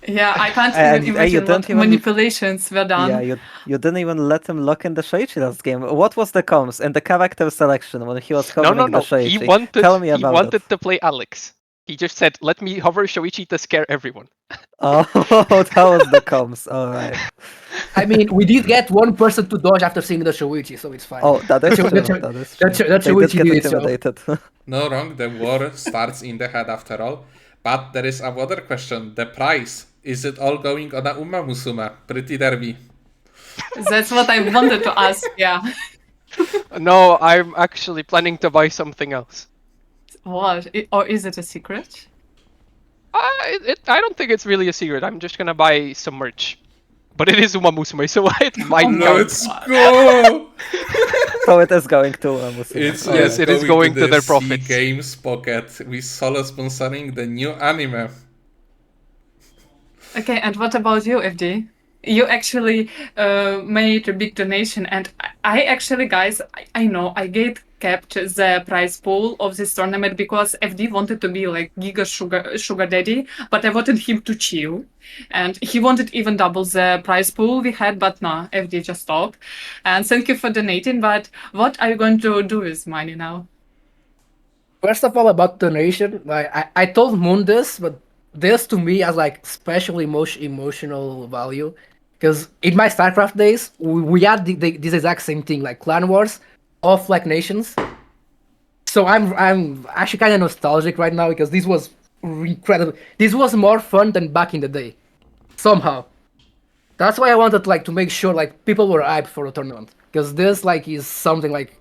Yeah, I can't And, even you imagine don't what even- manipulations were done. Yeah, you didn't even let him lock in the Shoichi last game. What was the comms and the character selection when he was hovering No. the Shoichi? He wanted Tell me about wanted it. to play Alex. He just said, "Let me hover Shoichi to scare everyone." Oh, that was the comms. All right. I mean, we did get one person to dodge after seeing the Shoichi, so it's fine. Oh, that is true. That's- That is true. that's They Shoichi did get did its job. intimidated. No wrong, the war starts in the head after all. But there is another question. The price. Is it all going on a Uma Musume? Pretty derby. That's what I wanted to ask, yeah. No, I'm actually planning to buy something else. What? Or is it a secret? I don't think it's really a secret. I'm just gonna buy some merch. But it is Uma Musume, so it might count. Let's go! So it is going to Musume. It's All Yes, right. it is going to their the profits. Sea Games pocket. We solo sponsoring the new anime. Okay, and what about you, FD? You actually made a big donation, and I actually, guys, I know I kept the prize pool of this tournament because FD wanted to be like Giga Sugar Daddy, but I wanted him to chill, and he wanted even double the prize pool we had, but no, FD just stopped. And thank you for donating, but what are you going to do with money now? First of all, about donation, I told Moon this, but this to me has like special emotional value, because in my StarCraft days, we had this exact same thing, like clan wars of like nations. So I'm actually kind of nostalgic right now because this was incredible. This was more fun than back in the day, somehow. That's why I wanted like to make sure like people were hyped for the tournament, because this like is something like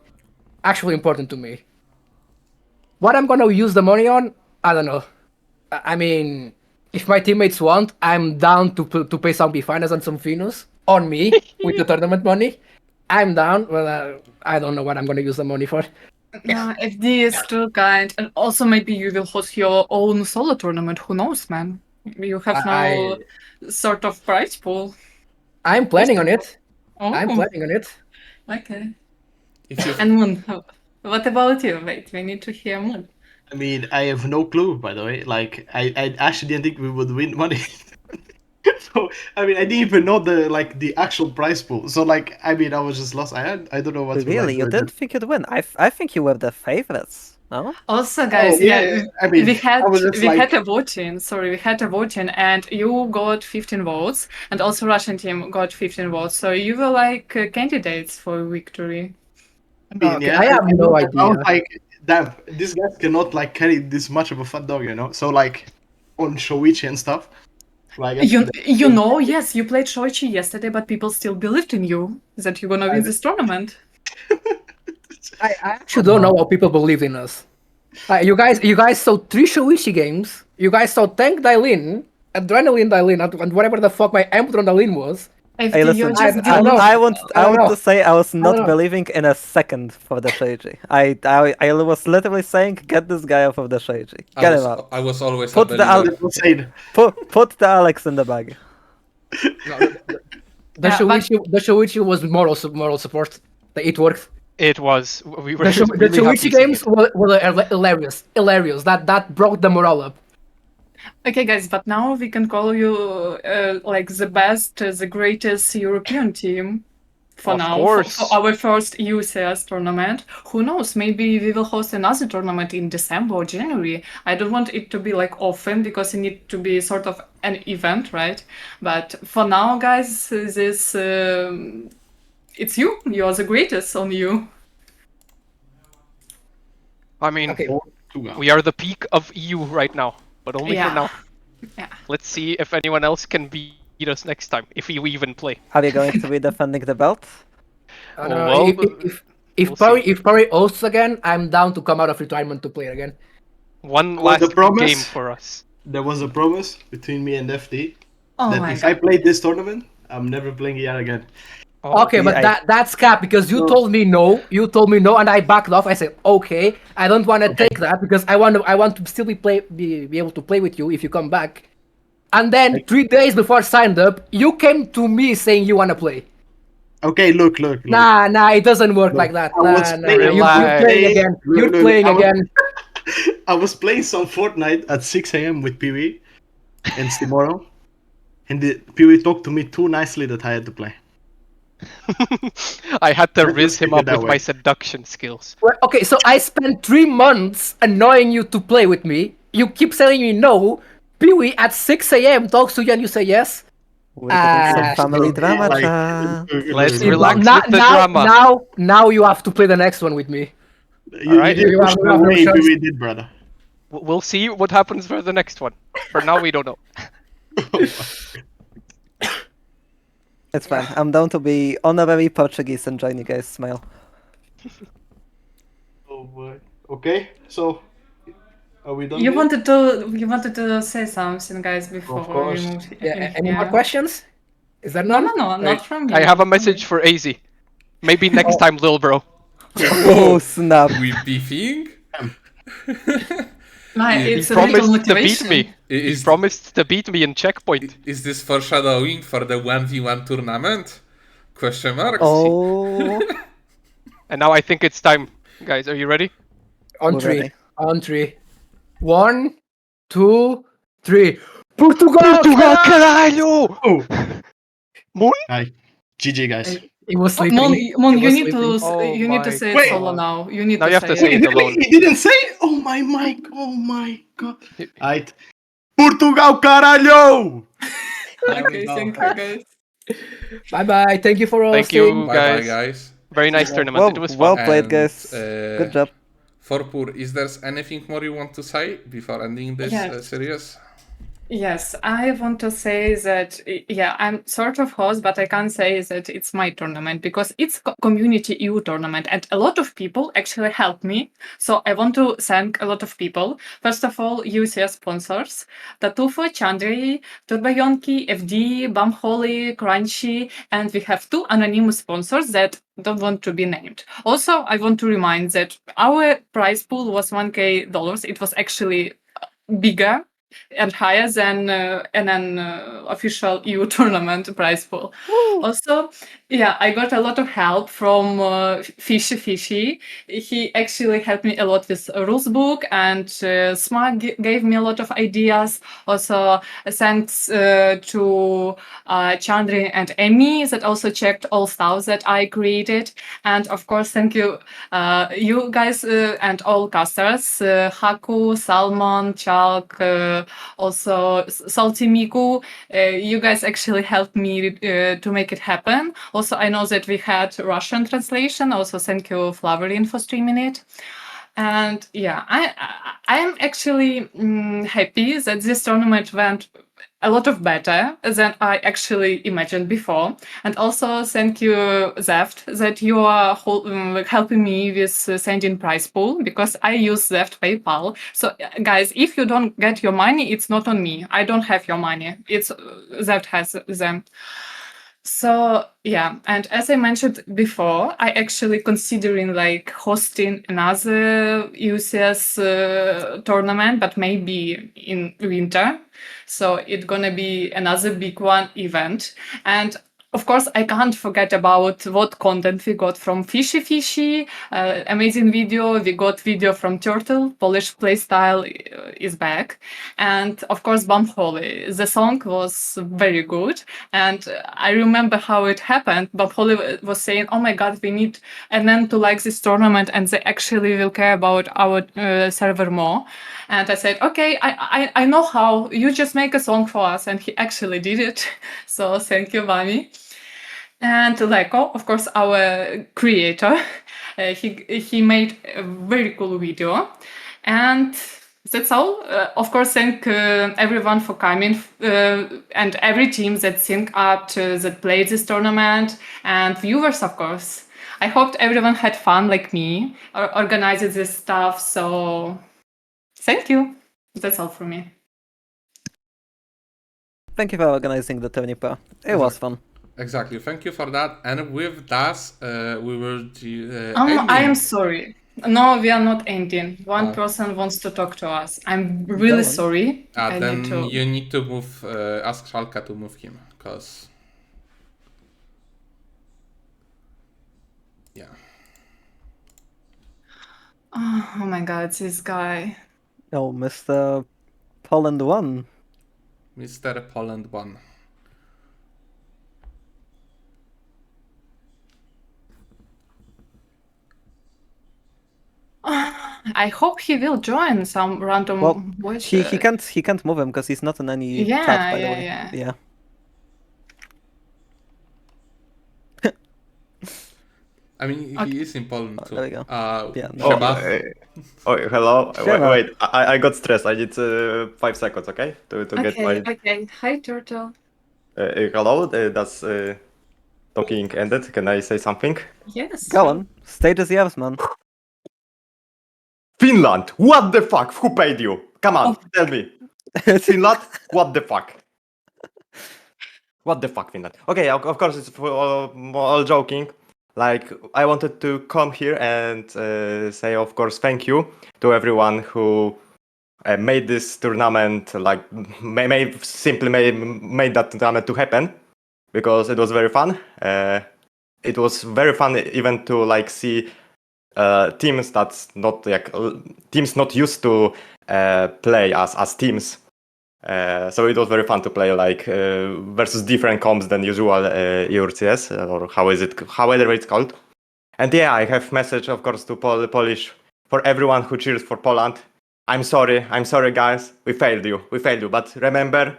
actually important to me. What I'm gonna use the money on, I don't know. I mean, if my teammates want, I'm down to pay some Bifanas and some Finus on me with the tournament money. I'm down, but I don't know what I'm gonna use the money for. Yeah, FD is too kind, and also maybe you will host your own solo tournament. Who knows, man? You have no sort of prize pool. I'm planning on it. Oh, I'm planning on it. okay. If you And Moon, what about you? Wait, we need to hear Moon. I mean, I have no clue, by the way. Like, I actually didn't think we would win money. So, I mean, I didn't even know the actual prize pool. So, I mean, I was just lost. I don't know what. Really, you didn't think you'd win? I think you were the favorites. No? Also, guys, I mean, we had I was just we like, had a voting. Sorry, we had a voting, and you got 15 votes, and also Russian team got 15 votes. So you were like candidates for victory. I mean, Okay, yeah, I have no I idea. was like, damn, these guys cannot like carry this much of a fat dog, you know. So like on Shoichi and stuff, like You know, yes, you played Shoichi yesterday, but people still believed in you that you're gonna win this tournament. I actually don't know how people believe in us. You guys saw 3 Shoichi games. You guys saw Tank Dailin, Adrenaline Dailin, and whatever the fuck my Amputron Dailin was. FD, Hey, you're listen, just I don't know. I want I don't know. to say I was I don't not know. believing in a second for the Shoichi. I was literally saying, get this guy off of the Shoichi. Get him out. I was always Put a the believer. that was insane. Put the Alex in the bag. The Yeah, but- Shoichi was moral support. It worked. It was. We were The really happy Shoichi seeing games it. were hilarious. That brought the morale up. Okay, guys, but now we can call you like the best, the greatest European team for Of now, course. for our first EUCS tournament. Who knows? Maybe we will host another tournament in December or January. I don't want it to be like often because it needs to be sort of an event, right? But for now, guys, this it's you. You are the greatest on you. I mean, Okay. we are the peak of EU right now, but only for Yeah. now. Yeah. Let's see if anyone else can beat us next time, if we even play. Are you going to be defending the belt? well, If we'll Pari see. if Pari hosts again, I'm down to come out of retirement to play again. One Well, the last promise- game for us. There was a promise between me and FD Oh that my if god. I played this tournament, I'm never playing ER again. Oh, Okay, but I- that's cap because you No. told me no. You told me no, and I backed off. I said okay. I don't want to take that because I want to still be able to play with you if you come back. And then 3 days before I signed up, you came to me saying you want to play. Okay, look. Nah, it doesn't work like that. I was Nah. playing- You're playing again. Look, You're look, playing I was- again. I was playing some Fortnite at 6 a.m. with Pee-wee and Stimoro, and Pee-wee talked to me too nicely that I had to play. I had to Let's riz him keep it up that with way. my seduction skills. Well, okay, so I spent 3 months annoying you to play with me. You keep telling me no. Pee-wee at 6 a.m. talks to you and you say yes. We're getting some Ah, family Look, drama like, chat. Let's See, relax now, with the now, drama. Now you have to play the next one with me. You Alright. did You push have- me you have no away, chance. Pee-wee did, brother. We'll see what happens for the next one. For now, we don't know. It's fine. I'm down to be honorary Portuguese and join you guys. Smile. Oh boy. Okay, so are we done? You here? wanted to say something, guys, before course. we move. Yeah, any more questions? Is there No, none? not from me. I have a not from message me. for AZ. Maybe next time, lil bro. Oh snap! We beefing? It's He a little promised to beat motivation. me. He Is, promised to beat me in checkpoint. is this foreshadowing for the 1v1 tournament? Question mark? Oh, And now I think it's time. Guys, are you ready? On We're 3. ready. On 3. 1, 2, 3. Portugal! caralho! Oh, Moon? hi. GG, guys. He was Moon, sleeping. Moon, He you was need sleeping. to Oh you need to my say Wait. it solo now. You need Now to you have to say it. it alone. He didn't say? Oh my mic. Oh my god. Right. Portugal, caralho! There we Okay, go. thank you, guys. Bye bye. Thank you for Thank hosting. you, Bye bye, guys. guys. Very nice tournament. well, It was well fun. played, And, guys. uh, Good job. Forpur, is there anything more you want to say before ending this Yes. series? Yes, I want to say that, yeah, I'm sort of host, but I can't say that it's my tournament because it's community EU tournament and a lot of people actually help me. So I want to thank a lot of people. First of all, EUCS sponsors, Tatufo, Chandri, Turbayonki, FD, Bamholi, Crunchy, and we have 2 anonymous sponsors that don't want to be named. Also, I want to remind that our prize pool was $1K. It was actually bigger and higher than an official EU tournament prize pool. Also, yeah, I got a lot of help from Fishy. He actually helped me a lot with rules book, and Smart gave me a lot of ideas. Also, thanks to Chandri and Emmy that also checked all stuff that I created. And of course, thank you, you guys and all casters, Haku, Salmon, Chalk, also Salty Miku. You guys actually helped me to make it happen. Also, I know that we had Russian translation. Also, thank you, Flaverin, for streaming it. And yeah, I am actually happy that this tournament went a lot of better than I actually imagined before. And also thank you, Zeft, that you are helping me with sending prize pool, because I use Zeft PayPal. So guys, if you don't get your money, it's not on me. I don't have your money. It's Zeft has them. So yeah, and as I mentioned before, I actually considering like hosting another EUCS tournament, but maybe in winter. So it's gonna be another big one event. And of course, I can't forget about what content we got from Fishy. Amazing video. We got video from Turtle. Polish playstyle is back. And of course, Bump Holly. The song was very good. And I remember how it happened. Bump Holly was saying, oh my God, we need an end to like this tournament, and they actually will care about our server more. And I said, okay, I know how. You just make a song for us. And he actually did it. So thank you, Vami. And Leko, of course, our creator, he made a very cool video. And that's all. Of course, thank everyone for coming and every team that synced up that played this tournament, and viewers, of course. I hope everyone had fun like me or organizing this stuff. So thank you. That's all from me. Thank you for organizing the tourney, Pro. It was fun. Exactly. Thank you for that. And with that, we will I am sorry. No, we are not ending. One person wants to talk to us. I'm really sorry. Then you need to move. Ask Schalka to move him, because yeah. Oh my God, this guy. Oh, Mr. Poland 1. Mr. Poland 1. I hope he will join some random. Well, he can't move him because he's not in any chat, by the way. Yeah. I mean, he is in Poland too. There we go. Hello. Shema. Wait, I got stressed. I need 5 seconds, okay? To get my. Okay. Hi, Turtle. Hello. That's talking ended. Can I say something? Yes. Go on. Stage is yours, man. Finland. What the fuck? Who paid you? Come on, tell me. Finland. What the fuck? What the fuck, Finland? Okay, of course it's all joking. Like, I wanted to come here and say, of course, thank you to everyone who made this tournament, like, simply made that tournament to happen, because it was very fun. It was very fun even to, like, see teams that's not, like, teams not used to play as teams. So it was very fun to play, like, versus different comps than usual EUCS, or however it's called. And yeah, I have message, of course, to Polish, for everyone who cheers for Poland. I'm sorry, guys, we failed you, but remember,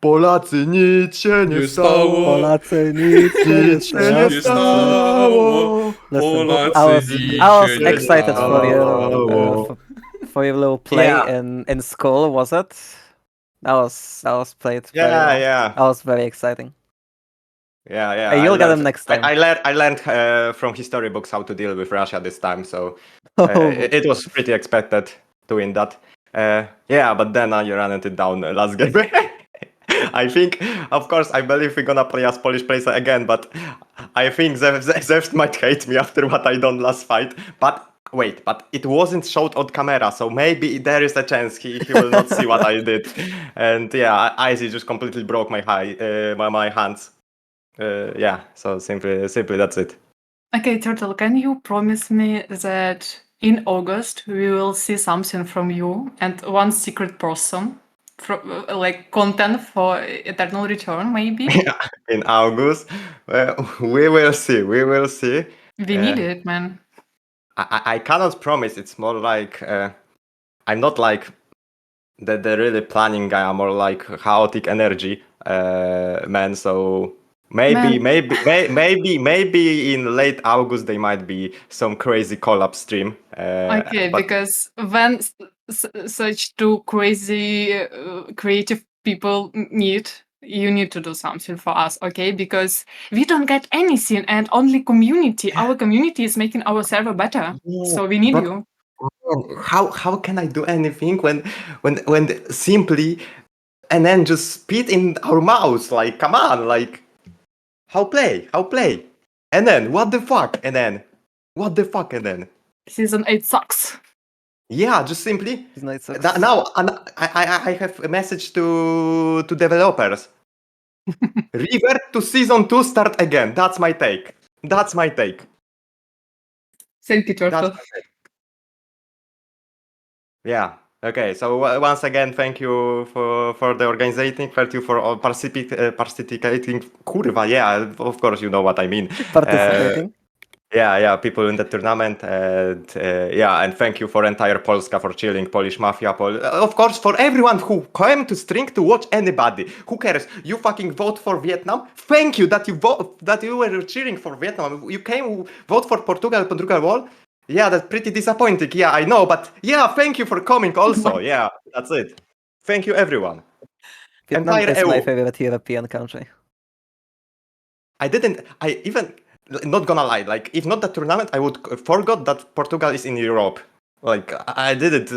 Polacy, nic się nie stało. Polacy, nic się nie stało. Listen, I was excited for your little play in school, was it? That was played very well. Yeah. That was very exciting. Yeah. You'll get them next time. I learned from history books how to deal with Russia this time, so it was pretty expected to win that. Yeah, but then you ran it down last game. I think, of course, I believe we're gonna play as Polish player again, but I think Zeus might hate me after what I done last fight. But Wait, but it wasn't showed on camera, so maybe there is a chance he will not see what I did. And yeah, Izzy just completely broke my hands. Yeah, so simply that's it. Okay, Turtle, can you promise me that in August we will see something from you and one secret person, like content for Eternal Return, maybe? In August, we will see. We will see. We need it, man. I cannot promise. It's more like I'm not like the really planning guy. I'm more like chaotic energy man. So maybe maybe in late August there might be some crazy collab stream. Okay, But because when such two crazy creative people meet, you need to do something for us, okay? Because we don't get anything, and only community. Our community is making our server better, so we need but you. how can I do anything when simply and then just spit in our mouths? Like, come on, like how play? And then what the fuck? And then what the fuck? And then Season 8 sucks. yeah, just simply Season 8 sucks. now I have a message to developers. Revert to season 2, start again. That's my take. Thank you, Turtle. Yeah. Okay. So once again, thank you for the organizing. Thank you for all participating. Kurwa, yeah. Of course, you know what I mean. Participating. Yeah. People in the tournament, and yeah, and thank you for entire Polska for chilling, Polish Mafia, of course, for everyone who came to stream to watch anybody. Who cares? You fucking vote for Vietnam. Thank you that you were cheering for Vietnam. You came vote for Portugal wall. Yeah, that's pretty disappointing. Yeah, I know, but yeah, thank you for coming also. Yeah, that's it. Thank you, everyone. Vietnam Entire is my EU. favorite European country. I even, not gonna lie, like, if not the tournament, I would forgot that Portugal is in Europe. Like, I didn't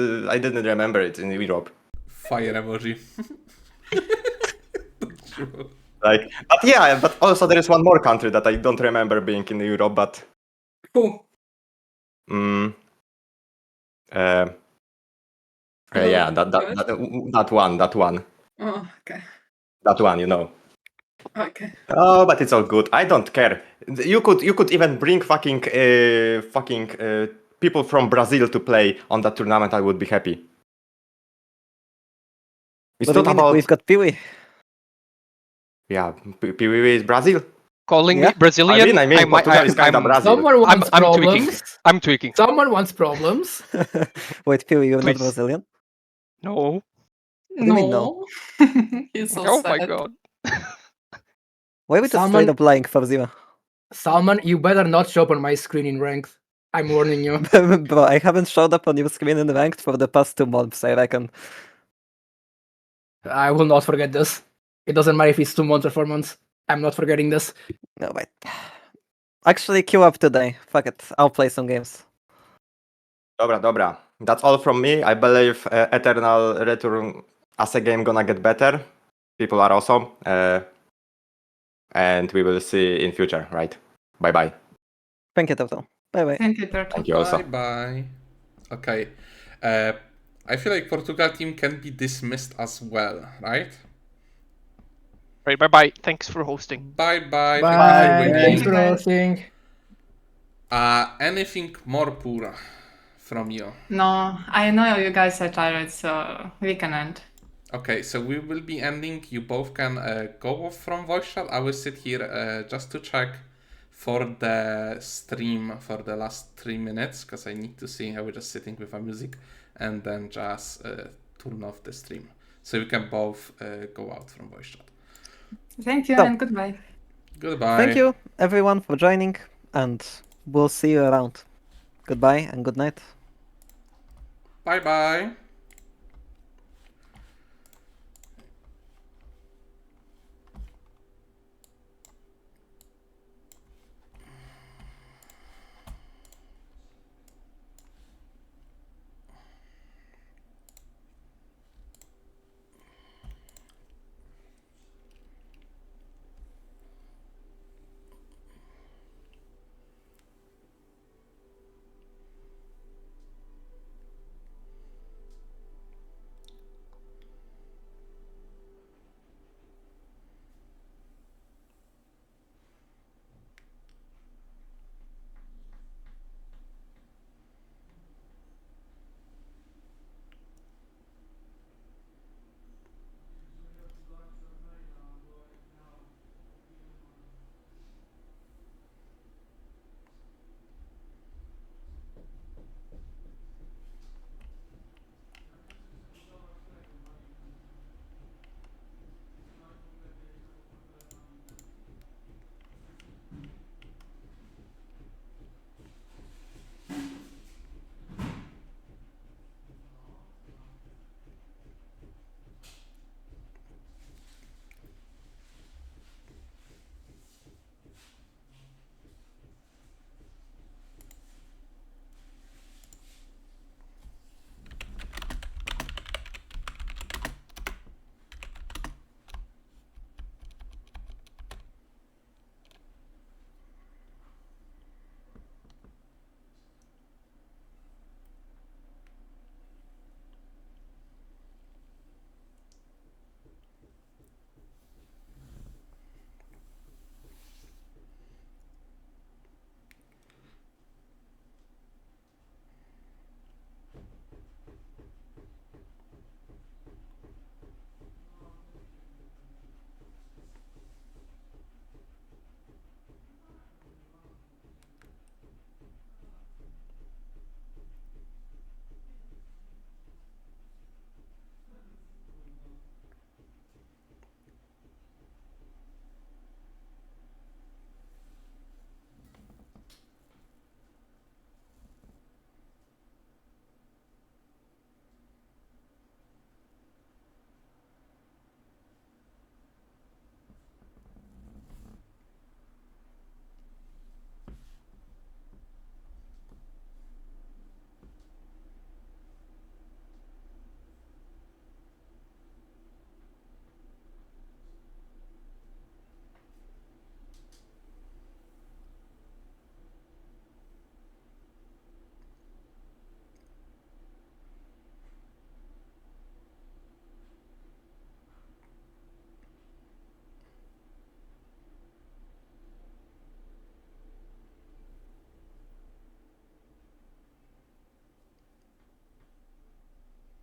remember it in Europe. Fire emoji. Like, but yeah, but also there is one more country that I don't remember being in Europe, but... Who? Yeah, that one. Oh, okay. That one, you know. Okay. Oh, but it's all good. I don't care. You could even bring fucking people from Brazil to play on that tournament. I would be happy. It's What do you not mean? about We've got Peewee. yeah. PWE is Brazil. Calling Yeah. me Brazilian? I mean, Portugal is kind of Brazil. Someone wants I'm problems. tweaking. I'm tweaking. Someone wants problems. Wait, Peewee, you're not Please. Brazilian? No. What do you mean no? He's so Oh sad. my god. Why are we just Salmon- straight up lying for Zero? Salman, you better not show up on my screen in ranked. I'm warning you. Bro, I haven't showed up on your screen in ranked for the past 2 months, I reckon. I will not forget this. It doesn't matter if it's 2 months or 4 months. I'm not forgetting this. No, wait. Actually, queue up today. Fuck it, I'll play some games. Dobra. That's all from me. I believe Eternal Return as a game gonna get better. People are awesome. And we will see in future, right? Bye. Thank you, Turtle. Bye. Thank you, Turtle. Thank you also. Bye. Okay. I feel like Portugal team can be dismissed as well, right? Right, bye. Thanks for hosting. Bye. Bye. Thank you for Thanks winning. for hosting. Anything more pura from you? No, I know you guys are tired, so we can end. Okay, so we will be ending. You both can go off from voice chat. I will sit here just to check for the stream for the last 3 minutes, because I need to see how we're just sitting with our music, and then just turn off the stream. So we can both go out from voice chat. Thank you So- and goodbye. Goodbye. Thank you, everyone, for joining, and we'll see you around. Goodbye and good night. Bye.